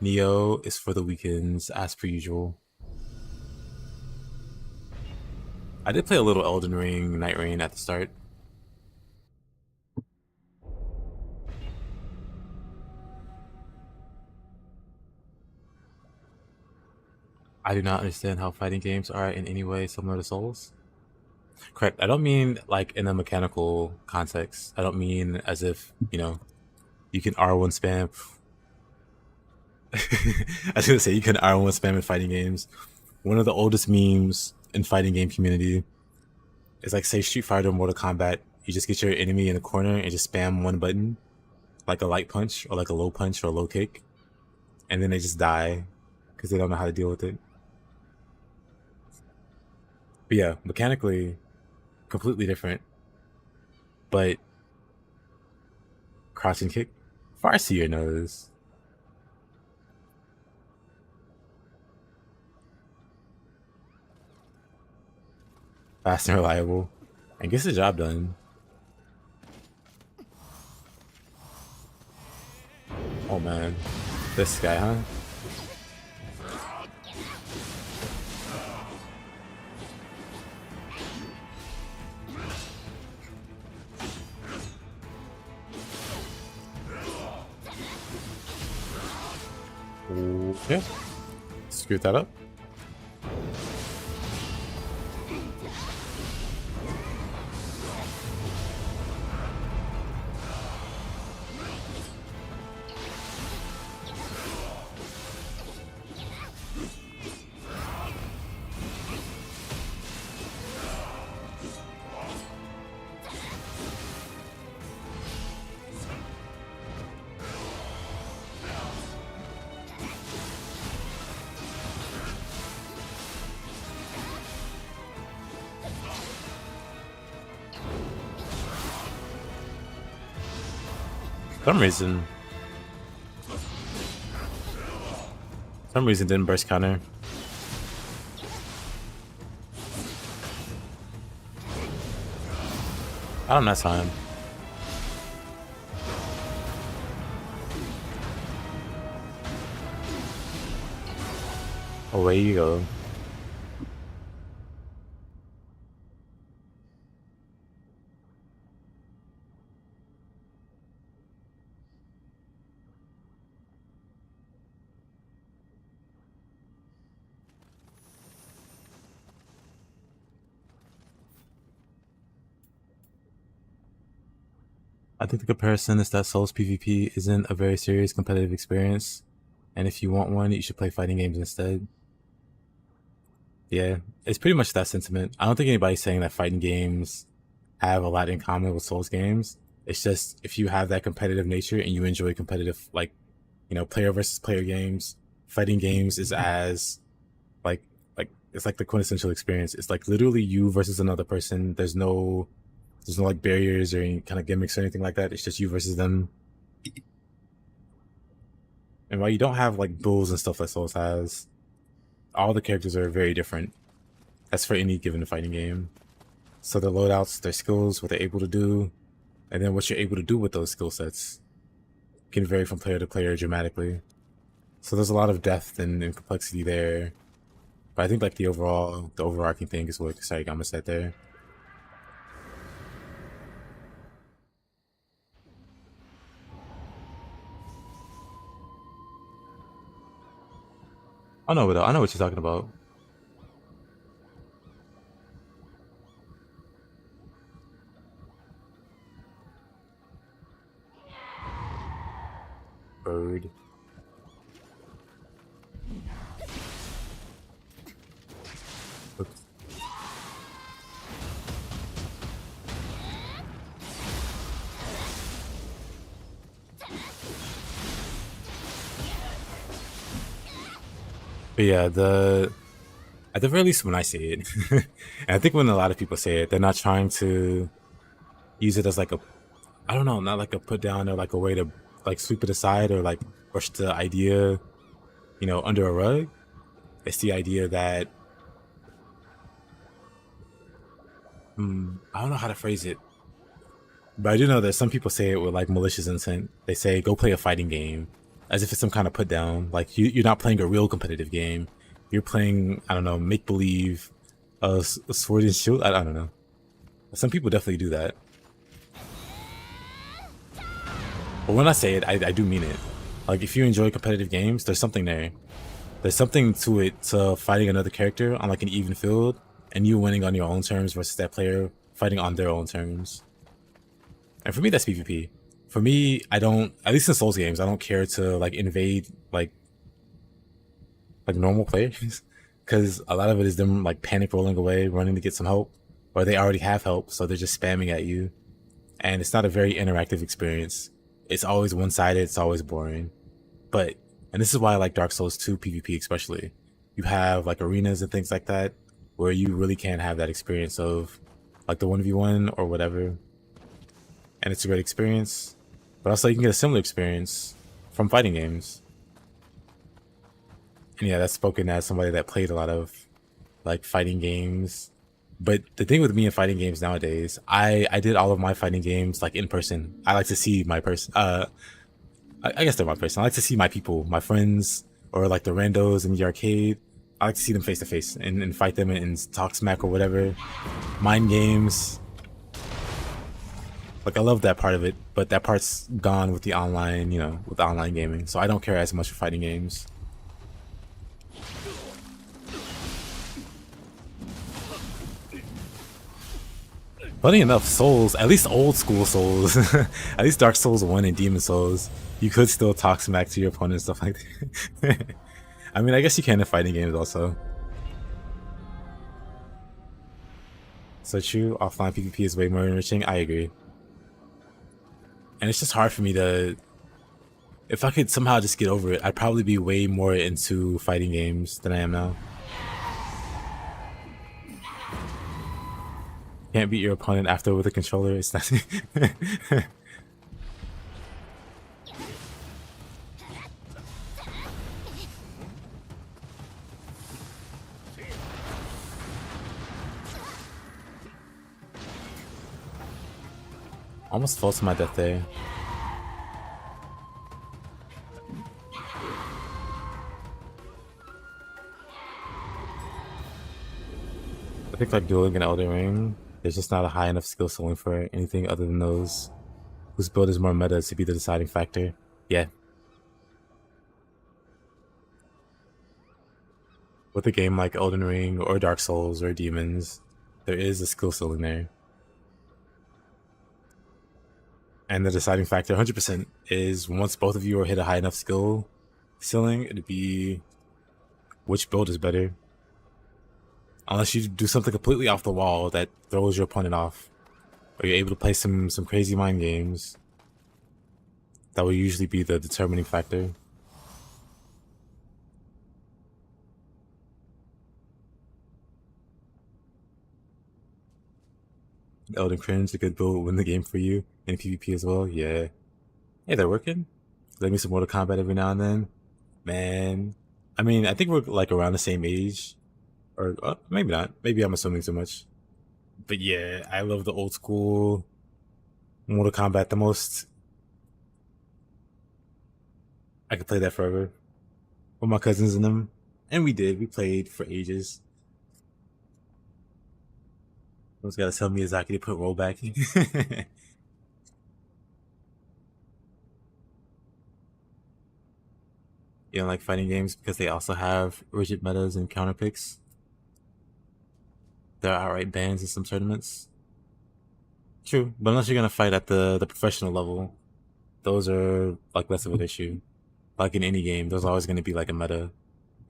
Nioh is for the weekends, as per usual. I did play a little Elden Ring, Nightreign at the start. I do not understand how fighting games are in any way similar to Souls. Correct. I don't mean like in a mechanical context. I don't mean as if, you can R1 spam. I was gonna say you can R1 spam in fighting games. One of the oldest memes in fighting game community is like, say Street Fighter or Mortal Kombat. You just get your enemy in the corner and just spam one button, like a light punch or like a low punch or a low kick, and then they just die because they don't know how to deal with it. But yeah, mechanically, completely different. But crouch and kick, far see your nose. Fast and reliable, and gets the job done. Oh man, this guy, huh? Okay, screw that up. Some reason didn't burst counter. I don't know time. Away you go. I think the comparison is that Souls PvP isn't a very serious competitive experience, and if you want one, you should play fighting games instead. Yeah, it's pretty much that sentiment. I don't think anybody's saying that fighting games have a lot in common with Souls games. It's just if you have that competitive nature and you enjoy competitive, like, player versus player games, fighting games is as, like it's like the quintessential experience. It's like literally you versus another person. There's no like barriers or any kind of gimmicks or anything like that. It's just you versus them. And while you don't have like duels and stuff like Souls has, all the characters are very different. That's for any given fighting game. So their loadouts, their skills, what they're able to do, and then what you're able to do with those skill sets can vary from player to player dramatically. So there's a lot of depth and complexity there. But I think like the overarching thing is what Saigama said there. I know what you're talking about. Bird. Oops. But yeah, at the very least when I say it, and I think when a lot of people say it, they're not trying to use it as like a, I don't know, not like a put down or like a way to like sweep it aside or like brush the idea, you know, under a rug. It's the idea that, I don't know how to phrase it, but I do know that some people say it with like malicious intent. They say, go play a fighting game, as if it's some kind of put down. Like you're not playing a real competitive game. You're playing, I don't know, make believe, a sword and shield. I don't know. Some people definitely do that. But when I say it, I do mean it. Like if you enjoy competitive games, there's something there. There's something to it, to fighting another character on like an even field, and you winning on your own terms versus that player fighting on their own terms. And for me, that's PvP. For me, I don't, at least in Souls games, I don't care to like invade like normal players, because a lot of it is them like panic rolling away, running to get some help, or they already have help, so they're just spamming at you, and it's not a very interactive experience. It's always one-sided. It's always boring. But, and this is why I like Dark Souls 2 PvP especially. You have like arenas and things like that where you really can have that experience of like the 1v1 or whatever, and it's a great experience. But also you can get a similar experience from fighting games. And yeah, that's spoken as somebody that played a lot of like fighting games. But the thing with me in fighting games nowadays, I did all of my fighting games like in person. I like to see my person. I guess they're my person. I like to see my people, my friends, or like the randos in the arcade. I like to see them face to face and fight them and talk smack or whatever. Mind games. Like I love that part of it, but that part's gone with the online, you know, with online gaming. So I don't care as much for fighting games. Funny enough, Souls, at least old school Souls, at least Dark Souls 1 and Demon Souls, you could still talk smack to your opponent and stuff like that. I mean, I guess you can in fighting games also. So true, offline PvP is way more enriching, I agree. And it's just hard for me to, if I could somehow just get over it, I'd probably be way more into fighting games than I am now. Can't beat your opponent after with a controller, it's not. Almost fell to my death there. I think like dueling an Elden Ring, there's just not a high enough skill ceiling for anything other than those whose build is more meta to be the deciding factor. Yeah. With a game like Elden Ring or Dark Souls or Demons, there is a skill ceiling there. And the deciding factor 100% is once both of you are hit a high enough skill ceiling, it'd be which build is better. Unless you do something completely off the wall that throws your opponent off, or you're able to play some crazy mind games, that will usually be the determining factor. Elden Cringe, a good build will win the game for you in PvP as well. Yeah. Hey, they're working. Let me some Mortal Kombat every now and then. Man, I mean, I think we're like around the same age, or maybe not. Maybe I'm assuming too much. But yeah, I love the old school Mortal Kombat the most. I could play that forever with my cousins and them, and we did. We played for ages. Someone's gotta tell Miyazaki to put rollback. You don't like fighting games because they also have rigid metas and counter picks. There are outright bans in some tournaments. True, but unless you're gonna fight at the professional level, those are like less of an issue. Like in any game, there's always gonna be like a meta.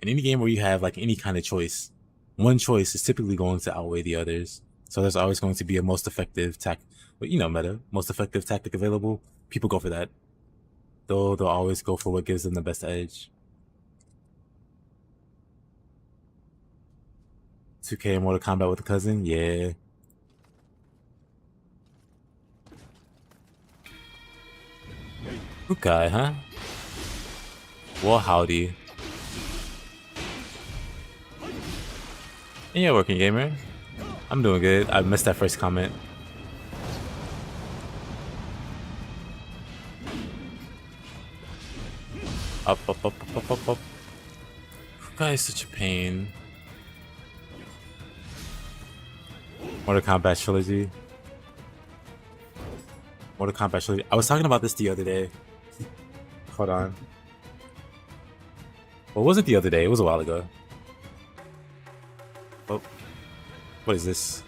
In any game where you have like any kind of choice, one choice is typically going to outweigh the others. So there's always going to be a most effective meta, most effective tactic available. People go for that. They'll always go for what gives them the best edge. 2K and Mortal Kombat with a cousin, yeah. Ukai, huh? Well, howdy. Yeah, working gamer. I'm doing good. I missed that first comment. Up. Ukai is such a pain. Mortal Kombat Trilogy. Mortal Kombat Trilogy. I was talking about this the other day. Hold on. Well, it wasn't the other day. It was a while ago. Oh. What is this?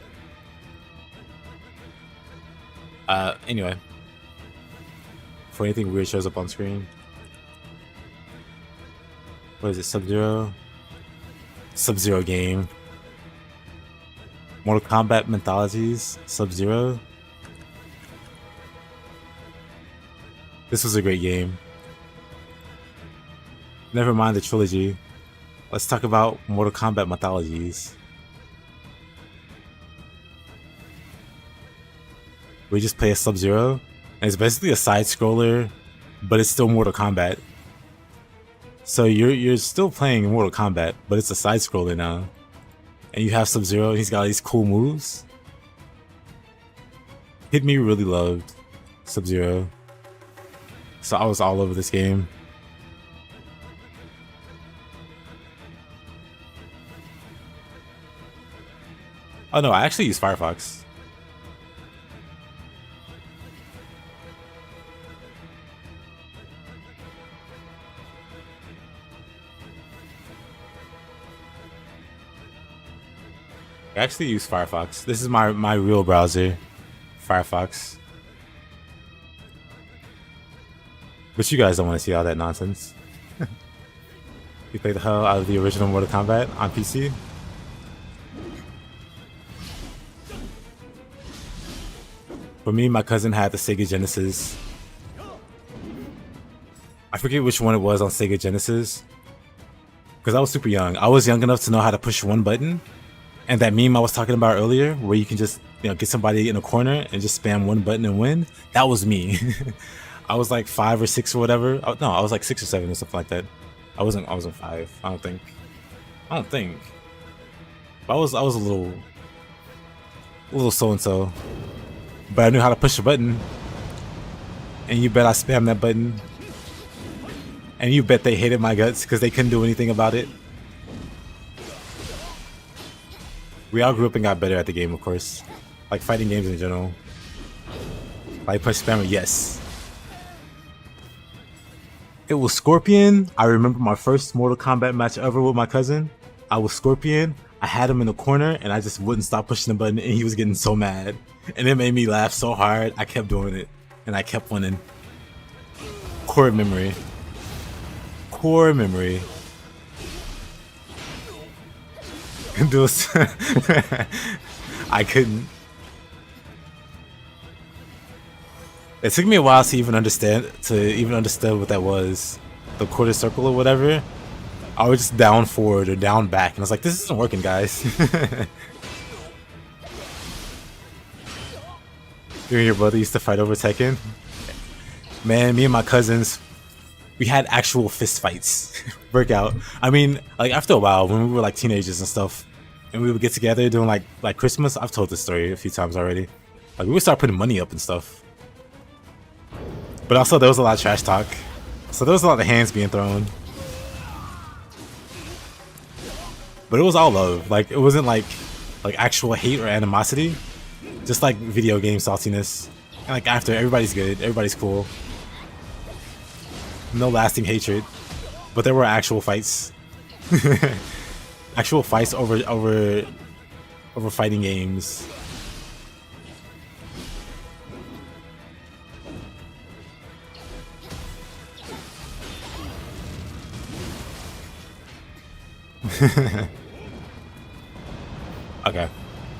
Anyway. Before anything weird shows up on screen. What is it? Sub-Zero? Sub-Zero game. Mortal Kombat Mythologies, Sub-Zero. This was a great game. Never mind the trilogy. Let's talk about Mortal Kombat Mythologies. We just play a Sub-Zero, and it's basically a side-scroller, but it's still Mortal Kombat. So you're still playing Mortal Kombat, but it's a side-scroller now. And you have Sub-Zero, and he's got all these cool moves. Hit Me really loved Sub-Zero. So I was all over this game. Oh no, I actually use Firefox. I actually use Firefox. This is my real browser, Firefox. But you guys don't want to see all that nonsense. You play the hell out of the original Mortal Kombat on PC. For me, my cousin had the Sega Genesis. I forget which one it was on Sega Genesis. Because I was super young. I was young enough to know how to push one button. And that meme I was talking about earlier, where you can just, get somebody in a corner and just spam one button and win. That was me. I was like 5 or 6 or whatever. Oh, no, I was like 6 or 7 or something like that. I wasn't 5. I don't think. But I was a little so and so. But I knew how to push a button. And you bet I spammed that button. And you bet they hated my guts because they couldn't do anything about it. We all grew up and got better at the game, of course. Like fighting games in general. Like push spammer, yes. It was Scorpion. I remember my first Mortal Kombat match ever with my cousin. I was Scorpion. I had him in the corner and I just wouldn't stop pushing the button and he was getting so mad. And it made me laugh so hard. I kept doing it. And I kept winning. Core memory. Core memory. I couldn't. It took me a while to even understand what that was. The quarter circle or whatever. I was just down forward or down back, and I was like, "This isn't working, guys." You and your brother used to fight over Tekken? Man, me and my cousins, we had actual fist fights work out. I mean, like after a while, when we were like teenagers and stuff, and we would get together doing like Christmas. I've told this story a few times already. Like we would start putting money up and stuff. But also there was a lot of trash talk. So there was a lot of hands being thrown. But it was all love. Like it wasn't like actual hate or animosity. Just like video game saltiness. And like after, everybody's good, everybody's cool. No lasting hatred. But there were actual fights. Actual fights over fighting games. Okay.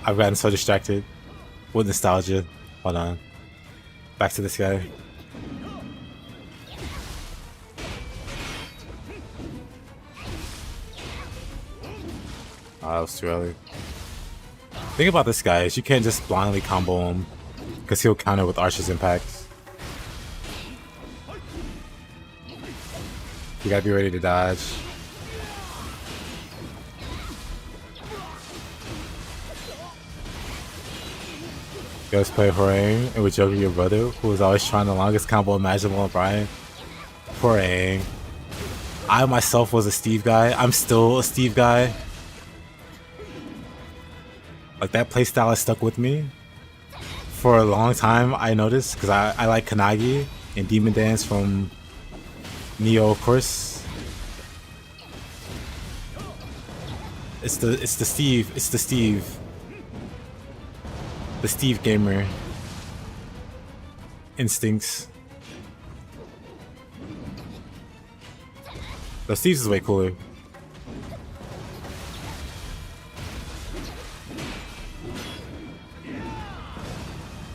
I've gotten so distracted with nostalgia. Hold on. Back to this guy. Oh, that was too early. Thing about this guy is you can't just blindly combo him because he'll counter with Archer's Impact. You gotta be ready to dodge. You guys play Niohreign and with Joker, your brother, who was always trying the longest combo imaginable on Brian. Niohreign. I myself was a Steve guy. I'm still a Steve guy. Like that playstyle has stuck with me for a long time. I noticed because I like Kanagi and Demon Dance from Nioh, of course. It's the Steve gamer instincts. The Steve's is way cooler.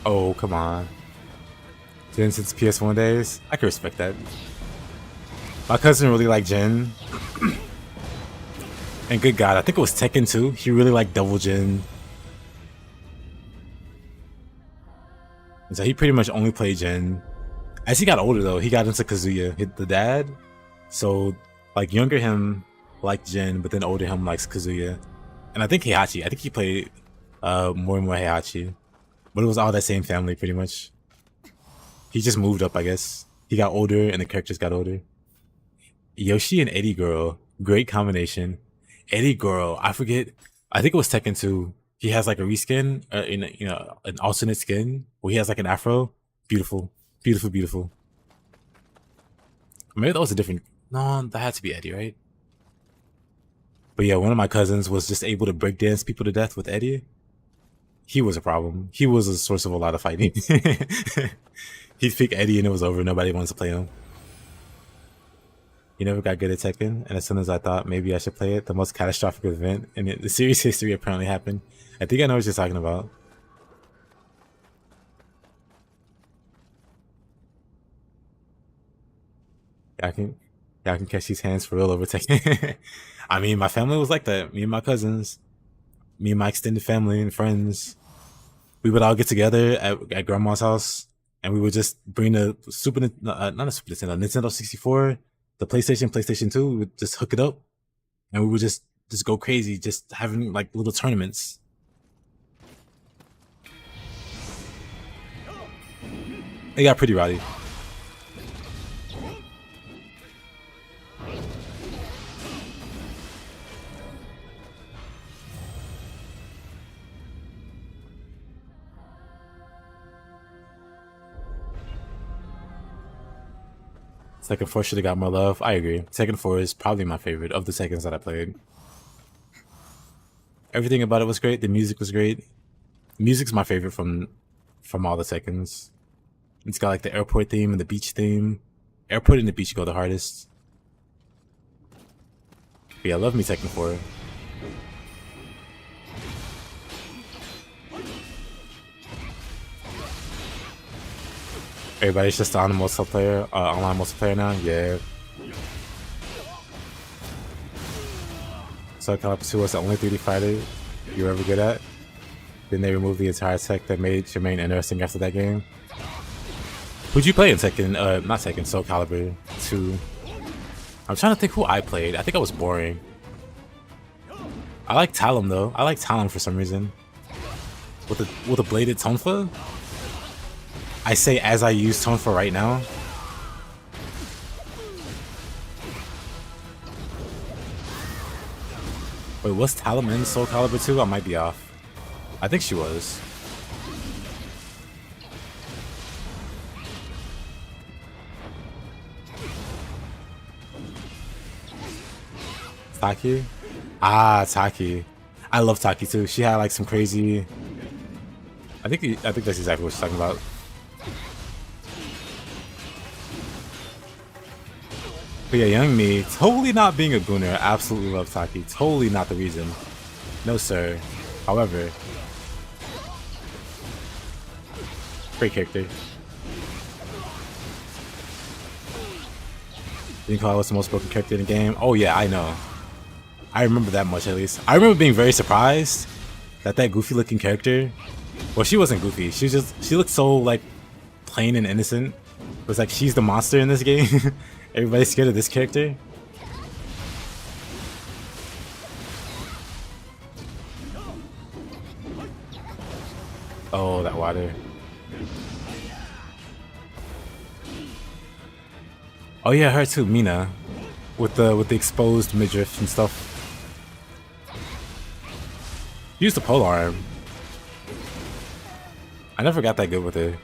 Oh, come on. Jin since PS1 days? I can respect that. My cousin really liked Jin. And good God, I think it was Tekken 2. He really liked Double Jin. And so he pretty much only played Jin. As he got older though, he got into Kazuya, the dad. So like younger him liked Jin, but then older him likes Kazuya. And I think Heihachi. I think he played more and more Heihachi. But it was all that same family pretty much. He just moved up, I guess. He got older and the characters got older. Yoshi and Eddie Girl, great combination. Eddie Girl, I forget. I think it was Tekken 2. He has like a reskin, an alternate skin where he has like an afro. Beautiful, beautiful, beautiful. Maybe that was a different. No, that had to be Eddie, right? But yeah, one of my cousins was just able to breakdance people to death with Eddie. He was a problem. He was a source of a lot of fighting. He'd pick Eddie and it was over. Nobody wanted to play him. He never got good at Tekken, and as soon as I thought maybe I should play it, the most catastrophic event in the series history apparently happened. I think I know what you're talking about. Yeah, I can catch these hands for real over Tekken. I mean, my family was like that. Me and my cousins, me and my extended family and friends, we would all get together at grandma's house, and we would just bring the Nintendo 64, the PlayStation 2. We would just hook it up, and we would just go crazy, just having like little tournaments. It got pretty rowdy. Tekken 4 should have got more love. I agree. Tekken 4 is probably my favorite of the Tekkens that I played. Everything about it was great. The music was great. The music's my favorite from all the Tekkens. It's got like the airport theme and the beach theme. Airport and the beach go the hardest. But yeah, love me Tekken 4. Everybody's just on multiplayer, online multiplayer now. Yeah. So Calipus 2 was the only 3D fighter you were ever good at. Then they removed the entire tech that made Jermaine interesting after that game. Who'd you play in Tekken? Not Tekken, Soul Calibur 2. I'm trying to think who I played. I think I was boring. I like Talon though. I like Talon for some reason. With a bladed Tonfa? I say as I use Tonfa right now. Wait, was Talon in Soul Calibur 2? I might be off. I think she was. Taki? Ah, Taki. I love Taki too. She had like some crazy... I think that's exactly what she's talking about. But yeah, young me, totally not being a booner. Absolutely love Taki. Totally not the reason. No, sir. However, great character. You call us the most broken character in the game? Oh yeah, I know. I remember that much at least. I remember being very surprised that goofy looking character, well, she wasn't goofy. She looked so like plain and innocent. It was like she's the monster in this game. Everybody's scared of this character. Oh, that water. Oh yeah, her too, Mina, with the exposed midriff and stuff. Used the pole arm. I never got that good with her,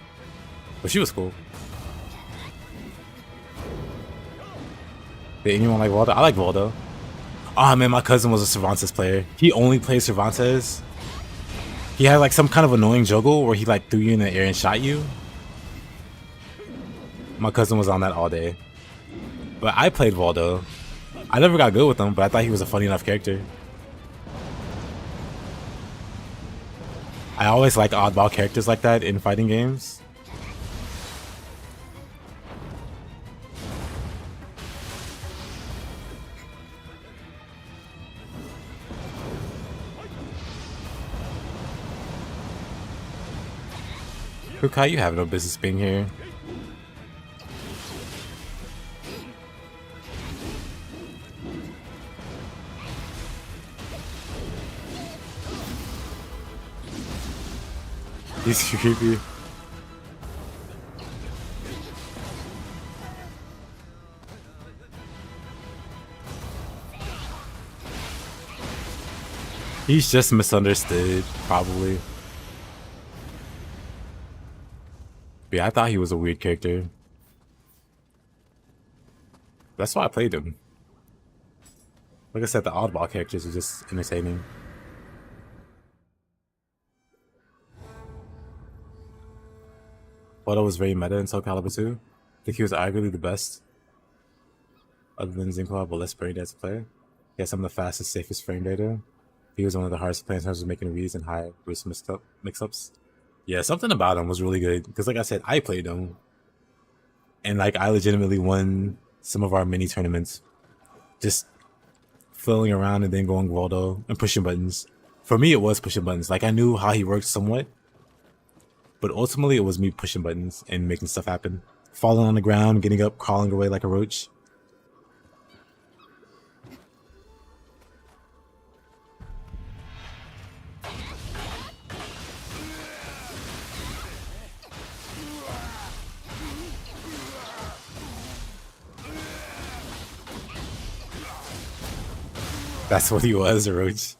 but she was cool. Did anyone like Voldo? I like Voldo. Oh man, my cousin was a Cervantes player. He only played Cervantes. He had like some kind of annoying juggle where he like threw you in the air and shot you. My cousin was on that all day. But I played Voldo. I never got good with him, but I thought he was a funny enough character. I always like oddball characters like that in fighting games. Kukai, you have no business being here. He's creepy. He's just misunderstood, probably. But yeah, I thought he was a weird character. That's why I played him. Like I said, the oddball characters are just entertaining. Voldo was very meta in Soul Calibur 2. I think he was arguably the best. Other than Zinqua, but less brain dead to play. He had some of the fastest, safest frame data. He was one of the hardest to play in terms of making reads and high risk mix-ups. Yeah, something about him was really good. Because like I said, I played him. And like I legitimately won some of our mini tournaments. Just flailing around and then going Voldo and pushing buttons. For me, it was pushing buttons. Like I knew how he worked somewhat. But ultimately, it was me pushing buttons and making stuff happen. Falling on the ground, getting up, crawling away like a roach. That's what he was, a roach.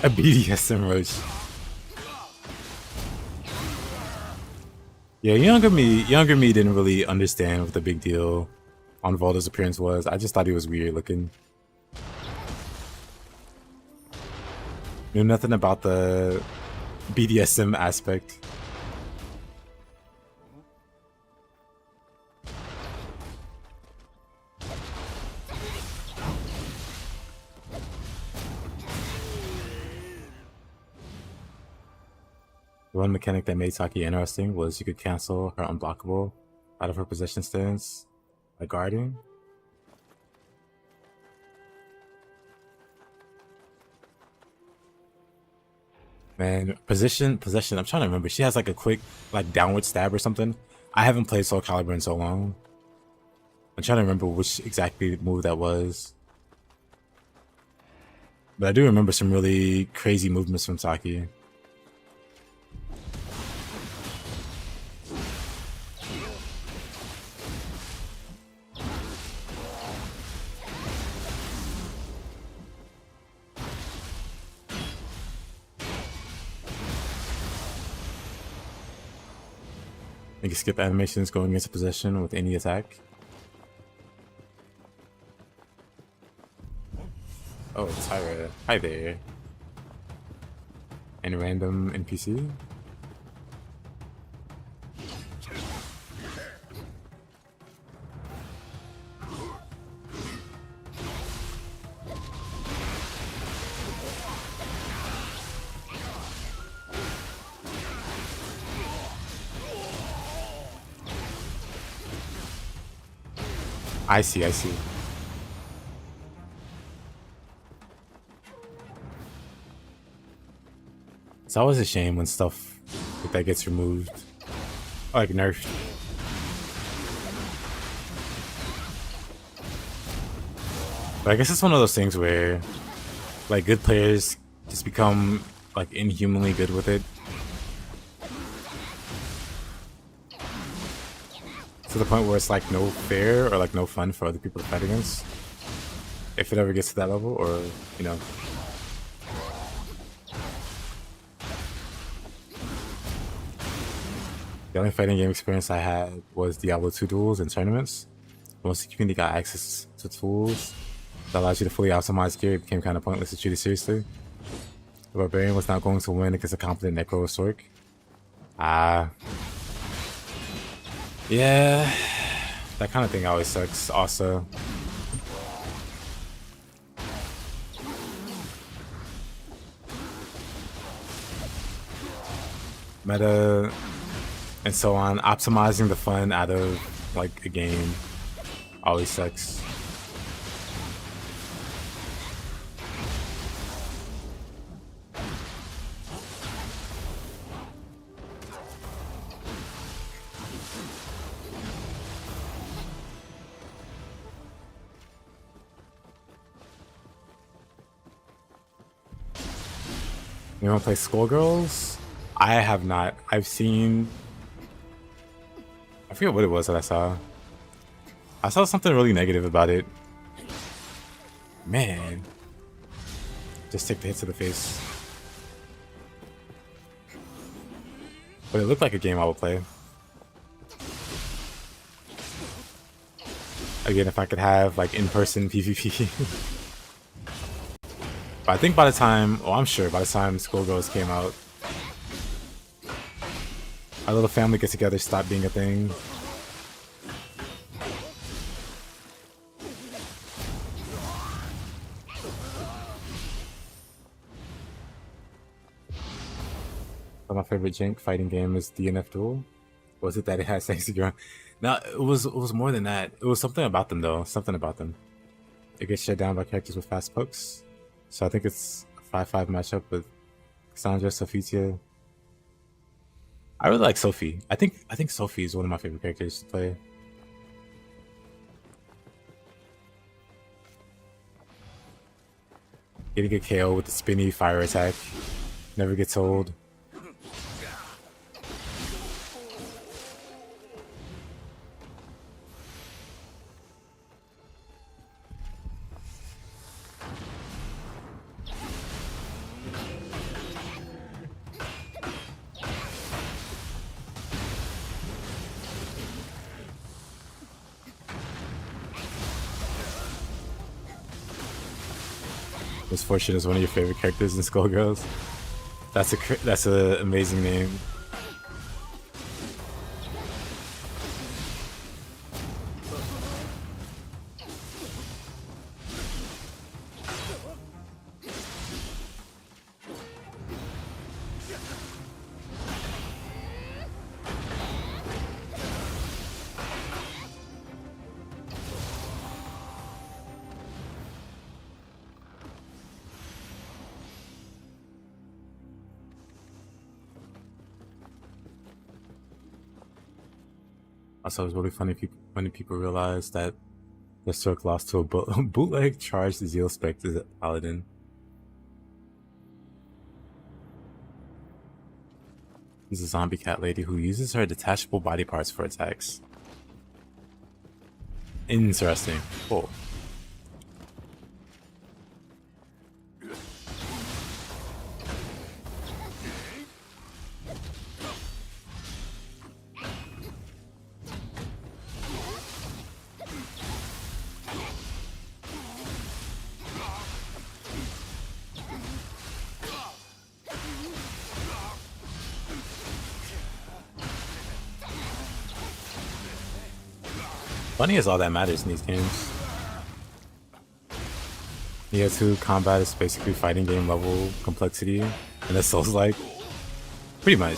A BDSM roach. Yeah, younger me didn't really understand what the big deal on Voldo's appearance was. I just thought he was weird looking. Knew nothing about the BDSM aspect. one mechanic that made Saki interesting was you could cancel her unblockable out of her possession stance by guarding. Man, possession. I'm trying to remember. She has like a quick, like downward stab or something. I haven't played Soul Calibur in so long. I'm trying to remember which exactly move that was. But I do remember some really crazy movements from Saki. You can skip animations going into possession with any attack. Oh, Tyra. Hi there. Any random NPC? I see. It's always a shame when stuff like that gets removed. Or like nerfed. But I guess it's one of those things where like good players just become like inhumanly good with it. To the point where it's like no fair or like no fun for other people to fight against. If it ever gets to that level, or you know. The only fighting game experience I had was Diablo 2 duels and tournaments. Once the community got access to tools that allows you to fully optimize gear, it became kind of pointless to treat it seriously. The Barbarian was not going to win against a competent Necro or Sork. Yeah, that kind of thing always sucks also. Meta and so on, optimizing the fun out of like a game always sucks. You want to play Skullgirls? I have not. I've seen... I forget what it was that I saw. I saw something really negative about it. Man. Just take the hits to the face. But it looked like a game I would play. Again, if I could have like in-person PvP. But I think by the time, I'm sure by the time Skullgirls came out, our little family get-together stopped being a thing. My favorite jank fighting game is DNF Duel. Was it that it had sexy girl? No, it was more than that. It was something about them though. Something about them. It gets shut down by characters with fast pokes. So I think it's a 5-5 matchup with Cassandra, Sophitia. I really like Sophie. I think Sophie is one of my favorite characters to play. Getting a KO with the spinny fire attack never gets old. Misfortune is one of your favorite characters in Skullgirls. That's an amazing name. Also, it was really funny when people realized that the Cirque lost to a bootleg charged Zeal Spectre Paladin. This is a zombie cat lady who uses her detachable body parts for attacks. Interesting. Cool. Funny is all that matters in these games. Nioh 2 combat is basically fighting game level complexity, and that's Souls-like. Pretty much.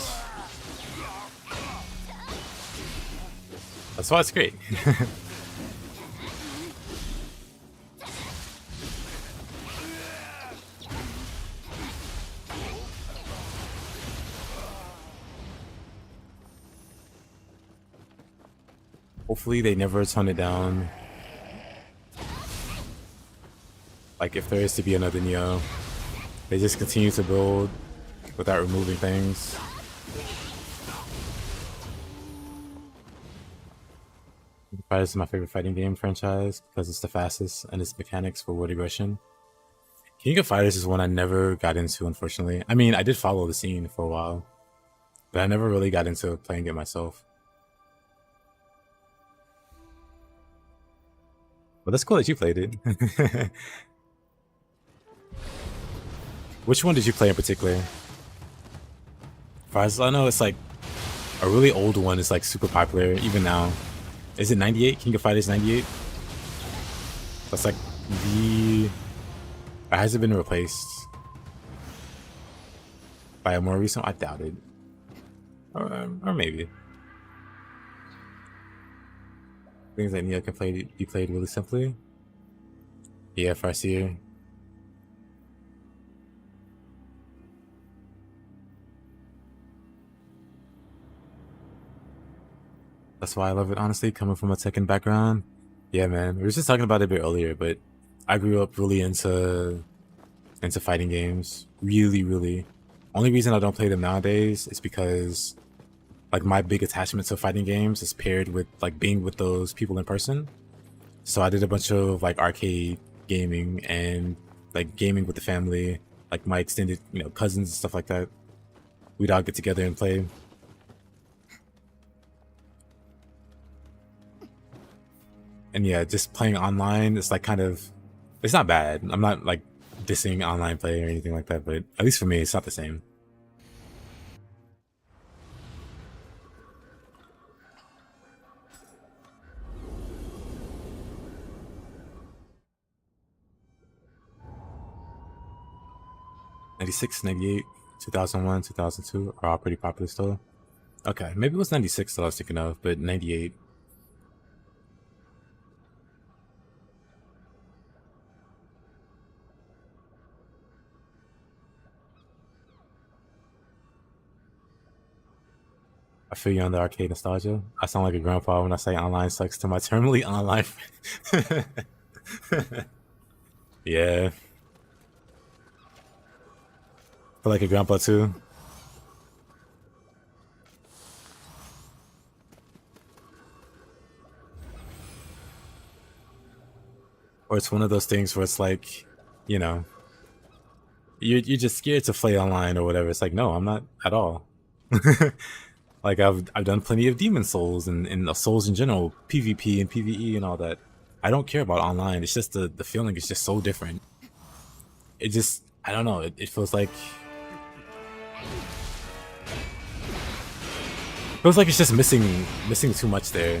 That's why it's great. Hopefully they never tone it down. Like if there is to be another Nioh, they just continue to build without removing things. Fighters is my favorite fighting game franchise because it's the fastest and its mechanics for word aggression. King of Fighters is one I never got into, unfortunately. I mean, I did follow the scene for a while, but I never really got into playing it myself. But that's cool that you played it. Which one did you play in particular? As far as I know, it's like a really old one is like super popular even now. Is it 98? King of Fighters 98? That's like the... Or has it been replaced by a more recent? I doubt it. Or maybe. Things that Nioh can be played really simply. Yeah, Farseer. That's why I love it, honestly, coming from a Tekken background. Yeah, man. We were just talking about it a bit earlier, but I grew up really into fighting games. Really, really. Only reason I don't play them nowadays is because like my big attachment to fighting games is paired with like being with those people in person. So I did a bunch of like arcade gaming and like gaming with the family, like my extended, cousins and stuff like that. We'd all get together and play. And yeah, just playing online, it's like kind of, it's not bad. I'm not like dissing online play or anything like that, but at least for me, it's not the same. '96, '98, 2001, 2002 are all pretty popular still. Okay, maybe it was '96 that I was thinking of, but '98. I feel you on the arcade nostalgia. I sound like a grandpa when I say online sucks to my terminally online friend. Yeah. I feel like a grandpa too. Or it's one of those things where it's like, you're just scared to play online or whatever. It's like, no, I'm not at all. Like I've done plenty of Demon Souls and Souls in general, PvP and PvE and all that. I don't care about online. It's just the feeling is just so different. It just, I don't know. It feels like it's just missing too much there.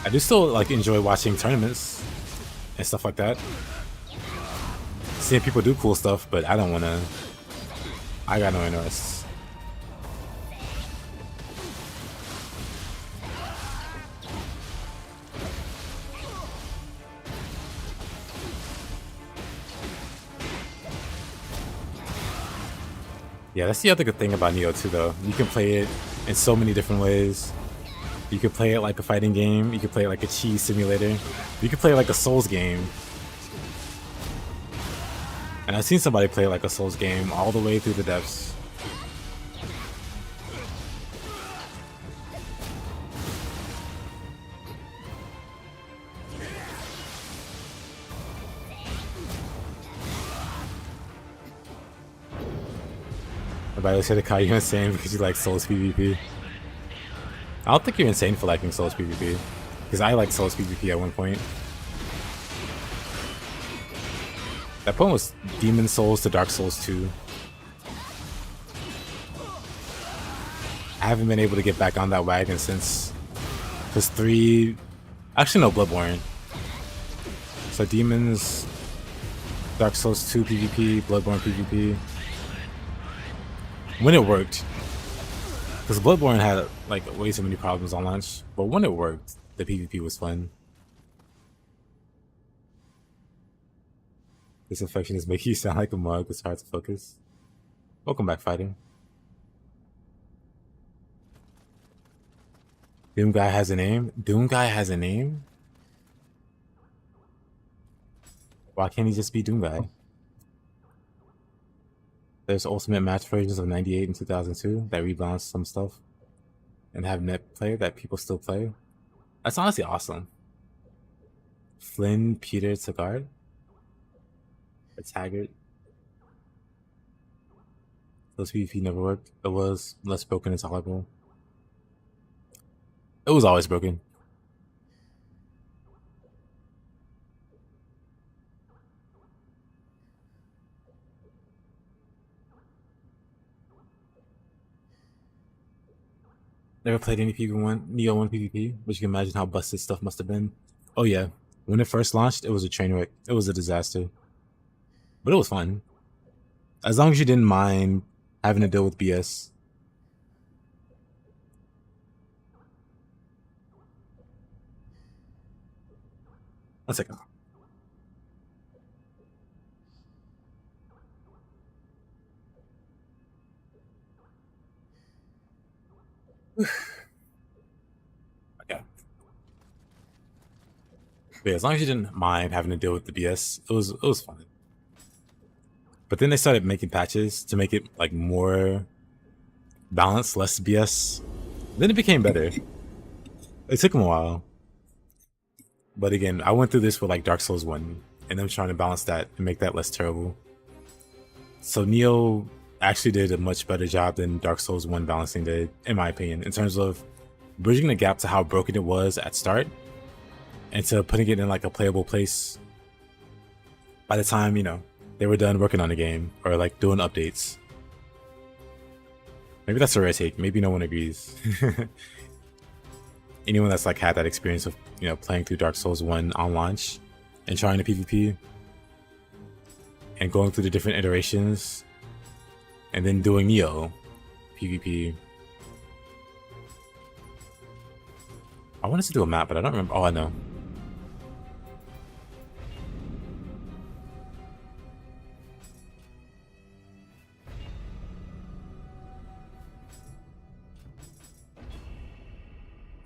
I do still like enjoy watching tournaments and stuff like that. Seeing people do cool stuff, but I don't wanna. I got no interest. Yeah, that's the other good thing about Nioh 2 though. You can play it in so many different ways. You could play it like a fighting game. You could play it like a cheese simulator. You could play it like a Souls game. And I've seen somebody play it like a Souls game all the way through the depths. Everybody looks at the Kai, you're insane because you like Souls PvP. I don't think you're insane for liking Souls PvP. Because I liked Souls PvP at one point. That point was Demon Souls to Dark Souls 2. I haven't been able to get back on that wagon since... Because 3... Actually no, Bloodborne. So Demons... Dark Souls 2 PvP, Bloodborne PvP. When it worked, because Bloodborne had like way too many problems on launch, but when it worked, the PvP was fun. This infection is making you sound like a mug. It's hard to focus. Welcome back, fighting. Doom Guy has a name? Doom Guy has a name? Why can't he just be Doom Guy? There's Ultimate Match versions of 98 and 2002 that rebalance some stuff and have net play that people still play. That's honestly awesome. Flynn Peter Tagart? Or Taggart? Those PvP never worked. It was less broken and tolerable. It was always broken. Never played any Nioh 1 PvP, but you can imagine how busted stuff must have been. Oh yeah, when it first launched, it was a train wreck. It was a disaster. But it was fun. As long as you didn't mind having to deal with BS. One second. Okay. But yeah, as long as you didn't mind having to deal with the BS, it was fun. But then they started making patches to make it like more balanced, less BS. Then it became better. It took them a while. But again, I went through this with like Dark Souls 1, and I'm trying to balance that and make that less terrible. So Nioh actually did a much better job than Dark Souls 1 balancing did, in my opinion, in terms of bridging the gap to how broken it was at start and to putting it in like a playable place by the time, you know, they were done working on the game or like doing updates. Maybe that's a rare take. Maybe no one agrees. Anyone that's like had that experience of, you know, playing through Dark Souls 1 on launch and trying to PvP and going through the different iterations and then doing Nioh PvP. I wanted to do a map, but I don't remember. Oh, I know.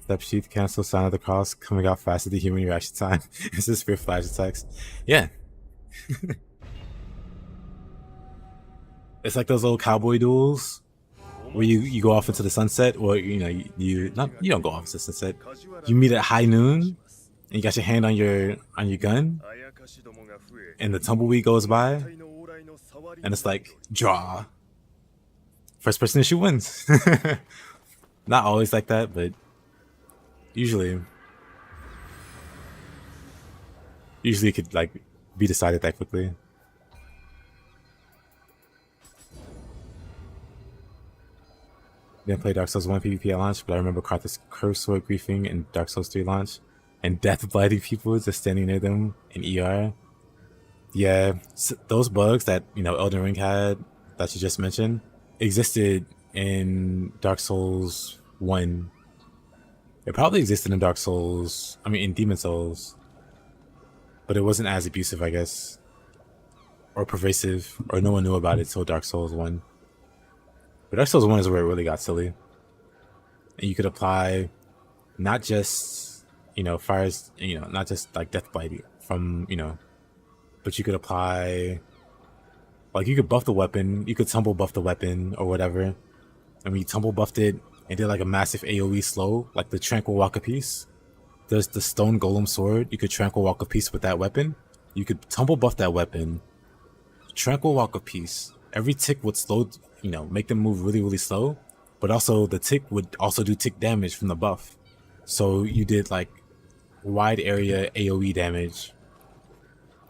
Step sheath cancel sound of the cross coming out faster than human reaction time. This is for flash attacks. Yeah. It's like those old cowboy duels where you go off into the sunset, or you know you don't go off into the sunset. You meet at high noon and you got your hand on your gun and the tumbleweed goes by and it's like draw. First person to shoot wins. Not always like that, but usually it could like be decided that quickly. Didn't play Dark Souls 1 PvP at launch, but I remember Karthus curse sword griefing in Dark Souls 3 launch and death blighting people just standing near them in ER. Yeah, those bugs that, you know, Elden Ring had that you just mentioned existed in Dark Souls 1. It probably existed in in Demon Souls, but it wasn't as abusive, I guess, or pervasive, or no one knew about it till Dark Souls 1. But Dark Souls 1 is where it really got silly. and you could apply not just fires, not just like death blight from but you could apply like you could buff the weapon, you could tumble buff the weapon or whatever, and when you tumble buffed it and did like a massive AoE slow, like the Tranquil Walk of Peace. There's the Stone Golem Sword. You could Tranquil Walk of Peace with that weapon. You could tumble buff that weapon. Tranquil Walk of Peace. Every tick would slow, make them move really, really slow. But also the tick would also do tick damage from the buff. So you did like wide area AoE damage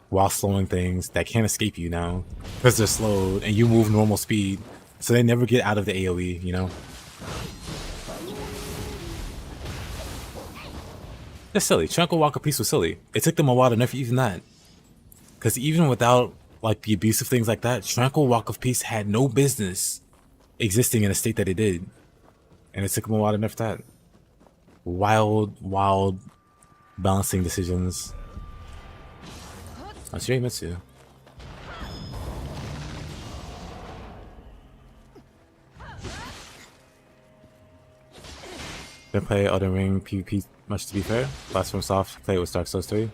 while slowing things that can't escape you now because they're slowed and you move normal speed. So they never get out of the AoE, That's silly. Tranquil Walk of Peace was silly. It took them a while to nerf even that. Because even without like the abusive things like that, Tranquil Walk of Peace had no business existing in a state that it did. And it took them a while to nerf that. Wild balancing decisions. That's Mitsu. Didn't play Elden Ring PvP much, to be fair. Last from soft, play it with Dark Souls 3.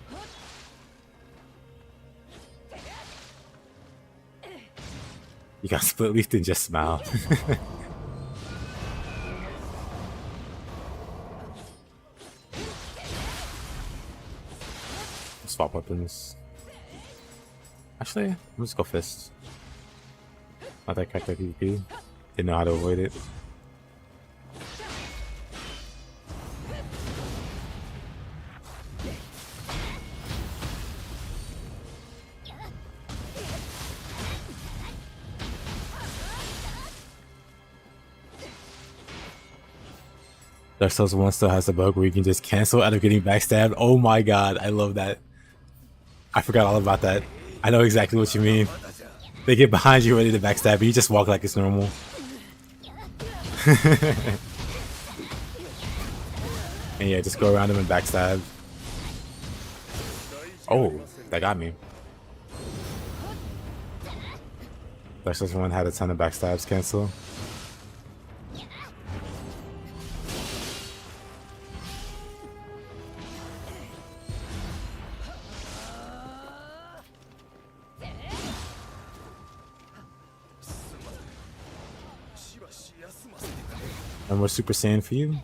You got split leafed and just smile. Swap weapons. Actually, I'm just go fist. Not that character PvP. Didn't know how to avoid it. Dark Souls 1 still has a bug where you can just cancel out of getting backstabbed. Oh my god, I love that. I forgot all about that. I know exactly what you mean. They get behind you ready to backstab, and you just walk like it's normal. And yeah, just go around them and backstab. Oh, that got me. Dark Souls 1 had a ton of backstabs cancel. And more Super Saiyan for you?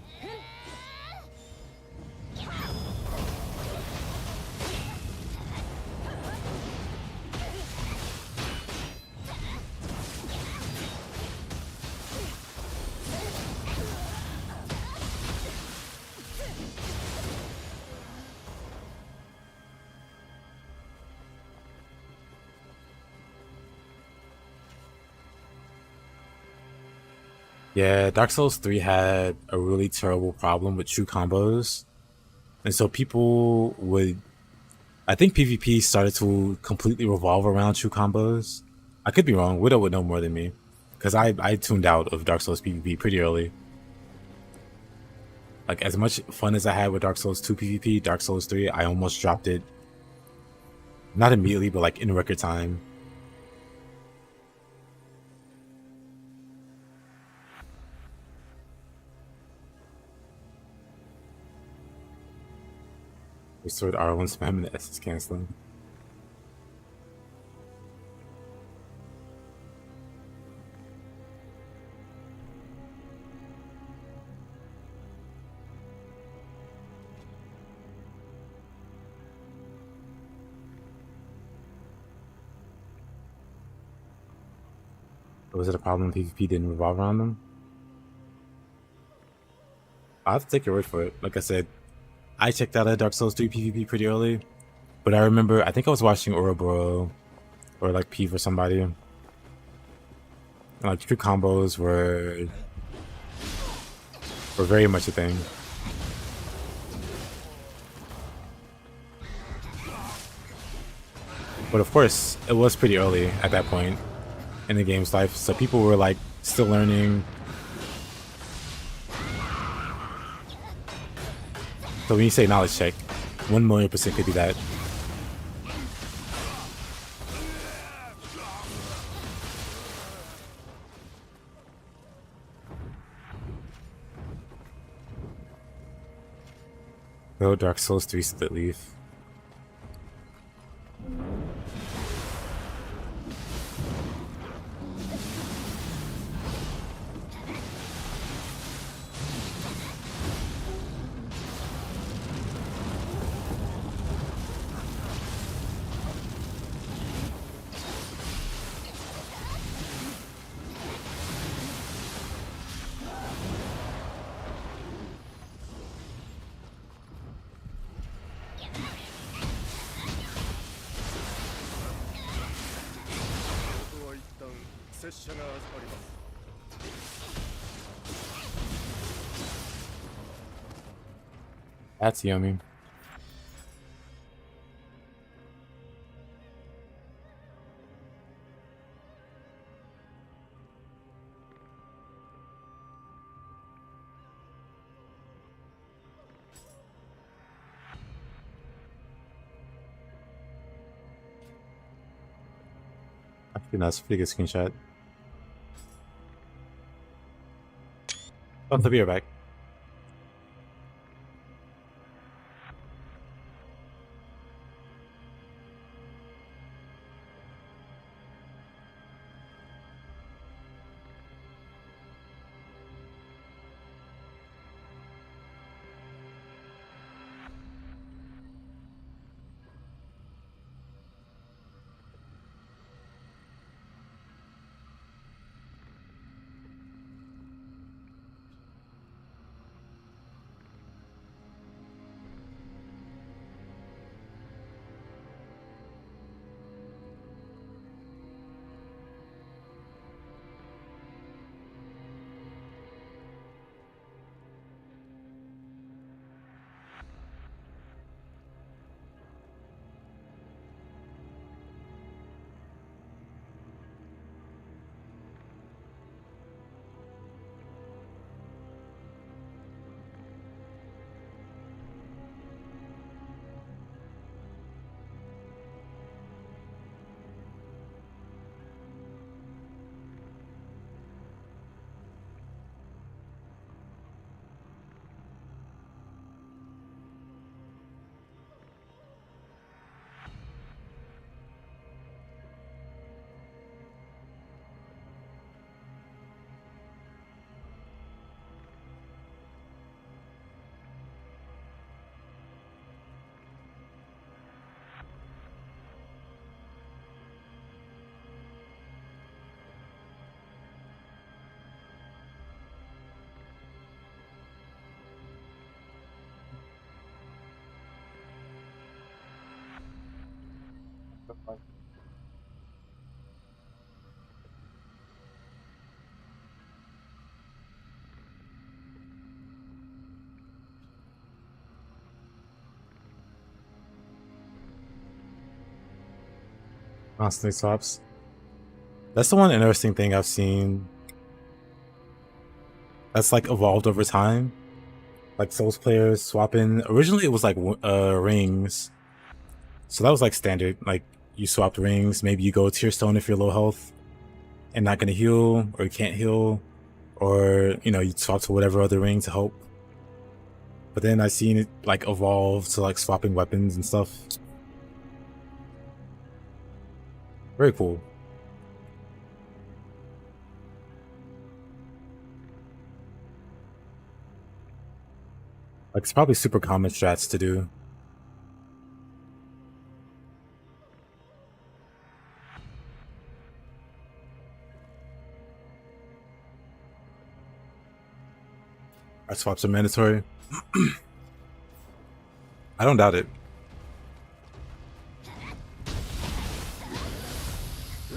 Yeah, Dark Souls 3 had a really terrible problem with true combos. And so people would... I think PvP started to completely revolve around true combos. I could be wrong. Widow would know more than me. Because I tuned out of Dark Souls PvP pretty early. Like, as much fun as I had with Dark Souls 2 PvP, Dark Souls 3, I almost dropped it. Not immediately, but like in record time. Restored R1 spam and the S is canceling. Was it a problem PvP didn't revolve around them? I'll have to take your word for it. Like I said, I checked out a Dark Souls 3 PvP pretty early, but I remember, I think I was watching Ouroboros or like Peeve or somebody. And like true combos were very much a thing. But of course, it was pretty early at that point in the game's life, so people were like still learning. So when you say knowledge check, 1,000,000% could be that. Go Dark Souls 3 split leaf. That's yummy. I think that's a pretty good screenshot. Oh, the beer back. Constantly swaps. That's the one interesting thing I've seen that's like evolved over time. Like Souls players swapping. Originally it was like rings. So that was like standard. Like you swapped rings, maybe you go Tear Stone if you're low health and not gonna heal, or you can't heal, or you know, you swap to whatever other ring to help. But then I seen it like evolve to like swapping weapons and stuff. Very cool. Like it's probably super common strats to do. Our swaps are mandatory. I don't doubt it.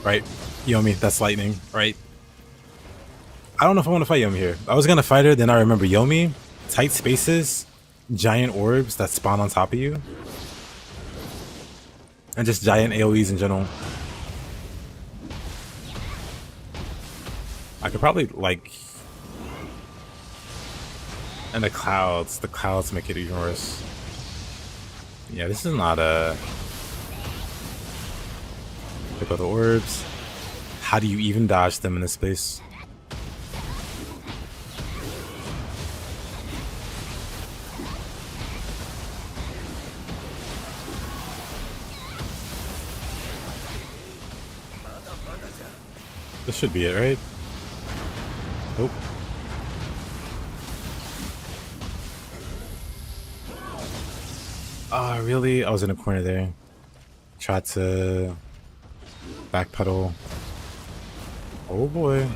Right, Yomi, that's lightning, right? I don't know if I want to fight Yomi here. I was gonna fight her, then I remember Yomi, tight spaces, giant orbs that spawn on top of you, and just giant AoEs in general. I could probably like, and the clouds make it even worse. Yeah, this is not a. Pick up the orbs. How do you even dodge them in this space? This should be it, right? Nope. Ah, really? I was in a corner there. Tried to backpedal. Oh boy.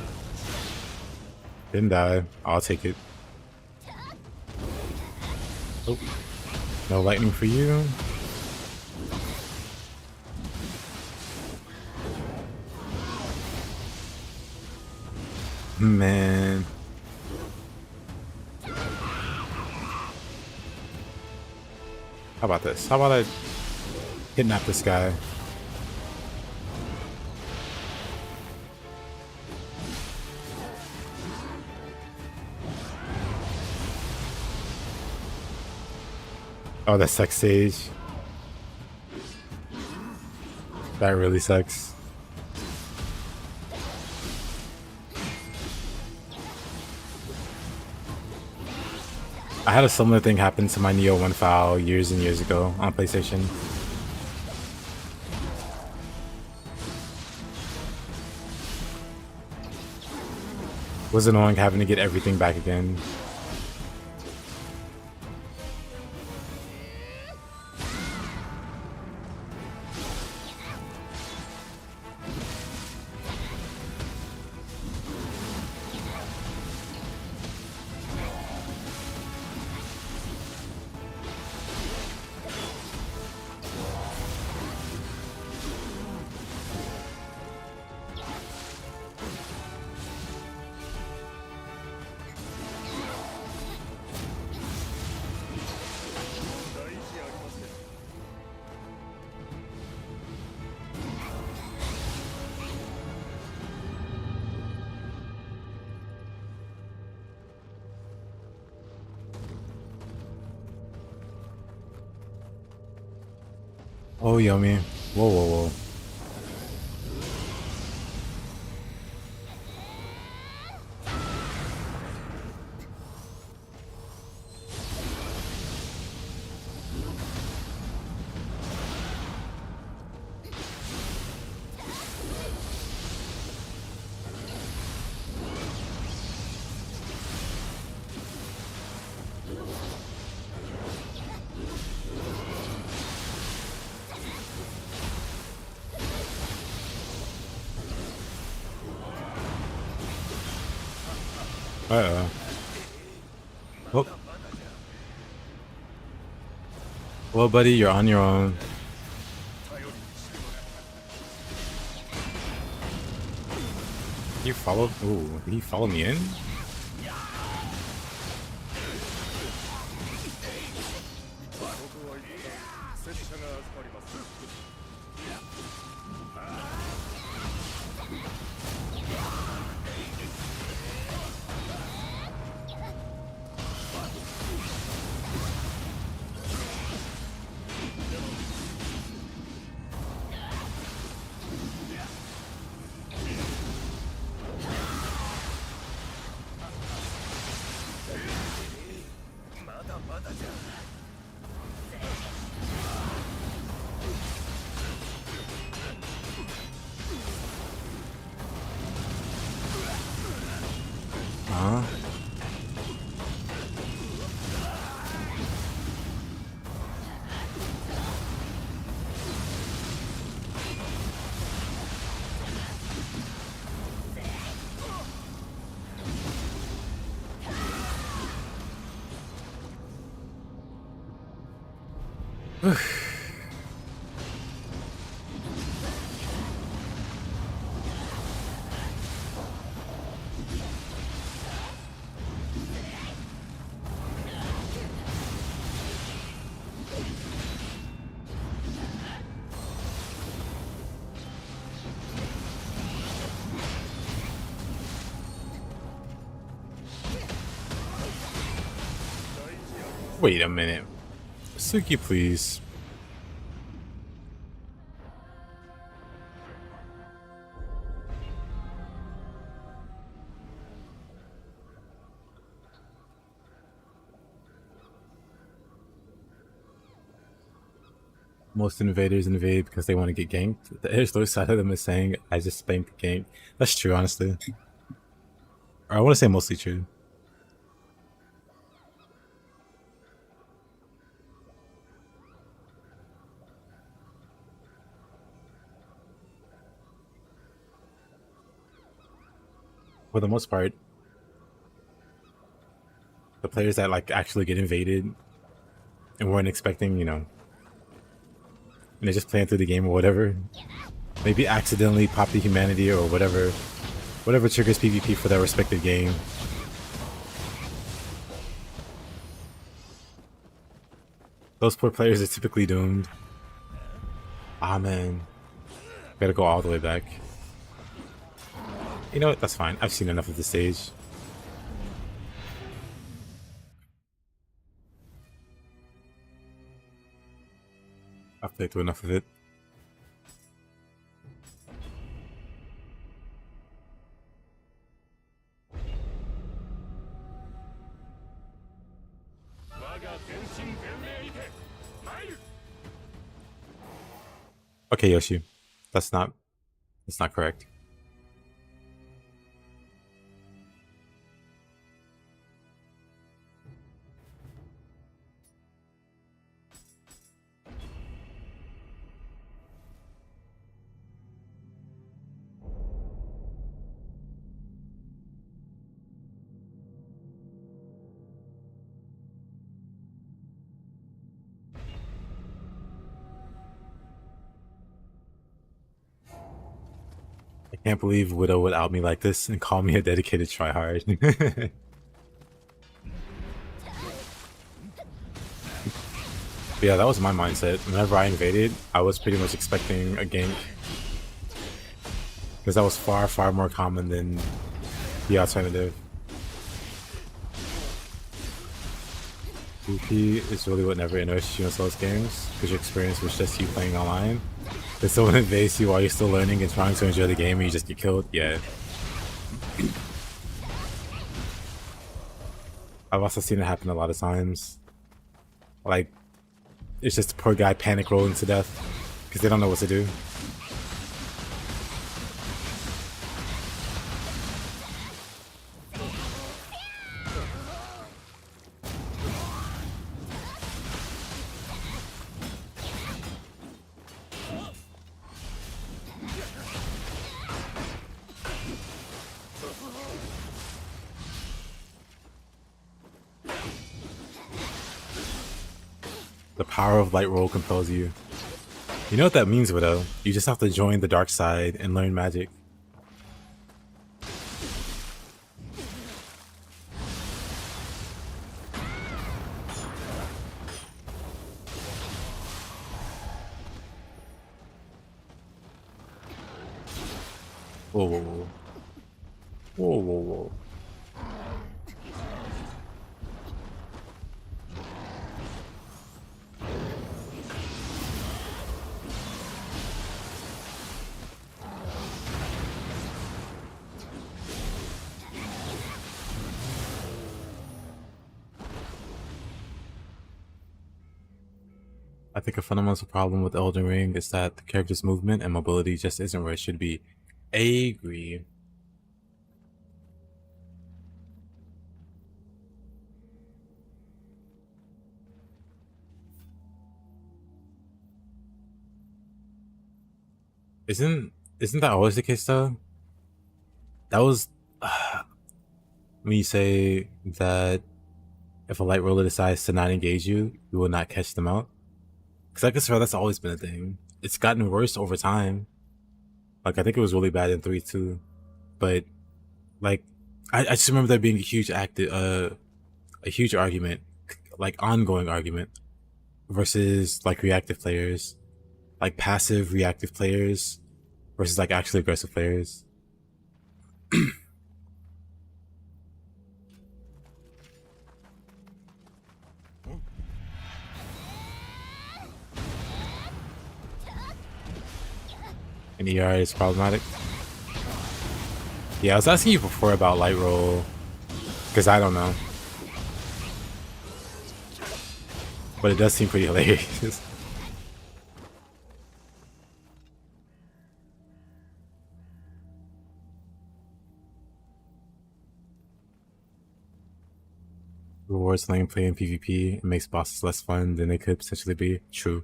Didn't die. I'll take it. Oh. No lightning for you. Man. How about this? How about I kidnap this guy? Oh, that sucks, Sage. That really sucks. I had a similar thing happen to my Nioh 1 file years and years ago on PlayStation. Was annoying having to get everything back again. Oh, yummy. Whoa, whoa, whoa. Uh-oh. Oh. Well, buddy, you're on your own. You followed? Ooh, did he follow me in? Huh? Wait a minute. Suki, please. Most invaders invade because they want to get ganked. The other side of them is saying, I just spanked the gank. That's true, honestly. Or I want to say mostly true. For the most part, the players that like actually get invaded and weren't expecting, you know, and they're just playing through the game or whatever, maybe accidentally pop the humanity or whatever triggers PvP for their respective game. Those poor players are typically doomed. Ah man, gotta go all the way back. You know what? That's fine. I've seen enough of the stage. I've played through enough of it. Okay, Yoshi. That's not correct. I can't believe Widow would out me like this and call me a dedicated tryhard. Yeah, that was my mindset. Whenever I invaded, I was pretty much expecting a gank. Because that was far, far more common than the alternative. PvP is really what never interests you in Souls games, because your experience was just you playing online. If someone invades you while you're still learning and trying to enjoy the game and you just get killed, yeah. I've also seen it happen a lot of times. Like, it's just a poor guy panic rolling to death because they don't know what to do. The power of light roll compels you. You know what that means, Widow? You just have to join the dark side and learn magic. Whoa, whoa, whoa. Whoa, whoa, whoa. I think a fundamental problem with Elden Ring is that the character's movement and mobility just isn't where it should be. I agree. Isn't that always the case though? That was when you say that if a light roller decides to not engage you, you will not catch them out. Because I guess that's always been a thing. It's gotten worse over time. Like, I think it was really bad in 3 too. But, like, I just remember there being a huge huge argument, like, ongoing argument, versus, like, reactive players. Like, passive reactive players versus, like, actually aggressive players. And ER is problematic. Yeah, I was asking you before about light roll, because I don't know. But it does seem pretty hilarious. Rewards lane play in PvP. It makes bosses less fun than they could potentially be. True.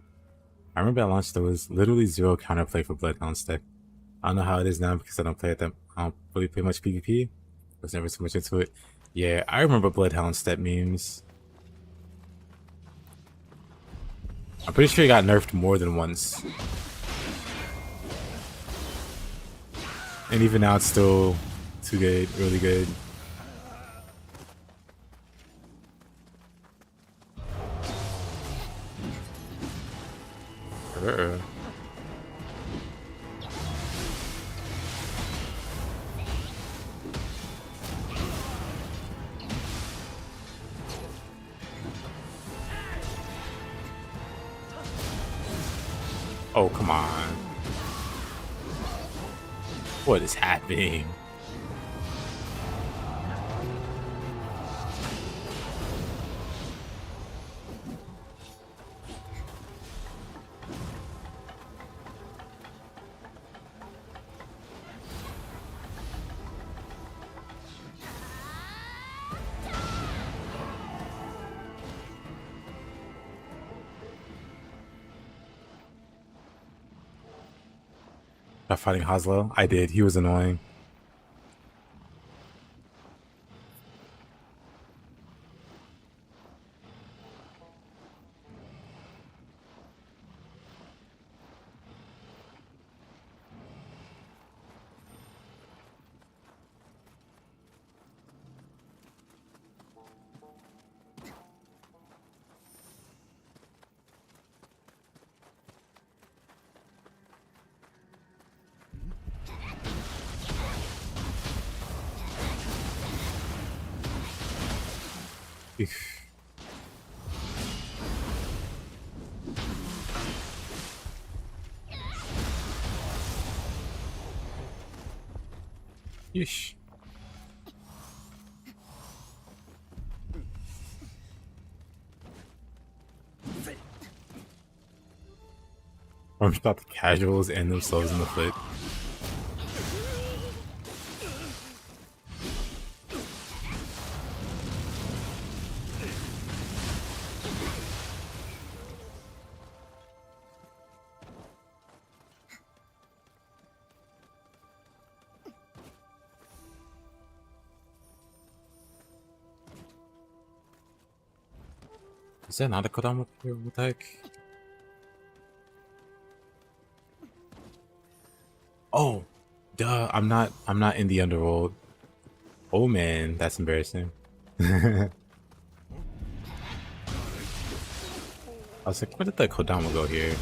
I remember at launch there was literally zero counterplay for Bloodhound's deck. I don't know how it is now because I don't really play much PvP. I was never too much into it. Yeah, I remember Bloodhound step memes. I'm pretty sure he got nerfed more than once. And even now it's still too good, really good. Oh, come on. What is happening? Not fighting Hoslow? I did. He was annoying. Yeesh. I'm about the casuals and themselves in the foot. Is there not a cooldown up here? What the heck? Oh, duh! I'm not in the underworld. Oh man, that's embarrassing. I was like, where did the Kodama go here?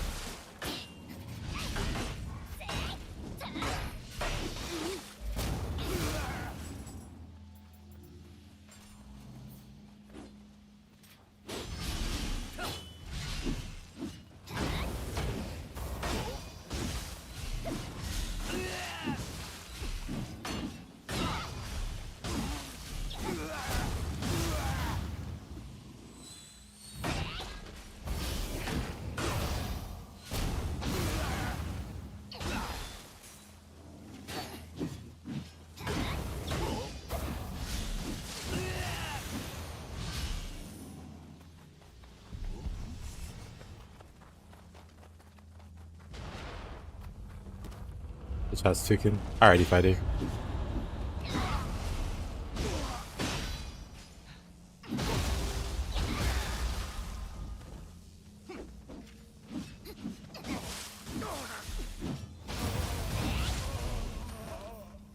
The shot's taken. Alrighty, fighter.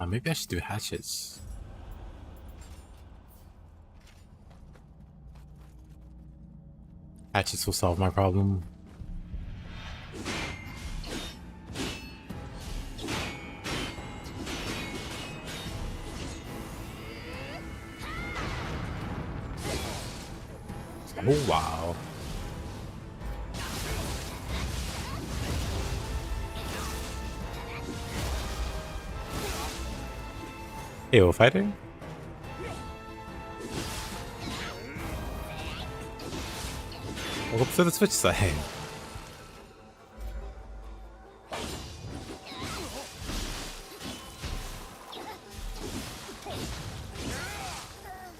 Maybe I should do hatchets. Hatchets will solve my problem. Oh wow. AO fighting? Welcome to the Twitch side.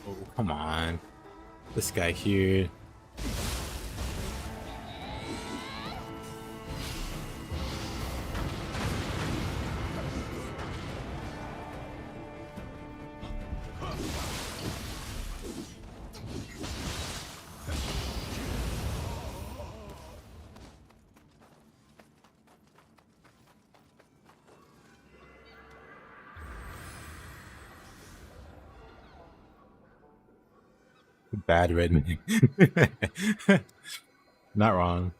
Oh, come on. This guy here. Bad red man. Not wrong.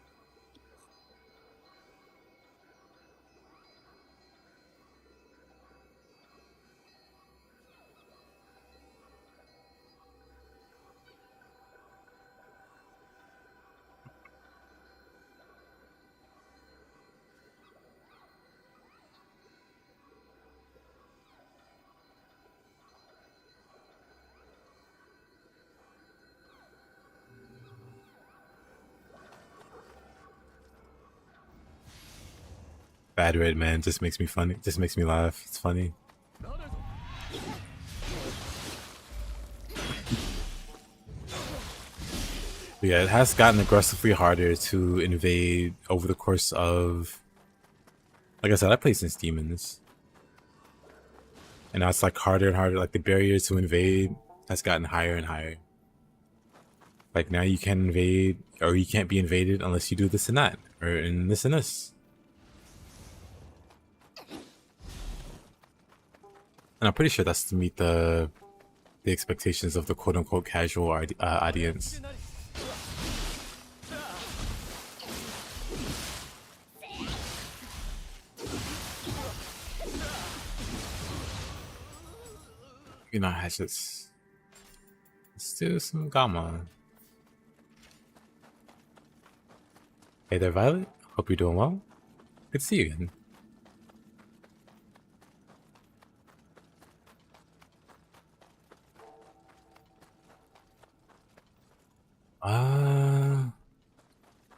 Bad red man just makes me funny. Just makes me laugh. It's funny. But yeah, it has gotten aggressively harder to invade over the course of. Like I said, I played since Demons, and now it's like harder and harder. Like the barrier to invade has gotten higher and higher. Like now you can invade, or you can't be invaded unless you do this and that, or in this and this. And I'm pretty sure that's to meet the expectations of the quote-unquote casual audience. You know, hatchets. Let's do some gamma. Hey there, Violet. Hope you're doing well. Good to see you again.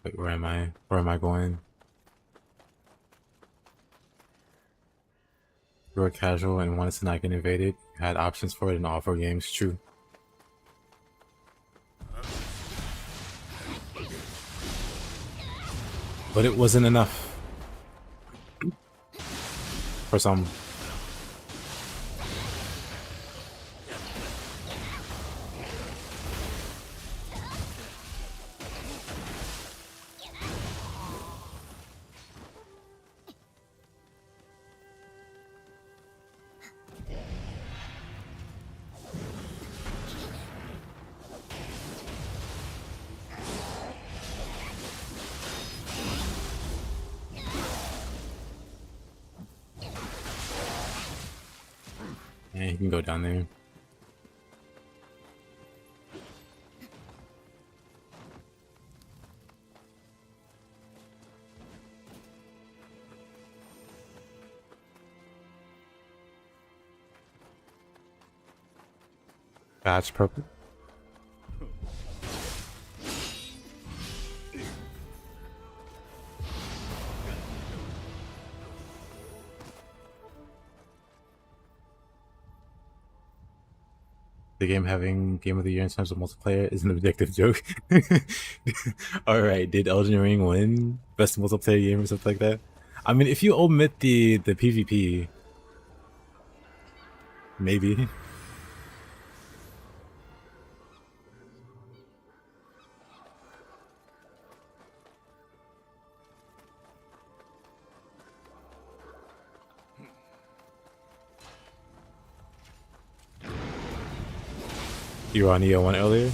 Wait, where am I? Where am I going? You were casual and wanted to not get invaded. You had options for it in all 4 games. True. But it wasn't enough. For some. Yeah, you can go down there. Badge purple. The game having Game of the Year in terms of multiplayer is an objective joke. Alright, did Elden Ring win Best Multiplayer Game or something like that? I mean, if you omit the PvP, maybe. You were on Nioh 1 earlier?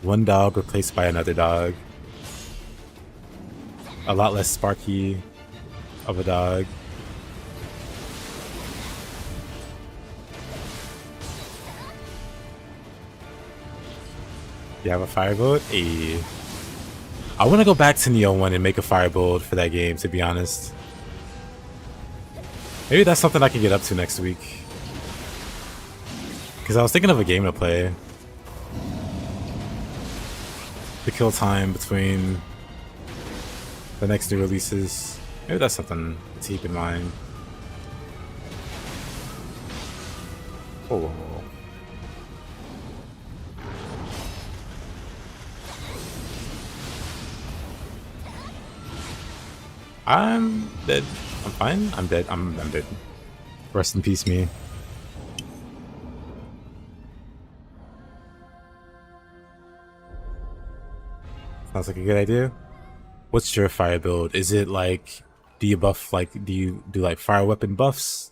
One dog replaced by another dog. A lot less Sparky of a dog. You have a fire build? Ayy. I want to go back to Nioh 1 and make a fire build for that game, to be honest. Maybe that's something I can get up to next week. Because I was thinking of a game to play. To kill time between the next new releases. Maybe that's something to keep in mind. Oh. I'm dead. I'm fine. I'm dead. I'm dead. Rest in peace, me. Sounds like a good idea. What's your fire build? Is it like, do you buff, like, do you do like fire weapon buffs?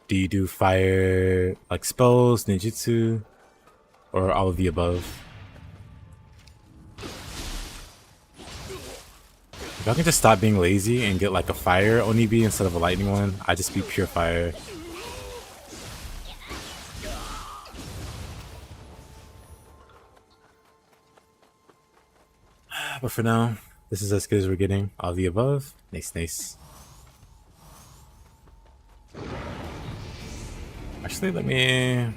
Do you do fire, like spells, ninjutsu, or all of the above? If I can just stop being lazy and get like a fire Onibi instead of a lightning one, I just be pure fire. But for now, this is as good as we're getting. All of the above. Nice, nice. Actually, let me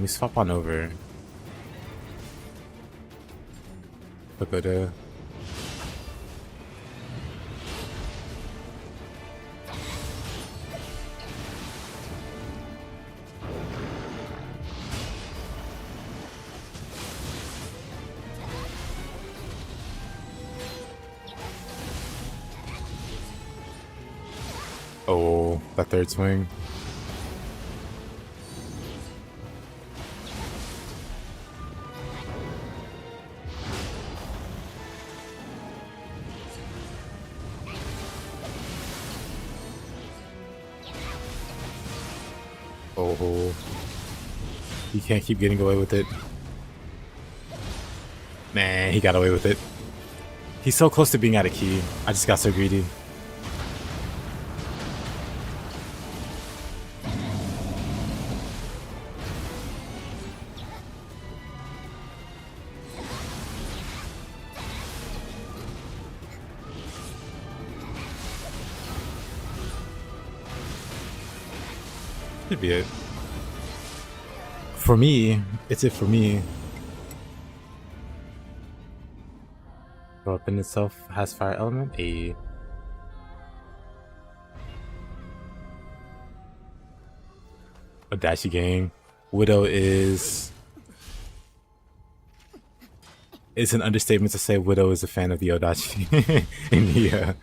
swap on over. Pagoda. Oh, that third swing. Oh, he can't keep getting away with it. Man, he got away with it. He's so close to being out of key. I just got so greedy. Could be it. For me, it's it for me. The weapon itself has fire element. A Dashi gang. Widow is. It's an understatement to say Widow is a fan of the Odachi in Nioh.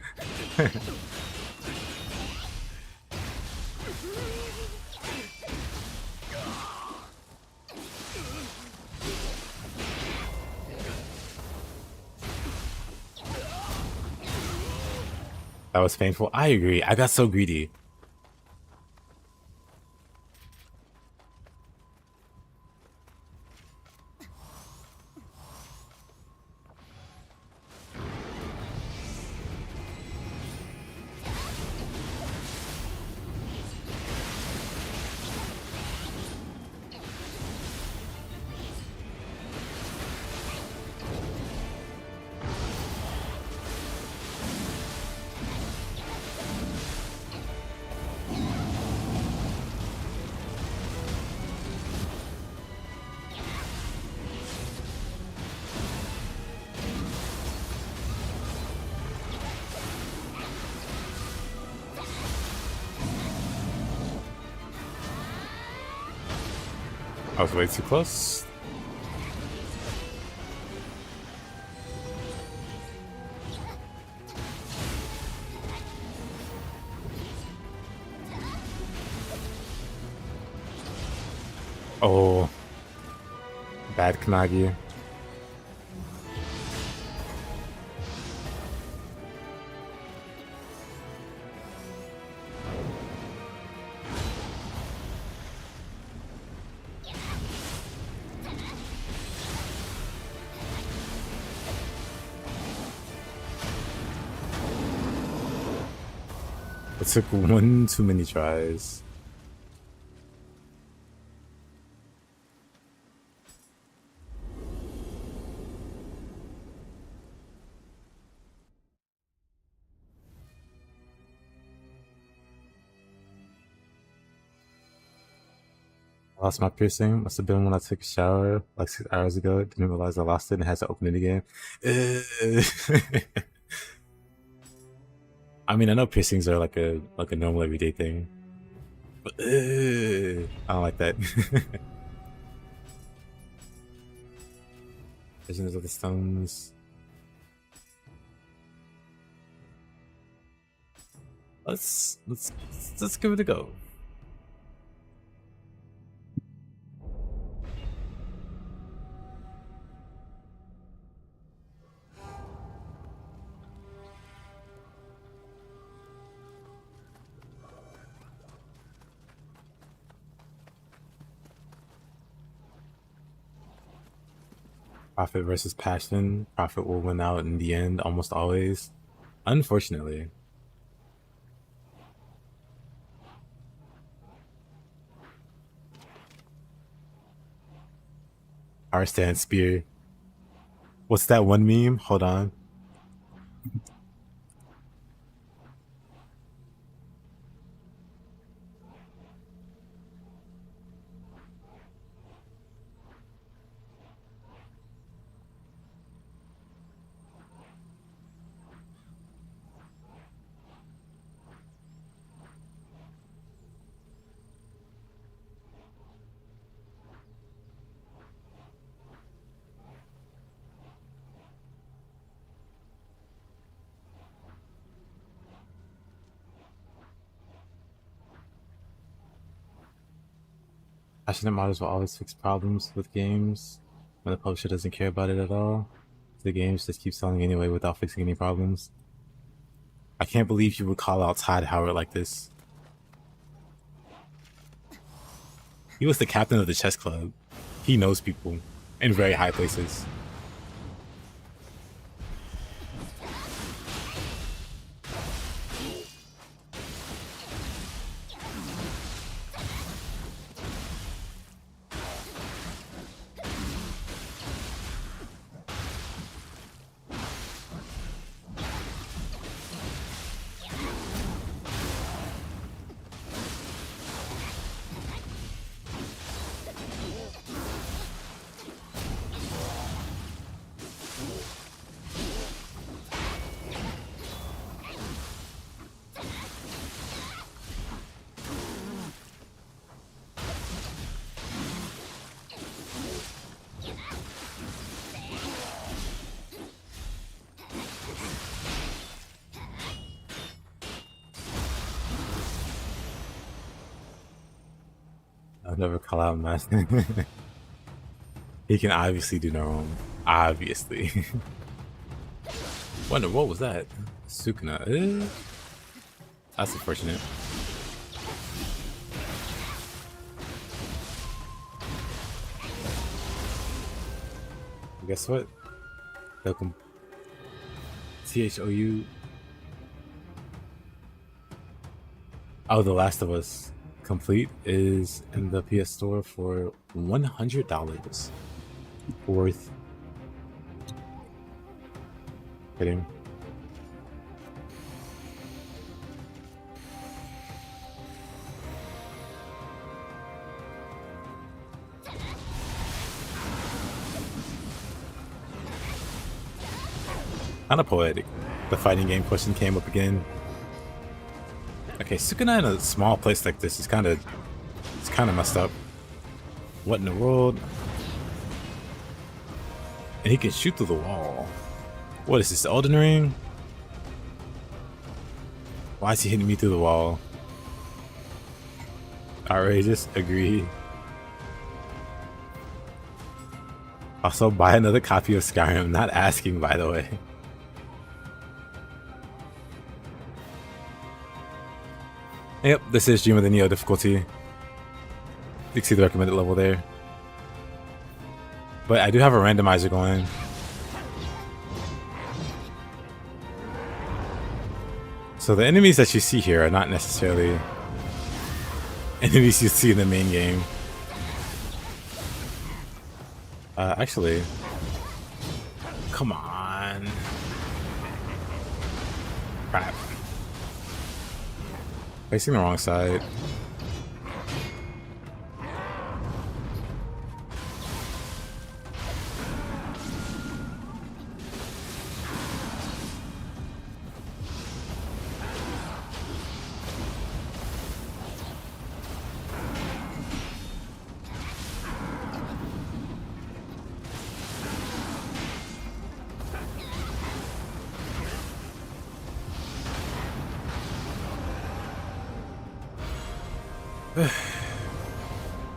That was painful. I agree. I got so greedy. I was way too close. Oh, bad Kanagi. It took one too many tries. I lost my piercing. Must have been when I took a shower like 6 hours ago. Didn't realize I lost it and had to open it again. I mean, I know piercings are like a normal everyday thing, but I don't like that. Visions of the stones. Let's give it a go. Profit versus passion. Profit will win out in the end, almost always. Unfortunately. Our stand spear. What's that one meme? Hold on. Passionate modders will always fix problems with games when the publisher doesn't care about it at all. The games just keep selling anyway without fixing any problems. I can't believe you would call out Todd Howard like this. He was the captain of the chess club. He knows people in very high places. I'll never call out Master. He can obviously do no wrong. Obviously. Wonder what was that? Sukuna. That's unfortunate. Guess what? Welcome. THOU. Oh, The Last of Us Complete is in the PS Store for $100. Worth. Kidding. Kind of poetic. The fighting game question came up again. Okay, Sukuna in a small place like this is kind of messed up. What in the world? And he can shoot through the wall. What is this, Elden Ring? Why is he hitting me through the wall? Outrageous, agree. Also, buy another copy of Skyrim. Not asking, by the way. Yep, this is Dream of the Nioh difficulty. You can see the recommended level there. But I do have a randomizer going. So the enemies that you see here are not necessarily enemies you see in the main game. Actually, come on. Crap. Facing the wrong side.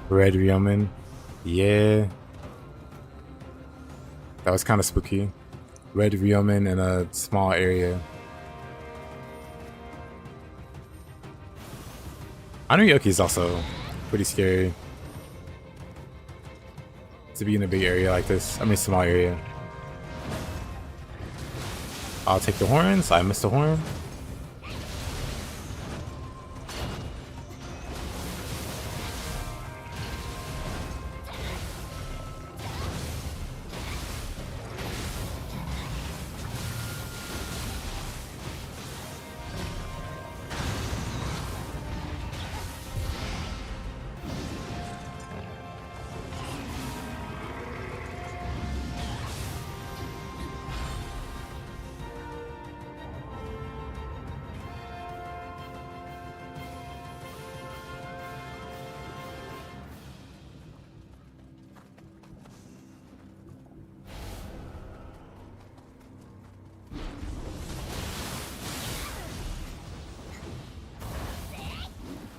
Red Ryomen. Yeah. That was kind of spooky. Red Ryomen in a small area. Anuyoki is also pretty scary to be in a big area like this. I mean, small area. I'll take the horns. I missed the horn.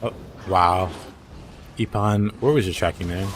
Oh, wow. Ipan, where was your tracking there?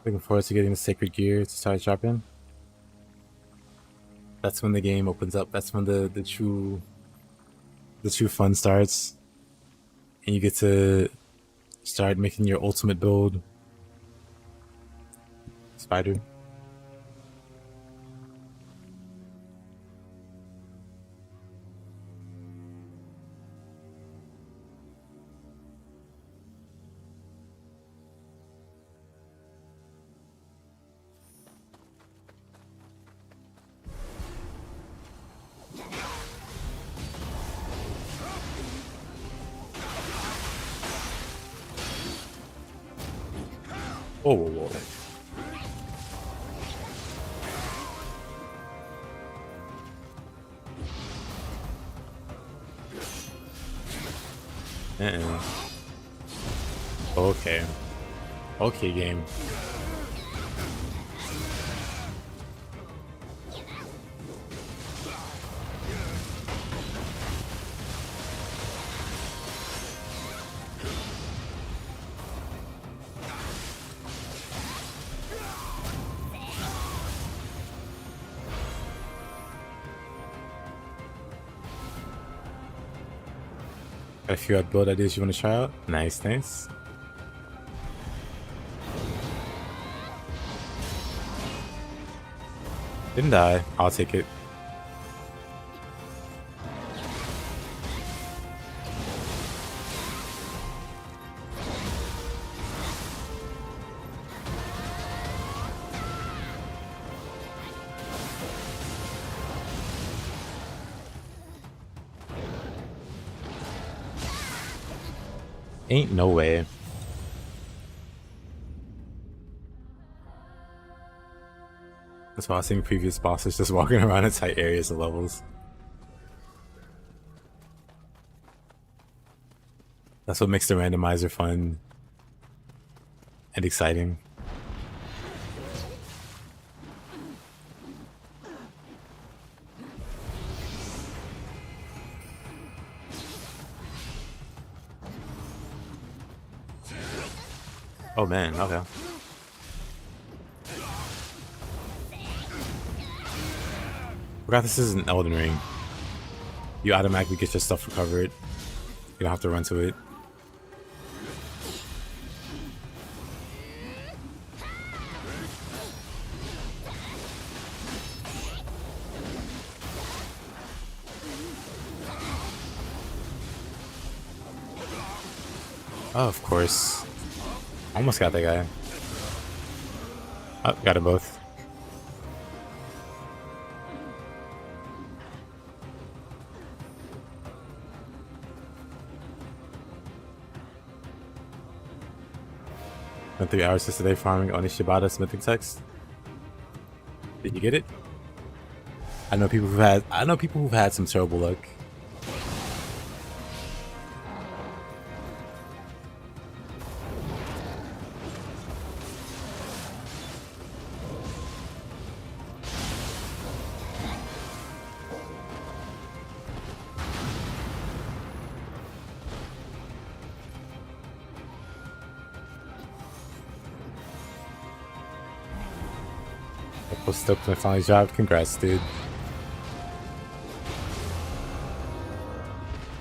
Looking forward to getting the sacred gear to start dropping. That's when the game opens up. That's when the true fun starts. And you get to start making your ultimate build. Spider. Whoa, whoa, whoa. Okay. Okay, game. Got a few build ideas you want to try out? Nice, nice. Didn't die. I'll take it. Ain't no way. That's why I was seeing previous bosses just walking around in tight areas of levels. That's what makes the randomizer fun and exciting. Oh man, okay. Forgot this is an Elden Ring. You automatically get your stuff recovered. You don't have to run to it. Oh, of course. Almost got that guy. Oh, got them both. Spent 3 hours yesterday farming Onishibata smithing text. Did you get it? I know people who've had some terrible luck. Stoked when I finally dropped. Congrats, dude.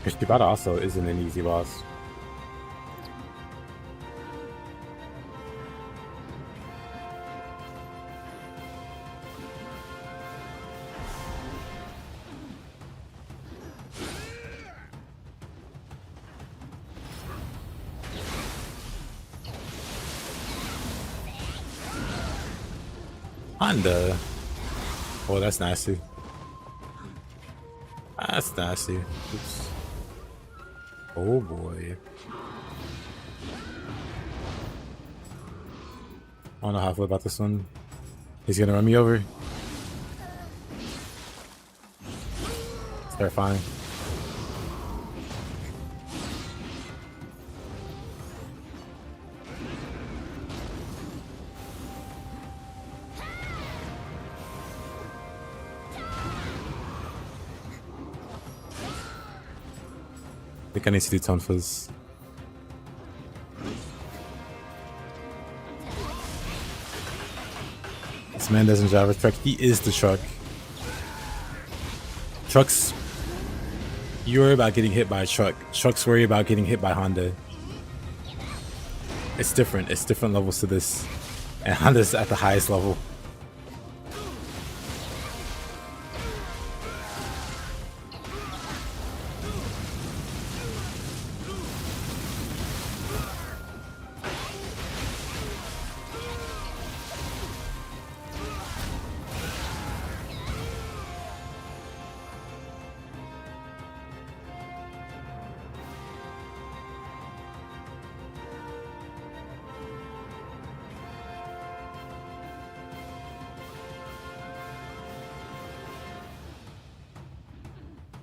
Shibata also isn't an easy boss. Honda. Oh, that's nasty. That's nasty. Oops. Oh boy. I don't know how I feel about this one. He's gonna run me over. It's terrifying. I think I need to do tone fizz. This man doesn't drive a truck. He is the truck. Trucks, you worry about getting hit by a truck. Trucks worry about getting hit by Honda. It's different. It's different levels to this. And Honda's at the highest level.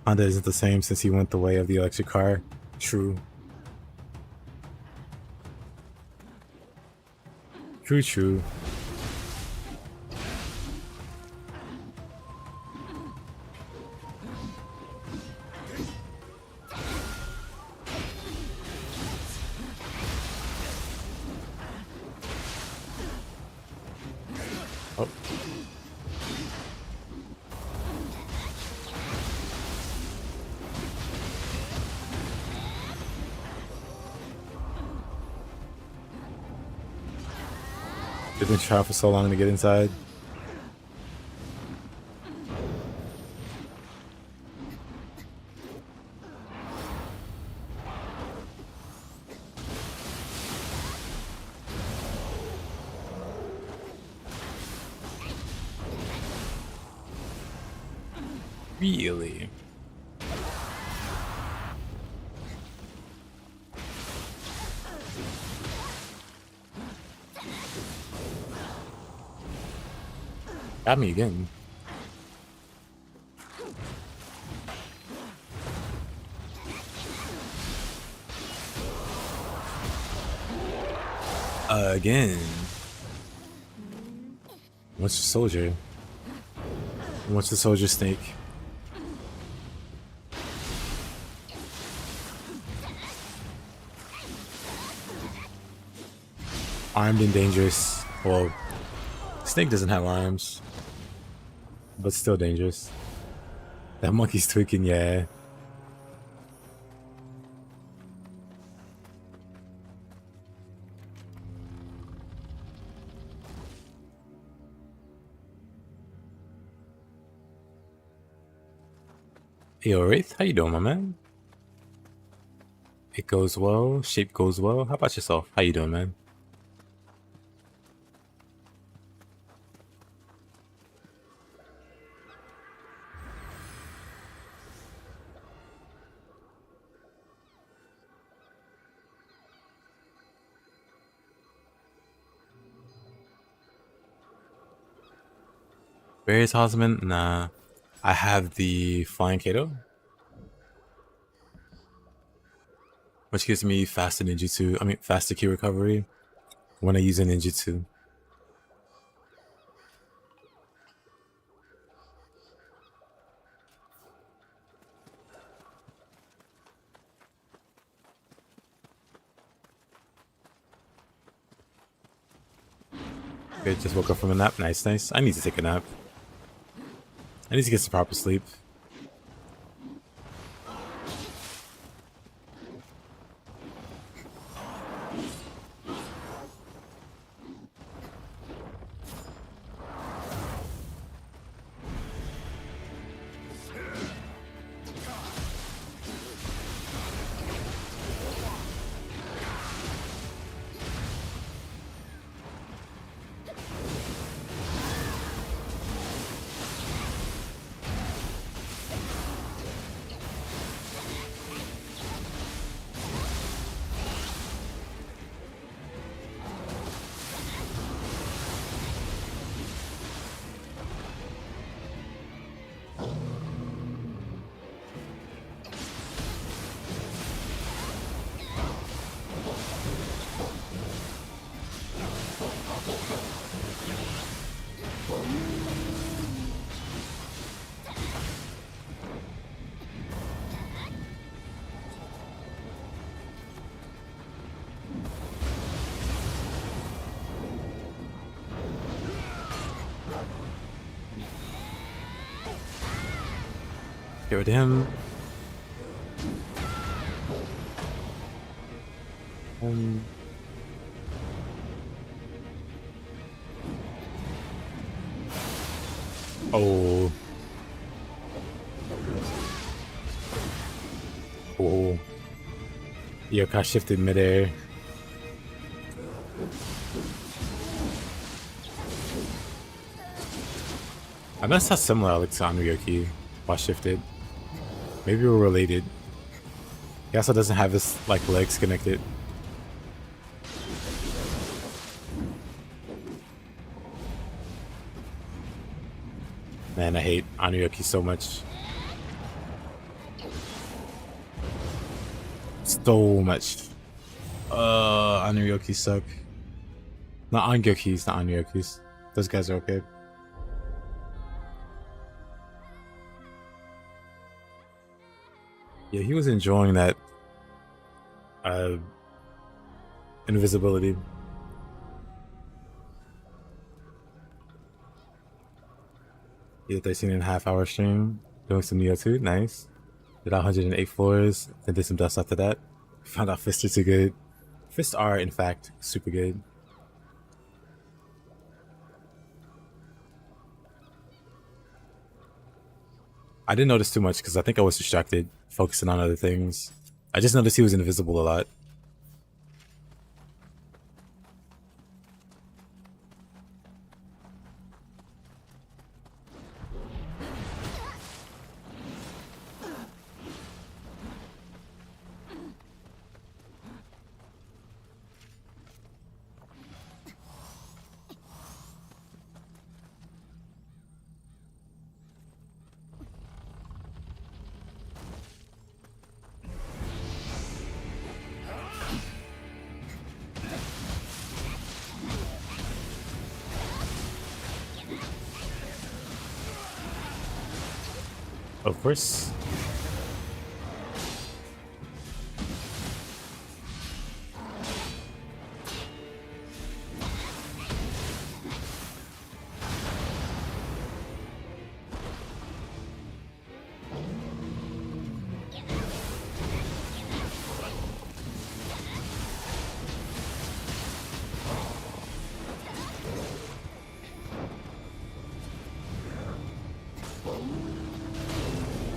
Honda isn't the same since he went the way of the electric car. True. True. Oh. They've been trying for so long to get inside. Really? Got me again. Again. What's the soldier? What's the soldier snake? Armed and dangerous. Well, snake doesn't have arms, but still dangerous. That monkey's tweaking, yeah. Yo, Wraith, how you doing, my man? It goes well, shape goes well. How about yourself? How you doing, man? Barrier Talisman? Nah. I have the Flying Kato, which gives me faster ninjutsu. I mean, faster key recovery when I use a ninjutsu. Okay, just woke up from a nap. Nice, nice. I need to take a nap. I need to get some proper sleep. Get rid of him. Oh. Oh. Yokai shifted midair. I noticed how similar I look to Anuyoki while shifted. Maybe we're related. He also doesn't have his like legs connected. Man, I hate Anuyoki so much. So much. Anuyoki suck. Not Angyoki's, not Anuyoki's. Those guys are okay. Yeah, he was enjoying that invisibility. Yeah, 13.5 hour stream. Doing some Nioh 2, nice. Did 108 floors, then did some dust after that. Found out fists are too good. Fists are, in fact, super good. I didn't notice too much because I think I was distracted, focusing on other things. I just noticed he was invisible a lot. Of course.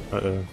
Uh-oh.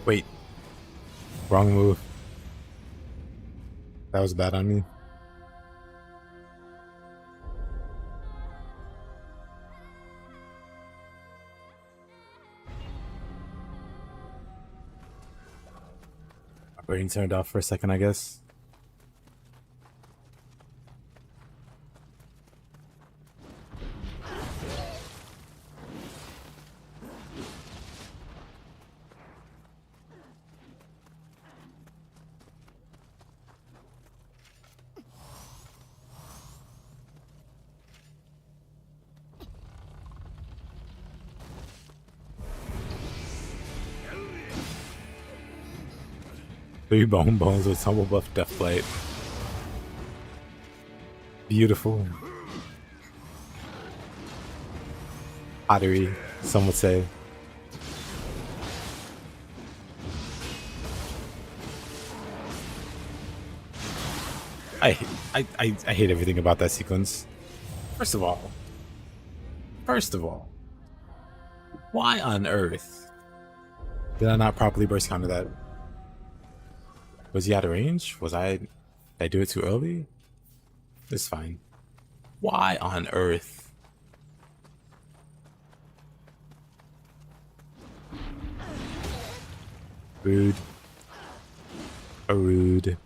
Wait. Wrong move. That was bad on me. My brain turned off for a second, I guess. Three bone bones with tumble buff deathblight. Beautiful. Pottery, some would say. I hate everything about that sequence. First of all, why on earth did I not properly burst counter that? Was he out of range? Did I do it too early? It's fine. Why on earth? Rude. Rude.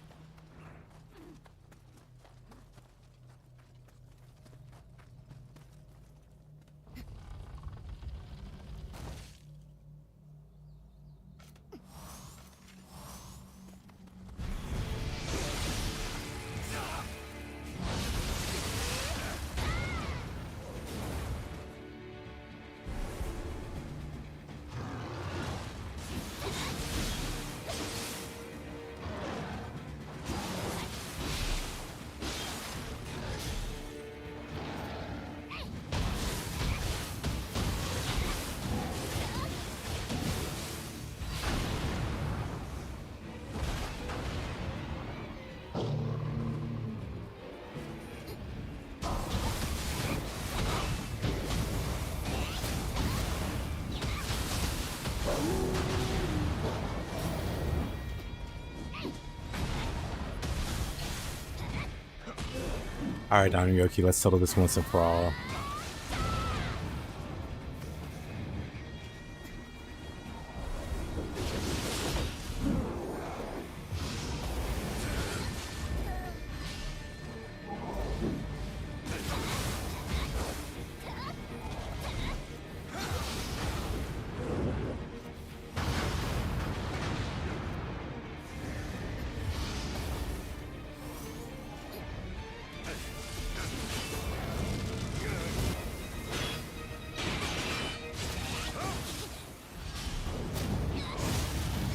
Alright, Niohreign, let's settle this once and for all.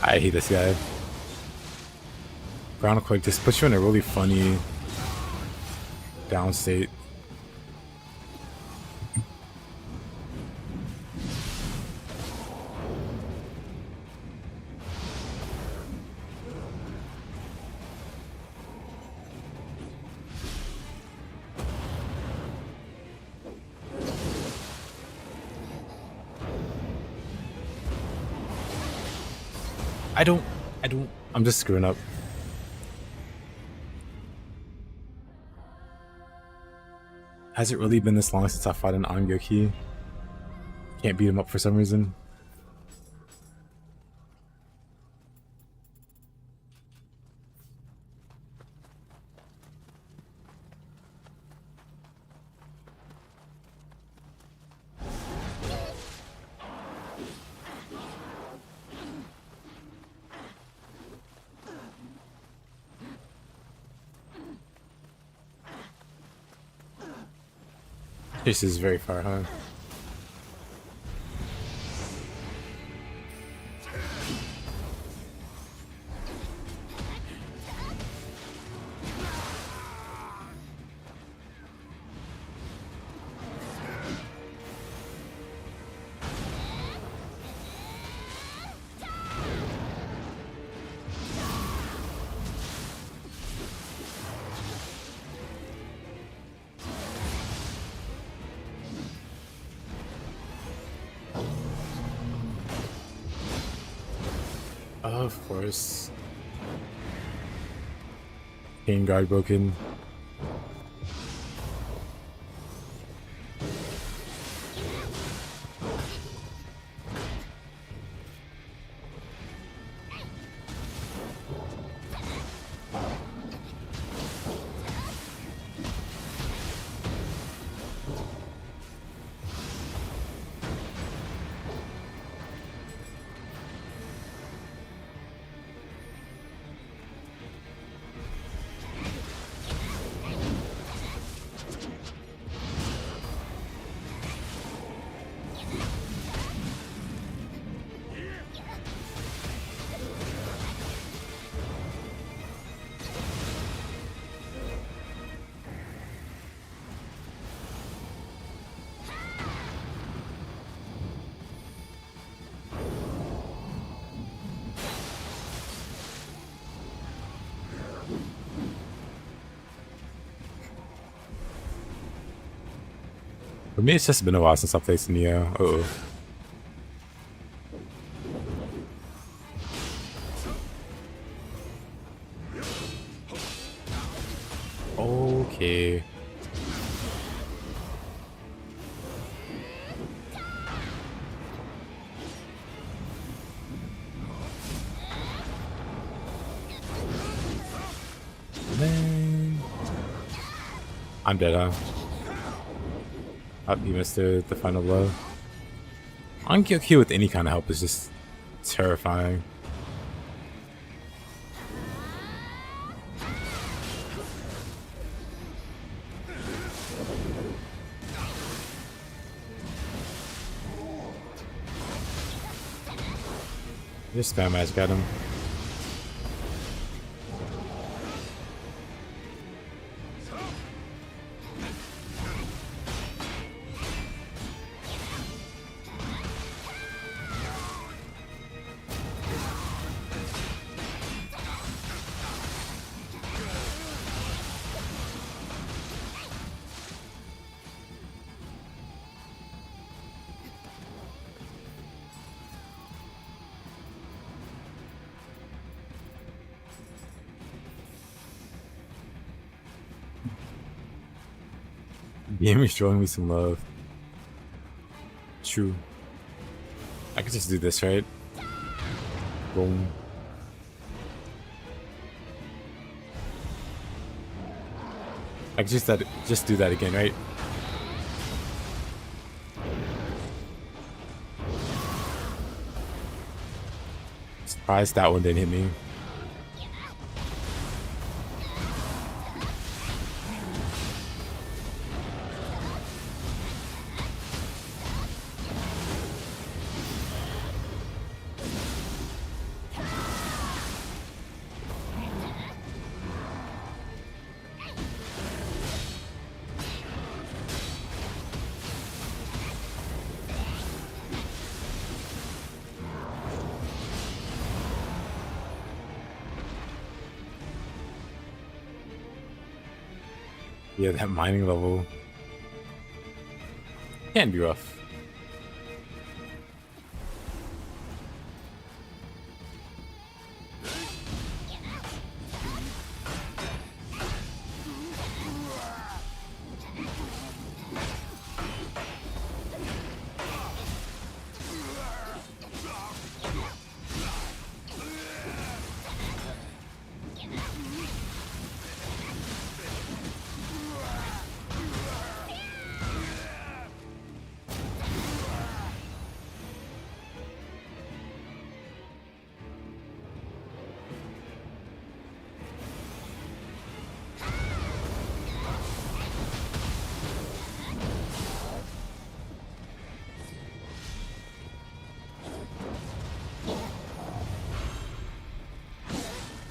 I hate this guy. Groundquake just puts you in a really funny down state. I'm just screwing up. Has it really been this long since I fought an Niohreign? Can't beat him up for some reason. This is very far, huh? Of course. Pain guard broken. For me, it's just been a while since I played some Nioh. Uh-oh. Okay. Man. I'm dead, huh? Oh, you missed the final blow. Unkyokyo with any kind of help is just terrifying. Just spam magic at him. Game is showing me some love. True. I could just do this, right? Boom. I could just do that again, right? Surprised that one didn't hit me. Yeah, that mining level can be rough.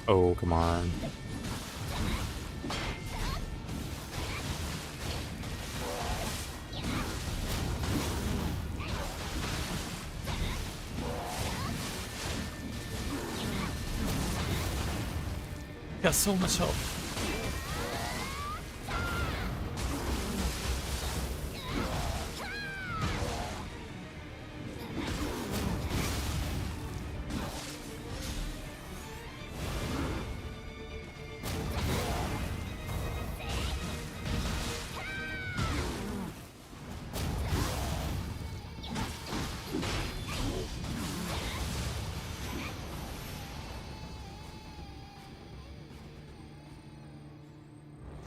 Oh, come on. Got so much help.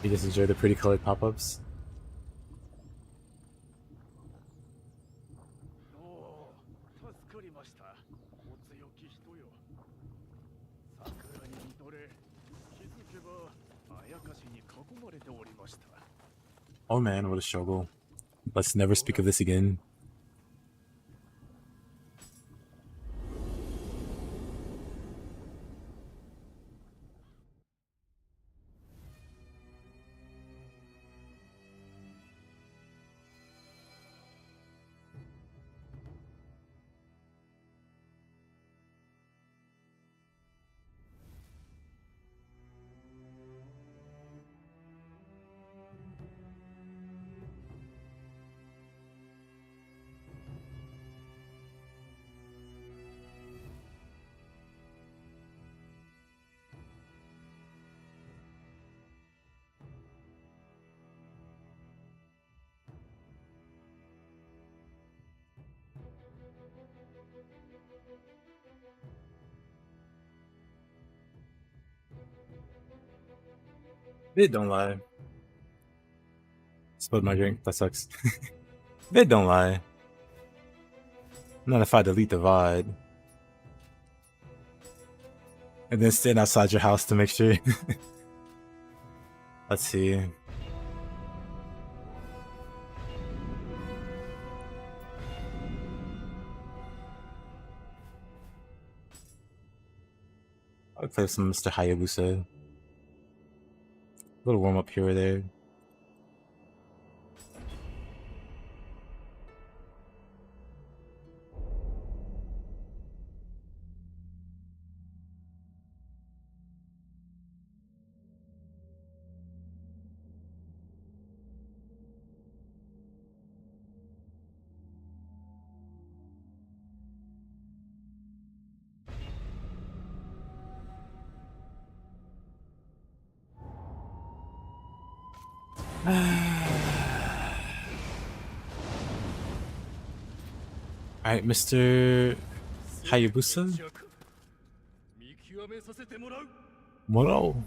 You just enjoy the pretty colored pop-ups. おお、助かりました。お強き人よ。桜に見とれ、気づけばあやかしに囲まれておりました。 Oh man, what a struggle. Let's never speak of this again. Vid don't lie. Spilled my drink. That sucks. Vid don't lie. Not if I delete the VOD. And then stand outside your house to make sure. Let's see. I'll play some Mr. Hayabusa. A little warm up here or there. Alright, Mr. Hayabusa? Moro.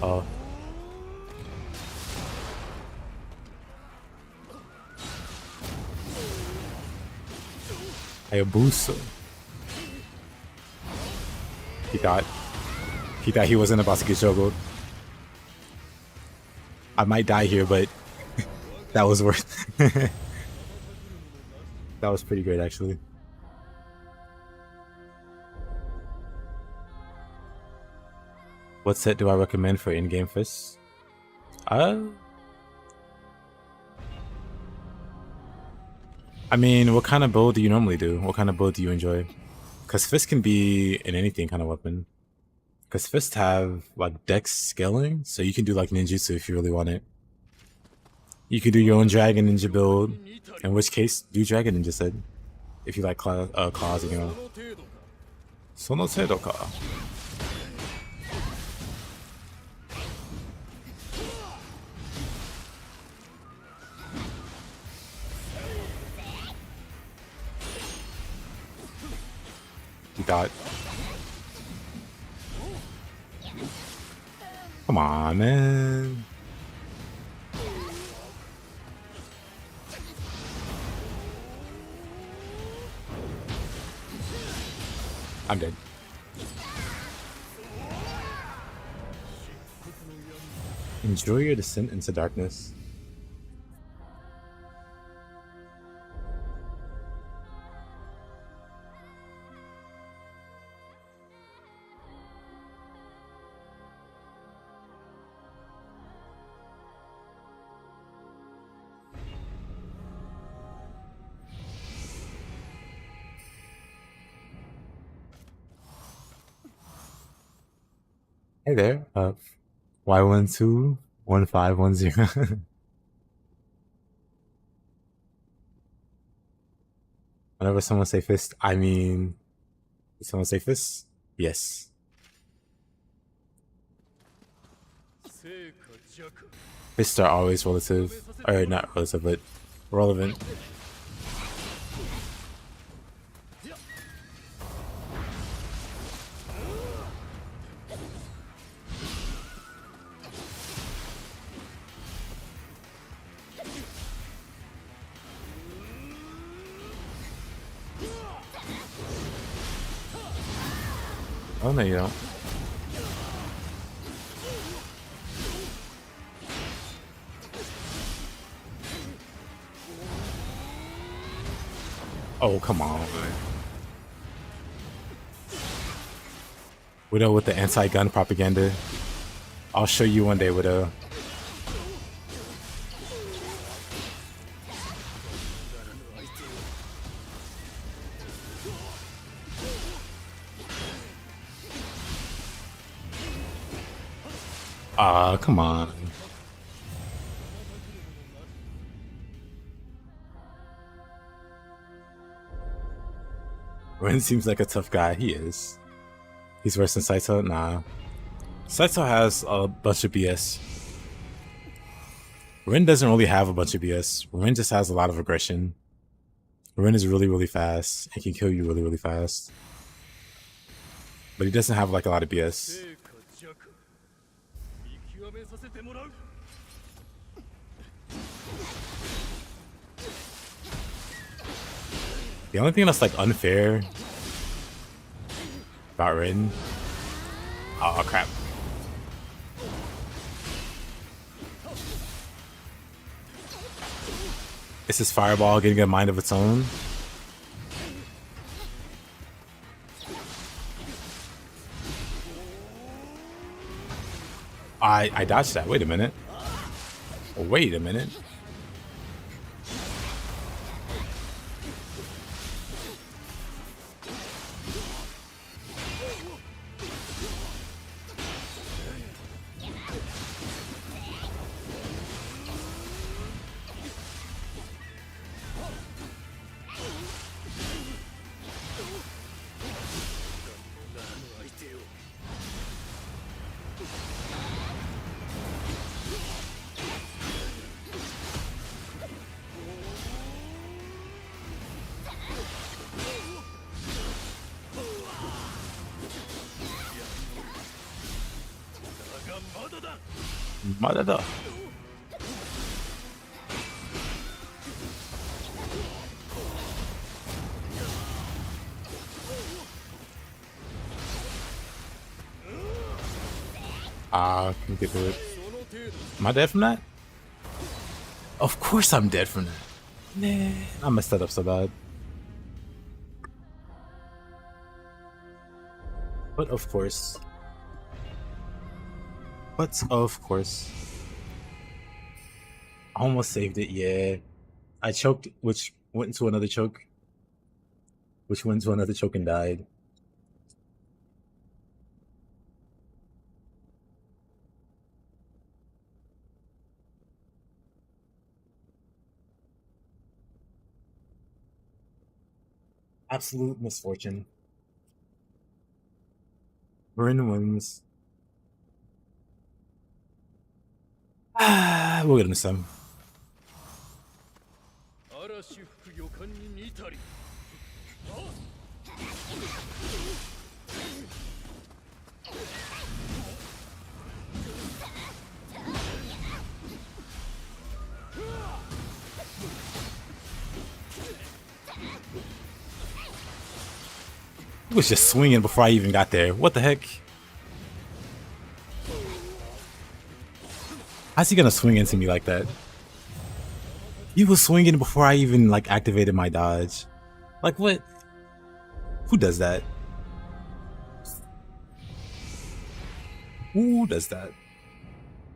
Oh. Hayabusa. He thought he wasn't about to get juggled. I might die here, but that was worth. That was pretty great, actually. What set do I recommend for in-game fists? I mean, what kind of build do you normally do? What kind of build do you enjoy? Because fists can be in anything kind of weapon. Because fists have like dex scaling, so you can do like ninjutsu if you really want it. You could do your own dragon ninja build, in which case do dragon ninja set. If you like claws, you know. Sono teido ka. You thought. Come on, man. I'm dead. Enjoy your descent into darkness. Hey there, Y121510. Whenever someone say fist, I mean, did someone say fist? Yes. Fists are always relative, or not relative, but relevant. Oh no, you don't. Oh, come on. Widow with the anti-gun propaganda. I'll show you one day, Widow. Ah, come on. Ren seems like a tough guy. He is. He's worse than Saito? Nah. Saito has a bunch of BS. Ren doesn't really have a bunch of BS. Ren just has a lot of aggression. Ren is really, really fast and can kill you really, really fast. But he doesn't have like a lot of BS. The only thing that's like unfair about Ren. Oh crap. It's his fireball getting a mind of its own. I dodged that. Wait a minute. Wait a minute. Mother. Can we get through it? Am I dead from that? Of course I'm dead from that. Man, I messed that up so bad. But of course. I almost saved it, yeah. I choked, which went into another choke. Which went into another choke and died. Absolute misfortune. Ren wins. We'll get him some. He was just swinging before I even got there. What the heck? How's he gonna swing into me like that? He was swinging before I even like activated my dodge. Like what? Who does that? Who does that?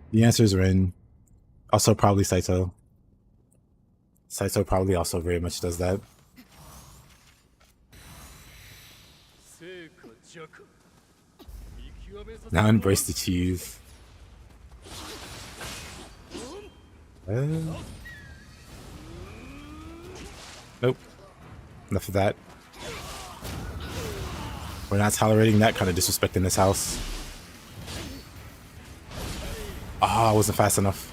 The answer is Ren. Also probably Saito. Saito probably also very much does that. Now embrace the cheese. Nope. Enough of that. We're not tolerating that kind of disrespect in this house. Ah, I wasn't fast enough.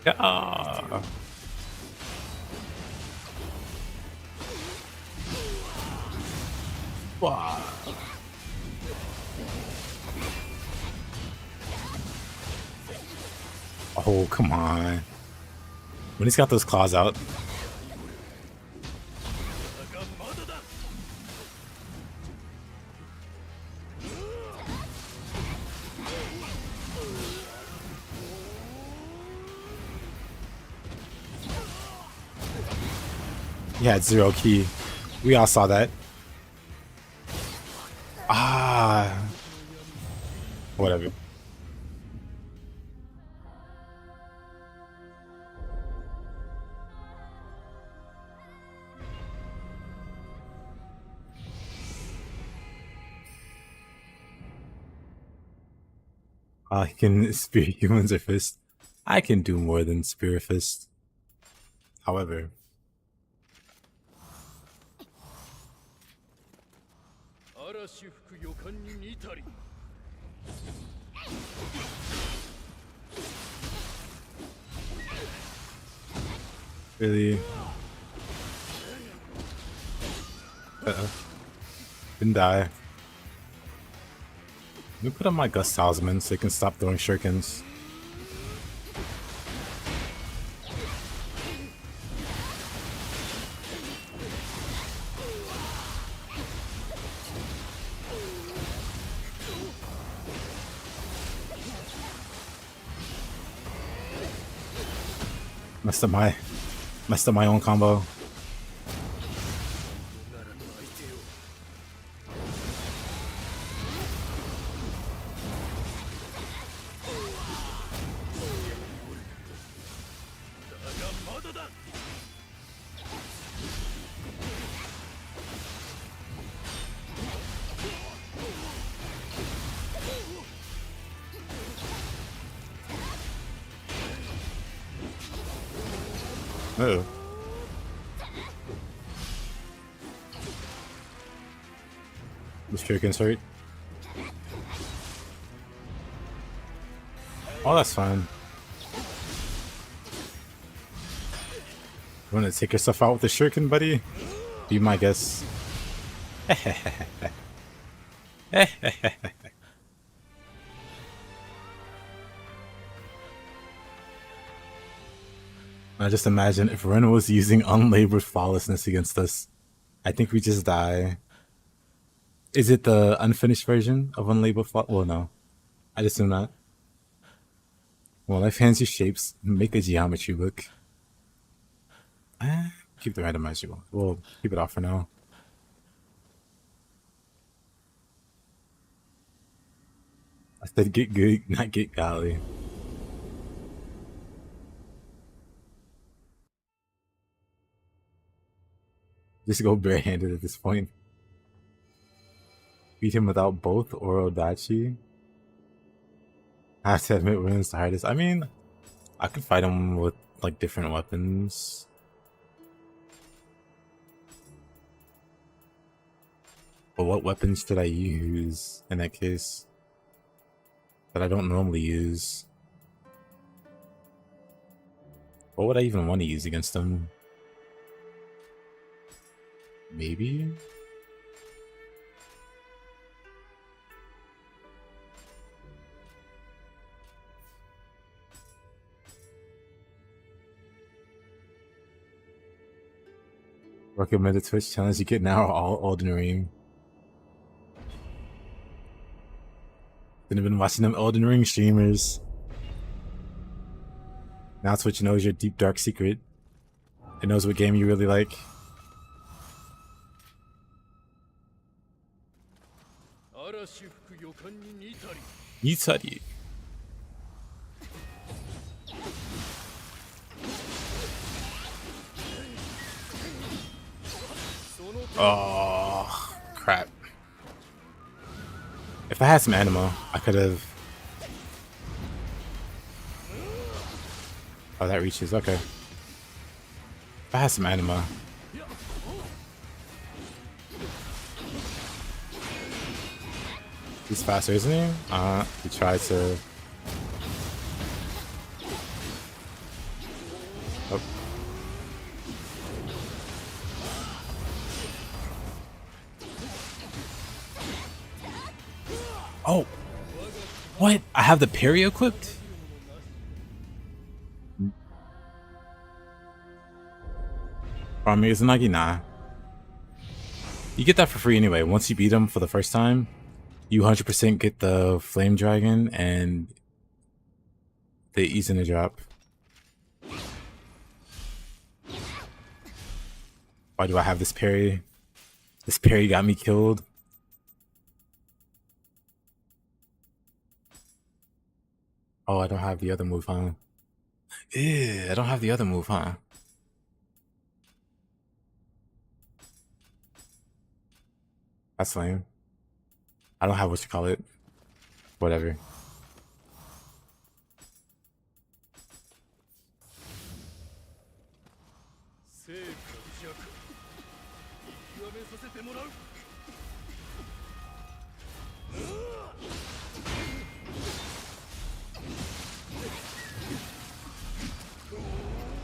Yeah. Wow. Oh, come on. When he's got those claws out. He had 0 key. We all saw that. Ah. Whatever. He can spear humans or fist. I can do more than spear or fist. However, really, didn't die. Let me put on my Gust Talisman so they can stop throwing shurikens. Messed up my own combo. Uh-oh. The shuriken's hurt. Oh, that's fine. You want to take yourself out with the shuriken, buddy? Be my guess. I just imagine if Ren was using unlabored flawlessness against us, I think we just die. Is it the unfinished version of unlabored flaw? Well, no. I'd assume not. Well, life hands you shapes. Make a geometry book. Keep the randomizer going. We'll keep it off for now. I said get good, not get golly. Just go barehanded at this point. Beat him without both Orodachi. I have to admit, Ren's the hardest. I mean, I could fight him with like different weapons. But what weapons should I use in that case? That I don't normally use. What would I even want to use against him? Maybe? Recommended Twitch challenge you get now are all Niohreign. I've been watching them Elden Ring streamers. Now Twitch knows your deep dark secret. It knows what game you really like. Nitari. Oh, crap. If I had some anima, I could have... Oh, that reaches. Okay. If I had some anima... He's faster, isn't he? He tried to... Oh. Oh, what? I have the parry equipped? Izanagi, nah. You get that for free anyway. Once you beat him for the first time, you 100% get the Flame Dragon and the Izuna drop. Why do I have this parry? This parry got me killed. Oh, I don't have the other move, huh? Yeah, I don't have the other move, huh? That's lame. I don't have what you call it. Whatever.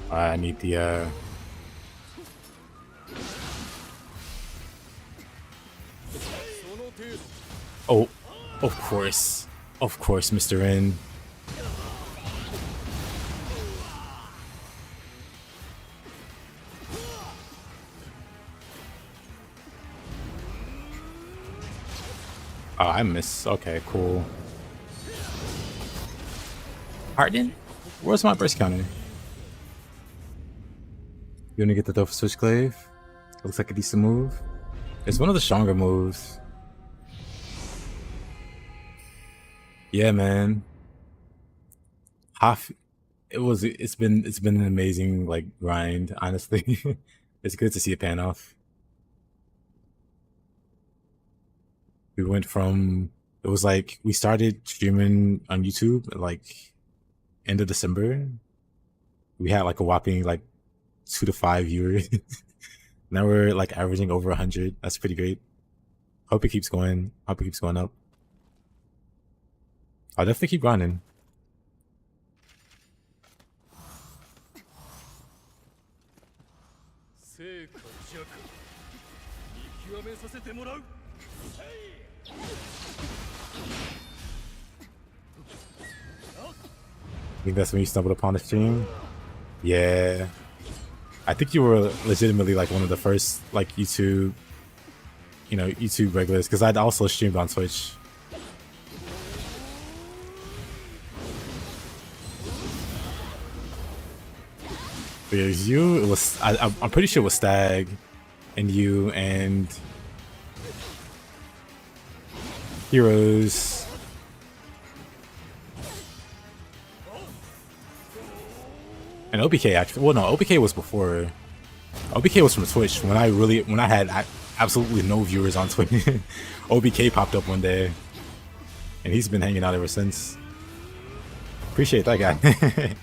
I need the Oh, of course, Mr. Rin. Oh, I miss. Okay, cool. Harden? Where's my burst counter? You wanna get the Dove Switchglaive? Looks like a decent move. It's one of the stronger moves. Yeah, man. It's been an amazing like grind, honestly. It's good to see it pan off. We went from it was like we started streaming on YouTube at like end of December. We had like a whopping like 2 to 5 viewers. Now we're like averaging over 100. That's pretty great. Hope it keeps going. Hope it keeps going up. I'll definitely keep grinding. I think that's when you stumbled upon the stream. Yeah. I think you were legitimately like one of the first like YouTube regulars, because I'd also streamed on Twitch. But it was you. It was I'm pretty sure it was Stag, and you and Heroes. And OBK actually. Well, no, OBK was before. OBK was from Twitch when I had absolutely no viewers on Twitch. OBK popped up one day, and he's been hanging out ever since. Appreciate that guy.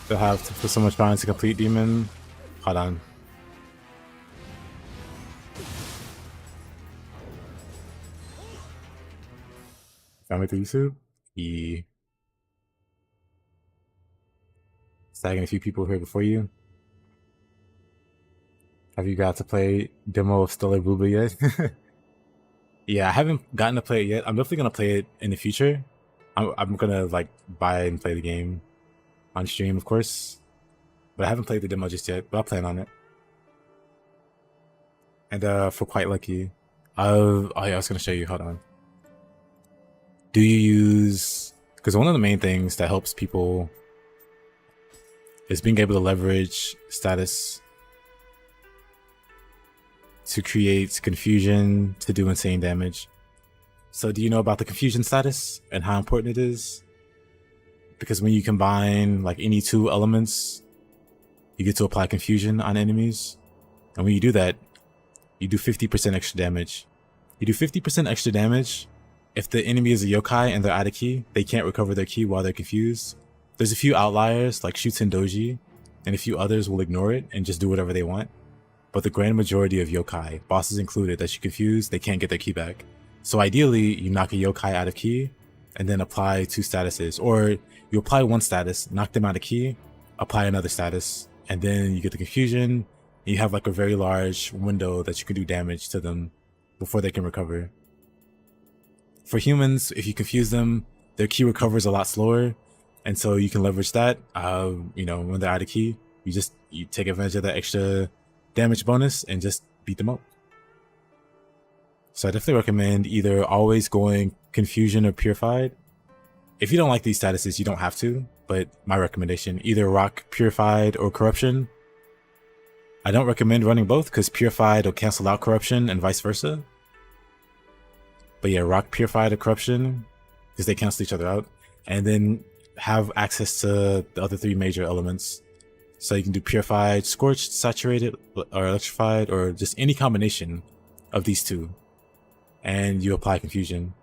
Still have to put so much trying to complete Demon. Hold on. Found me through YouTube. Yeah. Stagging a few people here before you. Have you got to play demo of Stellar Blue yet? Yeah, I haven't gotten to play it yet. I'm definitely gonna play it in the future. I'm gonna like buy and play the game on stream, of course. But I haven't played the demo just yet, but I'll plan on it. And for Quite Lucky, oh yeah, I was gonna show you. Hold on. Do you use, because one of the main things that helps people is being able to leverage status to create confusion to do insane damage. So do you know about the confusion status and how important it is? Because when you combine like any two elements, you get to apply confusion on enemies. And when you do that, you do 50% extra damage. You do 50% extra damage. If the enemy is a yokai and they're out of key, they can't recover their key while they're confused. There's a few outliers like Shuten Doji, and a few others will ignore it and just do whatever they want. But the grand majority of yokai, bosses included, that you confuse, they can't get their ki back. So ideally, you knock a yokai out of ki, and then apply 2 statuses. Or you apply 1 status, knock them out of ki, apply another status, and then you get the confusion. You have like a very large window that you can do damage to them before they can recover. For humans, if you confuse them, their ki recovers a lot slower, and so you can leverage that. You know, when they're out of ki, you take advantage of that extra damage bonus and just beat them up. So I definitely recommend either always going Confusion or Purified. If you don't like these statuses, you don't have to, but my recommendation, either rock Purified or Corruption. I don't recommend running both because Purified will cancel out Corruption and vice versa. But yeah, rock Purified or Corruption because they cancel each other out. And then have access to the other 3 major elements. So you can do Purified, Scorched, Saturated, or Electrified, or just any combination of these 2. And you apply Confusion.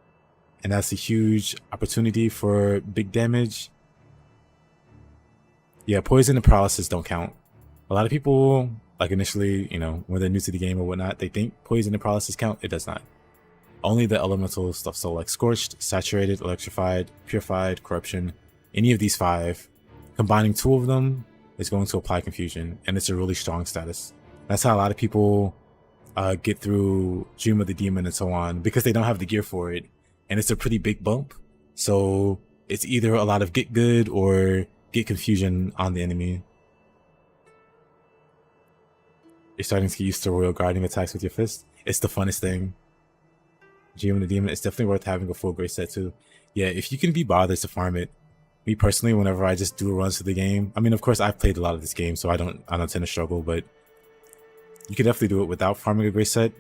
And that's a huge opportunity for big damage. Yeah, Poison and Paralysis don't count. A lot of people, like initially, you know, when they're new to the game or whatnot, they think Poison and Paralysis count. It does not. Only the elemental stuff, so like Scorched, Saturated, Electrified, Purified, Corruption, any of these 5, combining 2 of them is going to apply Confusion, and it's a really strong status. That's how a lot of people get through Dream of the Demon and so on, because they don't have the gear for it, and it's a pretty big bump. So it's either a lot of get good or get Confusion on the enemy. You're starting to get used to Royal Guarding attacks with your fist. It's the funnest thing. Dream of the Demon, it's definitely worth having a full grace set too. Yeah, if you can be bothered to farm it. Me personally, whenever I just do runs to the game, I mean, of course, I've played a lot of this game, so I don't tend to struggle, but you can definitely do it without farming a grace set.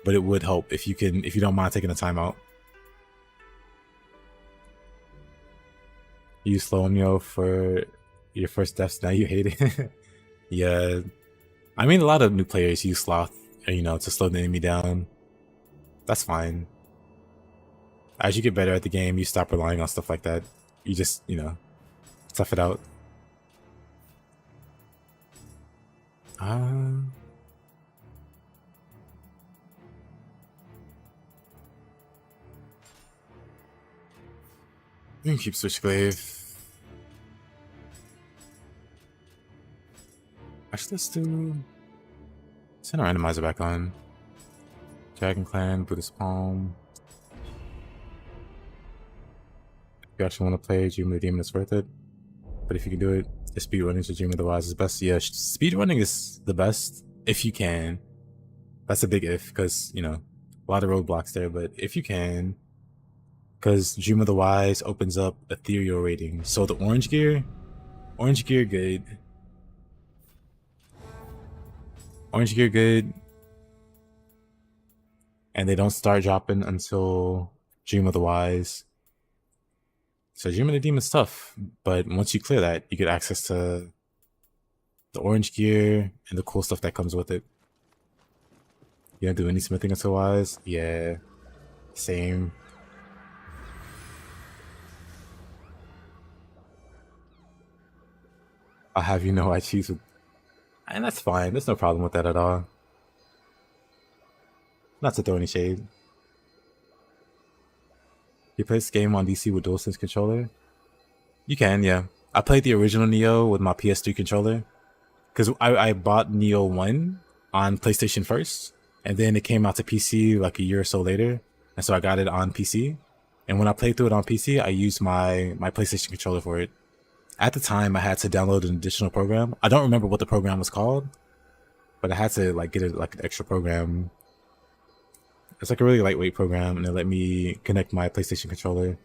But it would help if you don't mind taking a timeout. You slow Nioh for your first deaths, now you hate it. Yeah, I mean, a lot of new players use Sloth, you know, to slow the enemy down. That's fine. As you get better at the game, you stop relying on stuff like that. You just, you know, tough it out. You can keep Switchglaive. Actually, let's turn our randomizer back on. Dragon Clan, Buddhist Palm. If you actually want to play Dream of the Demon, it's worth it. But if you can do it, speedrunning to Dream of the Wise is best. Yeah, speedrunning is the best if you can. That's a big if, because, you know, a lot of roadblocks there, but if you can, because Dream of the Wise opens up ethereal rating. So the orange gear good. Orange gear good. And they don't start dropping until Dream of the Wise. So Dream of the Demon's tough, but once you clear that, you get access to the orange gear and the cool stuff that comes with it. You don't do any smithing until Wise? Yeah, same. I'll have you know I choose with... And that's fine, there's no problem with that at all. Not to throw any shade. You play this game on DC with DualSense controller? You can, yeah. I played the original Nioh with my PS3 controller. Because I bought Nioh 1 on PlayStation first. And then it came out to PC like a year or so later. And so I got it on PC. And when I played through it on PC, I used my PlayStation controller for it. At the time, I had to download an additional program. I don't remember what the program was called. But I had to like get it like an extra program. It's like a really lightweight program, and it let me connect my PlayStation controller.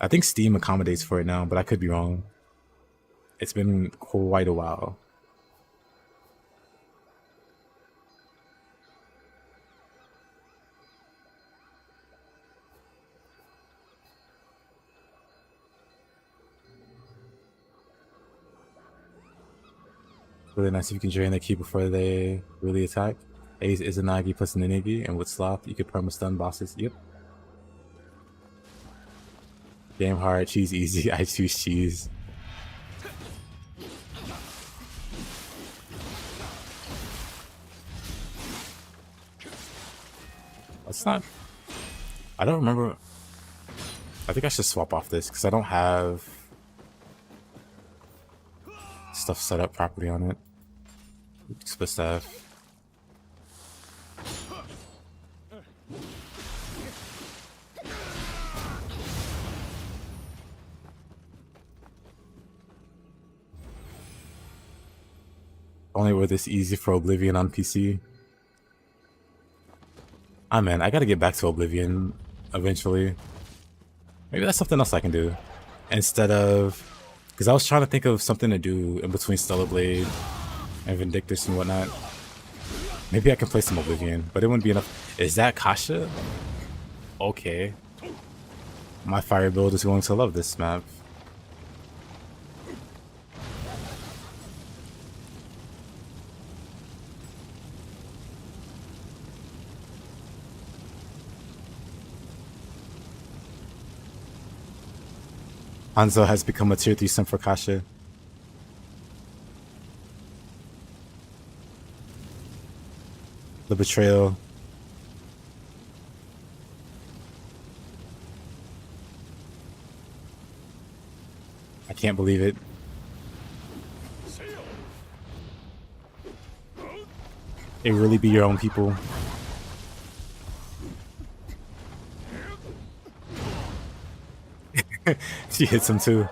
I think Steam accommodates for it now, but I could be wrong. It's been quite a while. Really nice if you can drain their ki before they really attack. Ace is a Nagi plus an Inigi, and with Sloth, you could perma-stun bosses. Yep. Game hard, cheese easy. I choose cheese. That's not. I don't remember. I think I should swap off this because I don't have stuff set up properly on it. Split staff. Only were this easy for Oblivion on PC. Ah man, I gotta get back to Oblivion eventually. Maybe that's something else I can do. Instead of... Because I was trying to think of something to do in between Stellar Blade and Vindictus and whatnot. Maybe I can play some Oblivion, but it wouldn't be enough. Is that Kasha? Okay. My fire build is going to love this map. Hanzo has become a tier 3 sim for Kasha. The betrayal. I can't believe it. It really be your own people. She hits him too.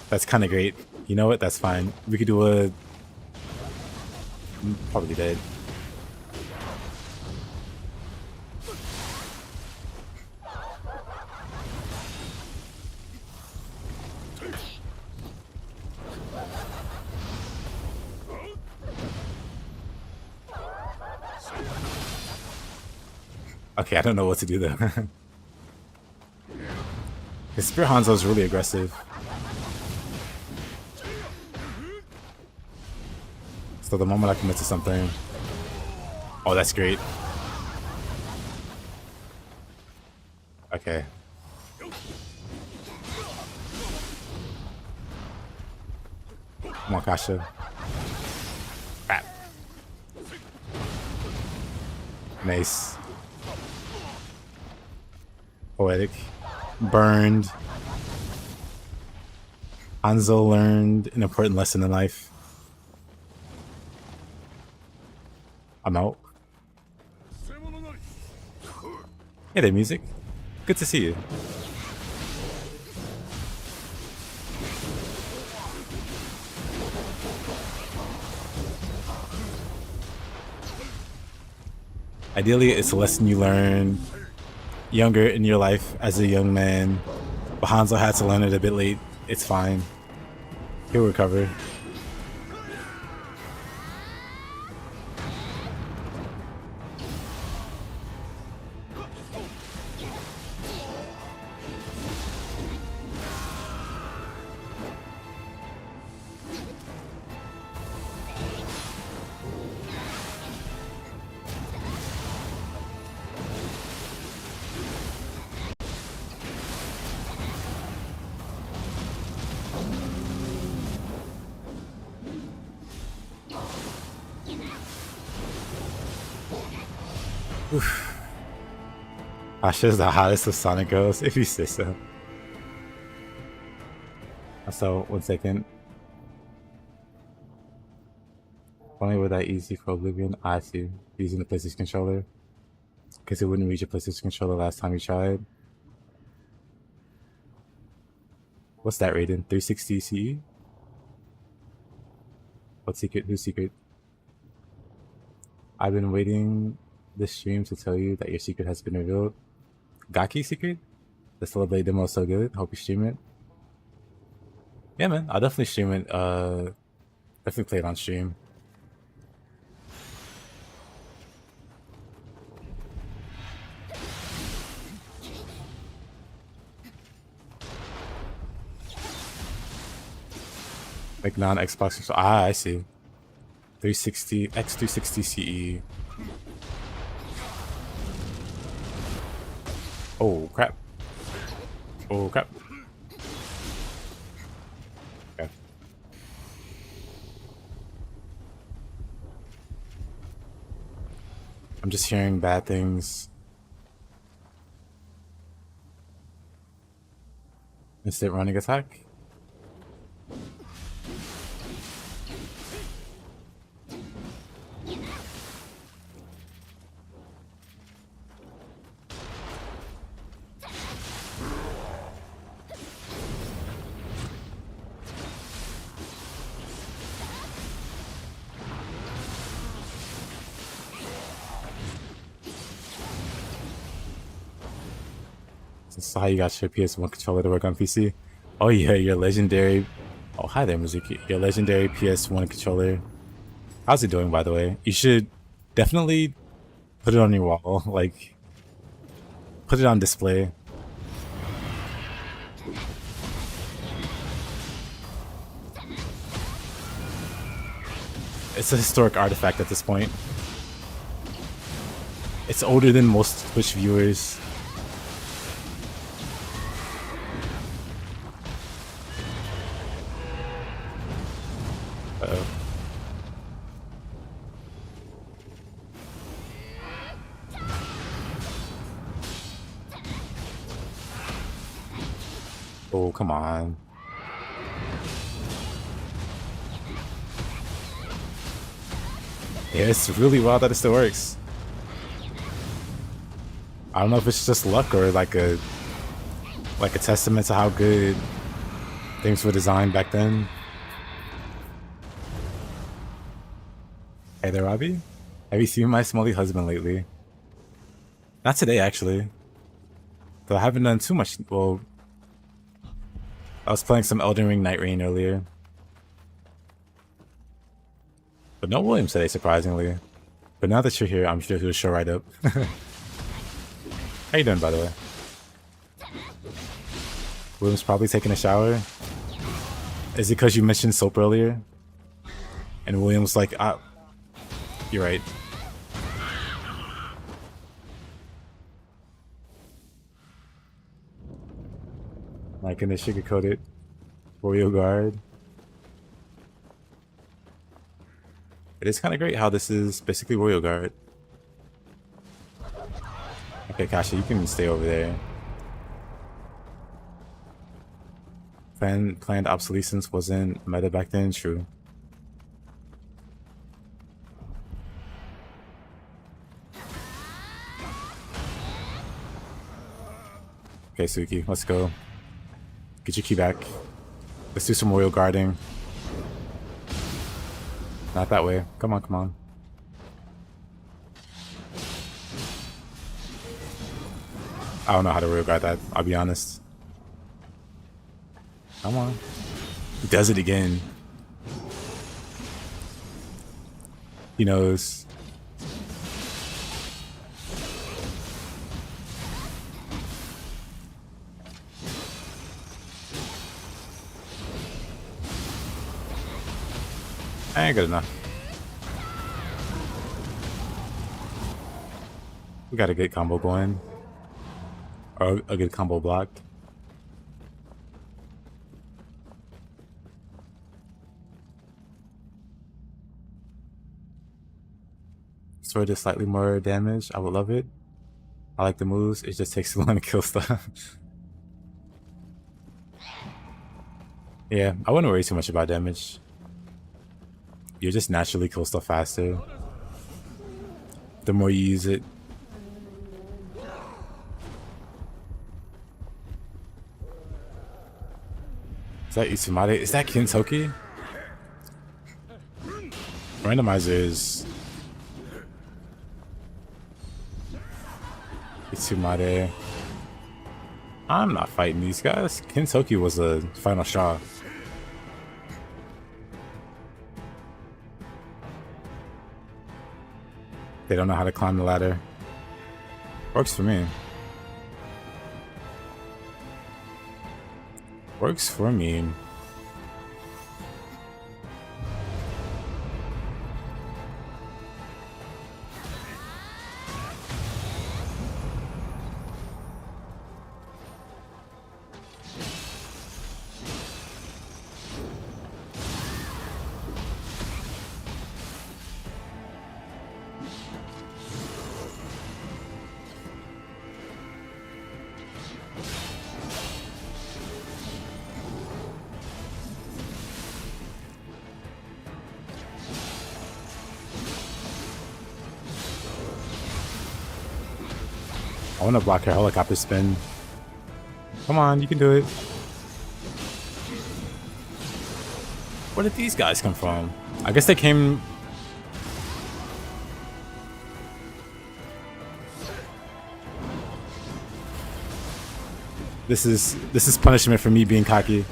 That's kind of great. You know what? That's fine. We could do a... I'm probably dead. Okay, I don't know what to do though. His Spear Hanzo is really aggressive. So the moment I commit to something... Oh, that's great. Okay. Come on, Kasha. Crap. Nice. Poetic. Burned. Hanzo learned an important lesson in life. I'm out. Hey there, music. Good to see you. Ideally, it's a lesson you learn younger in your life as a young man. But Hanzo had to learn it a bit late. It's fine. He'll recover. Asha's the hottest of Sonic girls, if you say so. So, 1 second. Only were that easy for Oblivion? I see. Using the PlayStation controller. Because it wouldn't reach your PlayStation controller last time you tried. What's that rating? 360 CE? What secret? Who's secret? I've been waiting this stream to tell you that your secret has been revealed. Gaki secret? The Stellar Blade demo is so good. Hope you stream it. Yeah, man. I'll definitely stream it. Definitely play it on stream. Like non-Xbox control. Ah, I see. 360 X360 CE. Oh crap. Oh crap. Okay. I'm just hearing bad things. Instant running attack. This is how you got your PS1 controller to work on PC. Oh yeah, your legendary. Oh hi there, Mizuki. Your legendary PS1 controller. How's it doing, by the way? You should definitely put it on your wall. Like, put it on display. It's a historic artifact at this point. It's older than most Twitch viewers. Uh-oh. Oh, come on. Yeah, it's really wild that it still works. I don't know if it's just luck or like a testament to how good things were designed back then. Hey there, Robbie. Have you seen my smelly husband lately? Not today, actually. Though I haven't done too much. Well, I was playing some Elden Ring Nightreign earlier. But no Williams today, surprisingly. But now that you're here, I'm sure he'll show right up. How you doing, by the way? Williams probably taking a shower. Is it because you mentioned soap earlier? And Williams like, you're right. Not gonna sugarcoat it. Royal Guard. It is kind of great how this is basically Royal Guard. Okay, Kasha, you can stay over there. Planned obsolescence wasn't meta back then, true. Okay, Suki, let's go. Get your key back. Let's do some Royal Guarding. Not that way. Come on, come on. I don't know how to Royal Guard that, I'll be honest. Come on. He does it again. He knows. Ain't good enough. We got a good combo going. Or a good combo blocked. Sword does slightly more damage. I would love it. I like the moves. It just takes too long to kill stuff. Yeah, I wouldn't worry too much about damage. You just naturally kill stuff faster the more you use it. Is that Itsumade? Is that Kintoki? Randomizer is Itsumade. I'm not fighting these guys. Kintoki was a final straw. They don't know how to climb the ladder. Works for me. Works for me. I want to block her helicopter spin. Come on, you can do it. Where did these guys come from? I guess they came... This is punishment for me being cocky.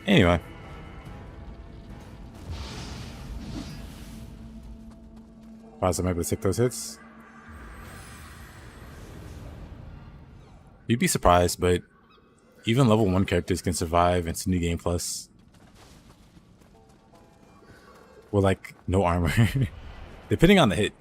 Anyway. Surprised I'm able to take those hits. You'd be surprised, but even level 1 characters can survive into New Game Plus. With like no armor. Depending on the hit.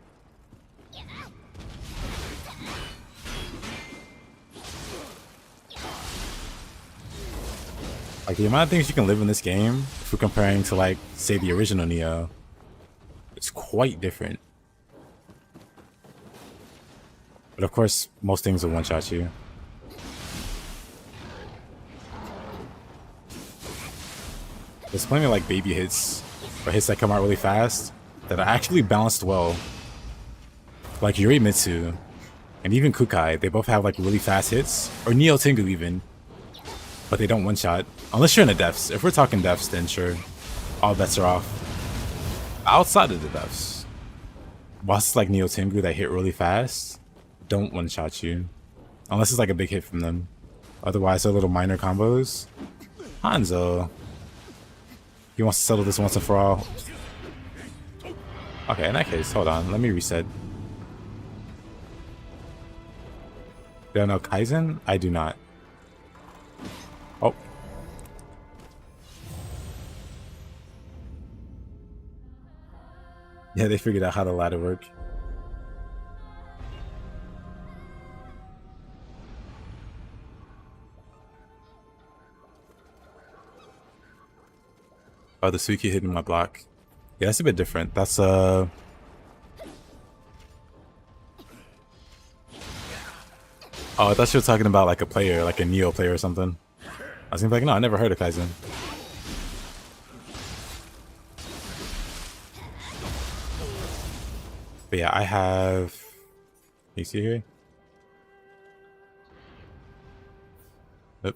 Like the amount of things you can live in this game, if we're comparing to like, say the original Nioh, it's quite different. But of course, most things will one-shot you. There's plenty of like baby hits, or hits that come out really fast, that are actually balanced well. Like Yurimitsu, and even Kukai, they both have like really fast hits, or Nioh Tengu even. But they don't one-shot. Unless you're in the depths. If we're talking depths, then sure. All bets are off. Outside of the depths, bosses like Nioh Tengu that hit really fast don't one-shot you. Unless it's like a big hit from them. Otherwise, they're little minor combos. Hanzo. He wants to settle this once and for all. Okay, in that case, hold on. Let me reset. Do I know Kaizen? I do not. Oh. Yeah, they figured out how the ladder work. Oh, the Suiki hitting my block. Yeah, that's a bit different. That's Oh, I thought you were talking about like a player, like a Nioh player or something. I was gonna be like, no, I never heard of Kaizen. But yeah, I have... You see here? Yep.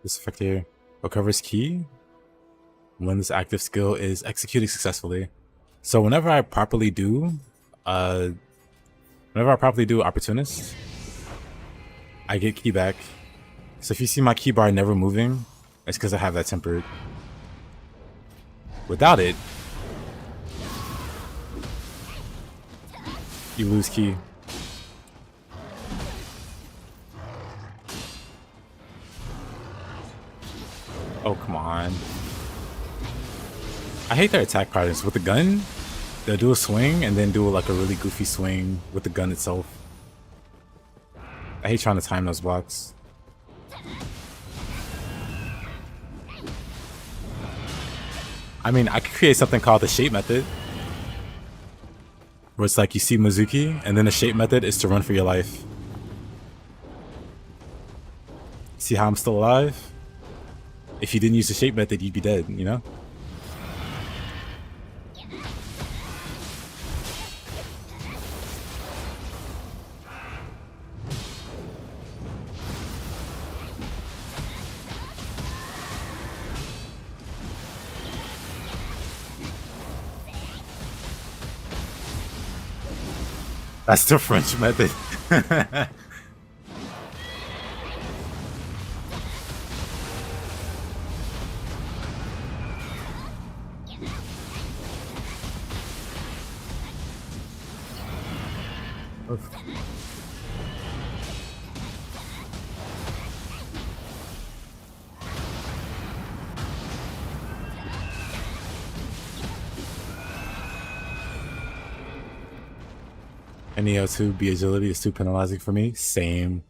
This effect here. Recovers key when this active skill is executed successfully. So whenever I properly do Opportunist, I get key back. So if you see my key bar never moving, it's because I have that tempered. Without it, you lose key. Oh, come on. I hate their attack patterns. With the gun, they'll do a swing and then do like a really goofy swing with the gun itself. I hate trying to time those blocks. I mean, I could create something called the shape method, where it's like you see Mizuki, and then the shape method is to run for your life. See how I'm still alive? If you didn't use the shape method, you'd be dead, you know? That's the French method. And Nioh 2B agility is too penalizing for me. Same.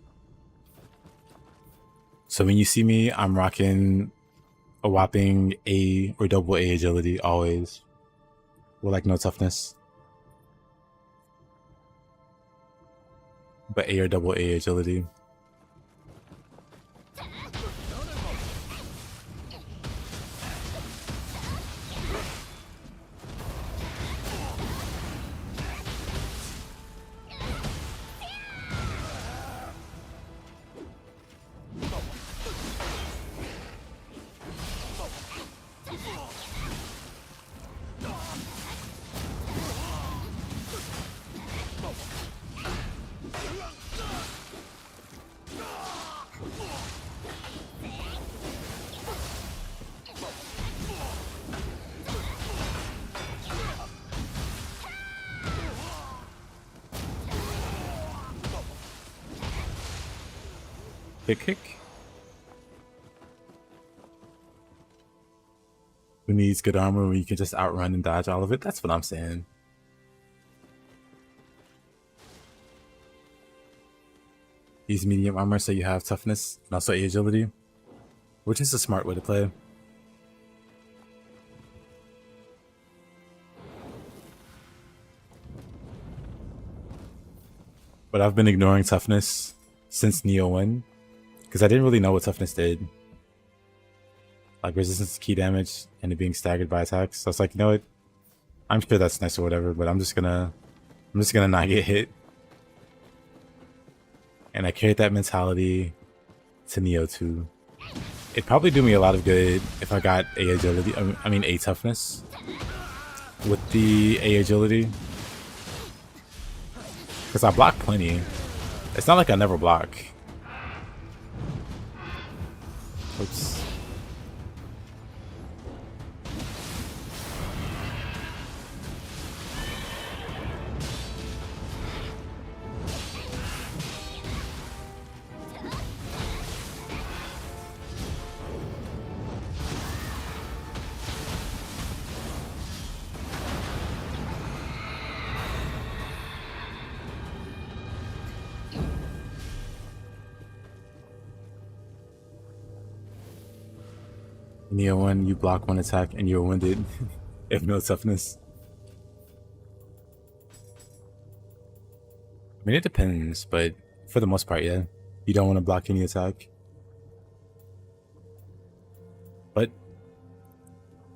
So when you see me, I'm rocking a whopping A or double A agility always. With like no toughness. But A or double A agility. Kick. Who needs good armor where you can just outrun and dodge all of it? That's what I'm saying. Use medium armor so you have toughness and also agility, which is a smart way to play. But I've been ignoring toughness since Niohreign because I didn't really know what toughness did. Like resistance to key damage and it being staggered by attacks. So I was like, you know what? I'm sure that's nice or whatever, but I'm just gonna not get hit. And I carried that mentality to Nioh 2. It'd probably do me a lot of good if I got A agility, I mean A toughness with the A agility. Because I block plenty. It's not like I never block. Oops. Nioh 1, you block one attack and you're winded. If no toughness. I mean, it depends, but for the most part, yeah. You don't want to block any attack. But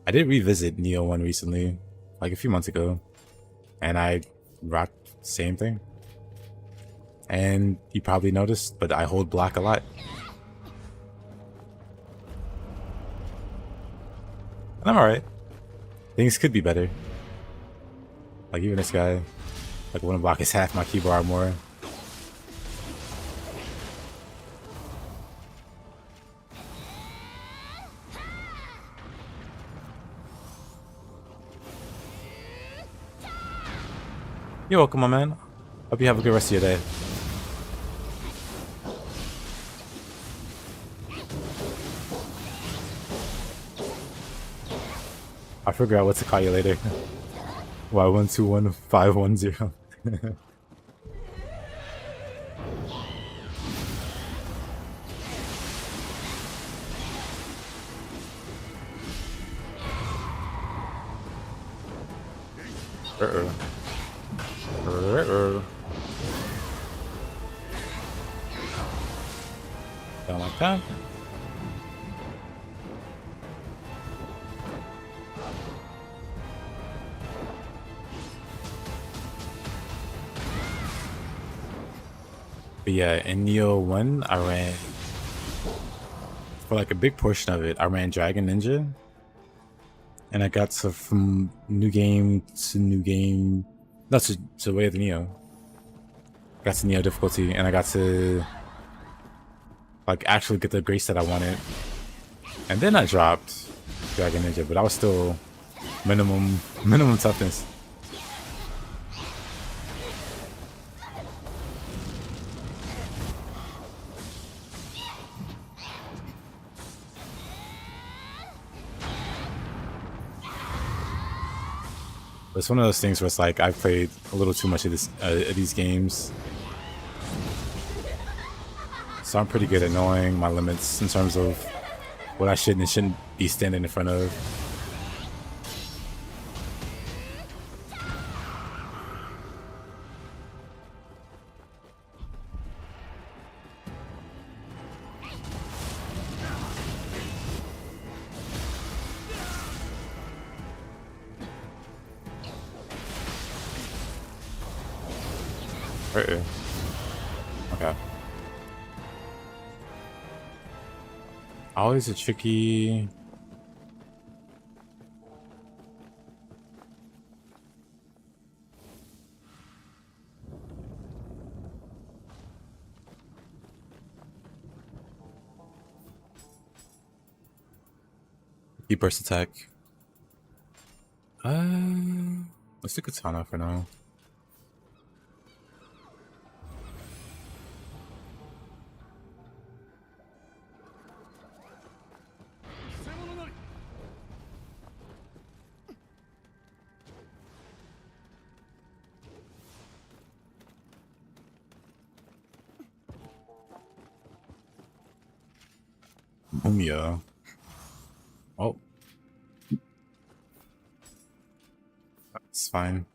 I did revisit Nioh 1 recently, like a few months ago. And I rocked the same thing. And you probably noticed, but I hold block a lot. And I'm alright. Things could be better. Like even this guy, like one block is half my keyboard more. You're welcome, my man. Hope you have a good rest of your day. I'll figure out what to call you later. Y121510. Don't like that. But yeah, in Nioh 1, I ran, for like a big portion of it, I ran Dragon Ninja. And I got to, from new game to new game, not to Way of the Nioh. Got to Nioh difficulty, and I got to, like, actually get the grace that I wanted. And then I dropped Dragon Ninja, but I was still minimum toughness. It's one of those things where it's like I've played a little too much of these games, so I'm pretty good at knowing my limits in terms of what I shouldn't and shouldn't be standing in front of. Okay. Always a tricky. Deep burst attack. Let's do katana for now. Nioh. Oh. That's fine.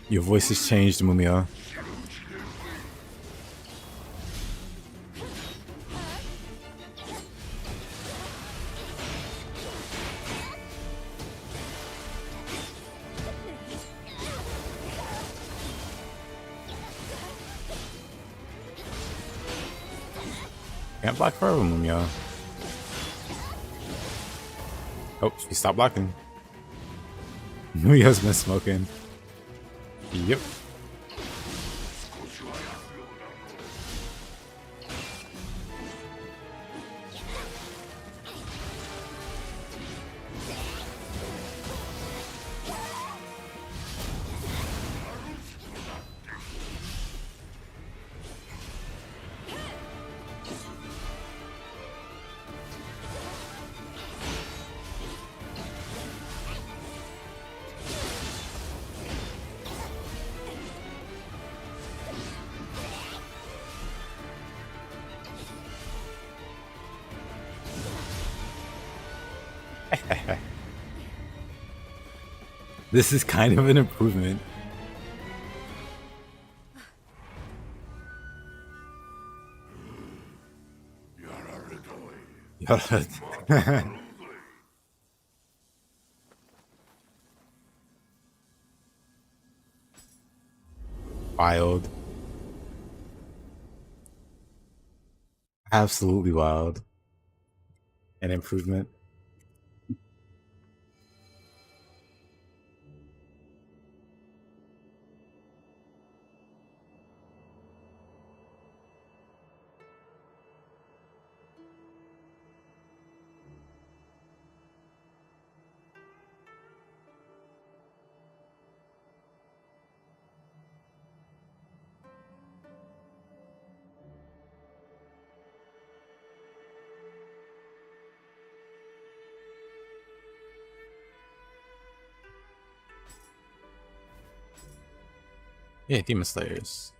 Your voice has changed, Mumia. Can't block forever, Mumia. Oh, he stopped blocking. Mumia's been smoking. Yep. This is kind of an improvement. Wild. Absolutely wild. An improvement. Yeah, Demon Slayers.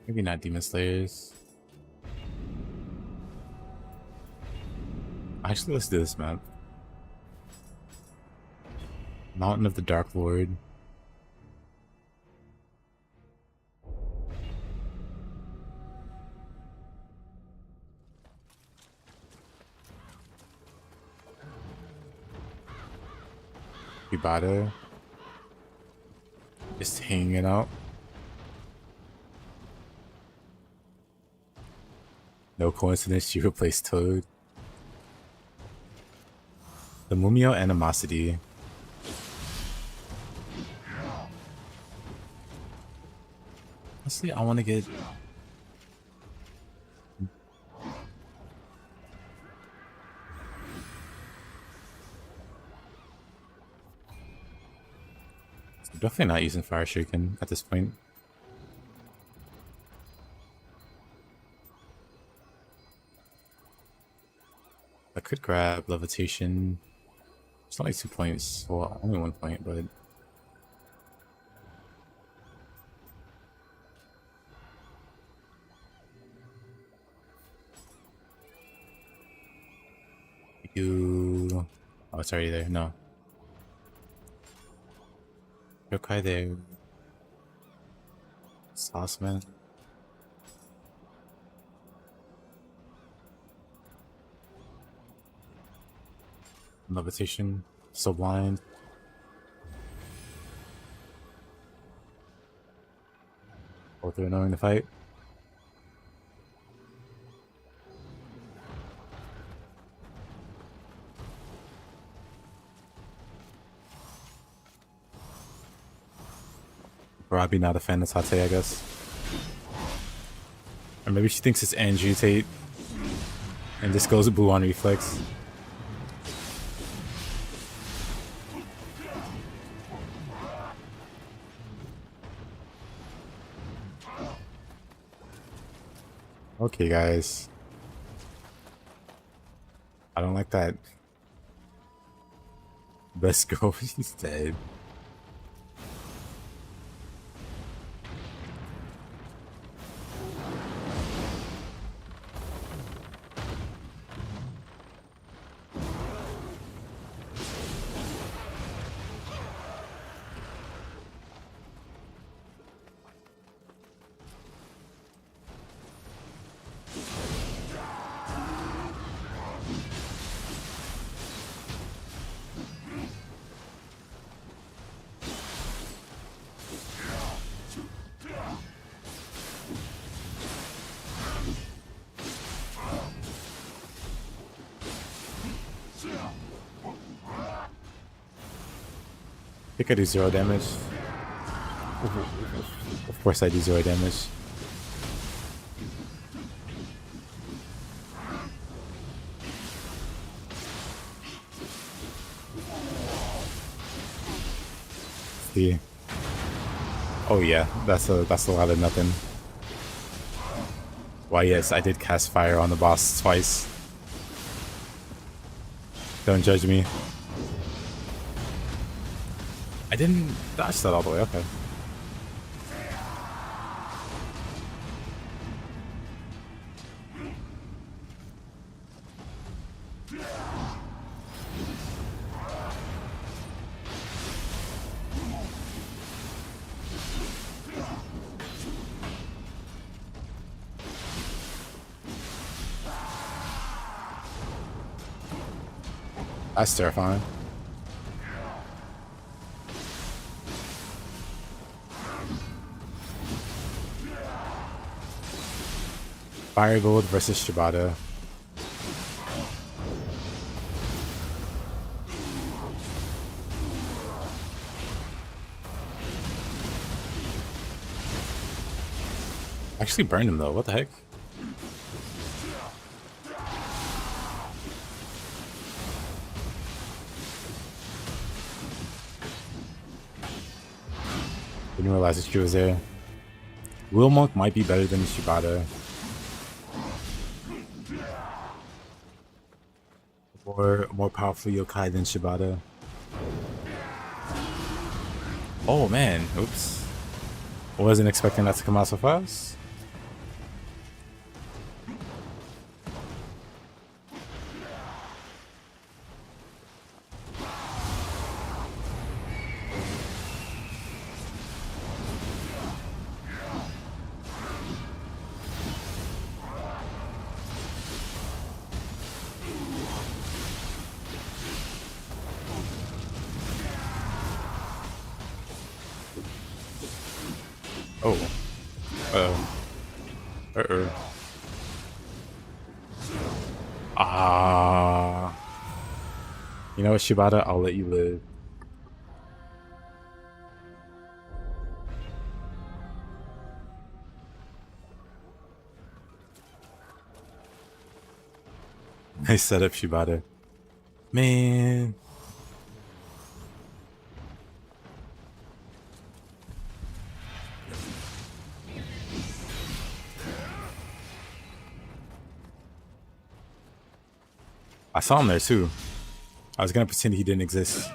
Maybe not Demon Slayers. Actually, let's do this map. Mountain of the Dark Lord. Ibada. Just hanging out. No coincidence she replaced Toad. The Mumio Animosity. Honestly, I want to get... Definitely not using Fire Shuriken at this point. I could grab Levitation. It's only 2 points. Well, only 1 point, but You. Oh, it's already there. No. Yokai there. Sauceman. Levitation. So blind. Both are annoying to fight. Robbie not a fan of Tate, I guess. Or maybe she thinks it's Andrew Tate. And just goes blue on reflex. Okay, guys. I don't like that. Best go, he's dead. I think I do 0 damage. Of course I do 0 damage. See. Oh yeah, that's a lot of nothing. Why yes, I did cast fire on the boss twice. Don't judge me. I didn't dodge that all the way, okay. That's terrifying. Fire Gold versus Shibata. Actually burned him though, what the heck? Didn't realize that she was there. Will Monk might be better than Shibata. More powerful yokai than Shibata. Oh man, oops. Wasn't expecting that to come out so fast. Oh. Uh-oh. Ah. You know what, Shibata? I'll let you live. Nice setup, Shibata. Man. I saw him there too. I was gonna pretend he didn't exist.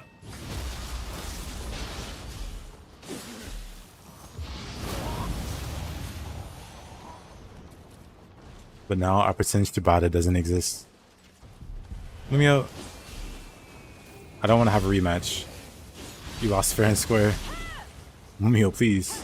But now I pretend Shibata doesn't exist. Nioh, I don't want to have a rematch. You lost fair and square. Nioh, please.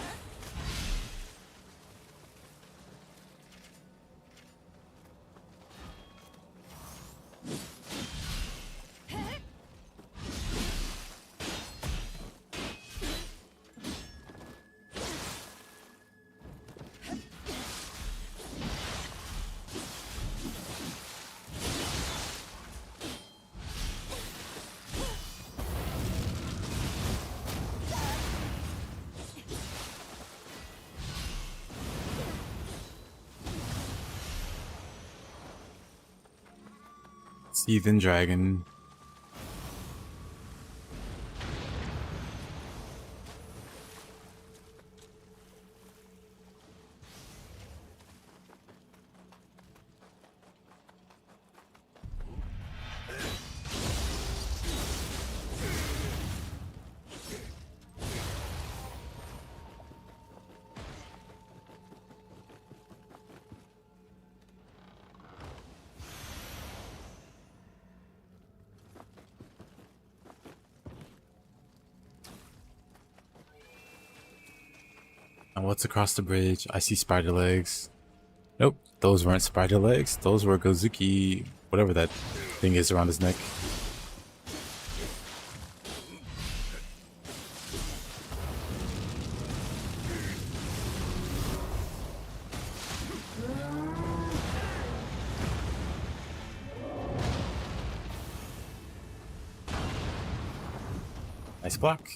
Seethen Dragon. And what's across the bridge? I see spider legs. Nope, those weren't spider legs. Those were Gozuki, whatever that thing is around his neck. Nice block.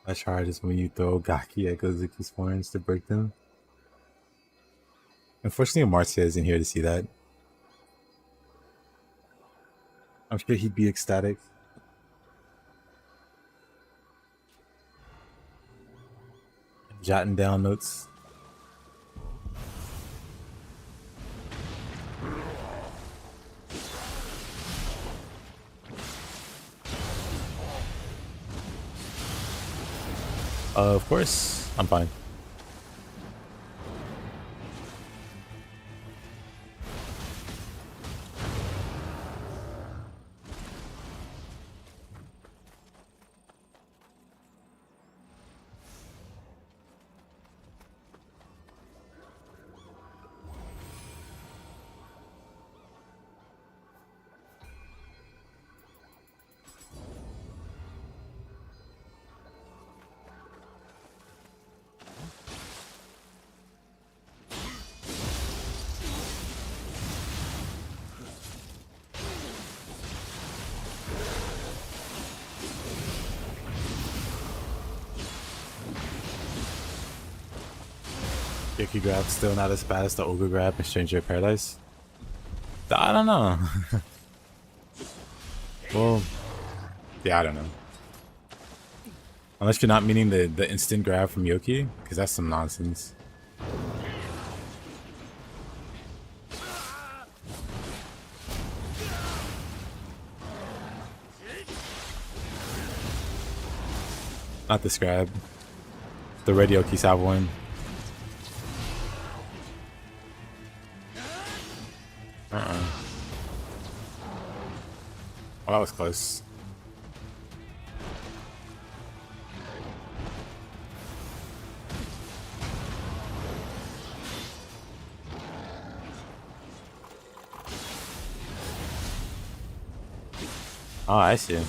That's hard is when you throw Gaki at Gozuki's horns to break them. Unfortunately, Marcia isn't here to see that. I'm sure he'd be ecstatic. Jotting down notes. Of course, I'm fine. Yuki grab still not as bad as the Ogre grab in Stranger of Paradise? I don't know. Well, yeah, I don't know. Unless you're not meaning the instant grab from Yoki, because that's some nonsense. Not this grab. The red Yoki's have one. Oh, that was close. Oh, I see.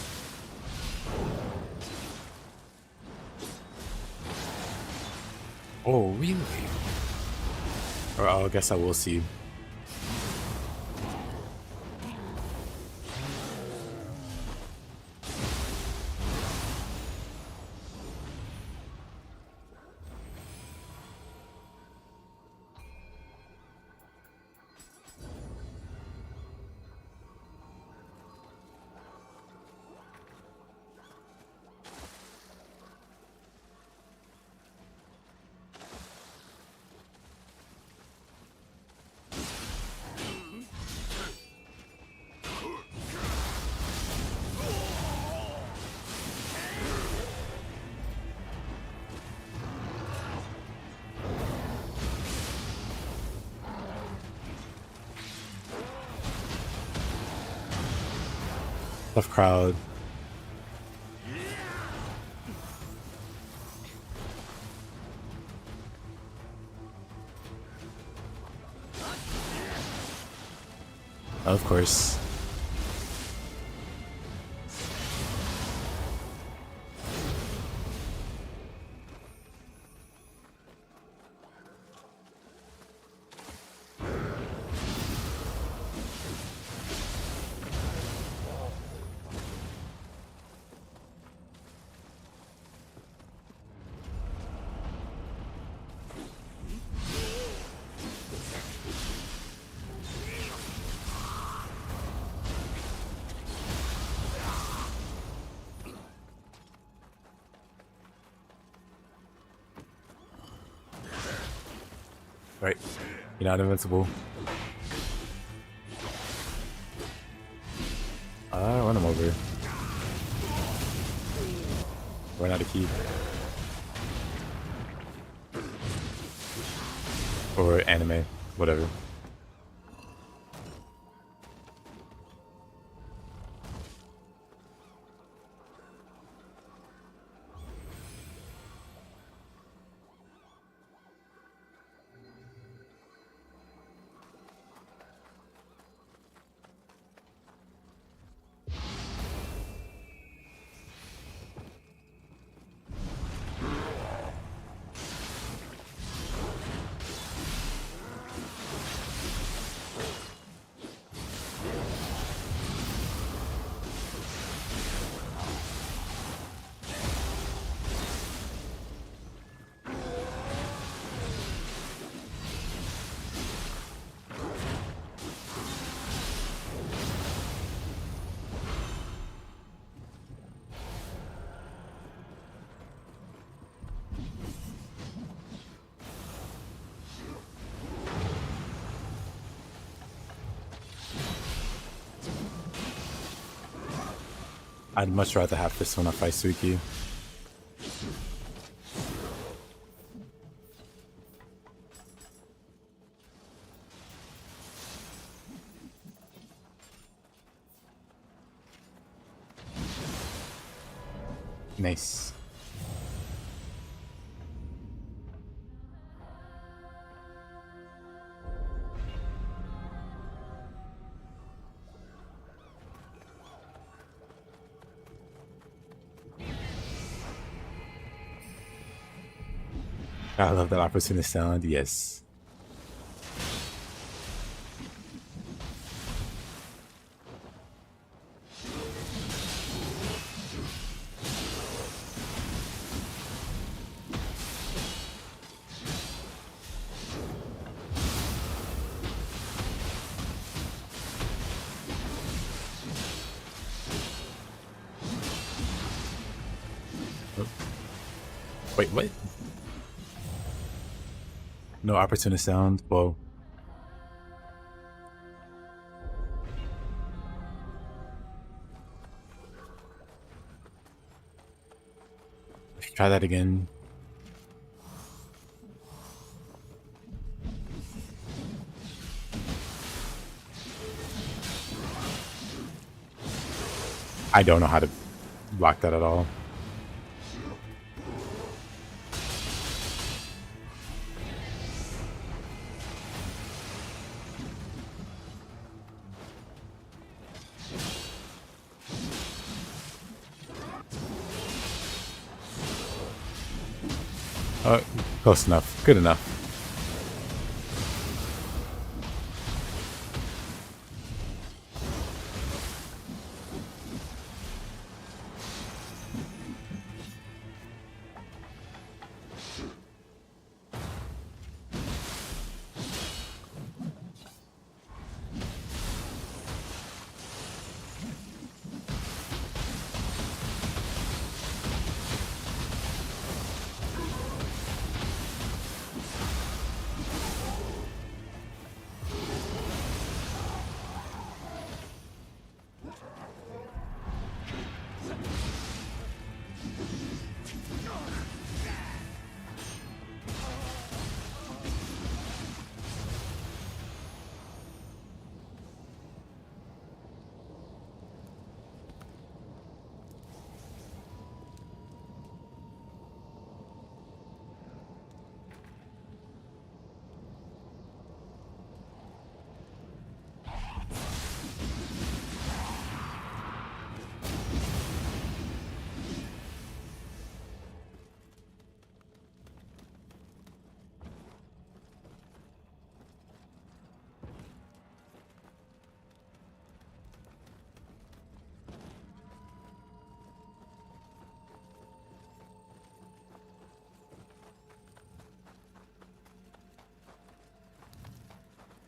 Oh, really? Or I guess I will see. Tough crowd. Of course. Right. You're not invincible. Run him over. Run out of key. Or anime. Whatever. I'd much rather have this one if I Suiki. Nice. I love that opportunist sound, yes. Wait, what? No opportunist sound? Whoa. Try that again. I don't know how to block that at all. Close enough. Good enough.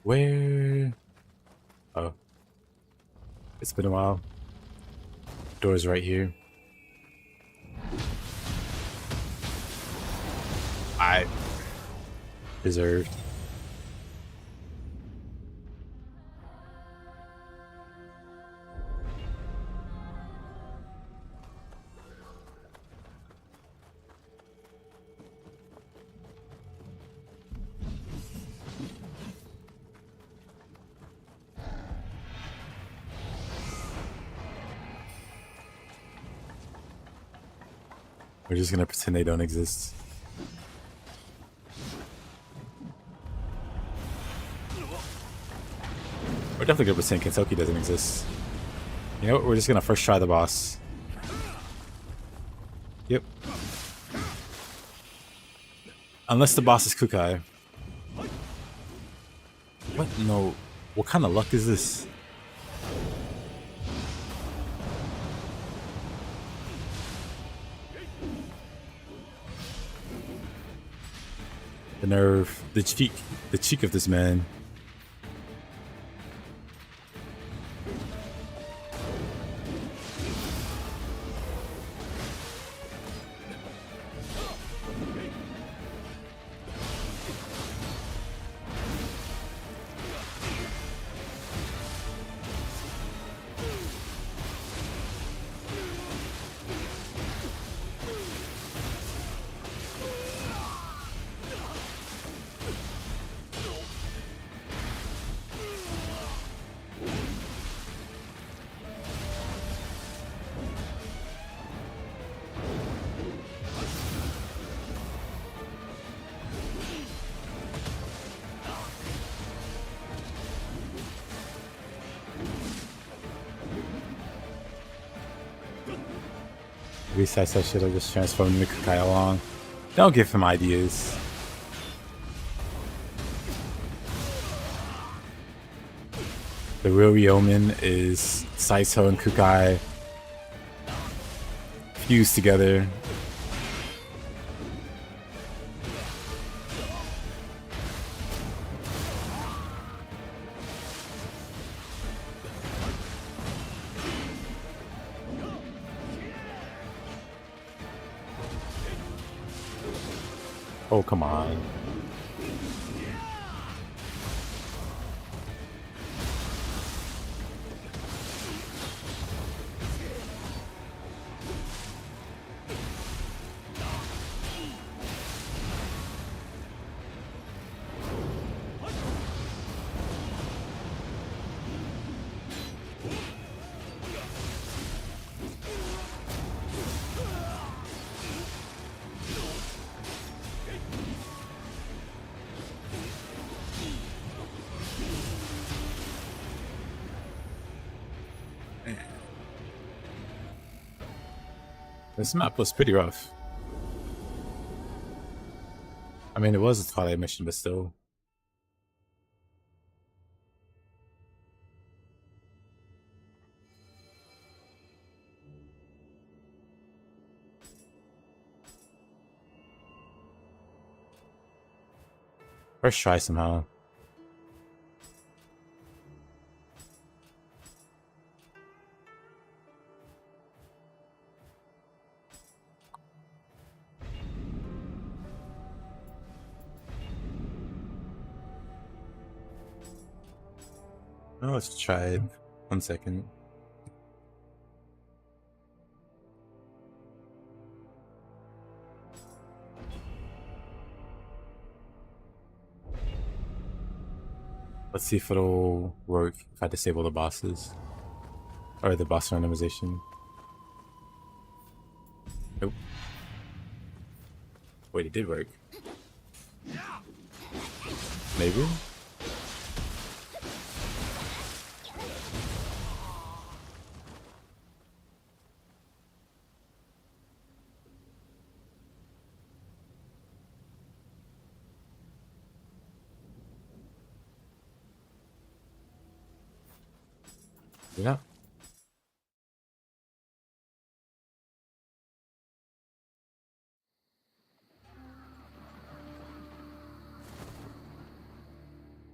Where? Oh. It's been a while. Door's right here. I deserved. We're just gonna pretend they don't exist. We're definitely gonna pretend Kentucky doesn't exist. You know what? We're just gonna first try the boss. Yep. Unless the boss is Kukai. What? No. What kind of luck is this? The nerve, the cheek of this man. Besides, I should have just transformed the Kukai along. Don't give him ideas. The real Ryomen is Saito and Kukai fused together. Oh, come on. This map was pretty rough. I mean, it was a Twilight mission, but still. First try somehow. Oh, let's try it. 1 second. Let's see if it'll work if I disable the bosses. Or the boss randomization. Nope. Wait, it did work. Maybe? Yeah.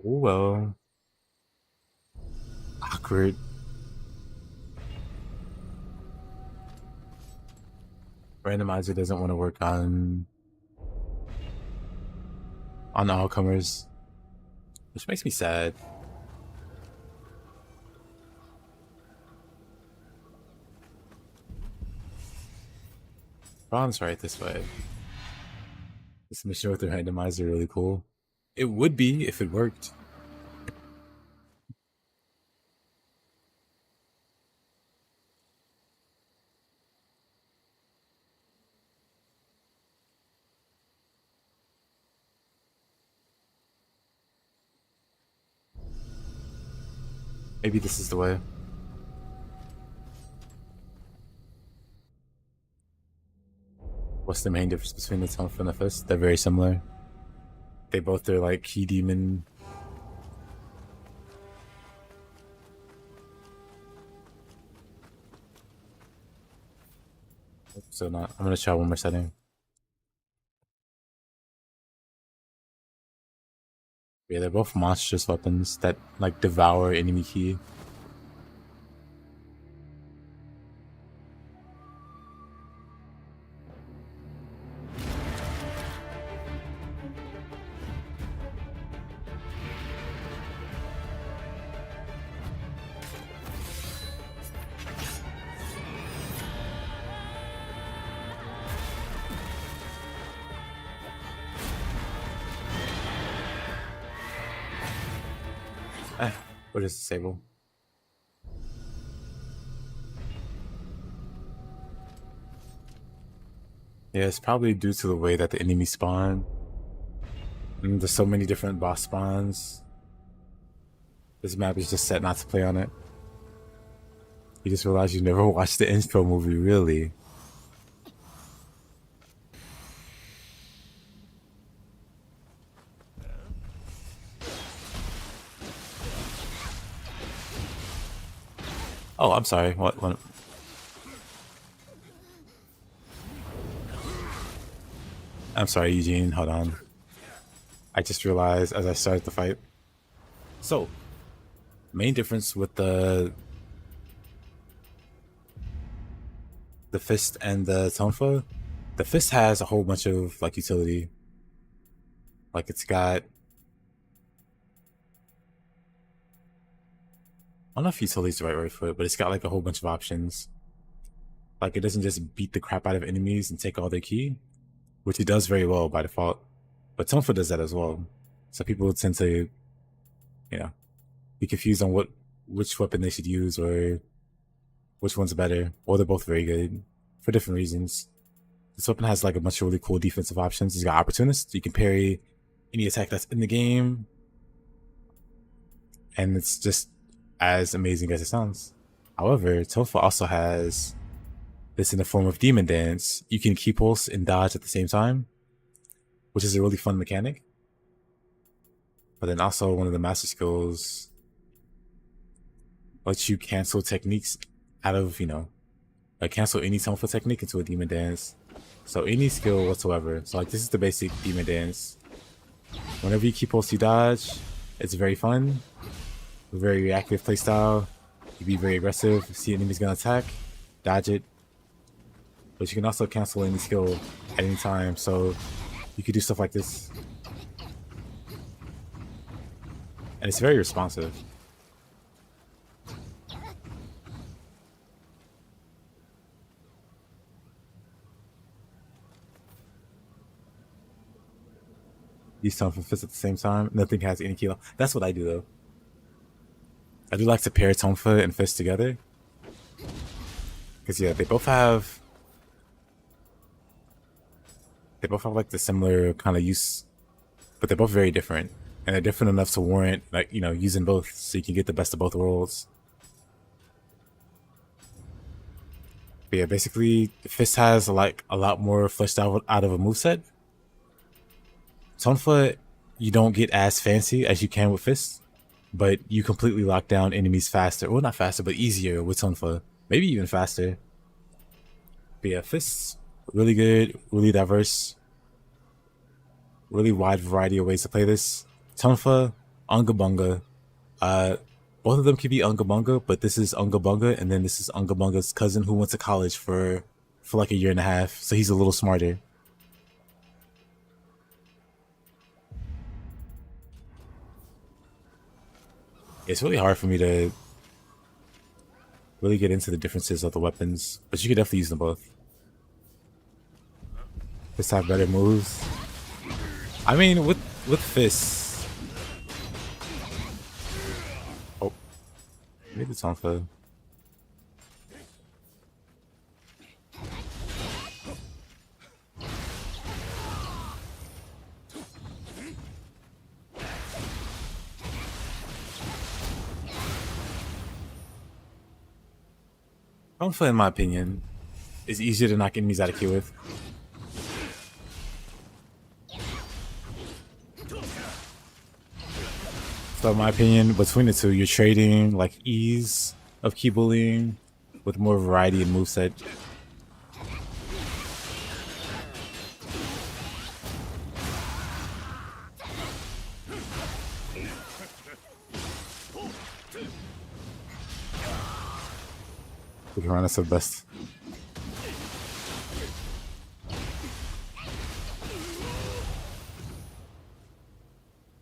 Oh well. Awkward. Randomizer doesn't want to work on all comers, which makes me sad. Ron's right this way. This mission with the randomizer really cool. It would be if it worked. Maybe this is the way. What's the main difference between the Tonfa and the Fist? They're very similar. They both are like key demon. So not. I'm gonna try one more setting. Yeah, they're both monstrous weapons that like devour enemy key. We'll just disable. Yeah, it's probably due to the way that the enemies spawn. And there's so many different boss spawns. This map is just set not to play on it. You just realize you never watched the intro movie, really. Oh, I'm sorry. What? I'm sorry, Eugene. Hold on. I just realized as I started the fight. So, main difference with the Fist and the Tonfa. The Fist has a whole bunch of like utility. Like it's got. I don't know if utility is the right word for it, but it's got like a whole bunch of options. Like it doesn't just beat the crap out of enemies and take all their key, which it does very well by default. But Tonfa does that as well. So people tend to, be confused on which weapon they should use or which one's better, or they're both very good for different reasons. This weapon has like a bunch of really cool defensive options. It's got Opportunist. You can parry any attack that's in the game, and it's just as amazing as it sounds. However, Tonfa also has this in the form of Demon Dance. You can key pulse and dodge at the same time, which is a really fun mechanic. But then also one of the master skills lets you cancel techniques out of, like cancel any Tonfa technique into a Demon Dance. So any skill whatsoever. So like this is the basic Demon Dance. Whenever you keep pulse, you dodge. It's very fun. Very reactive playstyle. You be very aggressive. See enemies gonna attack, dodge it. But you can also cancel any skill at any time. So you could do stuff like this. And it's very responsive. These Tonfa fists at the same time. Nothing has any kilo. That's what I do though. I do like to pair Tonfa and fist together. Because yeah, they both have like the similar kind of use, but they're both very different. And they're different enough to warrant like, using both so you can get the best of both worlds. But yeah, basically Fist has like a lot more fleshed out of a moveset. Tonfa, you don't get as fancy as you can with Fist, but you completely lock down enemies faster. Well, not faster, but easier with Tonfa. Maybe even faster. But yeah, Fist, really good, really diverse. Really wide variety of ways to play this. Tonfa, Unga Bunga. Both of them can be Unga Bunga, but this is Unga Bunga, and then this is Unga Bunga's cousin who went to college for like a year and a half, so he's a little smarter. It's really hard for me to really get into the differences of the weapons, but you could definitely use them both. Fists have better moves. I mean, with Fists. Oh, maybe it's Tonfa. Tonfa, in my opinion, is easier to knock enemies out of key with. So in my opinion, between the two, you're trading like ease of key bullying with more variety in moveset. We can run us the best.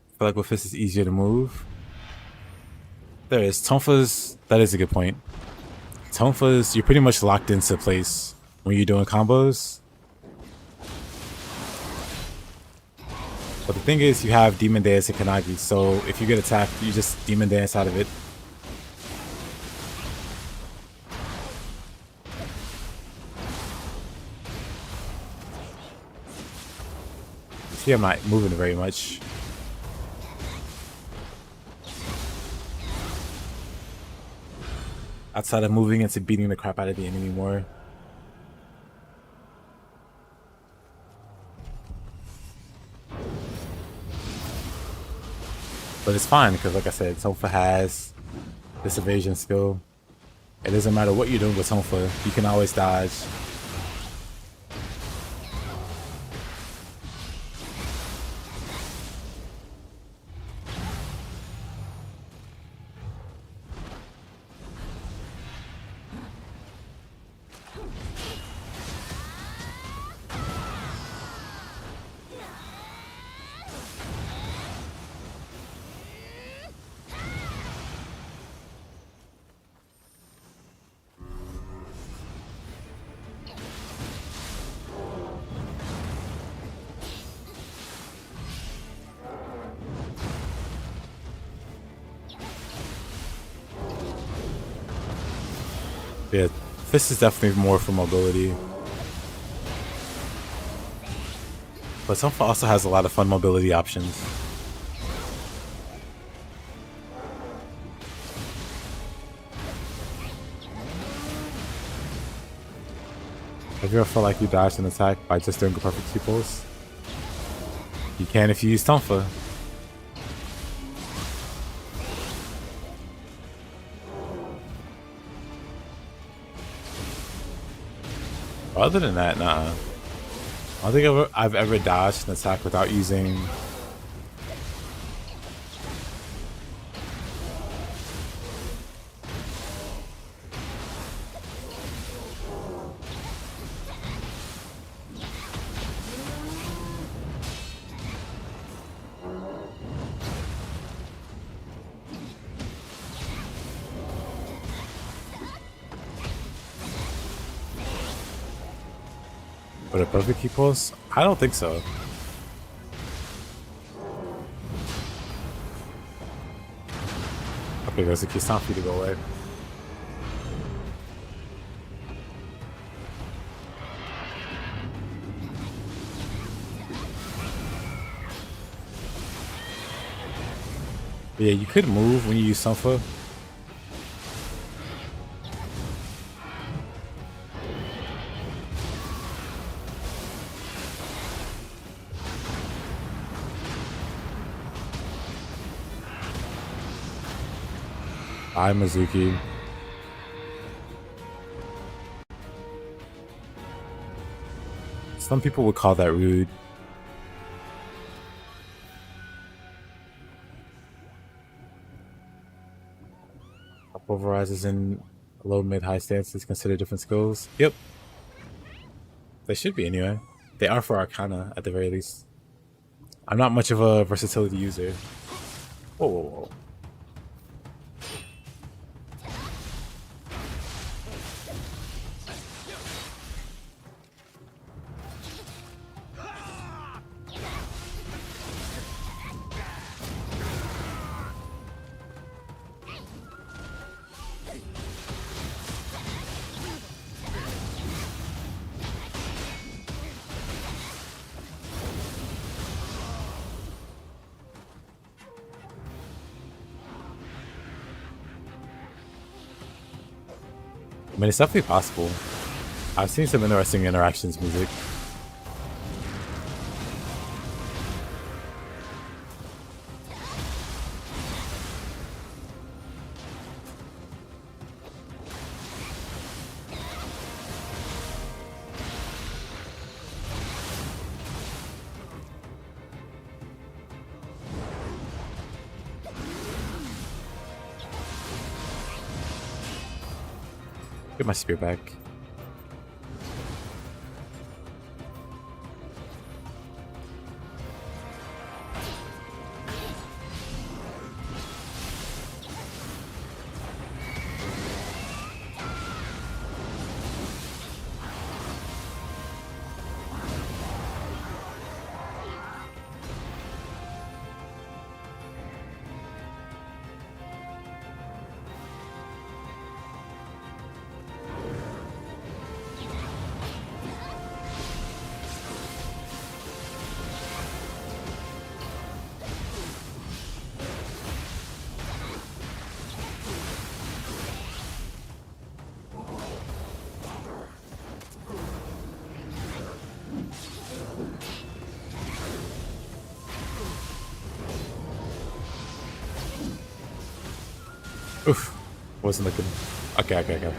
I feel like with Fist is easier to move. There is Tonfa's. That is a good point. Tonfa's, you're pretty much locked into place when you're doing combos. But the thing is, you have Demon Dance and Kanagi, so if you get attacked, you just Demon Dance out of it. See, I'm not moving very much. Outside of moving into beating the crap out of the enemy more. But it's fine because, like I said, Tonfa has this evasion skill. It doesn't matter what you're doing with Tonfa, you can always dodge. Yeah, Fist is definitely more for mobility. But Tonfa also has a lot of fun mobility options. Have you ever felt like you dodged an attack by just doing a perfect T-pose? You can if you use Tonfa. Other than that, nah. I don't think I've ever dodged an attack without using... But a perfect key pulse? I don't think so. Okay, there's a key. It's time for you to go away. Yeah, you could move when you use Sunfa. Hi, Mizuki. Some people would call that rude. Up overrises in low, mid, high stances consider different skills. Yep. They should be anyway. They are for Arcana at the very least. I'm not much of a versatility user. Whoa, whoa, whoa. I mean, it's definitely possible. I've seen some interesting interactions music. Get my spear back. Oof. Wasn't looking. Okay.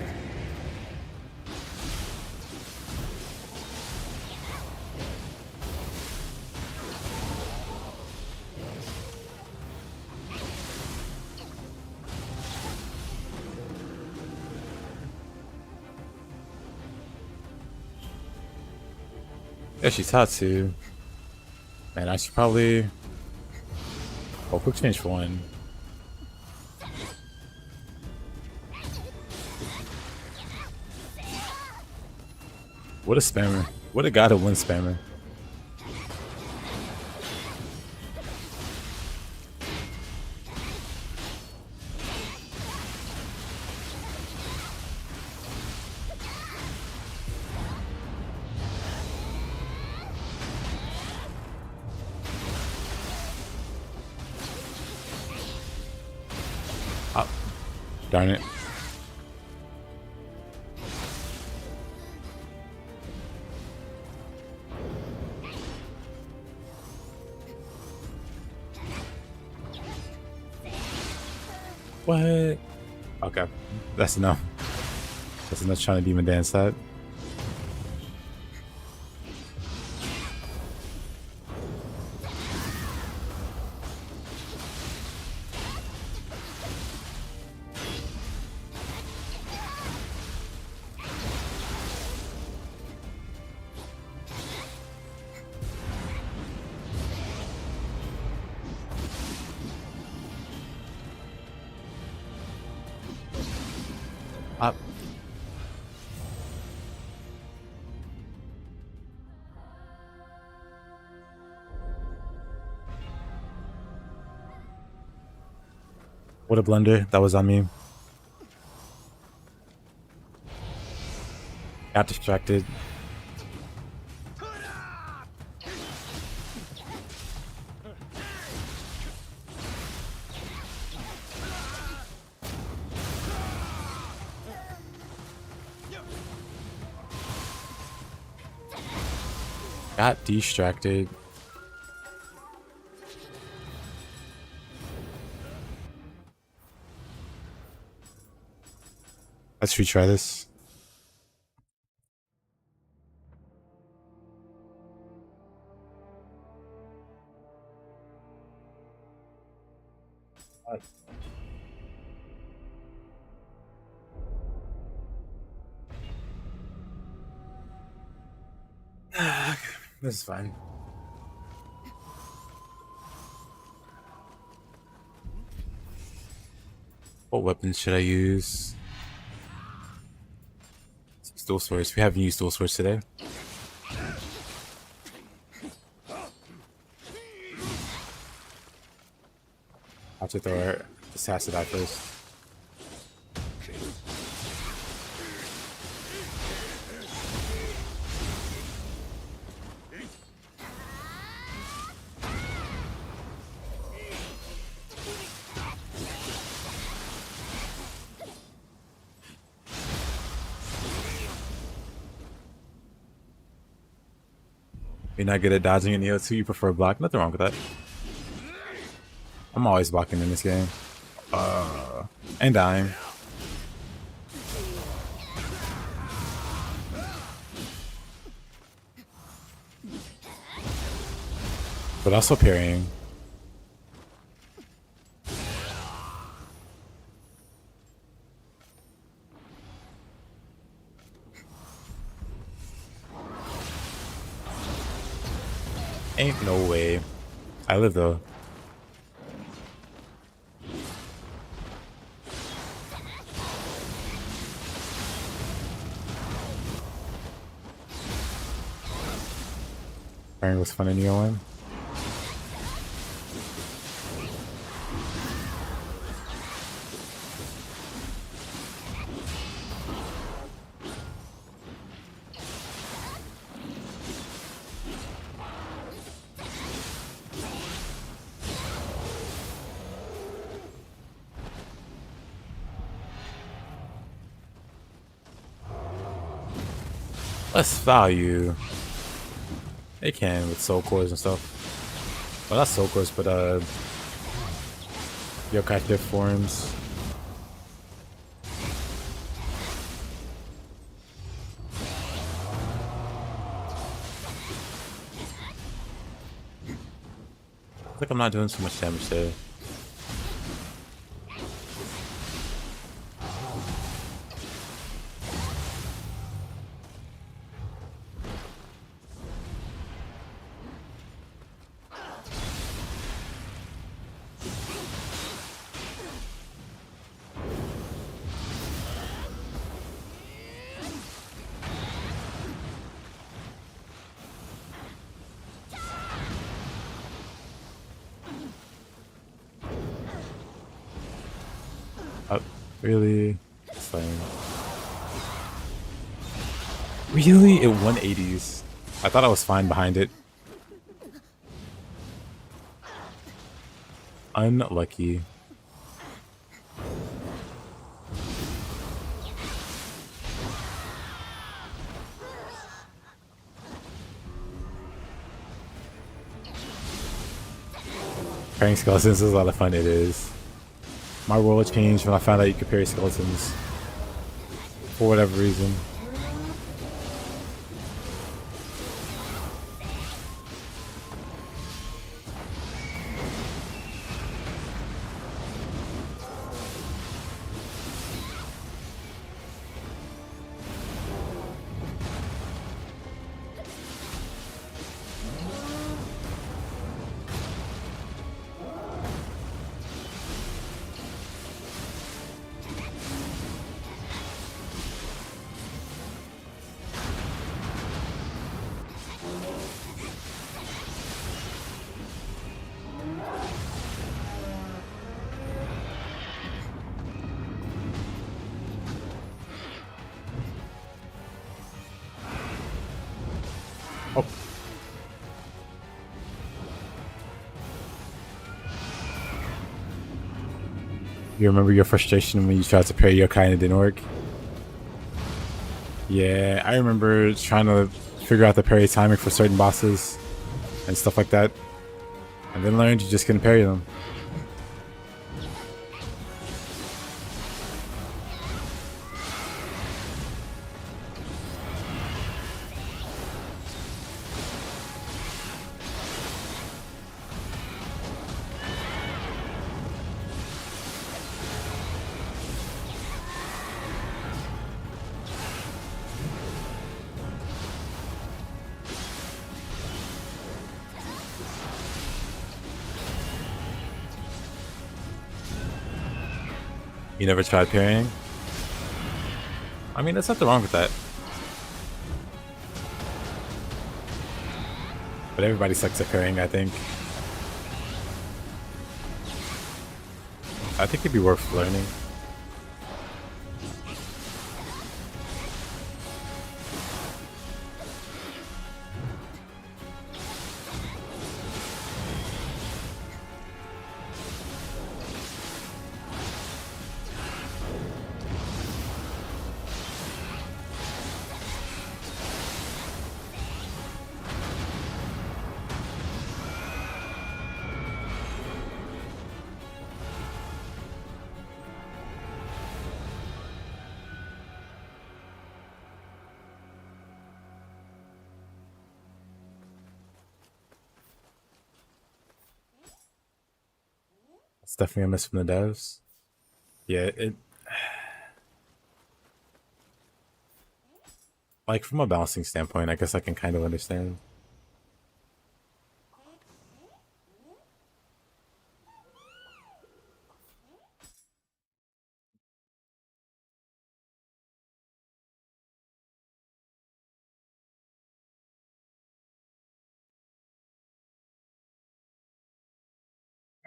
Yeah, she's Tatsu. Man, I should probably... Oh, quick change for one. What a spammer. What a guy to win spammer. Oh, darn it. What? Okay. That's enough. That's enough trying to demon dance that. Up. What a blunder. That was on me. Got distracted. Got distracted. Let's retry this. This is fine. What weapons should I use? Dual swords. We haven't used dual swords today. I have to throw our assassin out first. You're not good at dodging in Nioh 2, you prefer block. Nothing wrong with that. I'm always blocking in this game. And dying. But also parrying. Ain't no way. I live though. Parrying was fun in Nioh. Less value. They can with soul cores and stuff. Well, not soul cores, but yokai diff forms. I feel like I'm not doing so much damage there. Really? It's fine. Really? It 180s. I thought I was fine behind it. Unlucky. Prank skeletons is a lot of fun, it is. My world changed when I found out you could parry skeletons. For whatever reason. Oh. You remember your frustration when you tried to parry yokai and it didn't work? Yeah, I remember trying to figure out the parry timing for certain bosses and stuff like that. And then learned you just couldn't parry them. You never tried parrying? I mean, there's nothing wrong with that. But everybody sucks at parrying, I think. I think it'd be worth learning. It's definitely a miss from the devs. Yeah, like from a balancing standpoint, I guess I can kind of understand.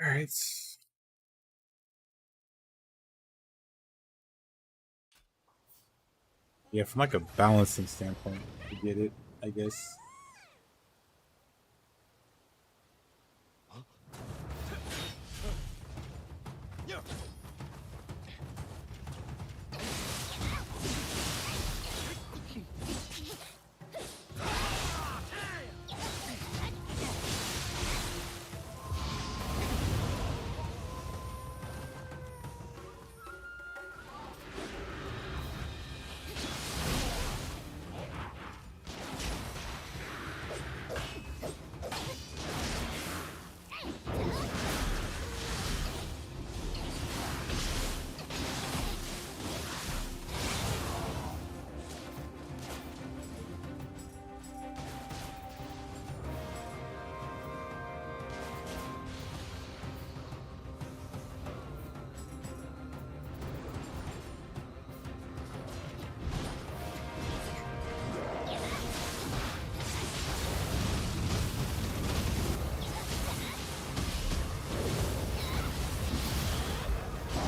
All right. Yeah, from like a balancing standpoint, I get it, I guess.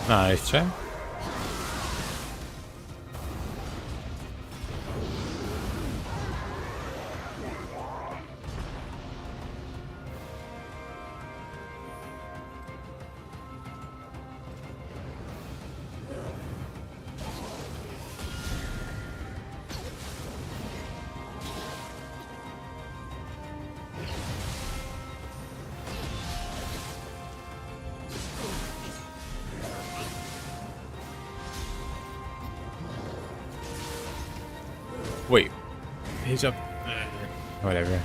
Nice try. Wait. Page up. Whatever.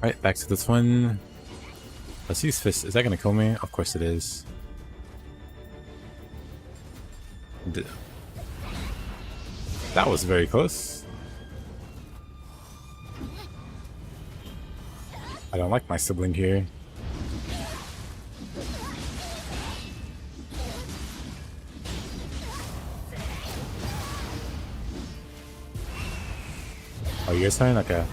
Alright, back to this one. Let's use fist. Is that gonna kill me? Of course it is. That was very close. I don't like my sibling here. Oh, your turn? Okay.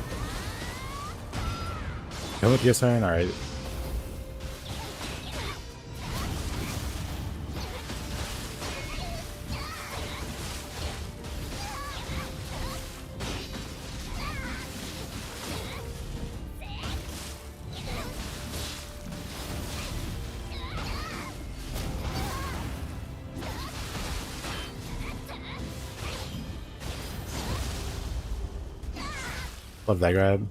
Kill with your turn? Alright. Love that grab.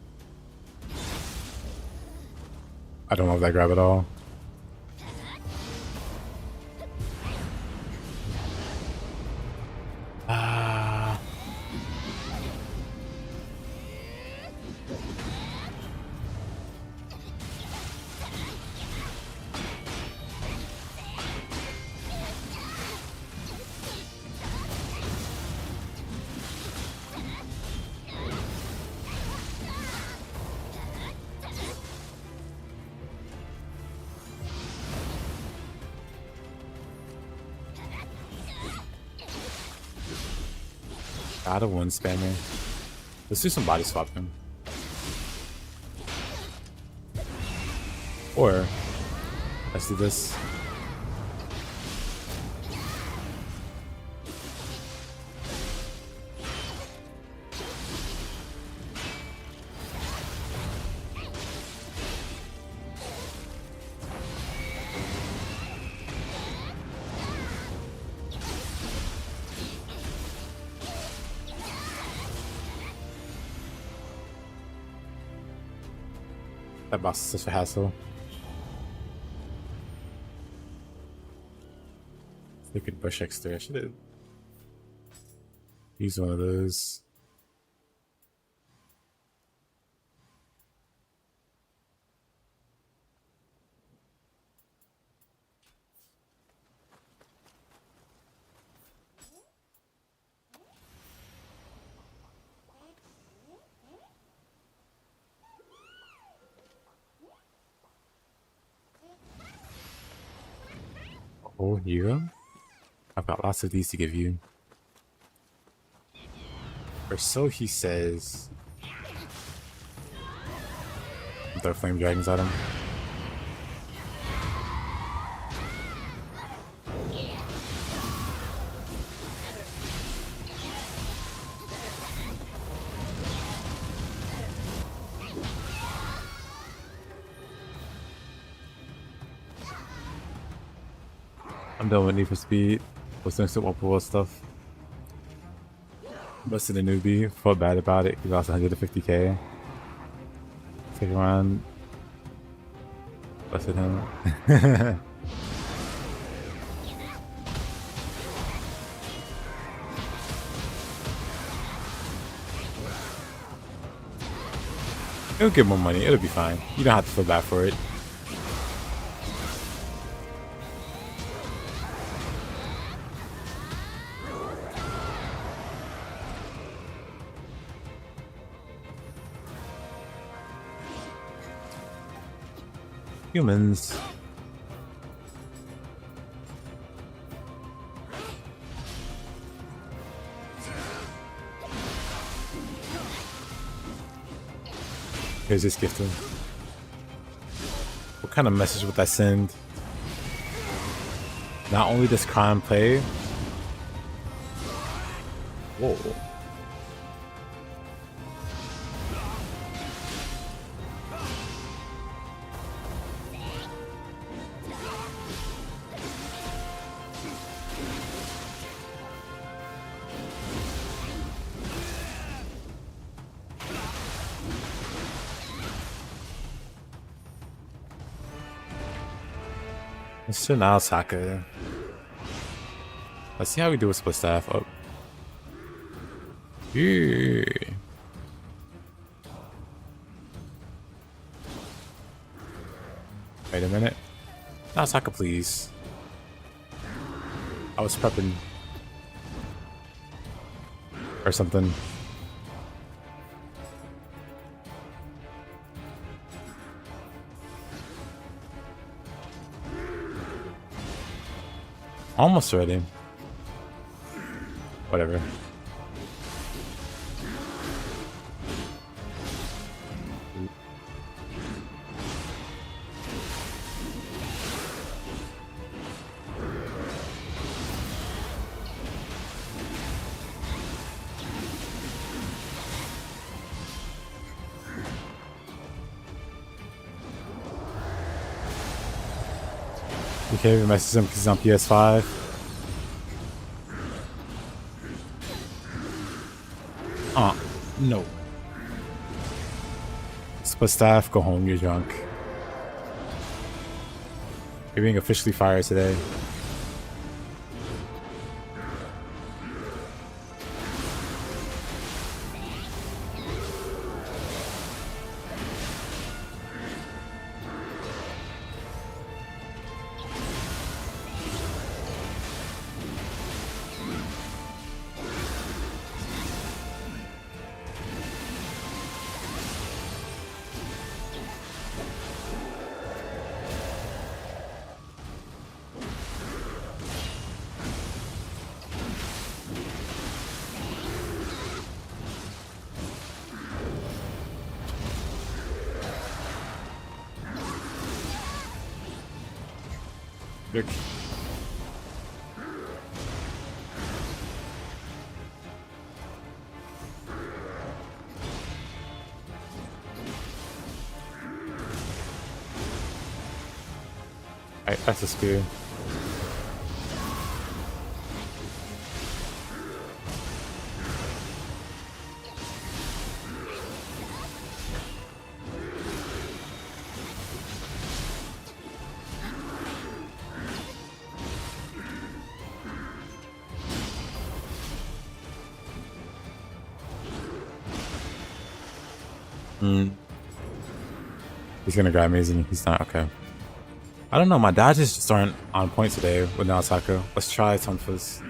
I don't love that grab at all. Out of one spammer. Let's do some body swapping. Or let's do this. That boss is such a hassle. They could push extra. I should have used one of those. Oh, you? I've got lots of these to give you. Or so he says. Throw flame dragons at him. I'm done with Need for Speed. Was doing some open world stuff. Busted a newbie. Felt bad about it. He lost 150k. Second round. Busted him. It'll get more money. It'll be fine. You don't have to feel bad for it. Humans. Here's this gift. What kind of message would I send? Not only does crime play. Whoa. Mr. Naosaka. Let's see how we do with split staff. Oh. Yeah. Wait a minute. Naosaka, please. I was prepping. Or something. Almost ready. Whatever. You can't even message him because he's on PS5. No. Split staff, go home, you're drunk. You're being officially fired today. Vic. Alright, that's a spear. He's gonna grab me, isn't he? He's not. Okay. I don't know. My dodges just aren't on point today with Naosaka. Let's try Tonfus.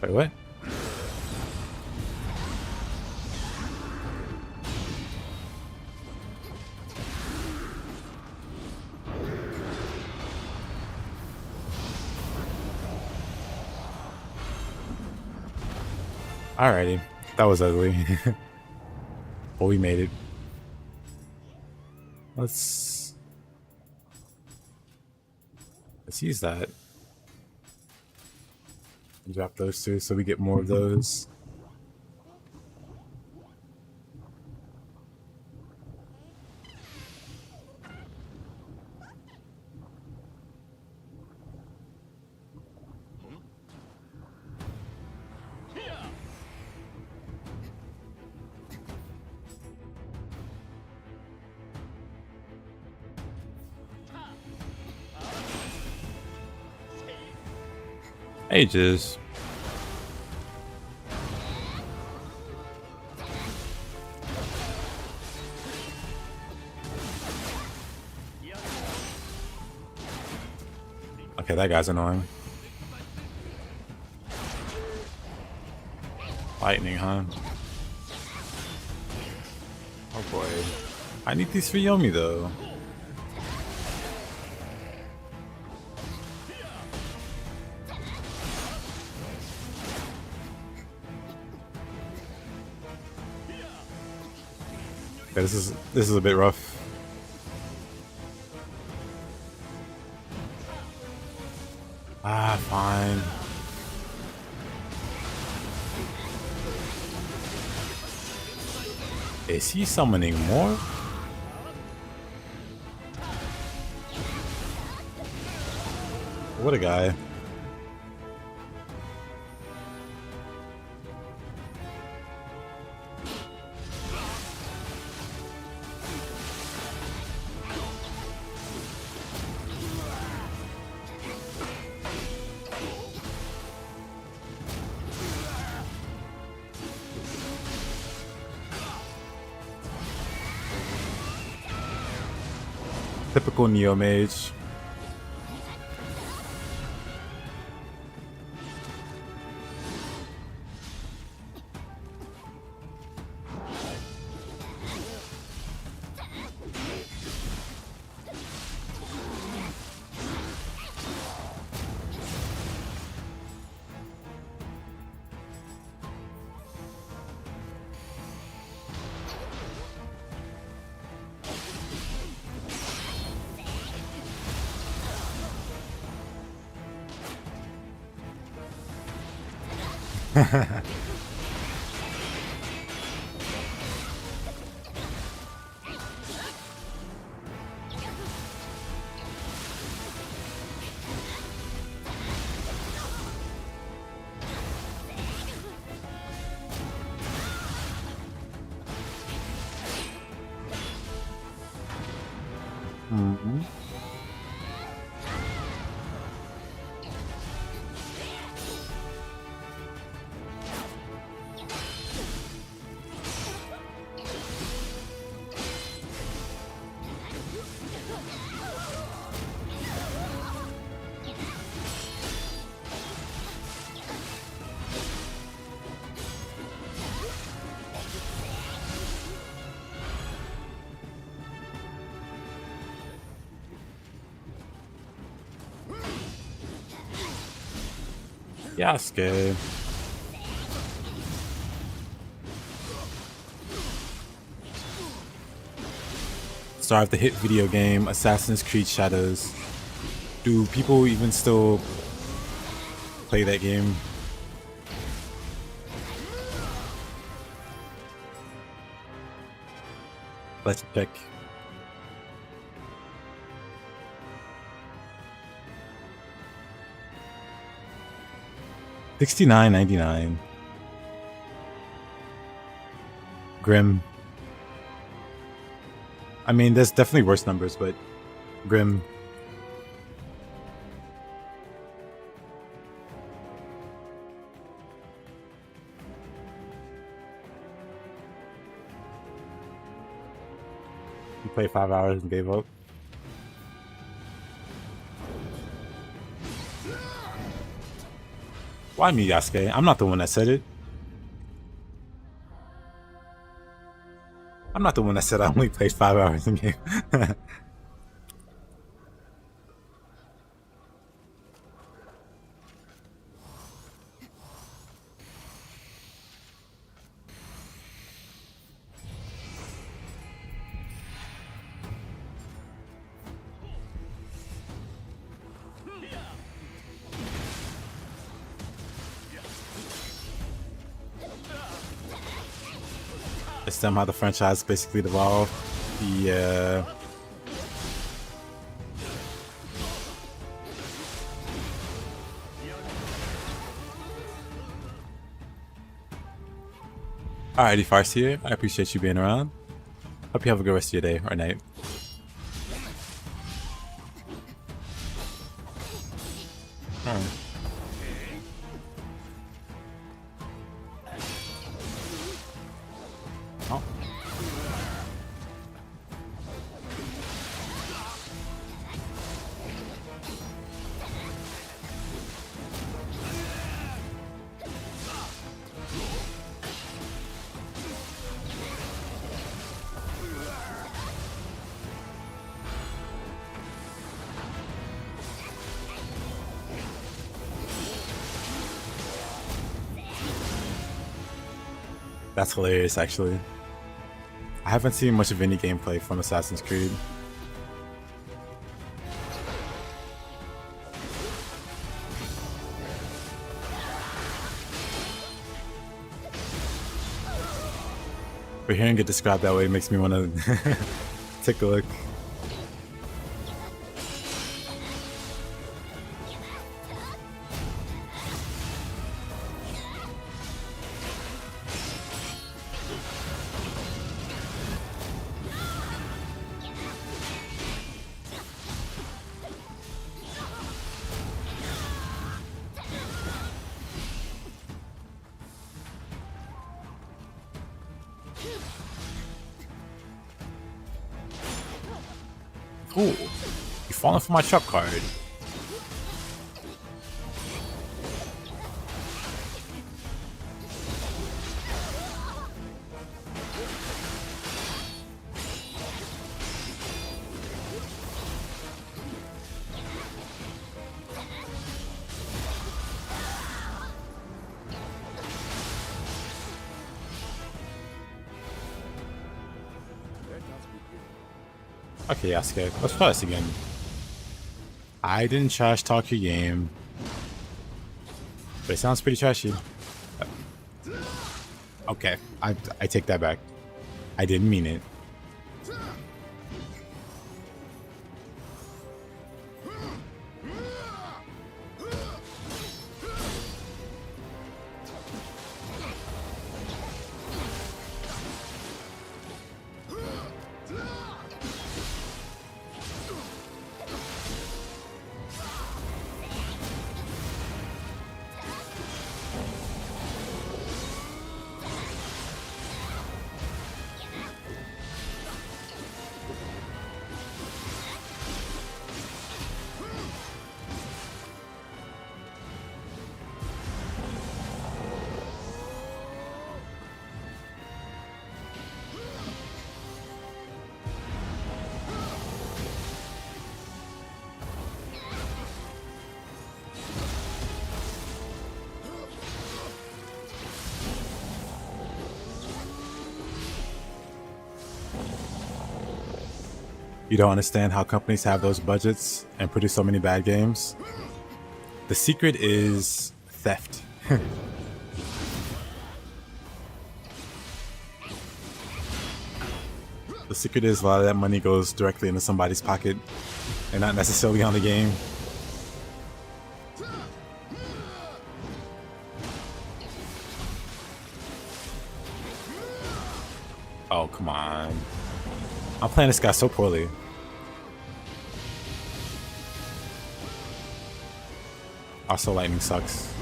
Wait, what? Alrighty. That was ugly. But we made it. Let's Let's use that. Drop those two so we get more of those. Ages. Okay, that guy's annoying. Lightning, huh? Oh boy. I need these for Yomi though. Okay, this is a bit rough. Ah, fine. Is he summoning more? What a guy. Typical Nioh mage. Mm-hmm. Yasuke. Star of the hit video game Assassin's Creed Shadows. Do people even still play that game? Let's check. $69.99. Grim. I mean, there's definitely worse numbers, but Grim. You played 5 hours and gave up. Why me, Yasuke? I'm not the one that said it. I'm not the one that said I only played 5 hours in game. It's them how the franchise basically evolved. Yeah. Alrighty, Farseer. I appreciate you being around. Hope you have a good rest of your day or night. Oh. That's hilarious, actually. I haven't seen much of any gameplay from Assassin's Creed. But hearing it described that way makes me want to take a look. Ooh, you falling for my trap card. Okay, Yasuke, let's try this again. I didn't trash talk your game, but it sounds pretty trashy. Okay, I take that back. I didn't mean it. You don't understand how companies have those budgets and produce so many bad games? The secret is theft. The secret is a lot of that money goes directly into somebody's pocket and not necessarily on the game. Oh, come on. I'm playing this guy so poorly. Also, lightning sucks.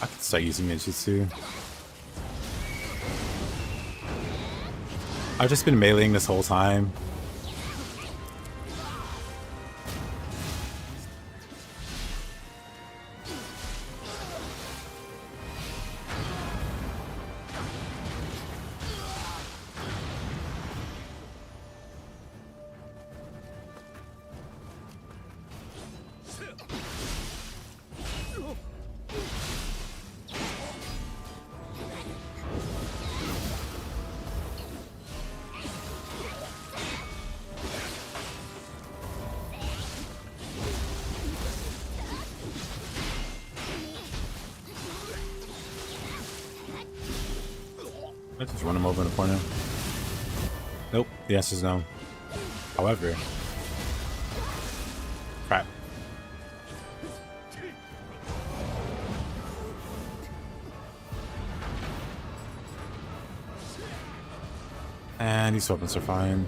I could start using ninjutsu. I've just been meleeing this whole time. Let's just run him over in the corner. Nope, the answer is no. However, crap. And these weapons are fine.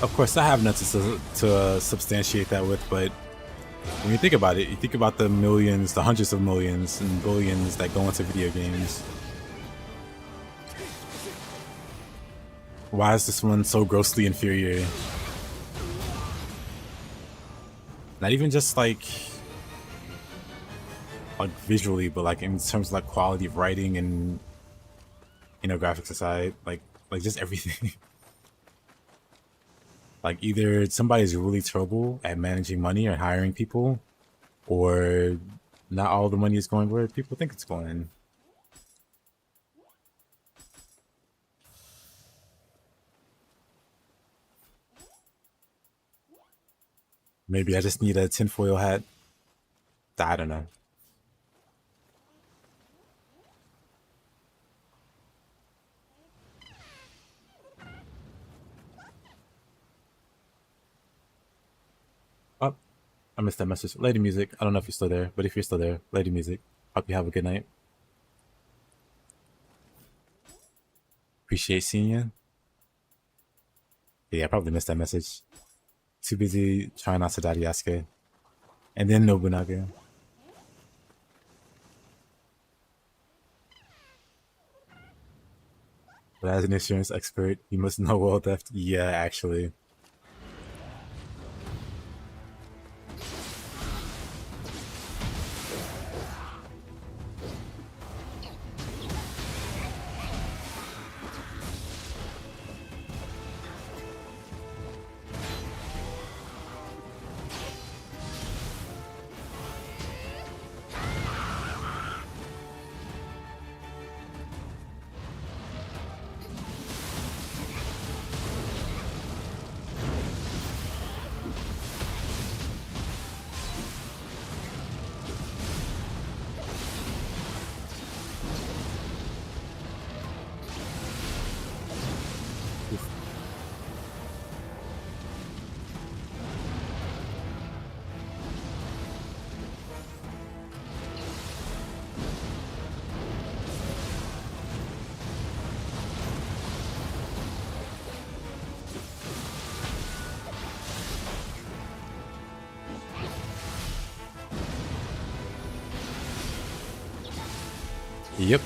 Of course, I have nothing to substantiate that with, but when you think about it, you think about the millions, the hundreds of millions and billions that go into video games. Why is this one so grossly inferior? Not even just like visually, but like in terms of like quality of writing and, you know, graphics aside, like just everything. Like either somebody's really terrible at managing money or hiring people, or not all the money is going where people think it's going. Maybe I just need a tinfoil hat. I don't know. Oh, I missed that message. Lady Music, I don't know if you're still there, but if you're still there, Lady Music, hope you have a good night. Appreciate seeing you. Yeah, I probably missed that message. Too busy trying not to die to Yasuke. And then Nobunaga. But as an insurance expert, you must know well theft. Yeah, actually. Yep.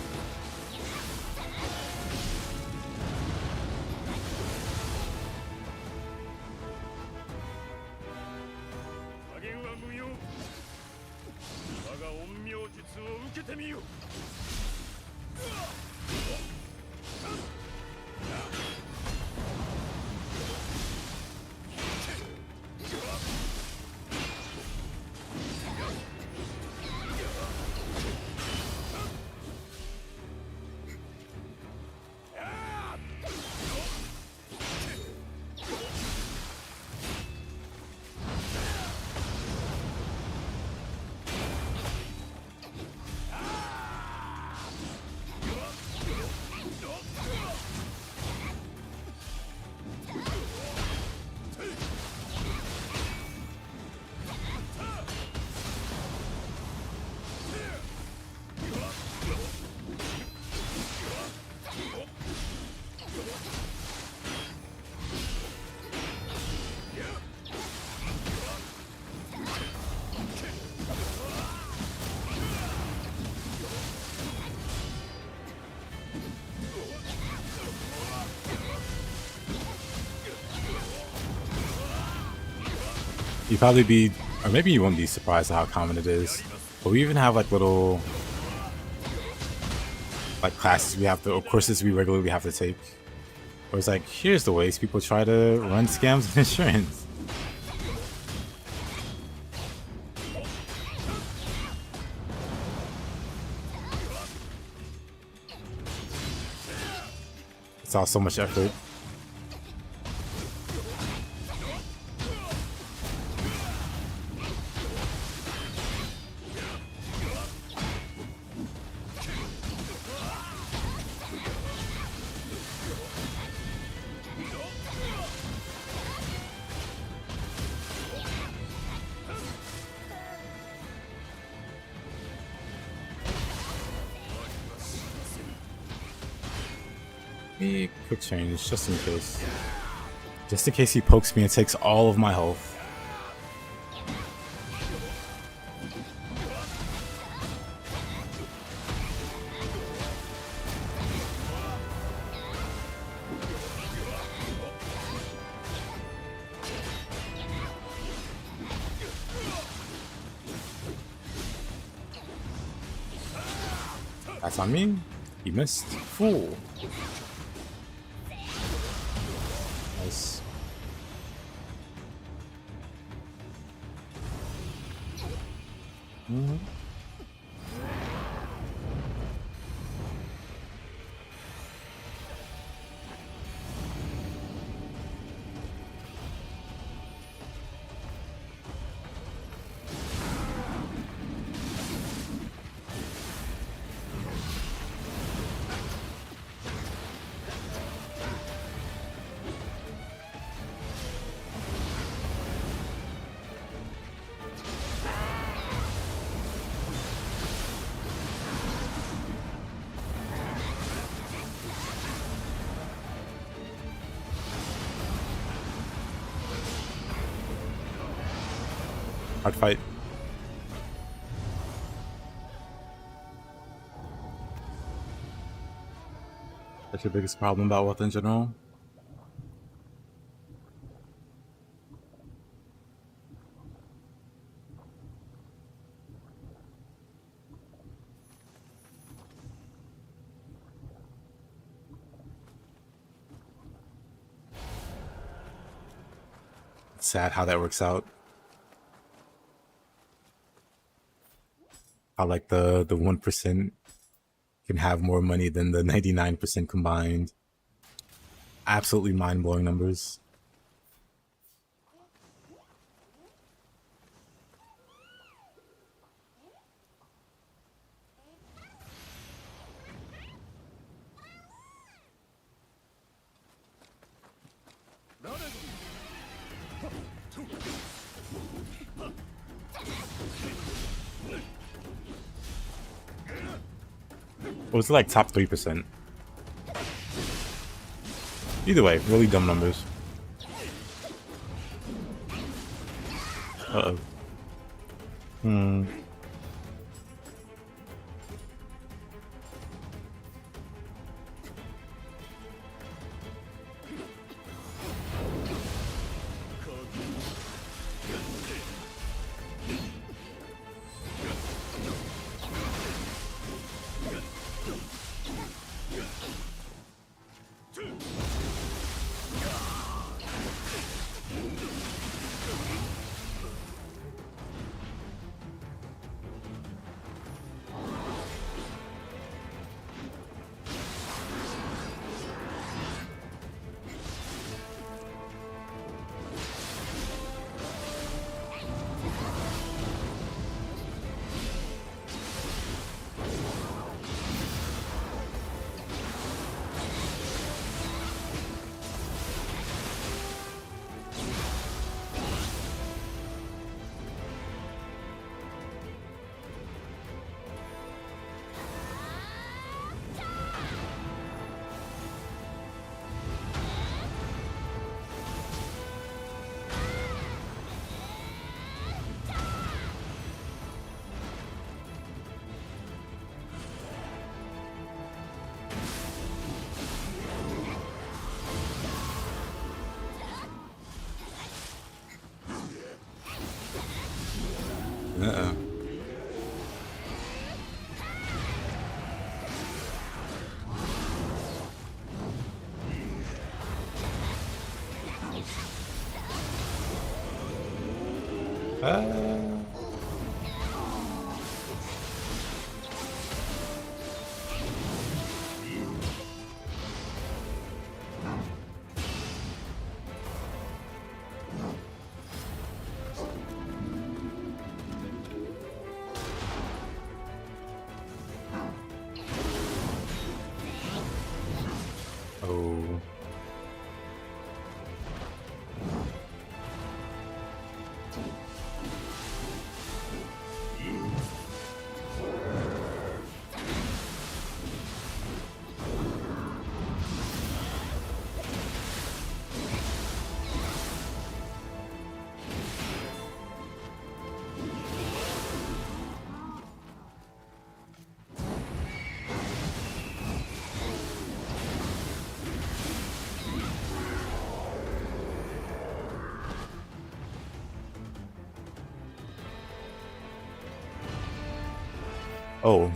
you'd probably be, or maybe you won't be surprised at how common it is. But we even have like little, like classes we have to, or courses we regularly have to take. Where it's like, here's the ways people try to run scams and insurance. It's all so much effort. Quick change, just in case. Just in case he pokes me and takes all of my health. That's on me. He missed. Fool. Nice. Mm-hmm. Hard fight. That's your biggest problem about wealth in general? It's sad how that works out. How like the 1% can have more money than the 99% combined. Absolutely mind-blowing numbers. It was like top 3%. Either way, really dumb numbers. Uh-oh. Uh-uh. Oh. Oh.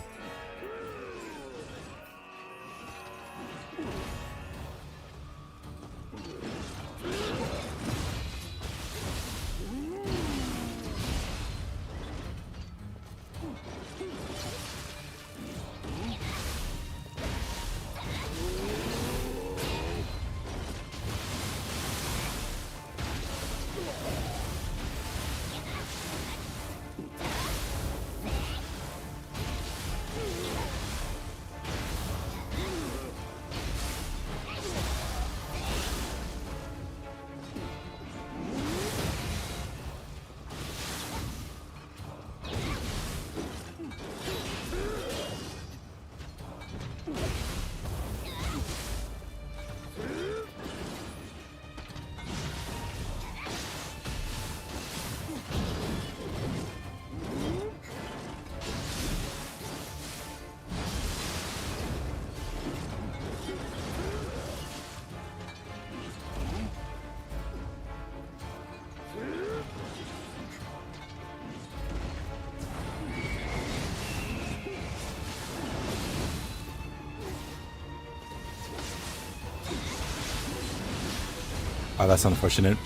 Oh, that's unfortunate.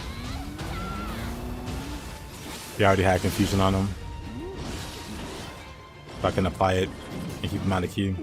He already had confusion on him. If I can apply it and keep him out of key.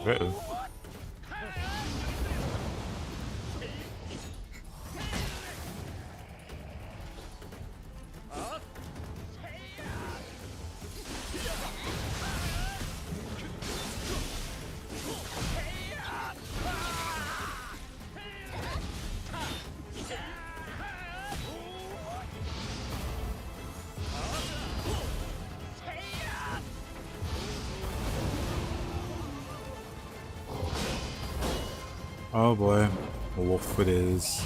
Uh-oh. Oh boy, a wolf it is.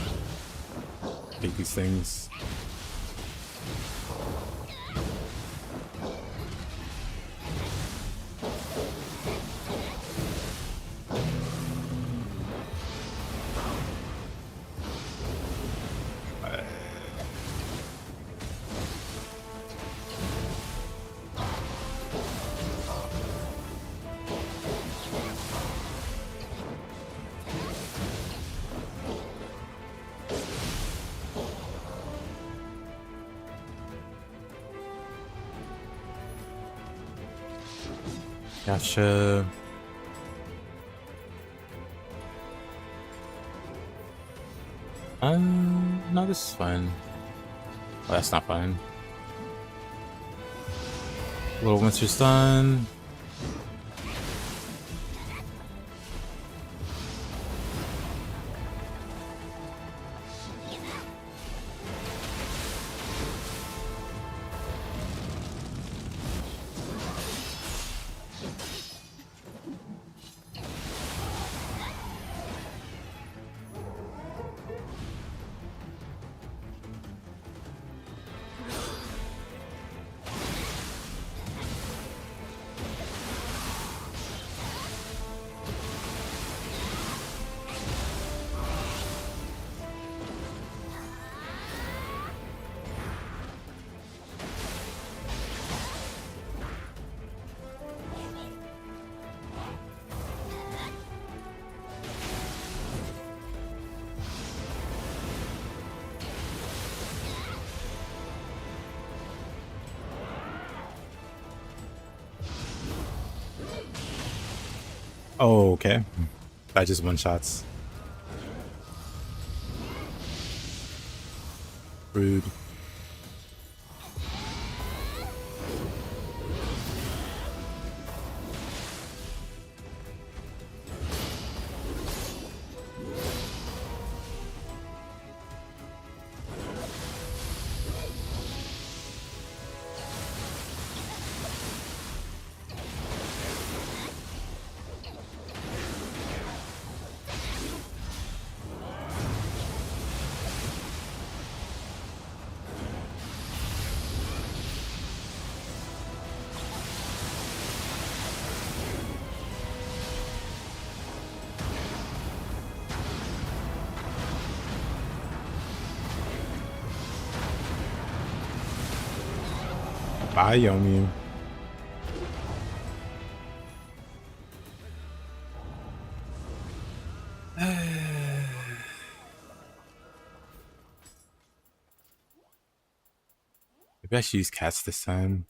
Hate these things. Gotcha. No, this is fine. Oh, that's not fine. Little Winter Stun. Oh, okay. That just one shots. Rude. Bye, Yomi. Maybe I should use cats this time.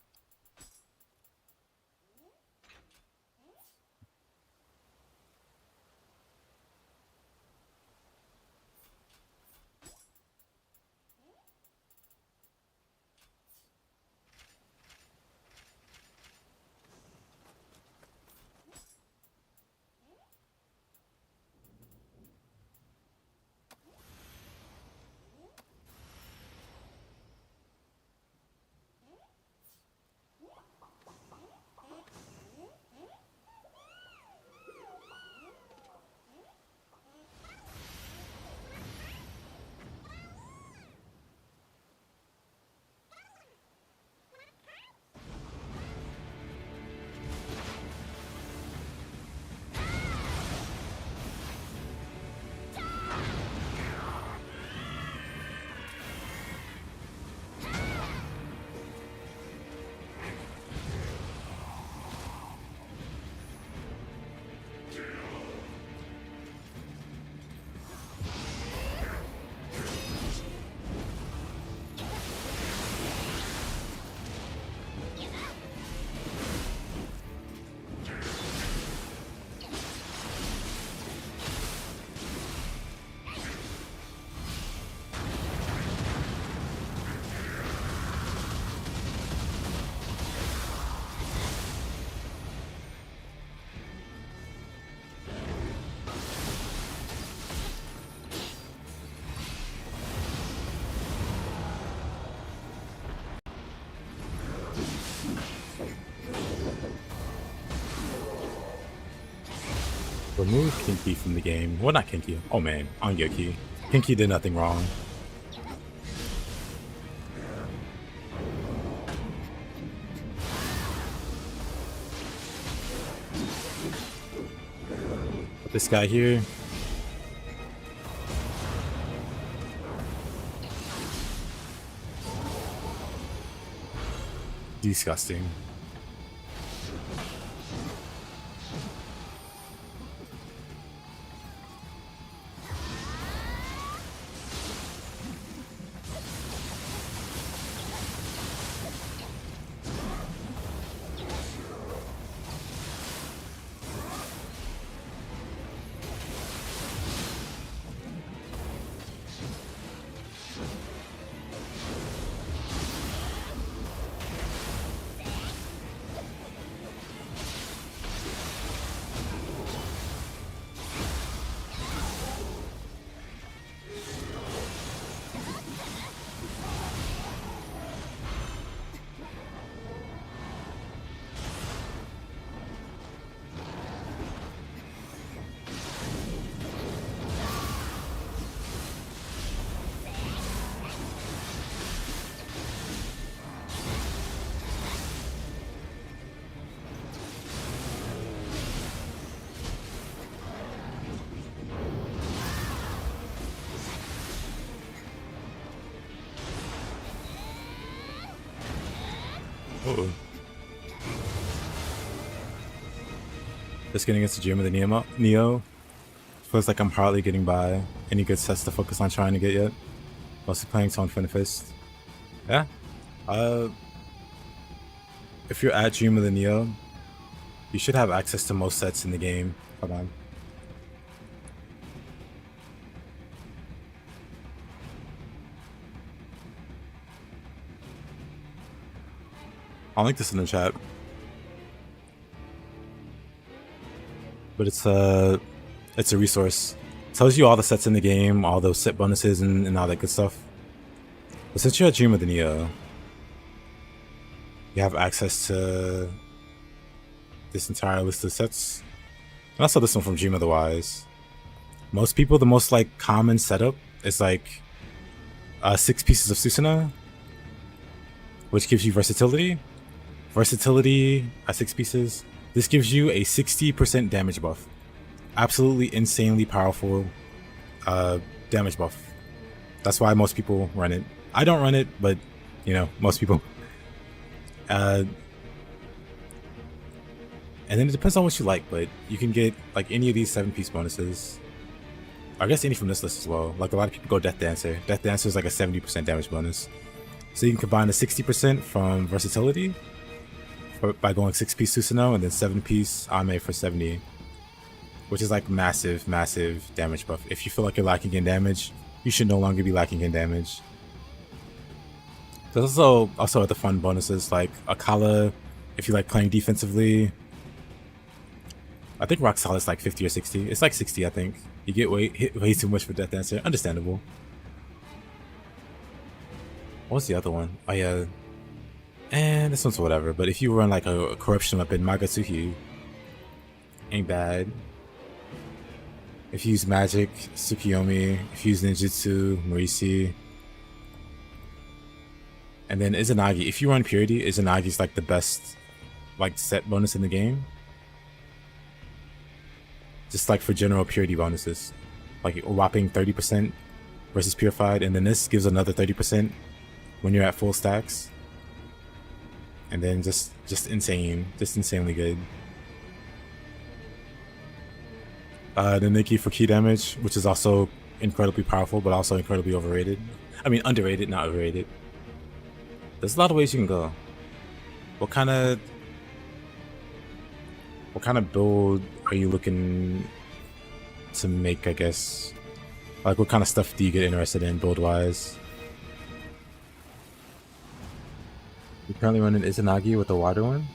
Remove Kinky from the game. Well, not Kinky. Oh man, Angyoki. Kinky did nothing wrong. Put this guy here. Disgusting. Ooh. Just getting against the gym with the Nioh. Feels like I'm hardly getting by any good sets to focus on trying to get yet. Mostly playing Tone Fin Fist. Yeah. If you're at Dream of the Nioh, you should have access to most sets in the game. Hold on. I'll link this in the chat. But it's a resource. It tells you all the sets in the game, all those set bonuses and all that good stuff. But since you're at Dream of the Nioh, you have access to this entire list of sets. And also this one from Dream of the Wise. Most people, the most like common setup is like 6 pieces of Susanoo, which gives you versatility. Versatility at 6 pieces. This gives you a 60% damage buff. Absolutely insanely powerful damage buff. That's why most people run it. I don't run it, but you know, most people. And then it depends on what you like, but you can get like any of these 7-piece bonuses. I guess any from this list as well. Like a lot of people go Death Dancer. Death Dancer is like a 70% damage bonus. So you can combine the 60% from versatility by going 6-piece Susanoo and then 7-piece Ame for 70, which is like massive damage buff. If you feel like you're lacking in damage, you should no longer be lacking in damage. There's also other fun bonuses like Akala if you like playing defensively. I think Rock Solid is like 50 or 60. It's like 60, I think. You get hit way too much for Death Dancer. Understandable. What was the other one? Oh yeah. And this one's whatever, but if you run like a corruption weapon, Magatsuhi, ain't bad. If you use magic, Tsukiyomi. If you use ninjutsu, Morisi. And then Izanagi. If you run Purity, Izanagi's like the best like set bonus in the game. Just like for general Purity bonuses. Like a whopping 30% versus Purified, and then this gives another 30% when you're at full stacks. And then just insanely good. The Nikki for key damage, which is also incredibly powerful, but also incredibly overrated. I mean, underrated, not overrated. There's a lot of ways you can go. What kind of build are you looking to make, I guess? Like, what kind of stuff do you get interested in build-wise? You're currently running Izanagi with the water one?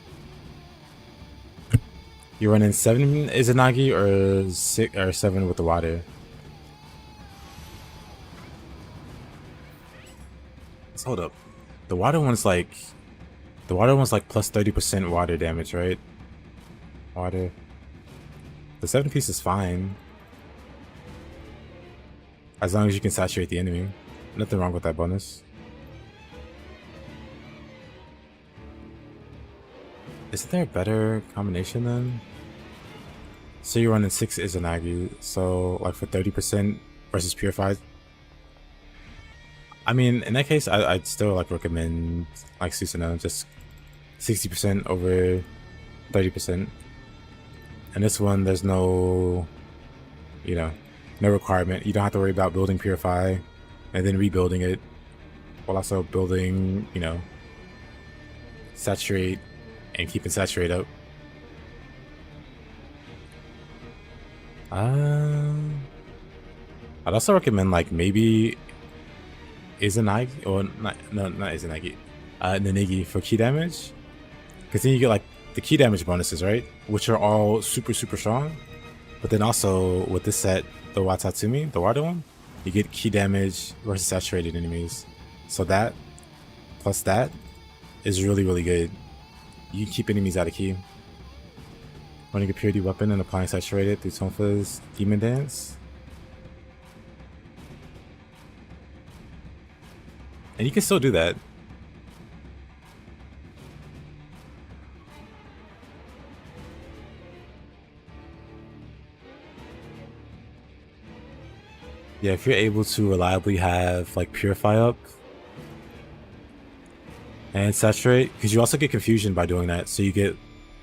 You're running 7 Izanagi or 6 or 7 with the water? Let's hold up. The water one's like plus 30% water damage, right? Water. The 7-piece is fine. As long as you can saturate the enemy. Nothing wrong with that bonus. Isn't there a better combination then? So you're running 6 Izanagi, so like for 30% versus Purified. I mean, in that case, I'd still like recommend like Susanoo, just 60% over 30%. And this one, there's no, you know, no requirement. You don't have to worry about building Purify and then rebuilding it, while also building, you know, Saturate and keeping Saturate up. I'd also recommend like maybe Izanagi, or not Izanagi, Nanigi for key damage, because then you get like the key damage bonuses, right? Which are all super strong. But then also with this set, the Watatsumi, the water one, you get key damage versus saturated enemies. So that plus that is really good. You can keep enemies out of key. Running a purity weapon and applying saturated through Tonfa's Demon Dance. And you can still do that. Yeah, if you're able to reliably have like Purify up and saturate, because you also get confusion by doing that. So you get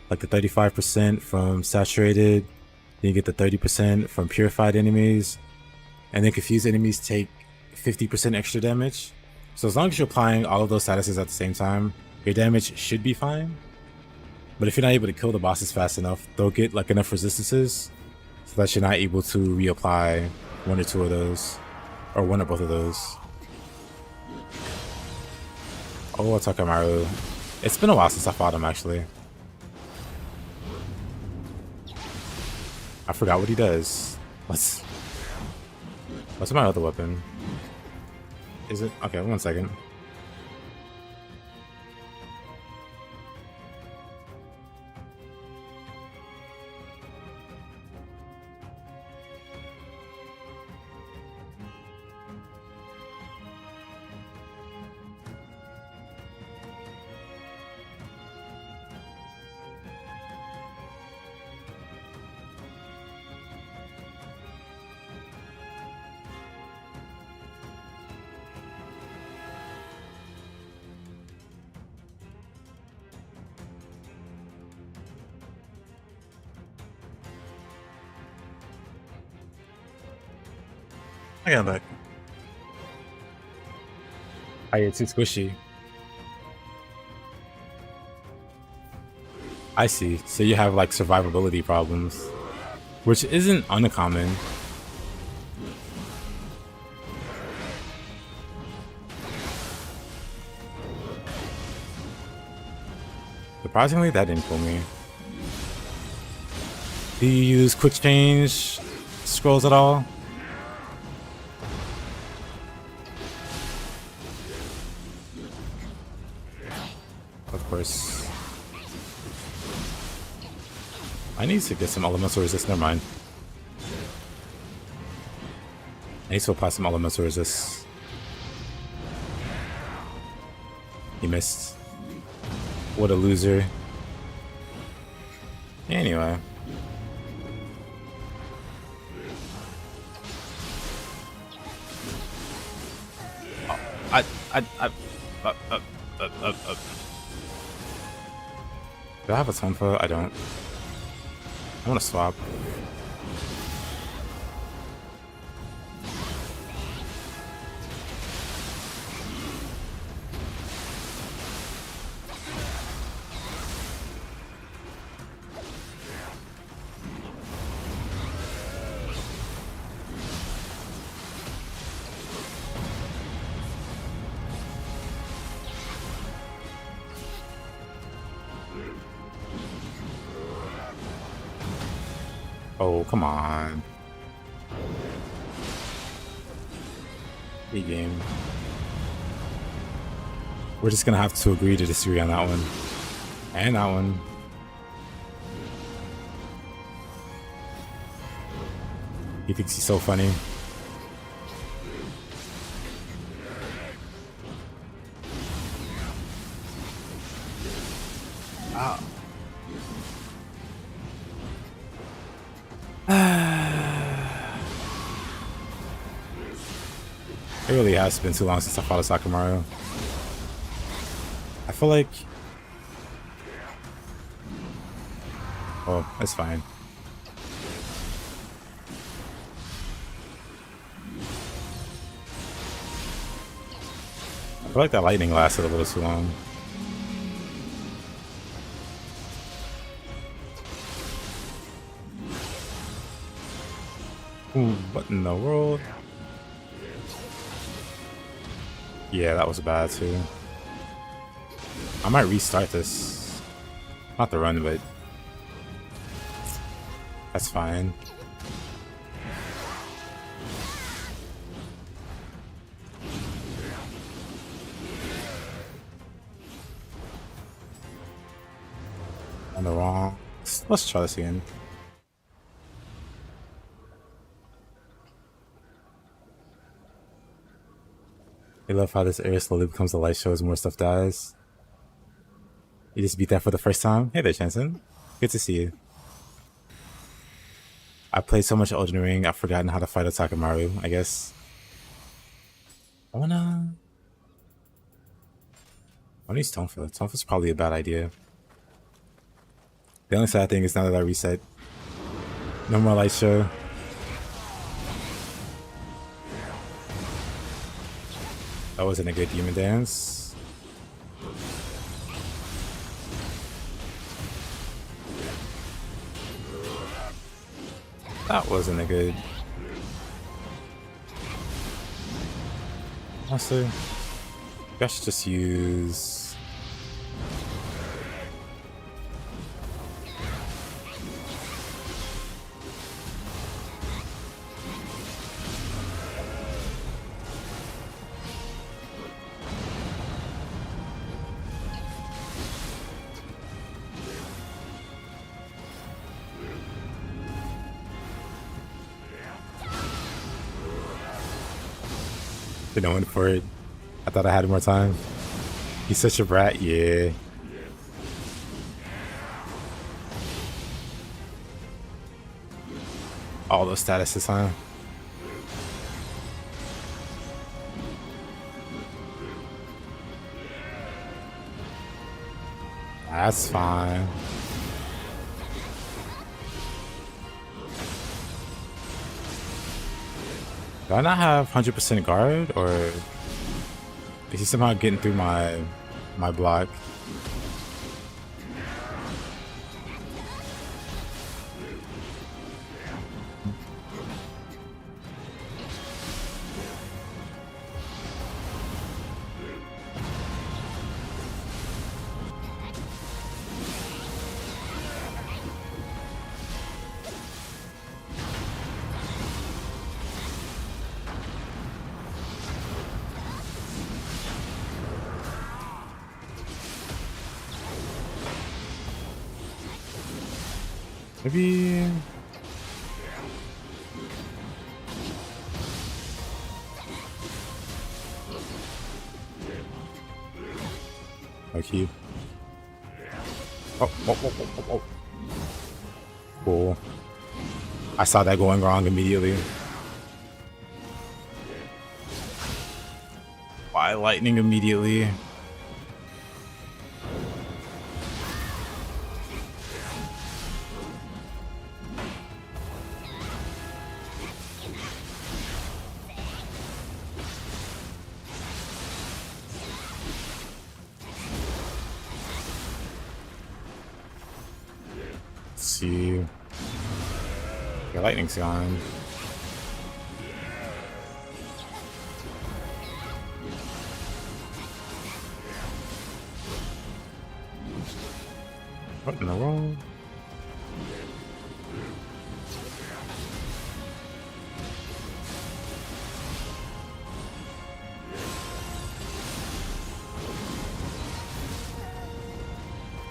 like the 35% from saturated, then you get the 30% from purified enemies, and then confused enemies take 50% extra damage. So as long as you're applying all of those statuses at the same time, your damage should be fine. But if you're not able to kill the bosses fast enough, they'll get like enough resistances so that you're not able to reapply one or two of those, or one or both of those. Oh, Takamaru. It's been a while since I fought him, actually. I forgot what he does. What's my other weapon? Is it? Okay, 1 second. I got back. Oh, yeah, too squishy. I see. So you have like survivability problems, which isn't uncommon. Surprisingly, that didn't kill me. Do you use quick change scrolls at all? Of course. I need to get some elemental resist. Never mind. I need to apply some elemental resist. He missed. What a loser. Anyway. Do I have a tonfa? I don't. I want to swap. Oh, come on. Big game. We're just gonna have to agree to disagree on that one. And that one. He thinks he's so funny. It really has been too long since I fought a Sakamaru. I feel like... Oh, that's fine. I feel like that lightning lasted a little too long. Ooh, what in the world? Yeah, that was bad too. I might restart this. Not the run, but that's fine. On the wrong. Let's try this again. I love how this area slowly becomes a light show as more stuff dies. You just beat that for the first time? Hey there, Jensen. Good to see you. I played so much Elden Ring, I've forgotten how to fight a Takamaru, I guess. I I need Stonefield. Stonefield's probably a bad idea. The only sad thing is now that I reset, no more light show. That wasn't a good demon dance. That wasn't a good. Honestly, I should just use. Been going for it. I thought I had more time. He's such a brat, yeah. All those statuses, huh? That's fine. Do I not have 100% guard, or is he somehow getting through my block? Maybe. Okay. Oh. Cool. I saw that going wrong immediately. Why lightning immediately? See, your lightning's gone. What in the world?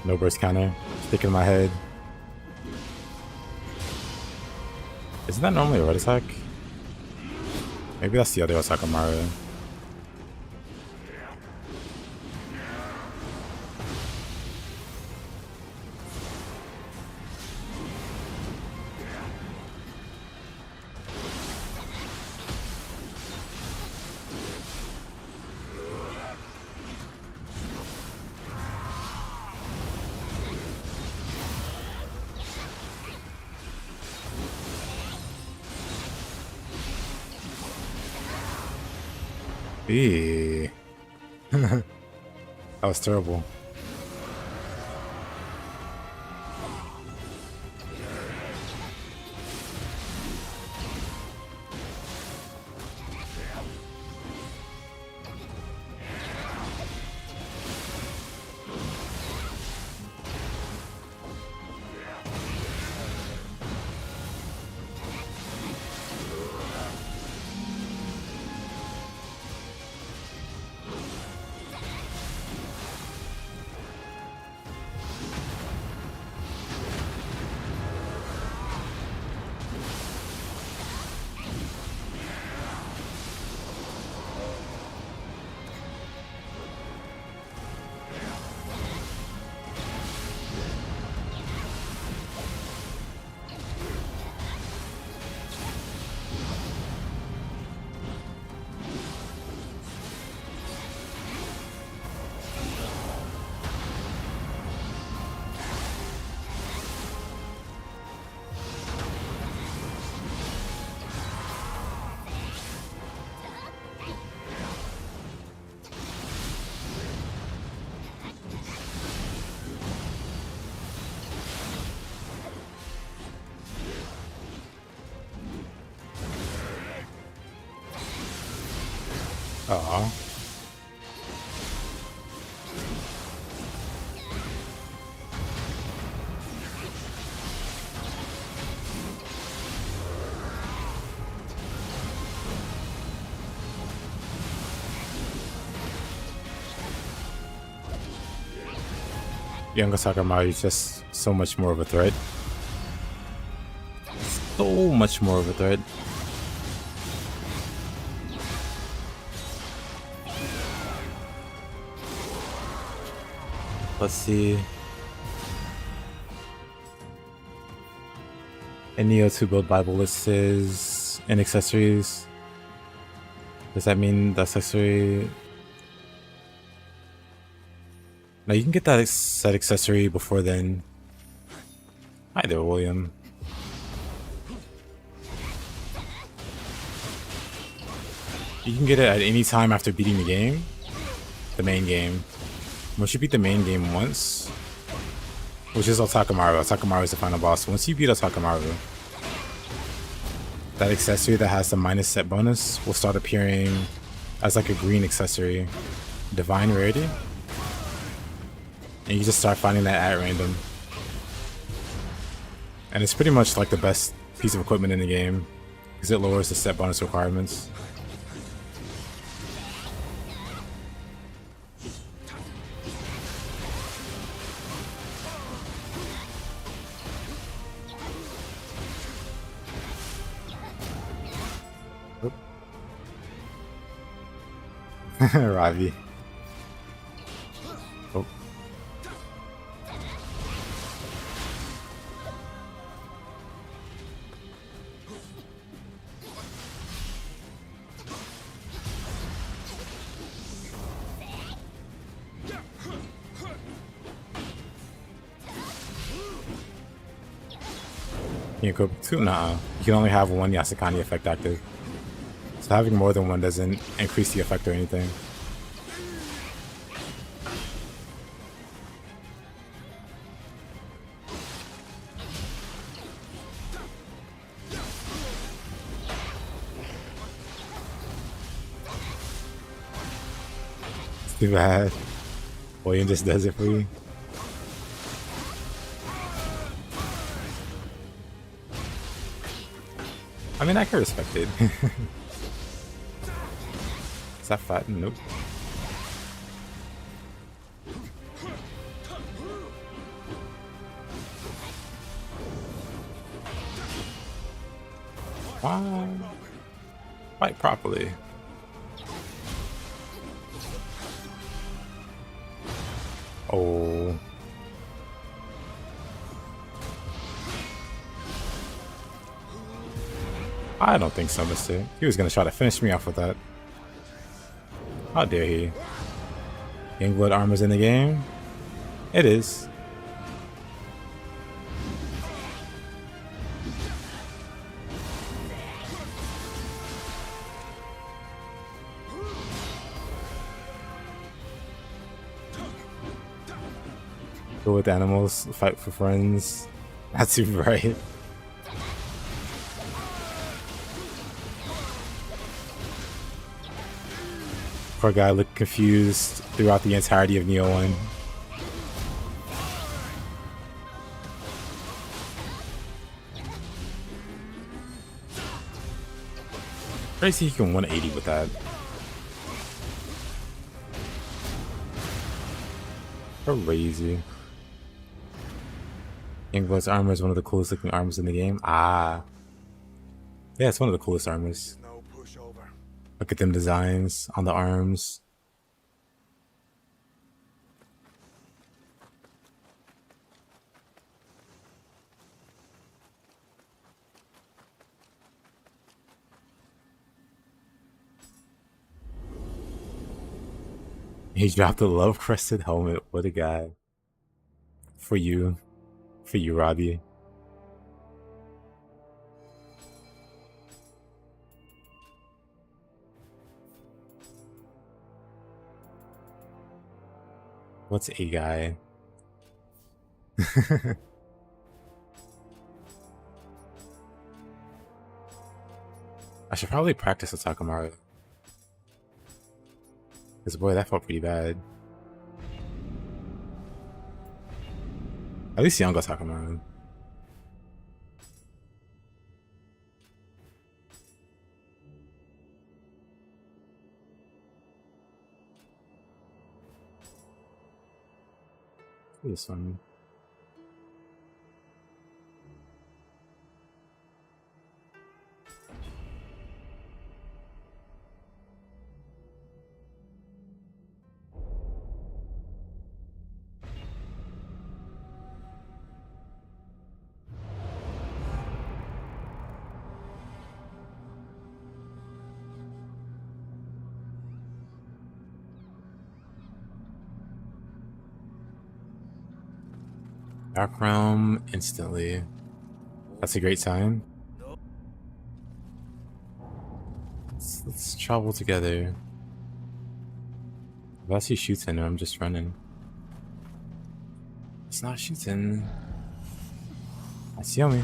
No burst counter. Stick in my head. Isn't that normally a red attack? Maybe that's the other Osaka Mario. Eee. That was terrible. Aw. Younger Sakamaru is just so much more of a threat. So much more of a threat. Let's see. In Nioh 2 build Bible lists and accessories. Does that mean the accessory? No, you can get that accessory before then. Hi there, William. You can get it at any time after beating the game. The main game. Once you beat the main game once, which is Otakamaru. Otakamaru is the final boss. Once you beat Otakamaru, that accessory that has the minus set bonus will start appearing as like a green accessory. Divine Rarity. And you just start finding that at random. And it's pretty much like the best piece of equipment in the game, because it lowers the set bonus requirements. Ravi. Oh. You can go two? Nah. You can only have one Yasakani effect active. So having more than one doesn't increase the effect or anything. It's too bad. William just does it for you. I mean, I can respect it. Is that fat? Nope. Fight properly. Oh. I don't think so, mister. He was gonna try to finish me off with that. How dare he? Youngblood armor's in the game? It is. Go with animals, fight for friends. That's super right. Poor guy looked confused throughout the entirety of Nioh 1. Crazy he can 180 with that. Crazy. Youngblood's armor is one of the coolest looking armors in the game. Ah. Yeah, it's one of the coolest armors. Look at them designs on the arms. He dropped a love-crested helmet. What a guy. For you, Robbie. What's a guy? I should probably practice Otakamaru. Because boy, that felt pretty bad. At least Young got talking about him. This one. Dark Realm instantly. That's a great sign. Let's travel together. If I see shooting, I'm just running. It's not shooting. I see me.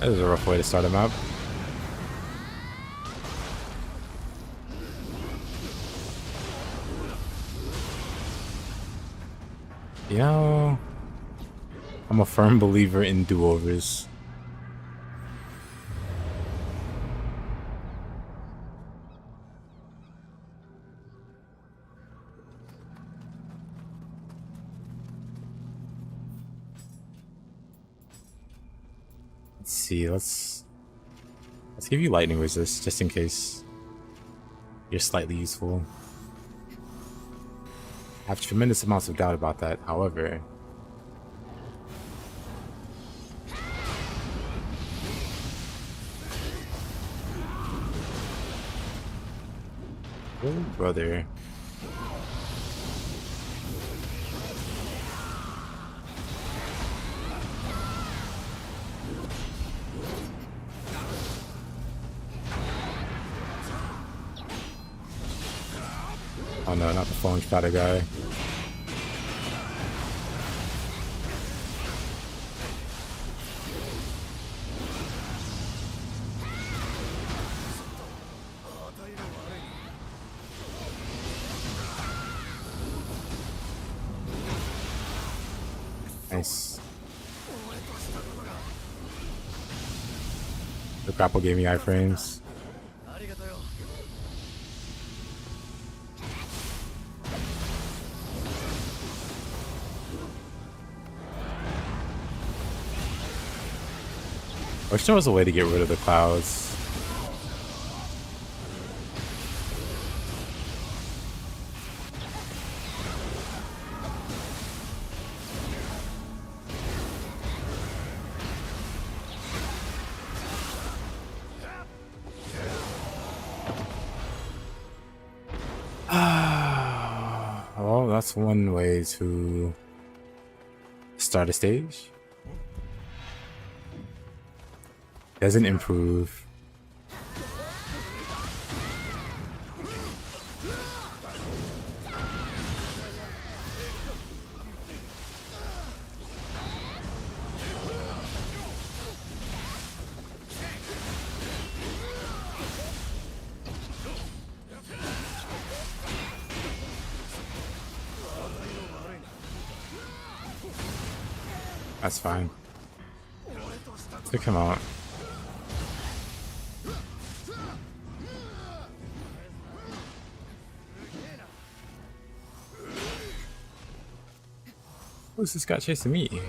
That is a rough way to start a map. You know, I'm a firm believer in do-overs. Let's see, let's give you lightning resist just in case you're slightly useful. I have tremendous amounts of doubt about that, however. Oh, brother. Oh no, not the falling shadow guy. Nice. The grapple gave me iframes. I wish there was a way to get rid of the clouds. Well, that's one way to start a stage. Doesn't improve. That's fine. Let's come out. Who's this guy chasing me?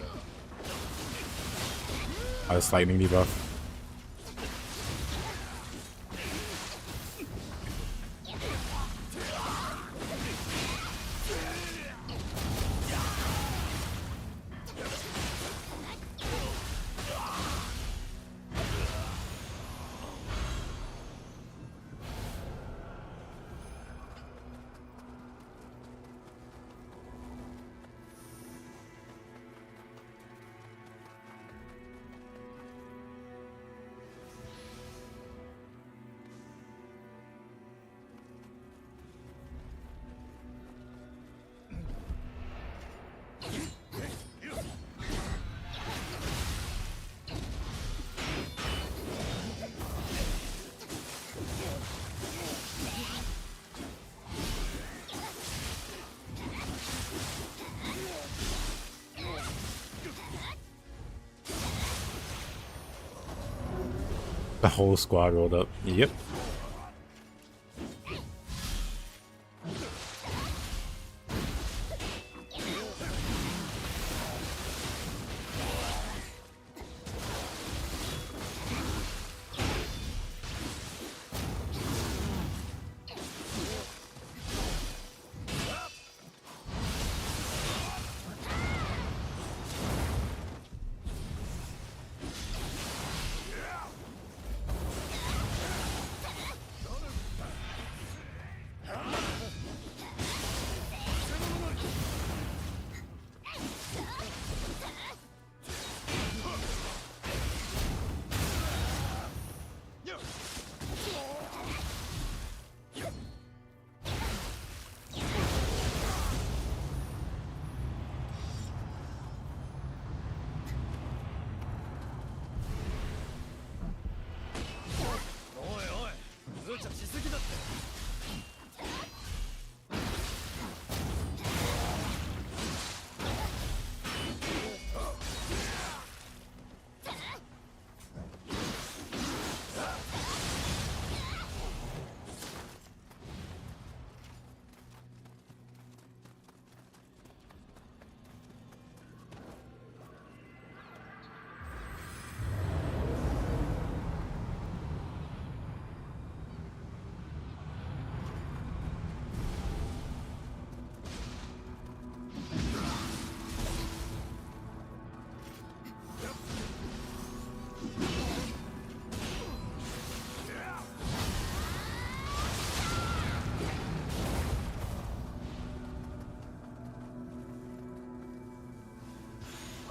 Oh, this lightning debuff. The whole squad rolled up. Yep.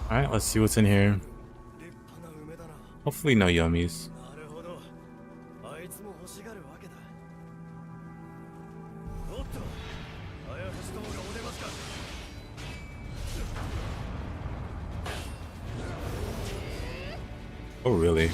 Alright, let's see what's in here. Hopefully no yummies. Oh really?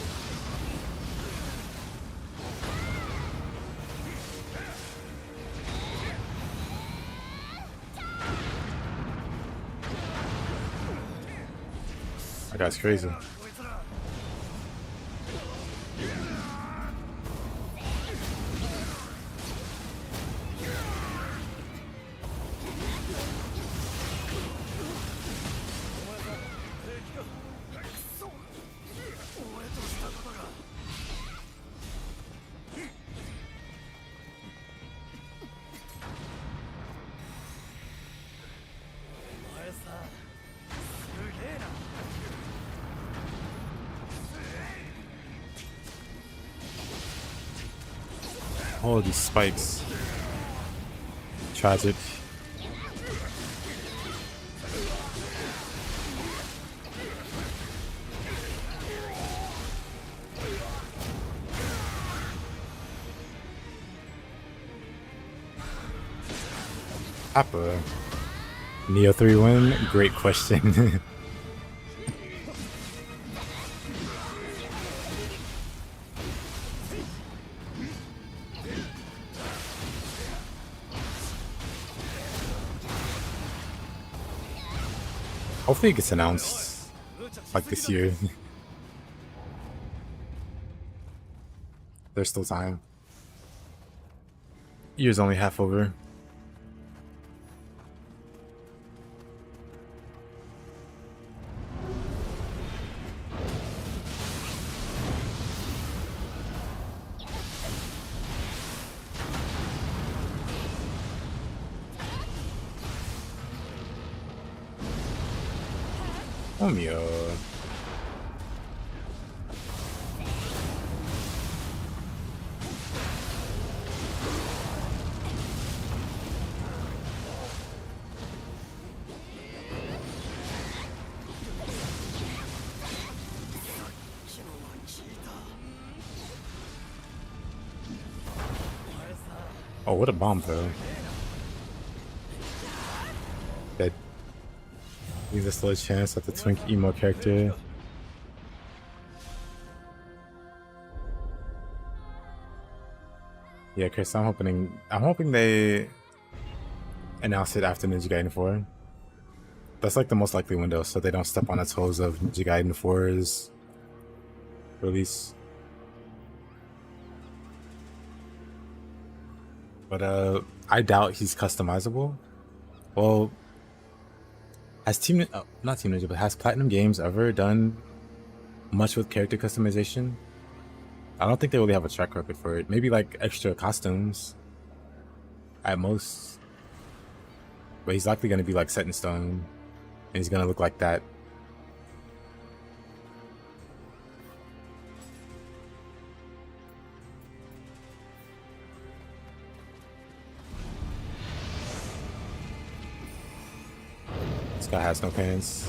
That guy's crazy. Oh, these spikes. Tragic. Appa. Nioh 3 win? Great question. Hopefully it gets announced like this year. There's still time. Year's only half over. Oh, Nioh. Oh, what a bomb throw. That leaves us a little chance at the twink emo character. Yeah, Chris, I'm hoping they announce it after Ninja Gaiden 4. That's like the most likely window, so they don't step on the toes of Ninja Gaiden 4's release. But I doubt he's customizable. Well, has not Team Ninja, but has Platinum Games ever done much with character customization? I don't think they really have a track record for it. Maybe like extra costumes at most. But he's likely going to be like set in stone, and he's going to look like that. This guy has no pants.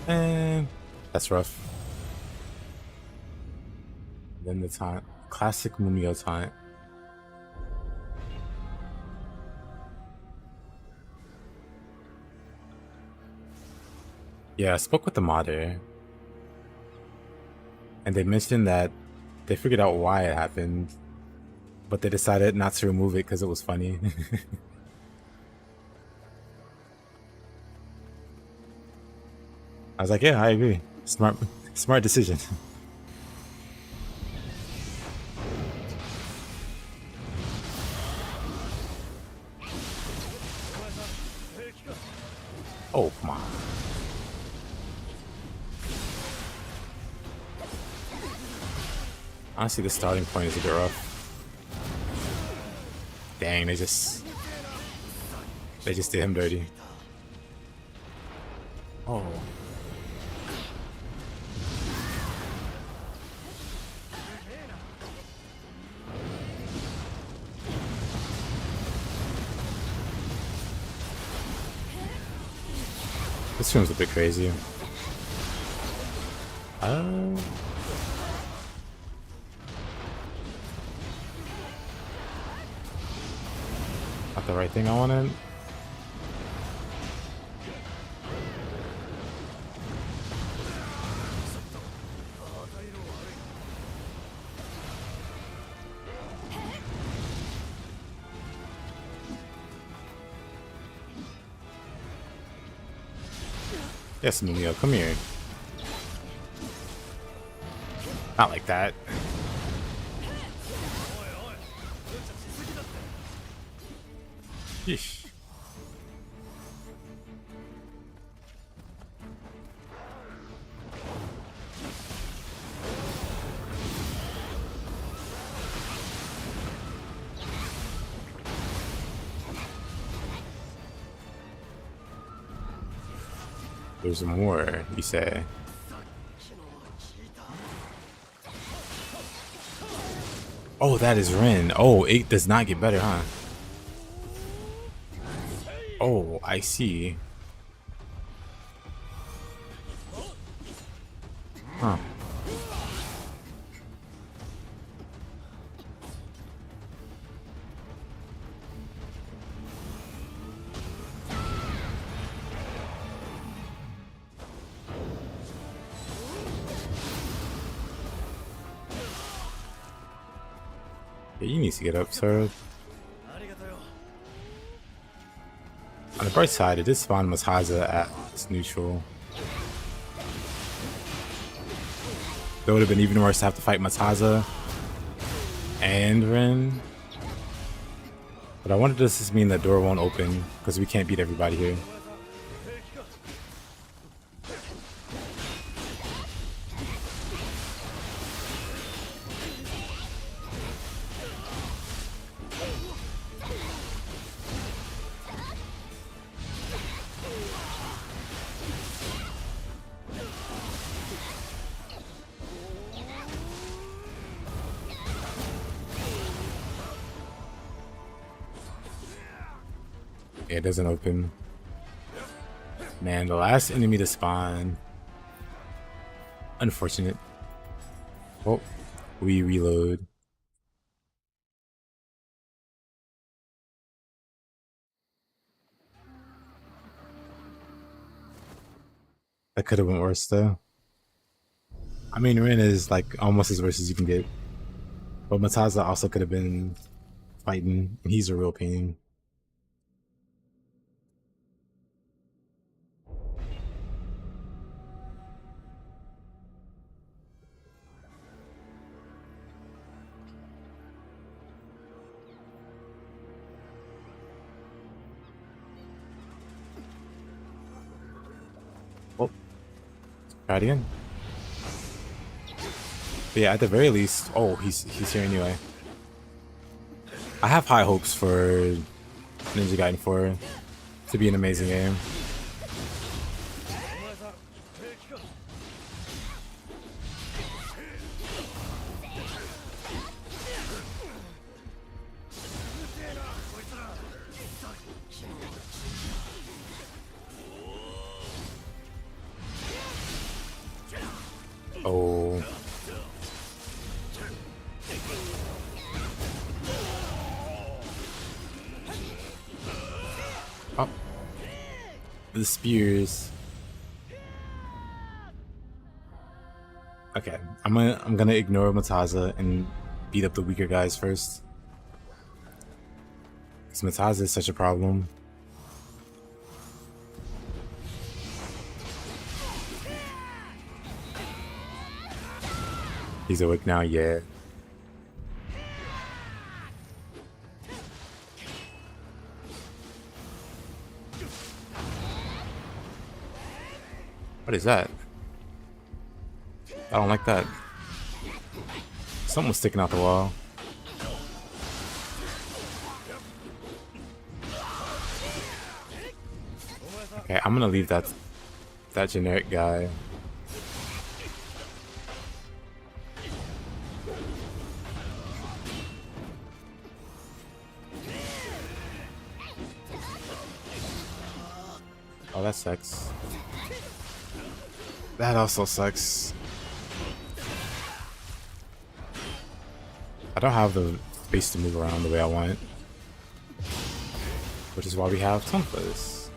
And that's rough. Then the taunt. Classic Mumio taunt. Yeah, I spoke with the modder. And they mentioned that they figured out why it happened, but they decided not to remove it because it was funny. I was like, yeah, I agree. Smart decision. Oh, come on. Honestly, the starting point is a bit rough. Dang, they just did him dirty. Oh. This film's a bit crazy. Not the right thing I wanted. Yes, Nioh, come here. Not like that. Yeesh. There's more, you say. Oh, that is Ren. Oh, it does not get better, huh? Oh, I see. Huh. Yeah, you need to get up, sir. On the bright side, it did spawn Mataza at its neutral. It would have been even worse to have to fight Mataza and Ren. But I wonder, does this mean the door won't open because we can't beat everybody here? Yeah, it doesn't open. Man, the last enemy to spawn. Unfortunate. Oh, we reload. That could have went worse though. I mean, Rin is like almost as worse as you can get. But Mataza also could have been fighting, and he's a real pain. Oh, try it again. But yeah, at the very least, oh, he's here anyway. I have high hopes for Ninja Gaiden 4 to be an amazing game. Oh. Oh. The spears. Okay, I'm gonna ignore Mataza and beat up the weaker guys first. Because Mataza is such a problem. He's awake now, yeah. What is that? I don't like that. Something was sticking out the wall. Okay, I'm gonna leave that generic guy. Oh, that sucks. That also sucks. I don't have the space to move around the way I want. Which is why we have Tonfas.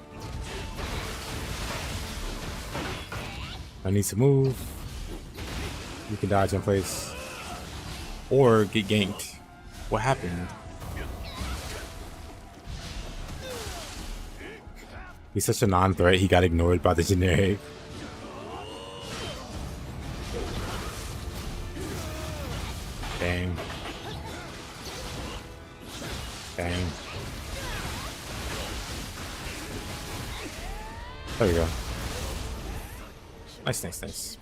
I need to move. You can dodge in place. Or get ganked. What happened? He's such a non-threat, he got ignored by the generic. Dang. Dang. There we go. Nice, nice, nice.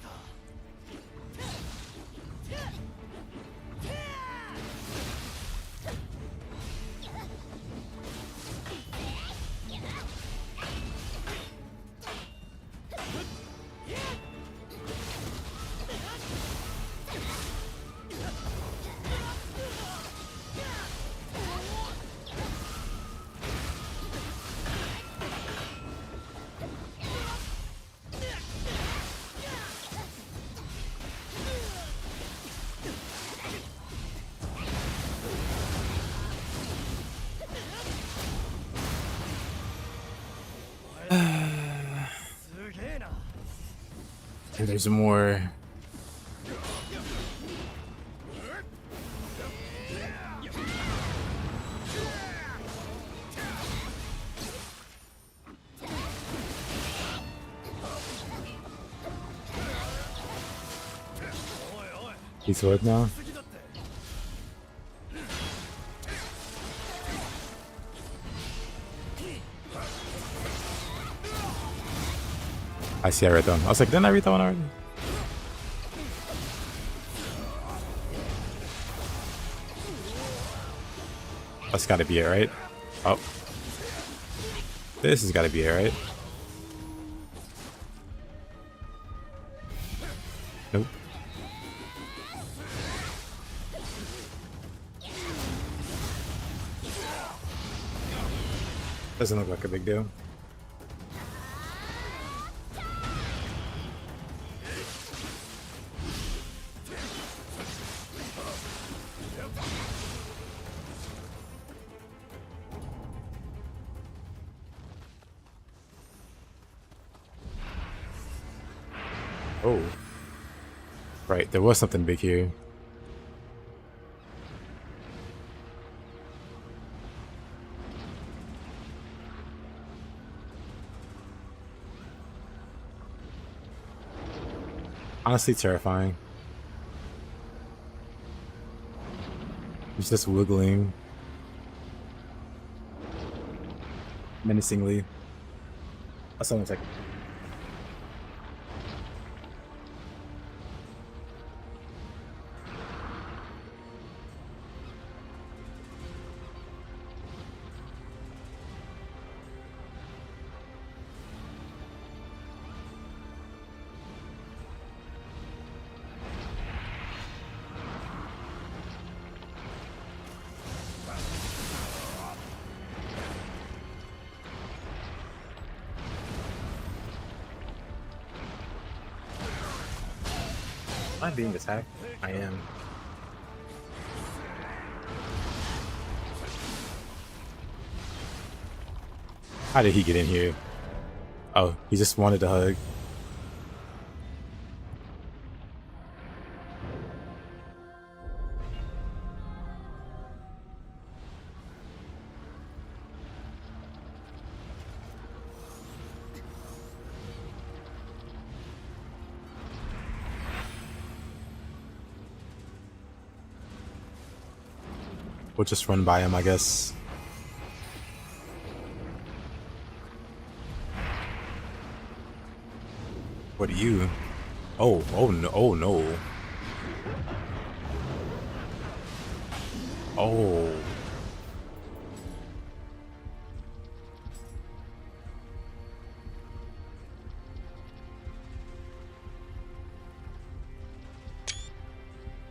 And there's more. He's what now? I see, I read that one. I was like, didn't I read that one already? That's gotta be it, right? Oh. This has gotta be it, right? Nope. Doesn't look like a big deal. Oh. Right, there was something big here. Honestly terrifying. He's just wiggling menacingly. That's someone's like. Am I being attacked? I am. How did he get in here? Oh, he just wanted a hug. We'll just run by him, I guess. What are you? Oh no, oh no. Oh.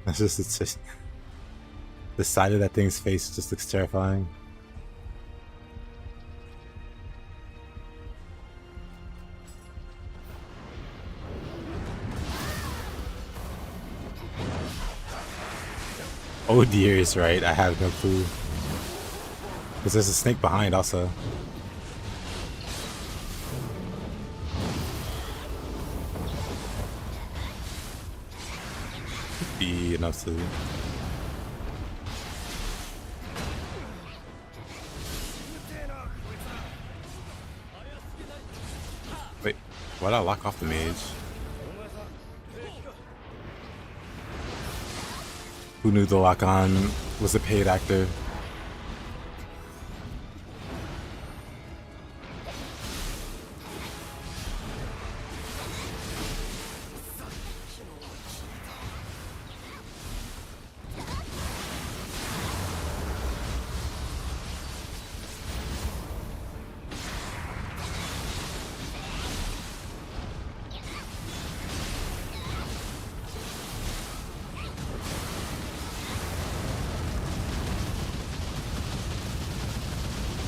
That's just, it's just the side of that thing's face just looks terrifying. Oh dear is right, I have no clue. Because there's a snake behind also. Could be enough to... Wait, why'd I lock off the mage? Who knew the lock-on was a paid actor?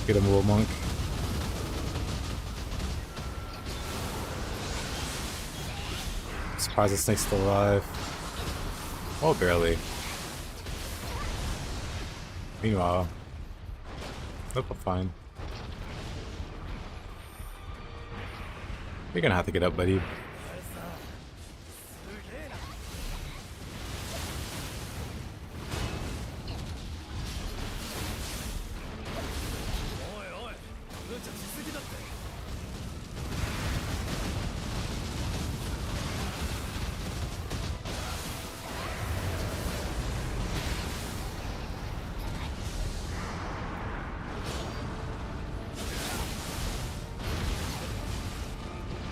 Get him, little monk. Surprised the snake's still alive. Oh, barely. Meanwhile, nope, I'm fine. You're gonna have to get up, buddy.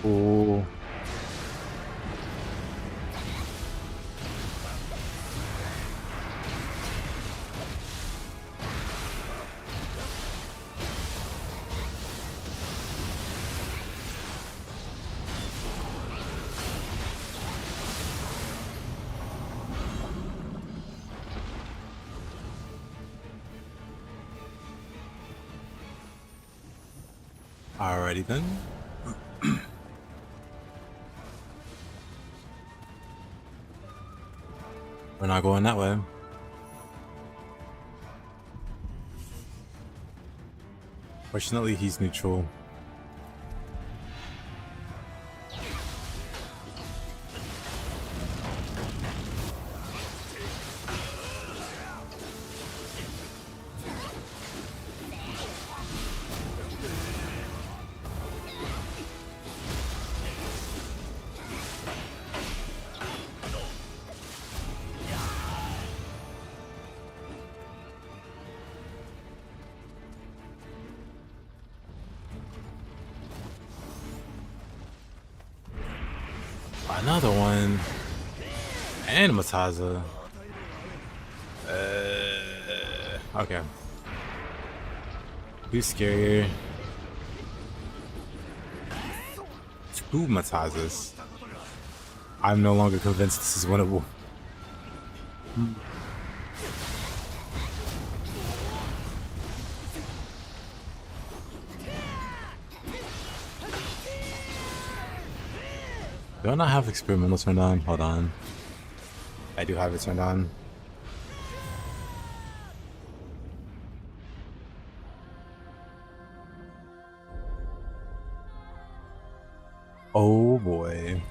Ooh. Alrighty then. We're not going that way. Fortunately, he's neutral. Another one. And Mataza. Okay. Who's scarier? 2 Matazas. I'm no longer convinced this is winnable. Do I not have experimental turned on? Hold on. I do have it turned on. Oh boy.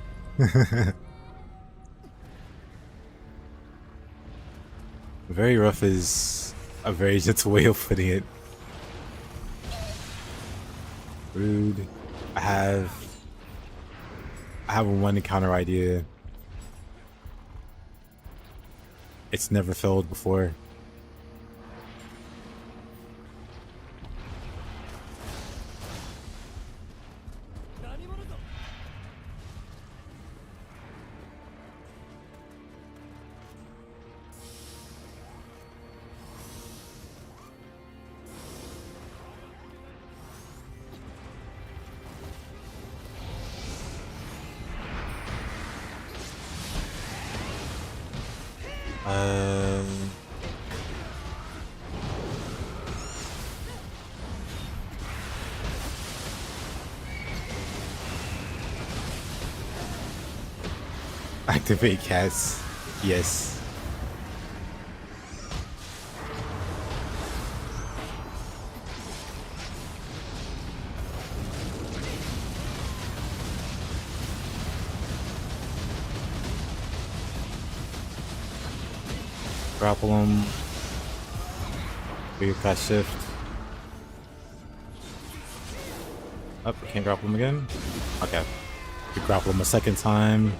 Very rough is a very gentle way of putting it. Rude. I have a one encounter idea. It's never failed before. Activate cats. Yes. Grapple him. Bigger cat shift. Oh, can't grapple him again? Okay. You grapple him a second time.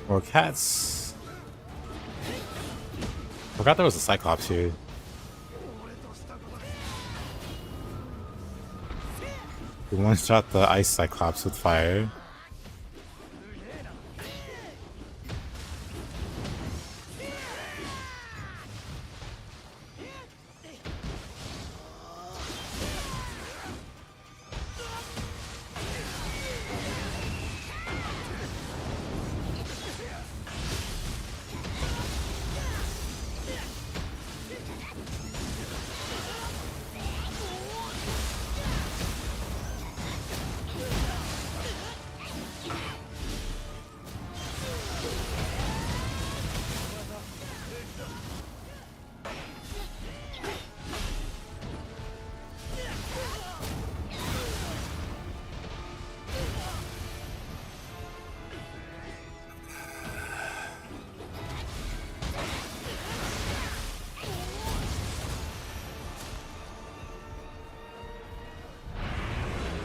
More cats. Forgot there was a Cyclops here. We one shot the ice Cyclops with fire.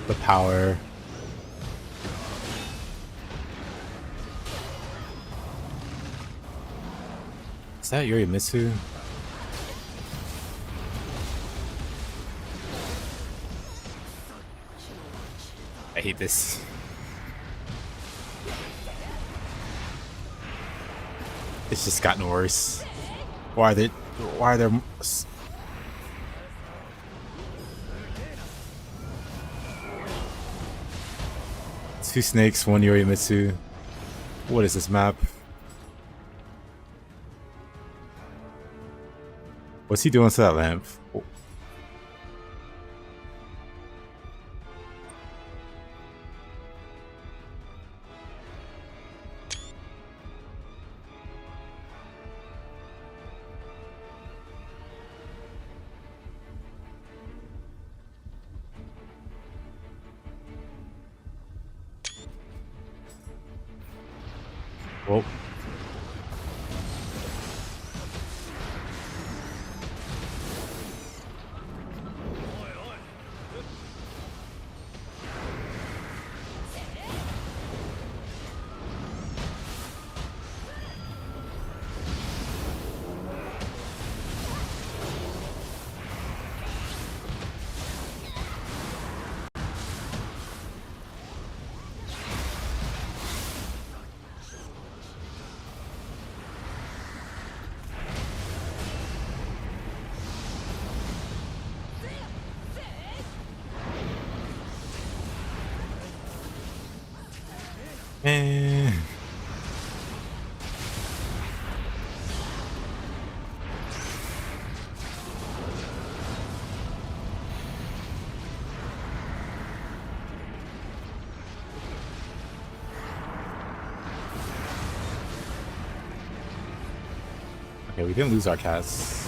The power. Is that Yorimitsu? I hate this. It's just gotten worse. Why are there 2 snakes, 1 Yorimitsu. What is this map? What's he doing to that lamp? Oh. Whoa. Man. Okay, we didn't lose our cats.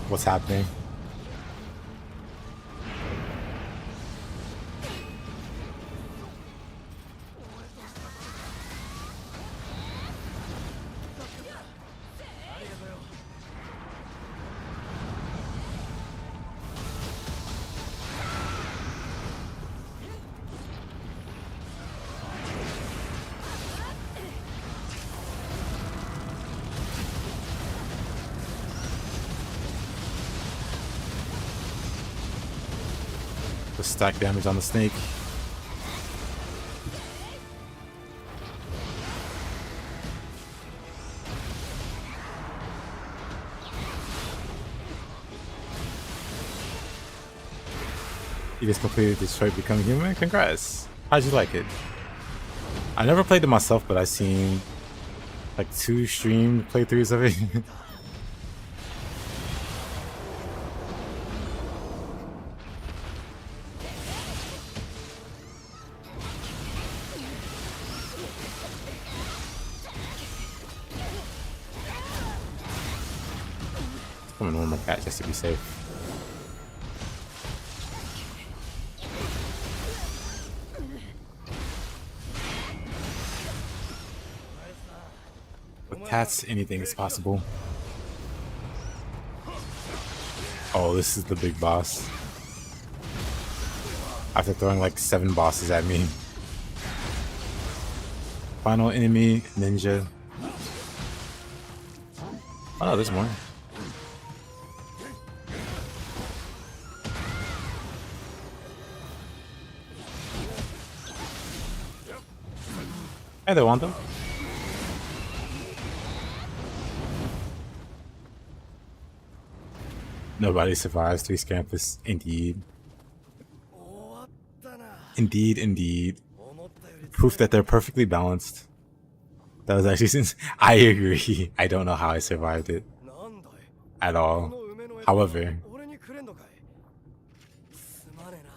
What's happening? The stack damage on the snake. You just completed Detroit Become Human? Congrats! How'd you like it? I never played it myself, but I've seen like 2 streamed playthroughs of it. I'm gonna normal cat just to be safe. With cats, anything is possible. Oh, this is the big boss. After throwing like 7 bosses at me. Final enemy, ninja. Oh no, there's more. Hey there, Wanda. Nobody survives 3 Scampus. Indeed. Indeed, indeed. Proof that they're perfectly balanced. That was actually since I agree. I don't know how I survived it. At all. However,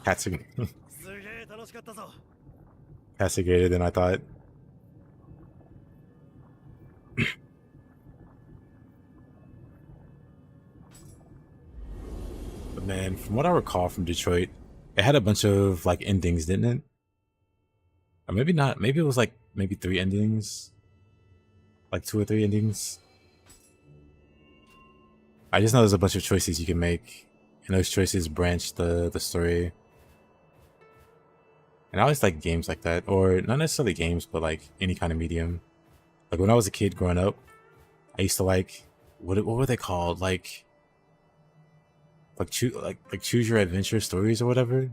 cats are cats are greater than I thought. But man, from what I recall from Detroit, it had a bunch of like endings, didn't it? Or maybe not. Maybe it was like maybe 3 endings. Like 2 or 3 endings. I just know there's a bunch of choices you can make, and those choices branch the story. And I always like games like that, or not necessarily games, but like any kind of medium. Like when I was a kid growing up, I used to like what were they called? Like choose your adventure stories or whatever.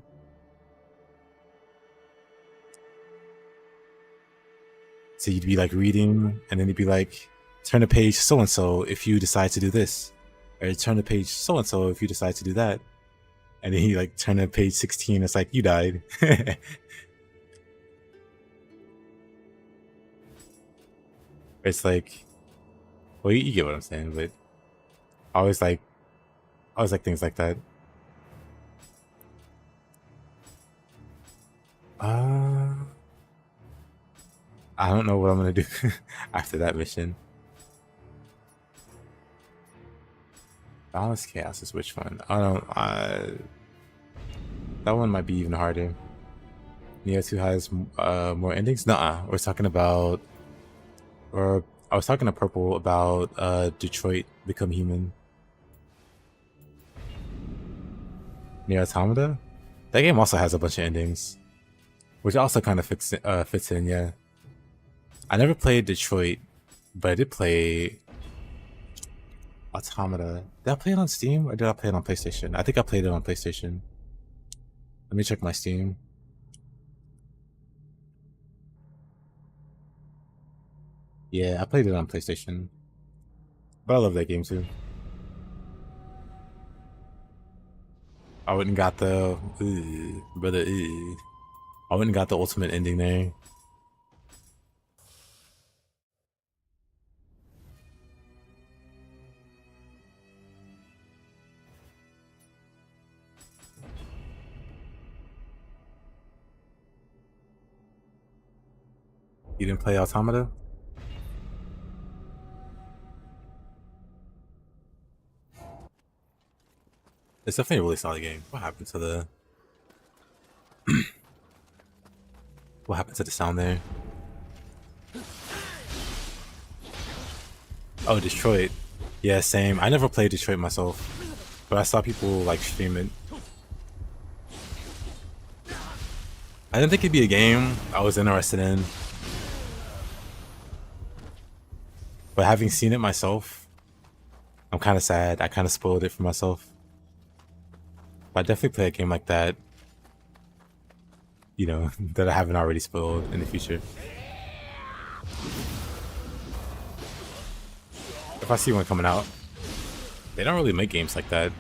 So you'd be like reading, and then you'd be like, turn to page so and so if you decide to do this, or turn to page so and so if you decide to do that. And then you like turn to page 16. It's like you died. It's like, well, you get what I'm saying, but I always like things like that. I don't know what I'm gonna do after that mission. Balance Chaos is which one? I don't. That one might be even harder. Nioh 2 has more endings. Nuh-uh. We're talking about, or I was talking to Purple about Detroit Become Human. Nier Automata? That game also has a bunch of endings, which also kind of fits in, yeah. I never played Detroit, but I did play Automata. Did I play it on Steam, or did I play it on PlayStation? I think I played it on PlayStation. Let me check my Steam. Yeah, I played it on PlayStation. But I love that game too. I wouldn't got the brother. I wouldn't got the ultimate ending there. You didn't play Automata? It's definitely a really solid game. What happened to the what happened to the sound there? Oh, Detroit. Yeah, same. I never played Detroit myself, but I saw people like stream it. I didn't think it'd be a game I was interested in, but having seen it myself, I'm kind of sad. I kind of spoiled it for myself. But I definitely play a game like that, you know, that I haven't already spoiled in the future. If I see one coming out, they don't really make games like that.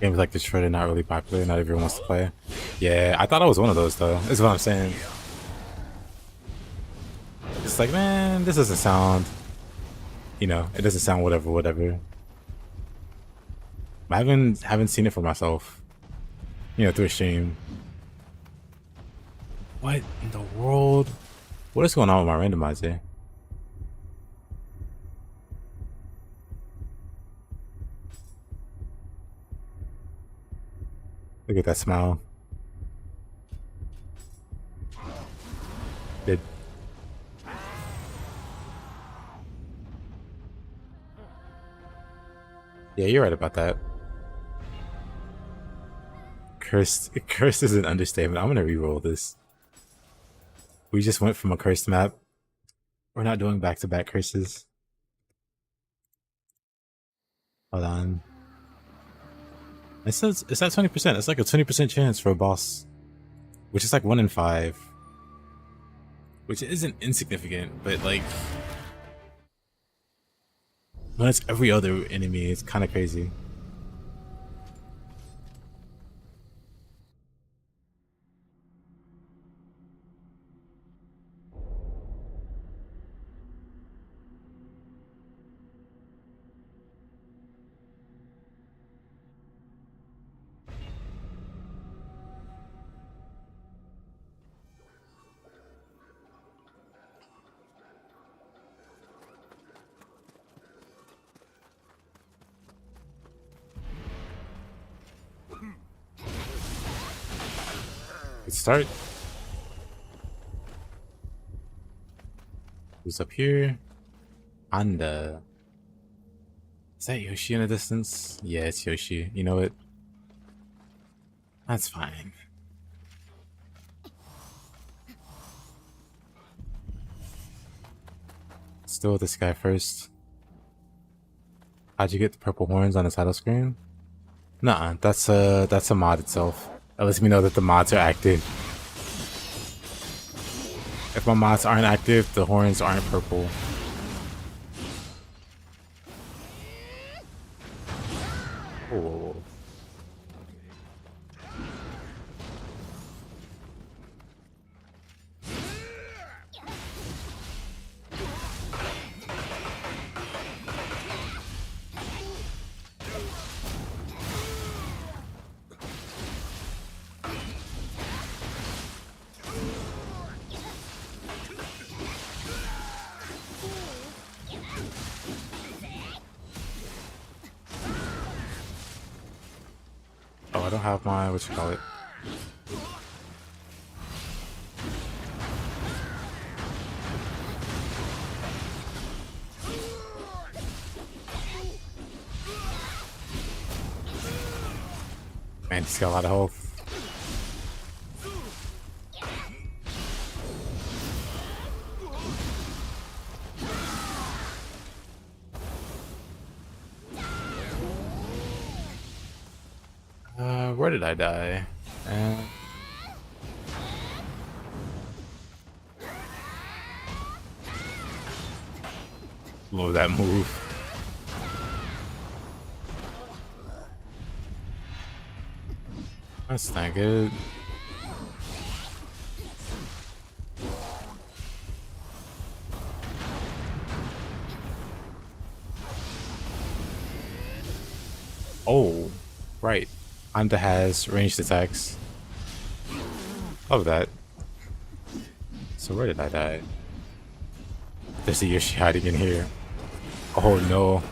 Games like Detroit are not really popular. Not everyone wants to play. Yeah, I thought I was one of those though. Is what I'm saying. It's like, man, this doesn't sound, you know, it doesn't sound whatever. I haven't seen it for myself, you know, through a stream. What in the world? What is going on with my randomizer? Look at that smile. Did yeah, you're right about that. Cursed is an understatement. I'm gonna re-roll this. We just went from a cursed map. We're not doing back-to-back curses. Hold on. It says it's at 20%. It's like a 20% chance for a boss, which is like 1 in 5, which isn't insignificant, but like when it's every other enemy, it's kind of crazy. Good start. Who's up here? Anda. Is that Yoshi in the distance? Yeah, it's Yoshi. You know it? That's fine. Still with this guy first. How'd you get the purple horns on the title screen? Nuh-uh, that's a mod itself. That lets me know that the mods are active. If my mods aren't active, the horns aren't purple. Oh. don't have my, what you call it. Man, he's got a lot of health. Where did I die? Love that move. That's not good. Oh, right. Anta has ranged attacks. Love that. So where did I die? There's a Yoshi hiding in here. Oh no.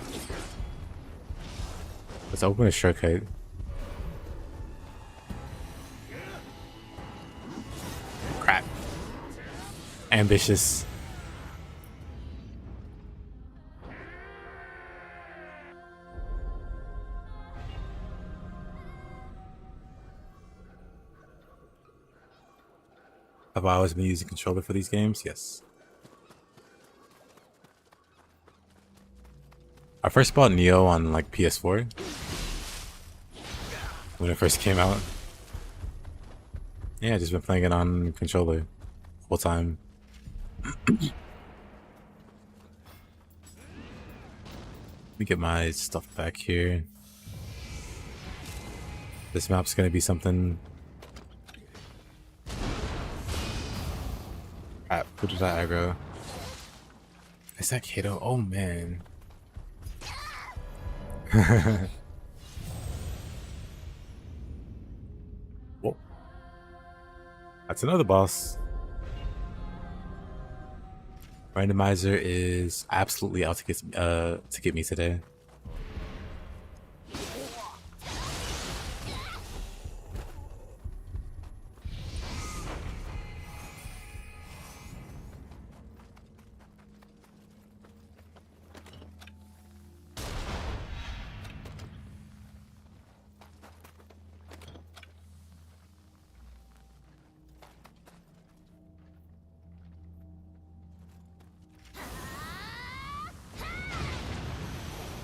Let's open a shortcut. Crap. Ambitious. Have I always been using controller for these games? Yes. I first bought Nioh on like PS4 when it first came out. Yeah, just been playing it on controller whole time. Let me get my stuff back here. This map's gonna be something. Alright, who did I aggro? Is that Kato? Oh man. Whoa. That's another boss. Randomizer is absolutely out to get me today.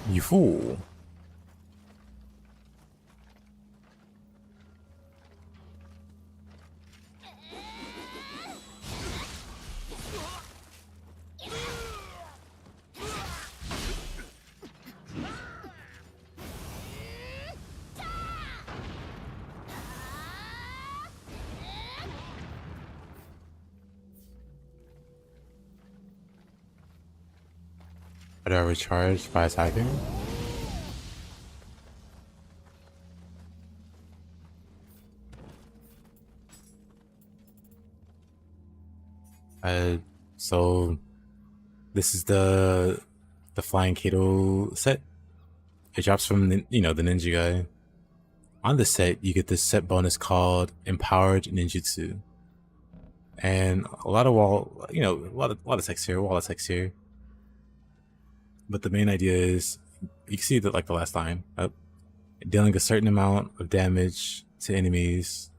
You fool. How do I recharge by attacking? So this is the Flying Kato set. It drops from the ninja guy. On the set, you get this set bonus called Empowered Ninjutsu, and a lot of text here, wall of text here. But the main idea is, you can see that like the last line, dealing a certain amount of damage to enemies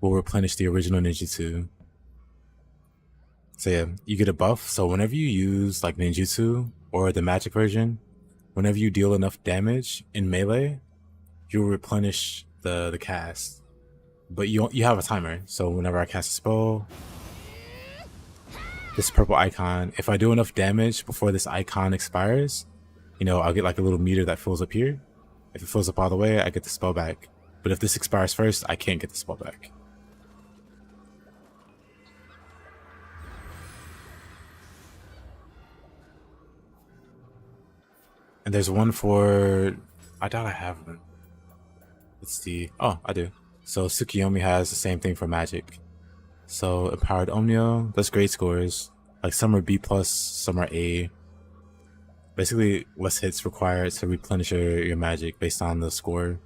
will replenish the original ninjutsu. So yeah, you get a buff. So whenever you use like ninjutsu or the magic version, whenever you deal enough damage in melee, you'll replenish the cast. But you have a timer. So whenever I cast a spell, this purple icon, if I do enough damage before this icon expires, I'll get like a little meter that fills up here. If it fills up all the way, I get the spell back. But if this expires first, I can't get the spell back. And there's one for, I doubt I have one. Let's see. Oh, I do. So Tsukiyomi has the same thing for magic. So Empowered Omnio, that's grade scores. Like some are B+, some are A. Basically, less hits required to replenish your magic based on the score.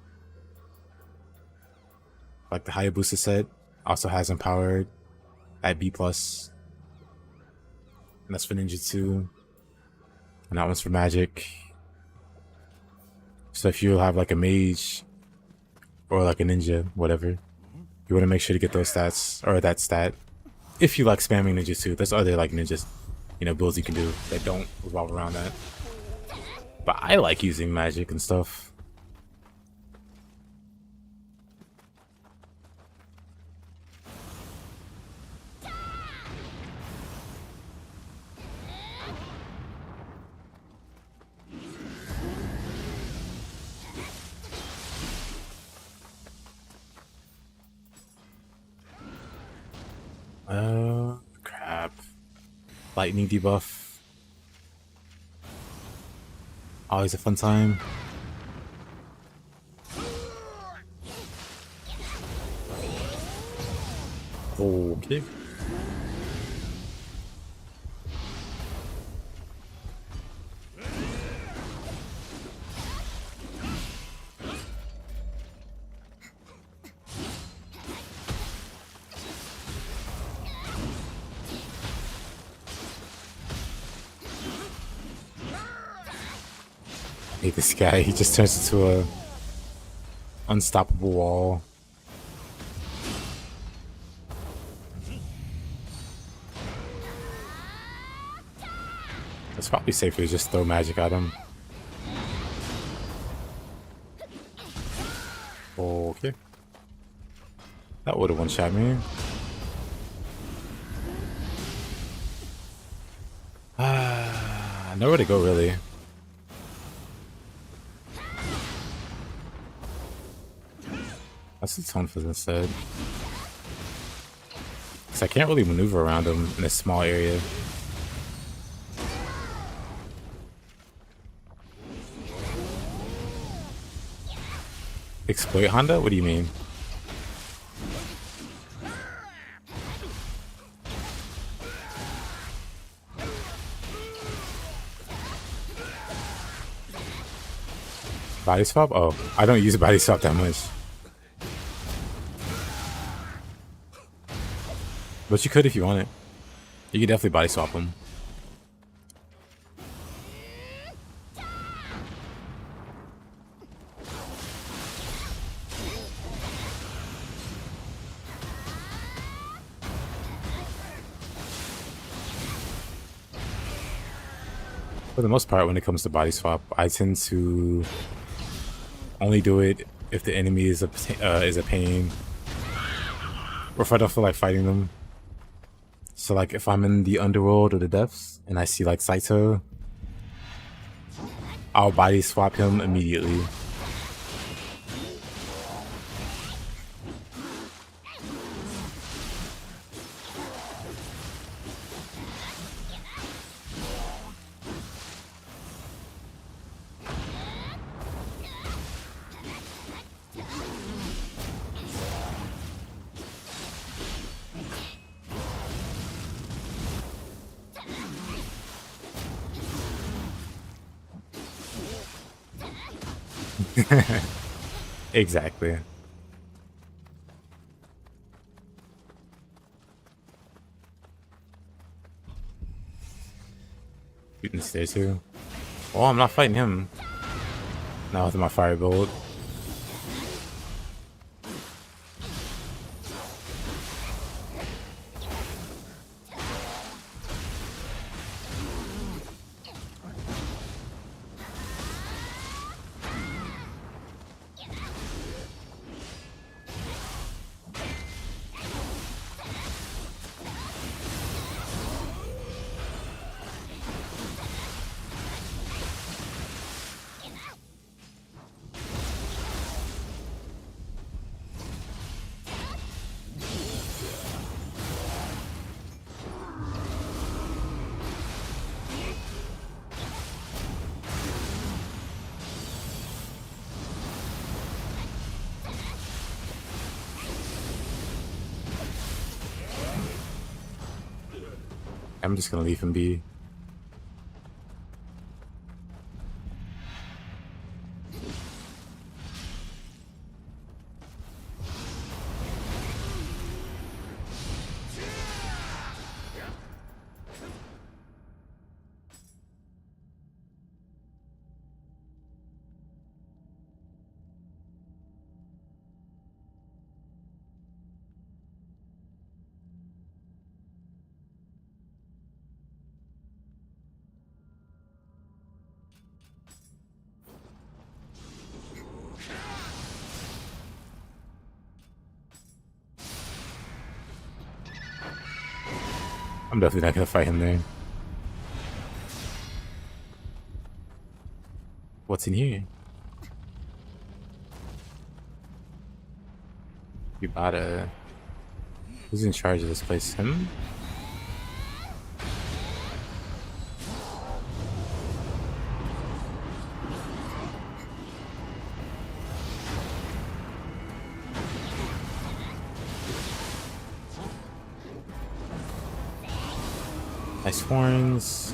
Like the Hayabusa set also has empowered at B+. And that's for ninjutsu. And that one's for magic. So if you have like a mage or like a ninja, whatever, you want to make sure to get those stats or that stat. If you like spamming ninjutsu, there's other like ninjas, you know, builds you can do that don't revolve around that. But I like using magic and stuff. Crap. Lightning debuff. Always a fun time. Okay. I hate this guy. He just turns into a unstoppable wall. It's probably safer to just throw magic at him. Okay. That would have one-shot me. Nowhere to go, really. That's the tone for this instead. Because I can't really maneuver around him in a small area. Exploit Honda? What do you mean? Body swap? Oh, I don't use body swap that much. But you could if you want it. You could definitely body swap him. For the most part, when it comes to body swap, I tend to only do it if the enemy is a pain, or if I don't feel like fighting them. So like if I'm in the underworld or the depths and I see like Saito, I'll body swap him immediately. Exactly. Shooting the stairs too. Oh, I'm not fighting him. Not with my firebolt. I'm just gonna leave him be. I'm definitely not gonna fight him there. What's in here? Yubata. Who's in charge of this place? Him? Nice horns.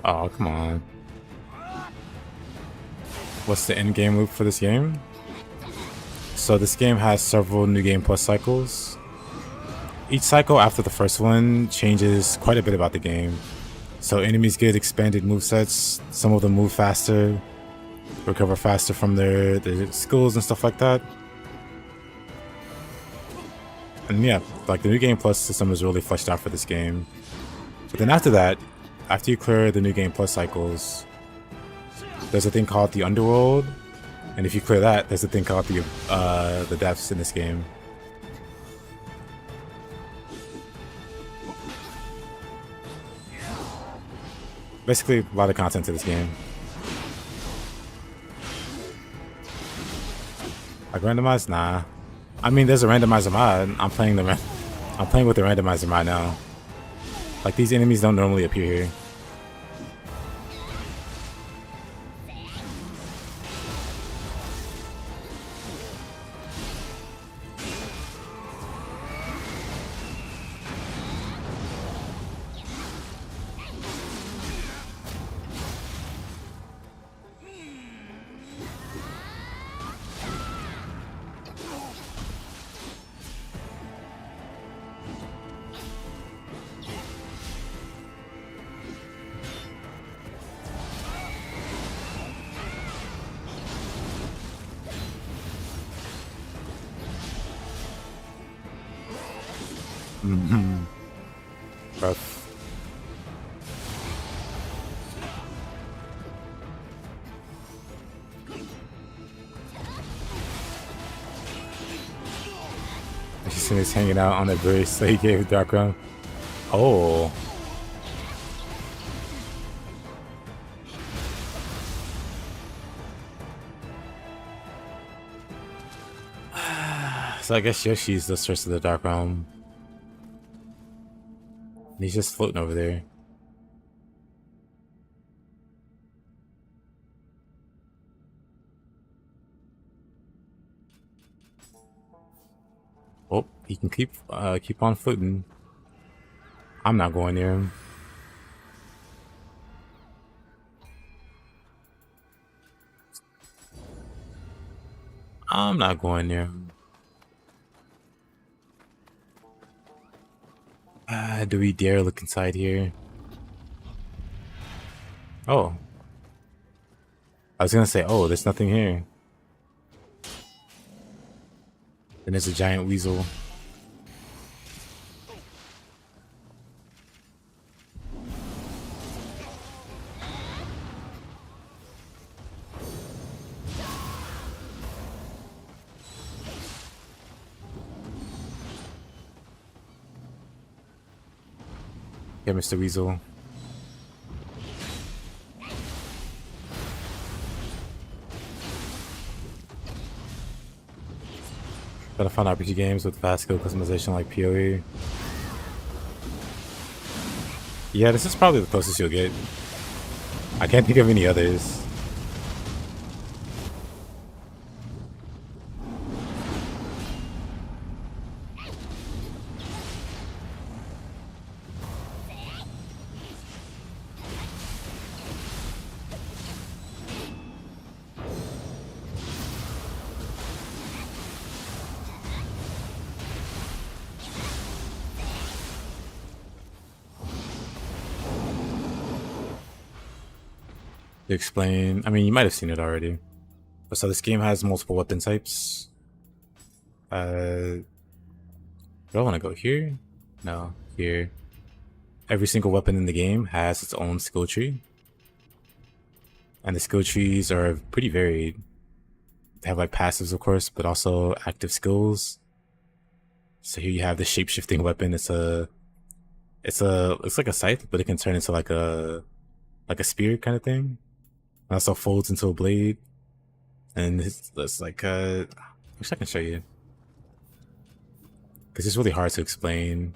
Oh, come on. What's the end game loop for this game? So this game has several New Game Plus cycles. Each cycle after the first one changes quite a bit about the game. So enemies get expanded movesets, some of them move faster, recover faster from their skills and stuff like that. And yeah, like the New Game Plus system is really fleshed out for this game. But then after that, after you clear the New Game Plus cycles, there's a thing called the Underworld, and if you clear that, there's a thing called the Depths in this game. Basically, a lot of content to this game. Like randomized? Nah. I mean, there's a randomizer mod. I'm playing with the randomizer mod now. Like, these enemies don't normally appear here. Rough. I just seen this hanging out on the bridge, so he gave Darkroom. Oh. So I guess Yoshi's the source of the Dark Realm. And he's just floating over there. Oh, he can keep on floating. I'm not going near him. I'm not going near him. Do we dare look inside here? Oh. I was gonna say, oh, there's nothing here. Then there's a giant weasel. Yeah, Mr. Weasel. Gotta find RPG games with fast skill customization like PoE. Yeah, this is probably the closest you'll get. I can't think of any others. to explain. I mean, you might have seen it already. But so this game has multiple weapon types. Do I want to go here? No, here. Every single weapon in the game has its own skill tree. And the skill trees are pretty varied. They have like passives, of course, but also active skills. So here you have the shape-shifting weapon. It's like a scythe, but it can turn into like a spear kind of thing. It also folds into a blade. And it's like I wish I can show you. Because it's really hard to explain.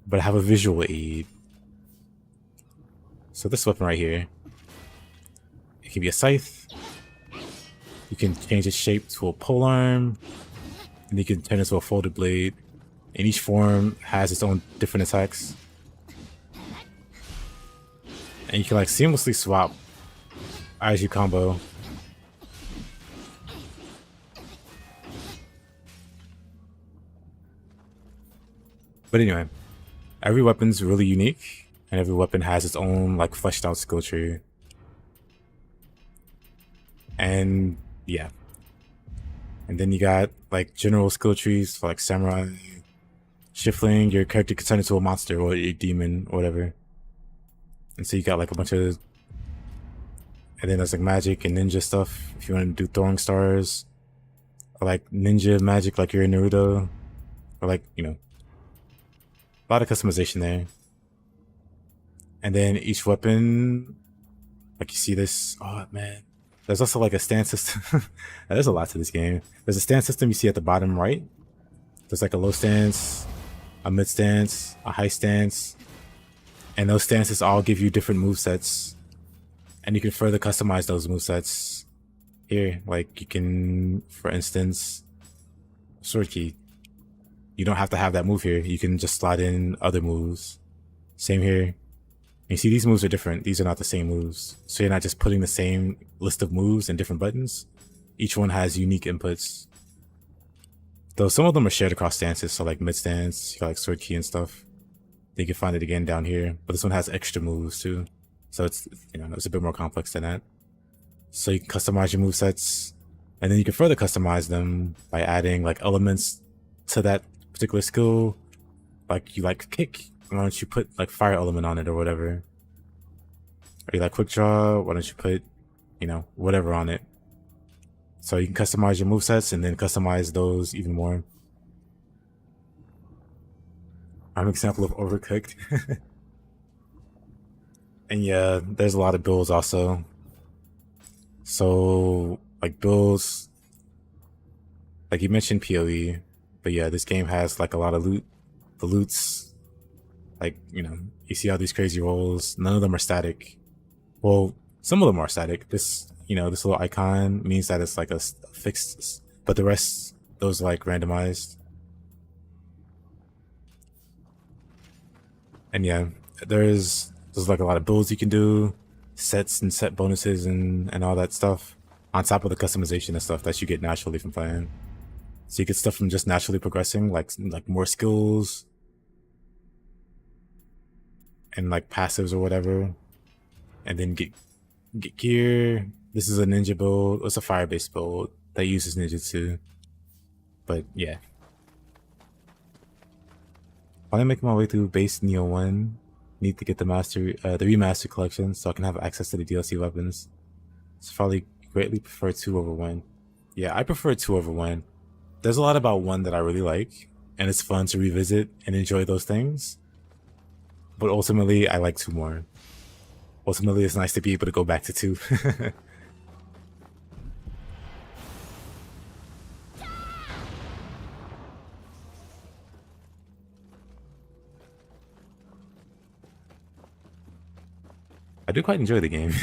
But I have a visual aid. So this weapon right here, it can be a scythe. You can change its shape to a polearm. And you can turn it into a folded blade. And each form has its own different attacks. And you can like seamlessly swap as you combo. But anyway, every weapon's really unique, and every weapon has its own like fleshed out skill tree. And yeah. And then you got like general skill trees for like samurai, shiftling, your character can turn into a monster or a demon or whatever. And so you got like a bunch of, and then there's like magic and ninja stuff if you want to do throwing stars, or like ninja magic like you're in Naruto, or like, you know, a lot of customization there. And then each weapon, like you see this, oh man, there's also like a stance system. There's a lot to this game. There's a stance system you see at the bottom right. There's like a low stance, a mid stance, a high stance, and those stances all give you different movesets, and you can further customize those movesets here. Like you can, for instance, sword key. You don't have to have that move here. You can just slot in other moves. Same here. And you see these moves are different. These are not the same moves. So you're not just putting the same list of moves in different buttons. Each one has unique inputs. Though some of them are shared across stances. So like mid stance, you got like sword key and stuff. You can find it again down here. But this one has extra moves too. So it's, you know, it's a bit more complex than that. So you can customize your movesets. And then you can further customize them by adding like elements to that particular skill. Like you like kick, why don't you put like fire element on it or whatever? Or you like quick draw, why don't you put, you know, whatever on it? So you can customize your movesets and then customize those even more. I'm an example of overcooked. And yeah, there's a lot of builds also. So like builds, like you mentioned PoE, but yeah, this game has like a lot of loot. The loots, like, you know, you see all these crazy rolls. None of them are static. Well, some of them are static. This, you know, this little icon means that it's like a fixed, but the rest, those are like randomized. And yeah, there's like a lot of builds you can do, sets and set bonuses and all that stuff, on top of the customization and stuff that you get naturally from playing. So you get stuff from just naturally progressing, like more skills and like passives or whatever, and then get gear. This is a ninja build. It's a fire-based build that uses ninjutsu. But yeah, while I'm making my way through base Nioh 1, need to get the remastered collection so I can have access to the DLC weapons. So probably greatly prefer 2 over 1. Yeah, I prefer 2 over 1. There's a lot about 1 that I really like, and it's fun to revisit and enjoy those things. But ultimately, I like 2 more. Ultimately, it's nice to be able to go back to 2. I do quite enjoy the game.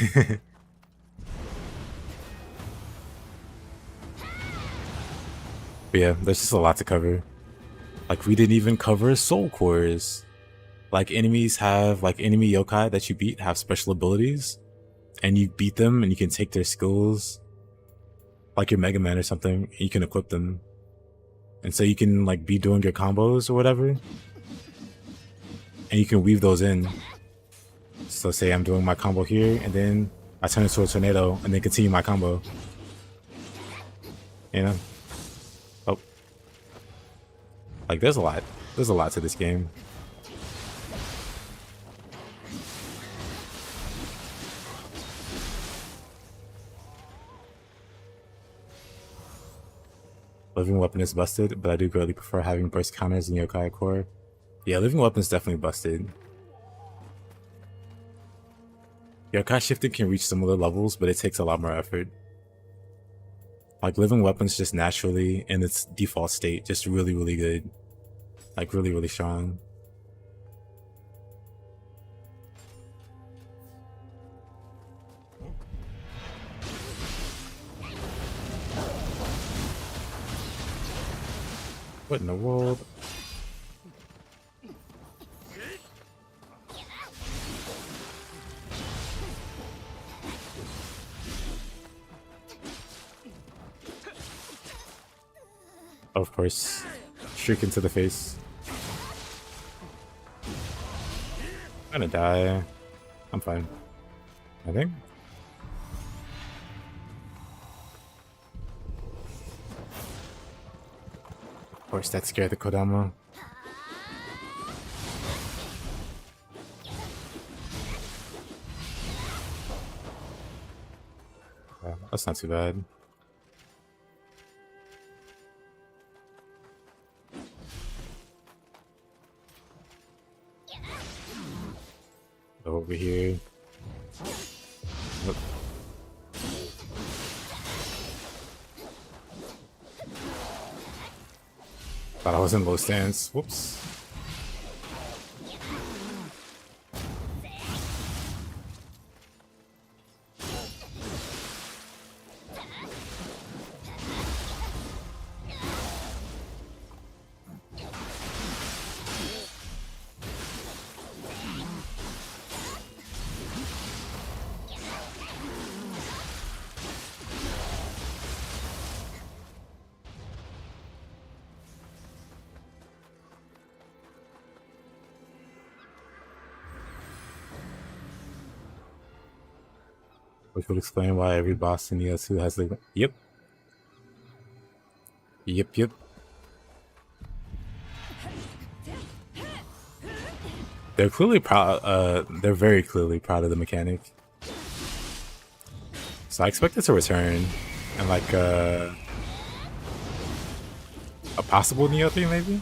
But yeah, there's just a lot to cover. Like, we didn't even cover soul cores. Like, enemies have, like, enemy yokai that you beat have special abilities. And you beat them and you can take their skills. Like your Mega Man or something. And you can equip them. And so you can, like, be doing your combos or whatever. And you can weave those in. So say I'm doing my combo here, and then I turn into a tornado and then continue my combo. You know? Oh. Like, there's a lot. There's a lot to this game. Living Weapon is busted, but I do greatly prefer having burst counters in Yokai Core. Yeah, Living Weapon is definitely busted. Yokai shifting can reach similar levels, but it takes a lot more effort. Like, Living Weapon's just naturally, in its default state, just really, really good. Like, really, really strong. What in the world? Of course. Shriek into the face. I'm gonna die. I'm fine. I think. Of course, that scared the Kodama. That's not too bad. Over here. Nope. Thought I was in low stance. Whoops. Which would explain why every boss in Nioh 2 has the... Yep. Yep. They're clearly proud, they're very clearly proud of the mechanic. So I expect it to return and like a possible Nioh thing maybe?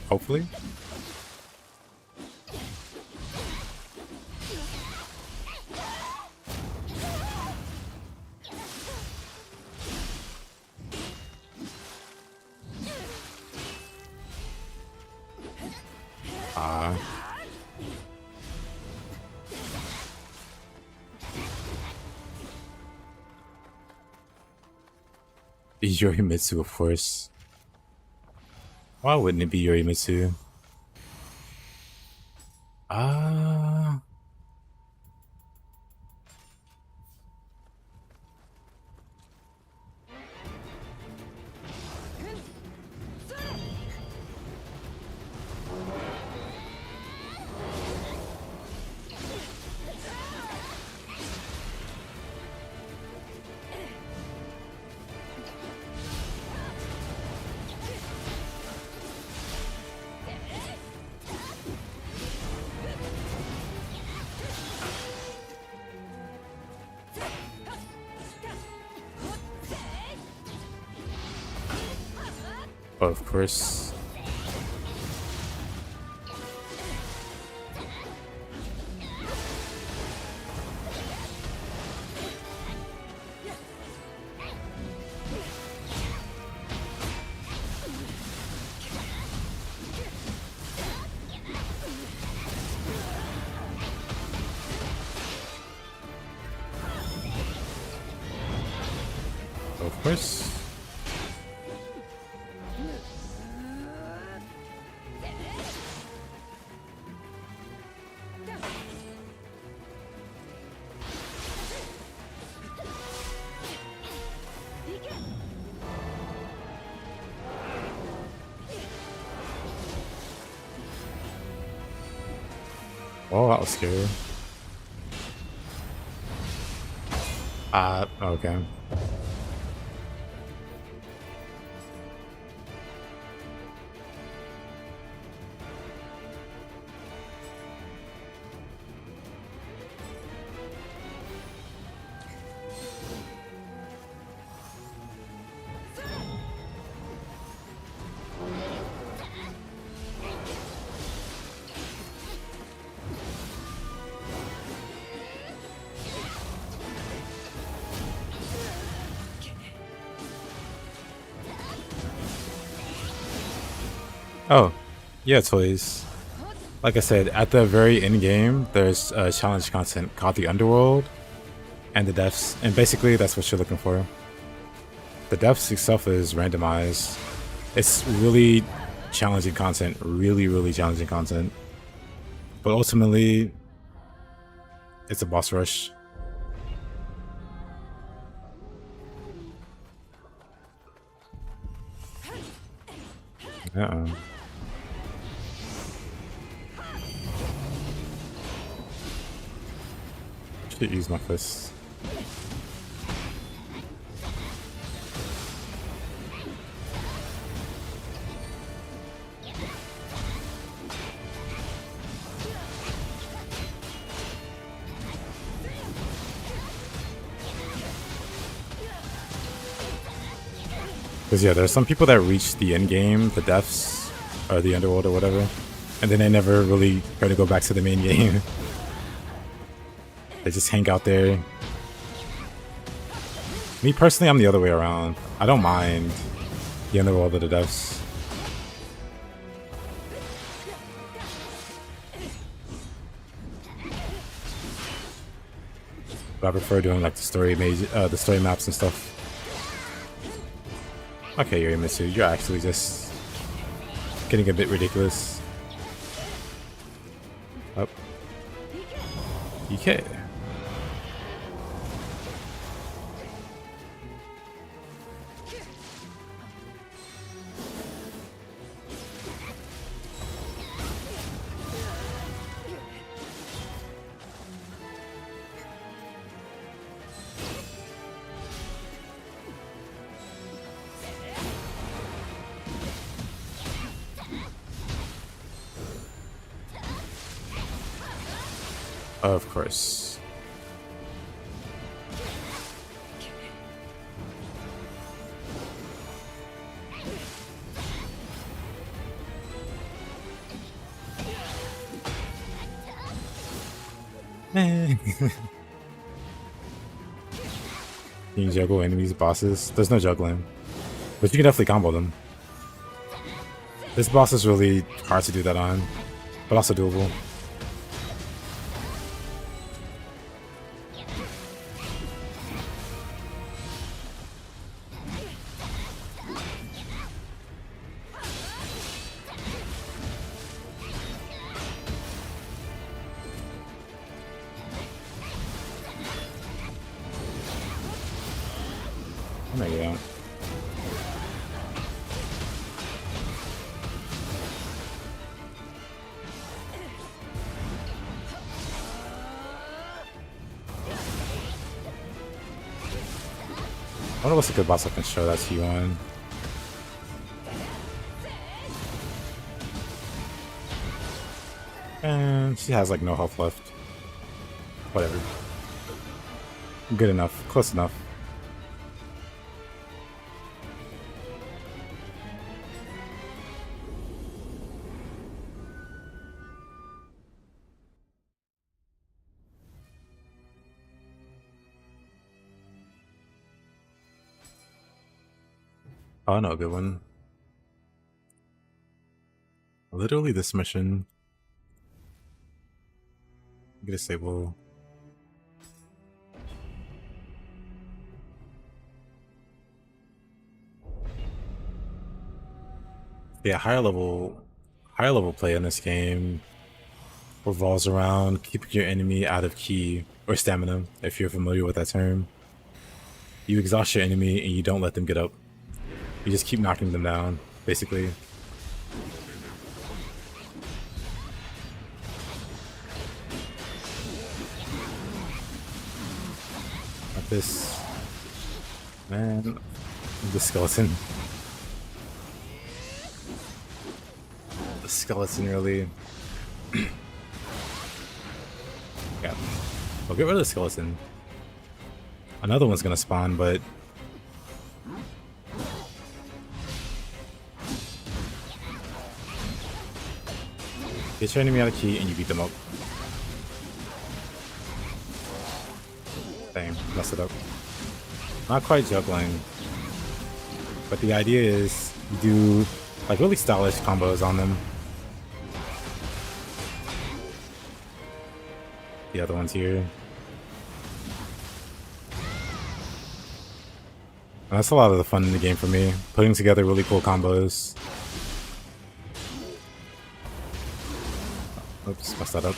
Hopefully. Yorimitsu, of course. Why wouldn't it be Yorimitsu? Of course. Of course. Oh, that was scary. Okay. Oh, yeah, toys. Like I said, at the very end game, there's challenge content called the Underworld and the Deaths, and basically that's what you're looking for. The Deaths itself is randomized. It's really challenging content, really challenging content. But ultimately, it's a boss rush. Uh-oh. Should use my fist. Because yeah, there's some people that reach the end game, the Deaths, or the Underworld or whatever, and then they never really try to go back to the main game. They just hang out there. Me personally, I'm the other way around. I don't mind the Underworld or the Deaths. But I prefer doing like the story maps and stuff. Okay, Yorimitsu, you're actually just getting a bit ridiculous. Up. EK. Of course. Can you juggle enemies, bosses? There's no juggling. But you can definitely combo them. This boss is really hard to do that on, but also doable. There you go. I wonder what's a good boss I can show that to you on. And she has like no health left. Whatever. Good enough. Close enough. Oh, no, good one. Literally this mission. Get a stable. Yeah, higher level play in this game revolves around keeping your enemy out of ki or stamina, if you're familiar with that term. You exhaust your enemy and you don't let them get up. You just keep knocking them down, basically. this. Man, the skeleton. The skeleton really. Yeah. I'll get rid of the skeleton. Another one's gonna spawn, but get your enemy out of key and you beat them up. Dang, messed it up. Not quite juggling, but the idea is you do like really stylish combos on them. The other one's here. And that's a lot of the fun in the game for me, putting together really cool combos. Oops, messed that up.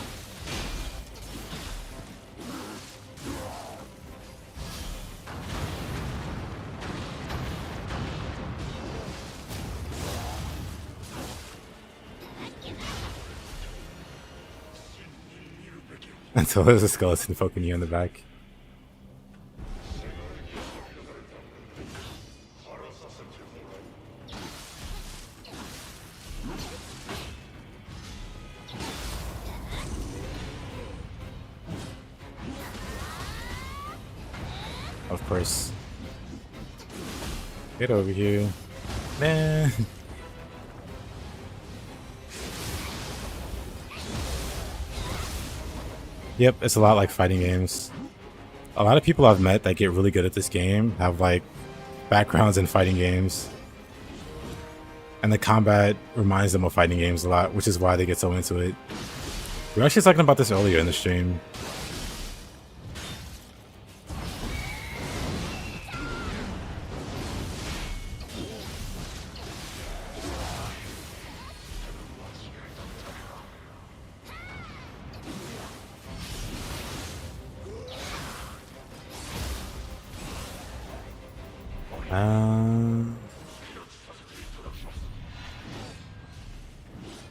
Until there's a skeleton poking you in the back. Of course. Get over here. Man. Yep, it's a lot like fighting games. A lot of people I've met that get really good at this game have like backgrounds in fighting games. And the combat reminds them of fighting games a lot, which is why they get so into it. We were actually talking about this earlier in the stream.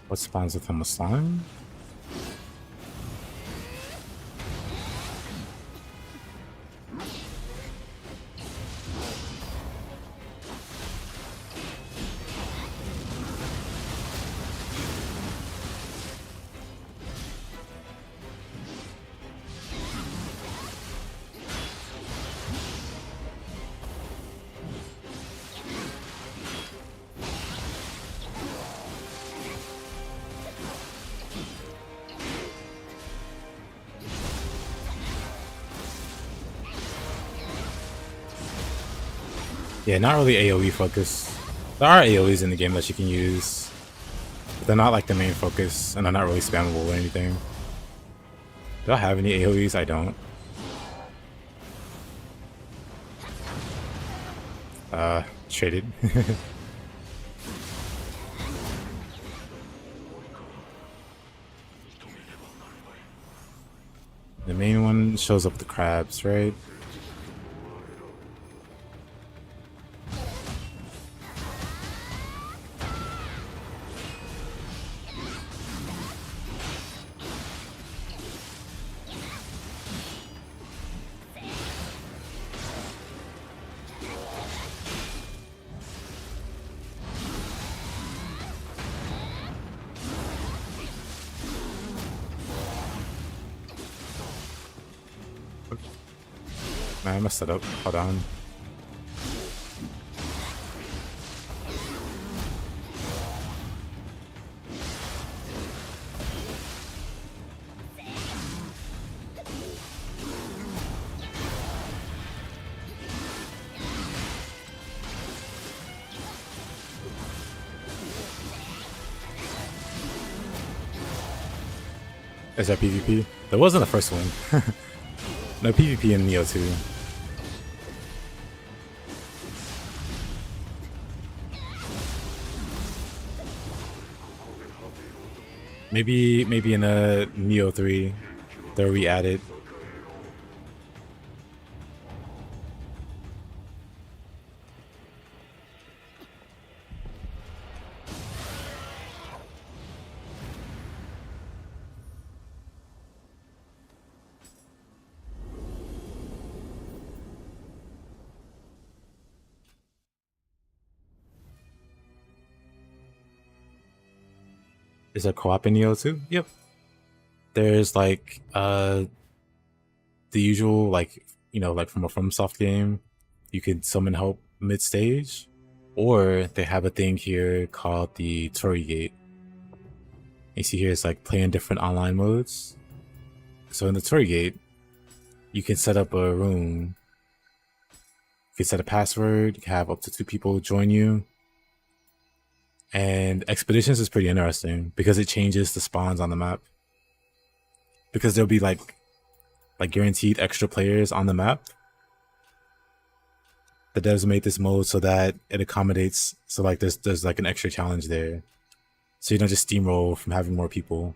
What spawns with him? A slime? Yeah, not really AoE focus. There are AoEs in the game that you can use, but they're not like the main focus, and they're not really spammable or anything. Do I have any AoEs? I don't. Traded. The main one shows up the crabs, right? Man, I messed it up. Hold on. Is that PvP? There wasn't the first one. No PvP in Nioh 2. Maybe in a Nioh 3, they'll re-add it. Is there co-op in Nioh too? Yep. There's like the usual, like, you know, like from a FromSoft game, you could summon help mid-stage, or they have a thing here called the Torii Gate. You see here it's like playing different online modes. So in the Torii Gate, you can set up a room. You can set a password. You can have up to 2 people join you. And Expeditions is pretty interesting because it changes the spawns on the map. Because there'll be like guaranteed extra players on the map. The devs made this mode so that it accommodates, so like there's like an extra challenge there. So you don't just steamroll from having more people.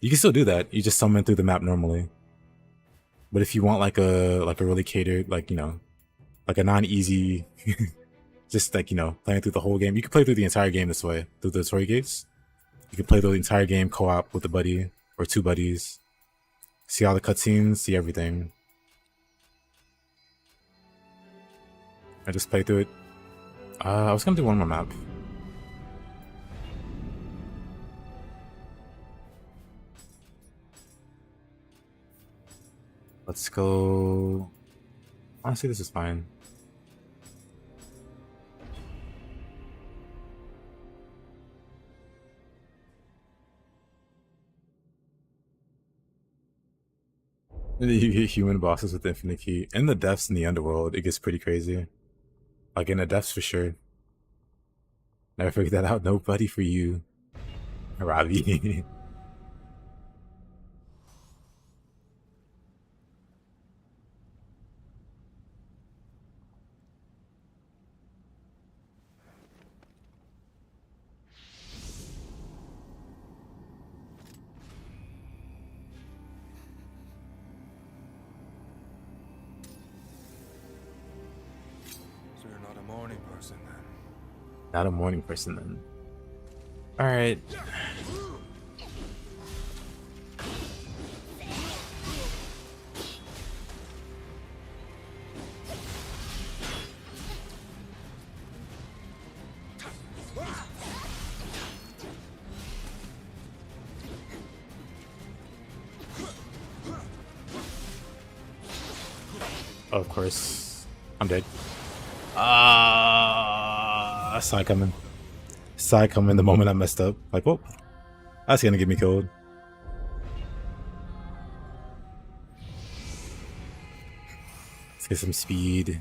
You can still do that. You just summon through the map normally. But if you want like a really catered, like, you know, like a non-easy, just like, you know, playing through the whole game. You can play through the entire game this way, through the Torii Gates. You can play through the entire game co-op with a buddy or 2 buddies. See all the cutscenes, see everything. I just play through it. I was gonna do one more map. Let's go. Honestly, this is fine. You get human bosses with infinite key. In the depths in the underworld, it gets pretty crazy. Like in the depths for sure. Never figured that out. Nobody for you, Robbie. So you're not a morning person then? Not a morning person then. Alright. Oh, of course. I'm dead. I saw it coming. Saw it coming the moment I messed up. Like, whoop. That's gonna get me killed. Let's get some speed.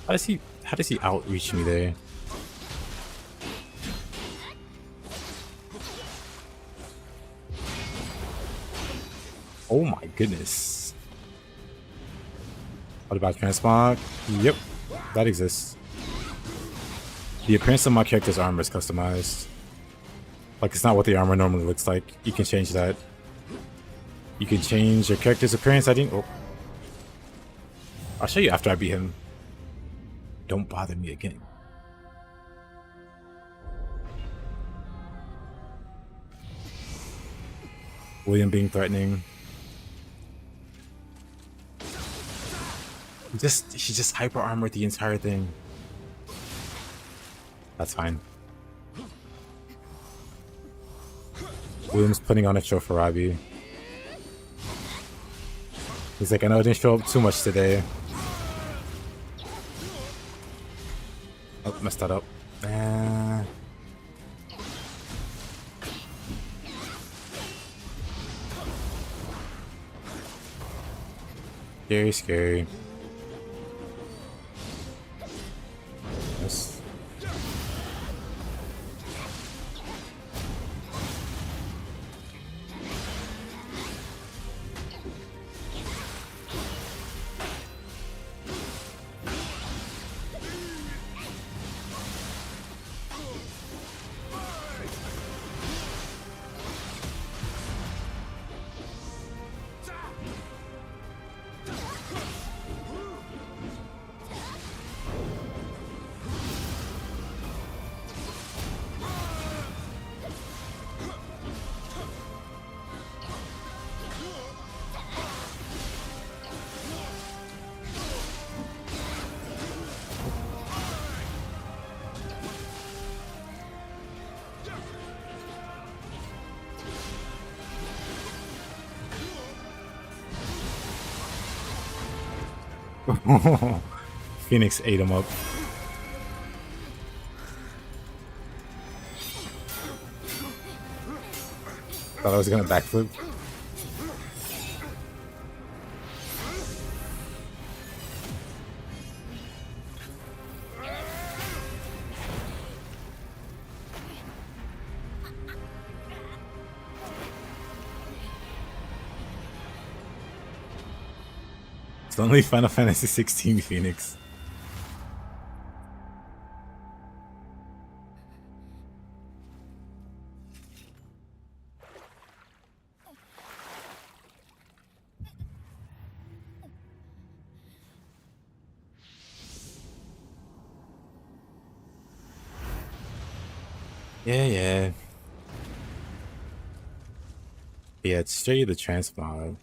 How does he outreach me there? Oh my goodness. What about transmog? Yep, that exists. The appearance of my character's armor is customized. Like, it's not what the armor normally looks like. You can change that. You can change your character's appearance. Oh. I'll show you after I beat him. Don't bother me again. William being threatening. He just hyper armored the entire thing. That's fine. William's putting on a show for Robbie. He's like, I know I didn't show up too much today. Oh, messed that up. Scary, scary. Yes. Phoenix ate him up. Thought I was gonna backflip. It's only Final Fantasy 16 Phoenix. Yeah. Yeah, it's straight the transmog.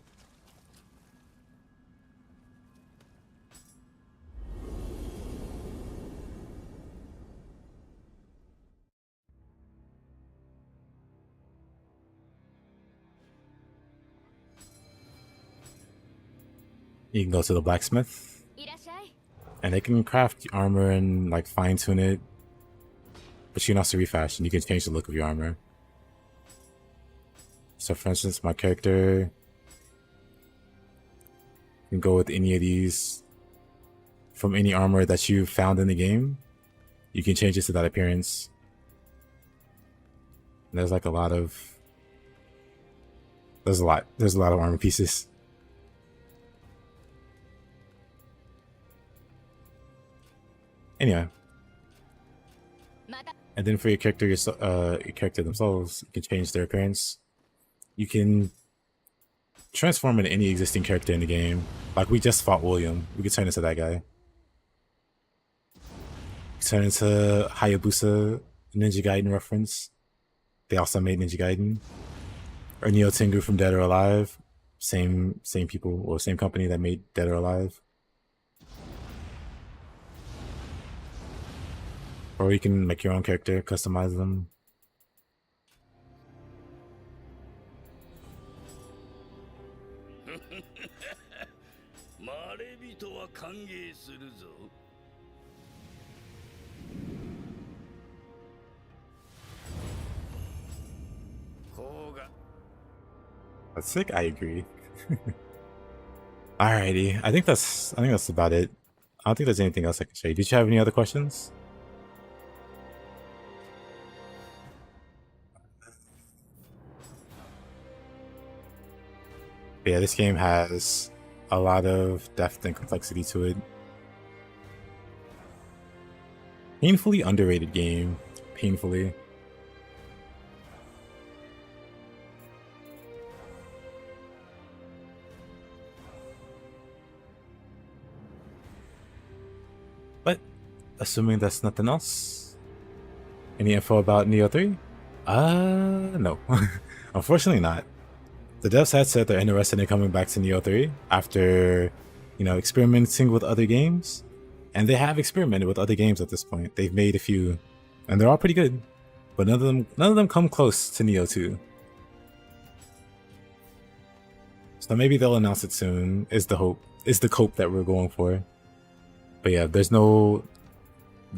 You can go to the blacksmith, and they can craft armor and like fine tune it. But you can also refashion. You can change the look of your armor. So, for instance, my character can go with any of these from any armor that you found in the game. You can change it to that appearance. And there's like a lot of. There's a lot of armor pieces. Anyway. And then for your character themselves, you can change their appearance. You can transform into any existing character in the game. Like we just fought William. We could turn into that guy. Turn into Hayabusa, Ninja Gaiden reference. They also made Ninja Gaiden. Or Neo Tengu from Dead or Alive. Same people or same company that made Dead or Alive. Or you can make your own character, customize them. That's sick, I agree. Alrighty, I think that's about it. I don't think there's anything else I can say. Did you have any other questions? But yeah, this game has a lot of depth and complexity to it. Painfully underrated game. Painfully. But assuming that's nothing else, any info about Nioh 3? No. Unfortunately not. The devs had said they're interested in coming back to Nioh 3 after, experimenting with other games. And they have experimented with other games at this point. They've made a few, and they're all pretty good. But none of them come close to Nioh 2. So maybe they'll announce it soon, is the hope that we're going for. But yeah, the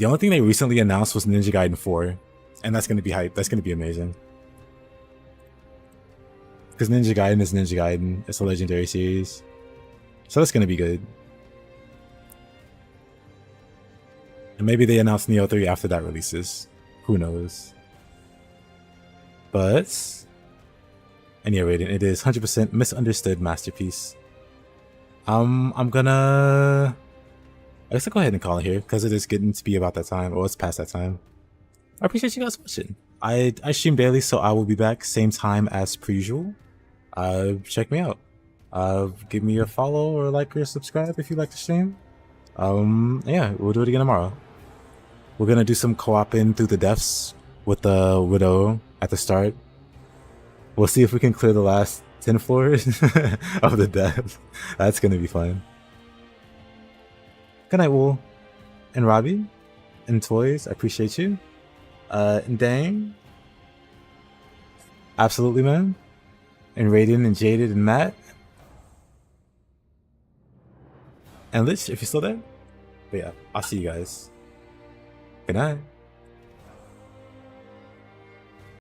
only thing they recently announced was Ninja Gaiden 4. And that's gonna be hype. That's gonna be amazing. Because Ninja Gaiden is Ninja Gaiden. It's a legendary series. So that's gonna be good. And maybe they announce Nioh 3 after that releases. Who knows? But anyway, it is 100% misunderstood masterpiece. I guess I'll go ahead and call it here because it is getting to be about that time, or it's past that time. I appreciate you guys watching. I stream daily, so I will be back same time as per usual. Check me out. Give me a follow or like or subscribe if you like the stream. Yeah, we'll do it again tomorrow. We're gonna do some co-oping through the depths with the Widow at the start. We'll see if we can clear the last 10 floors of the depth. That's gonna be fun. Good night, Wool. And Robbie. And Toys, I appreciate you. And Dang. Absolutely, man. And Raiden and Jaded and Matt. And Lich, if you're still there. But yeah, I'll see you guys. Good night.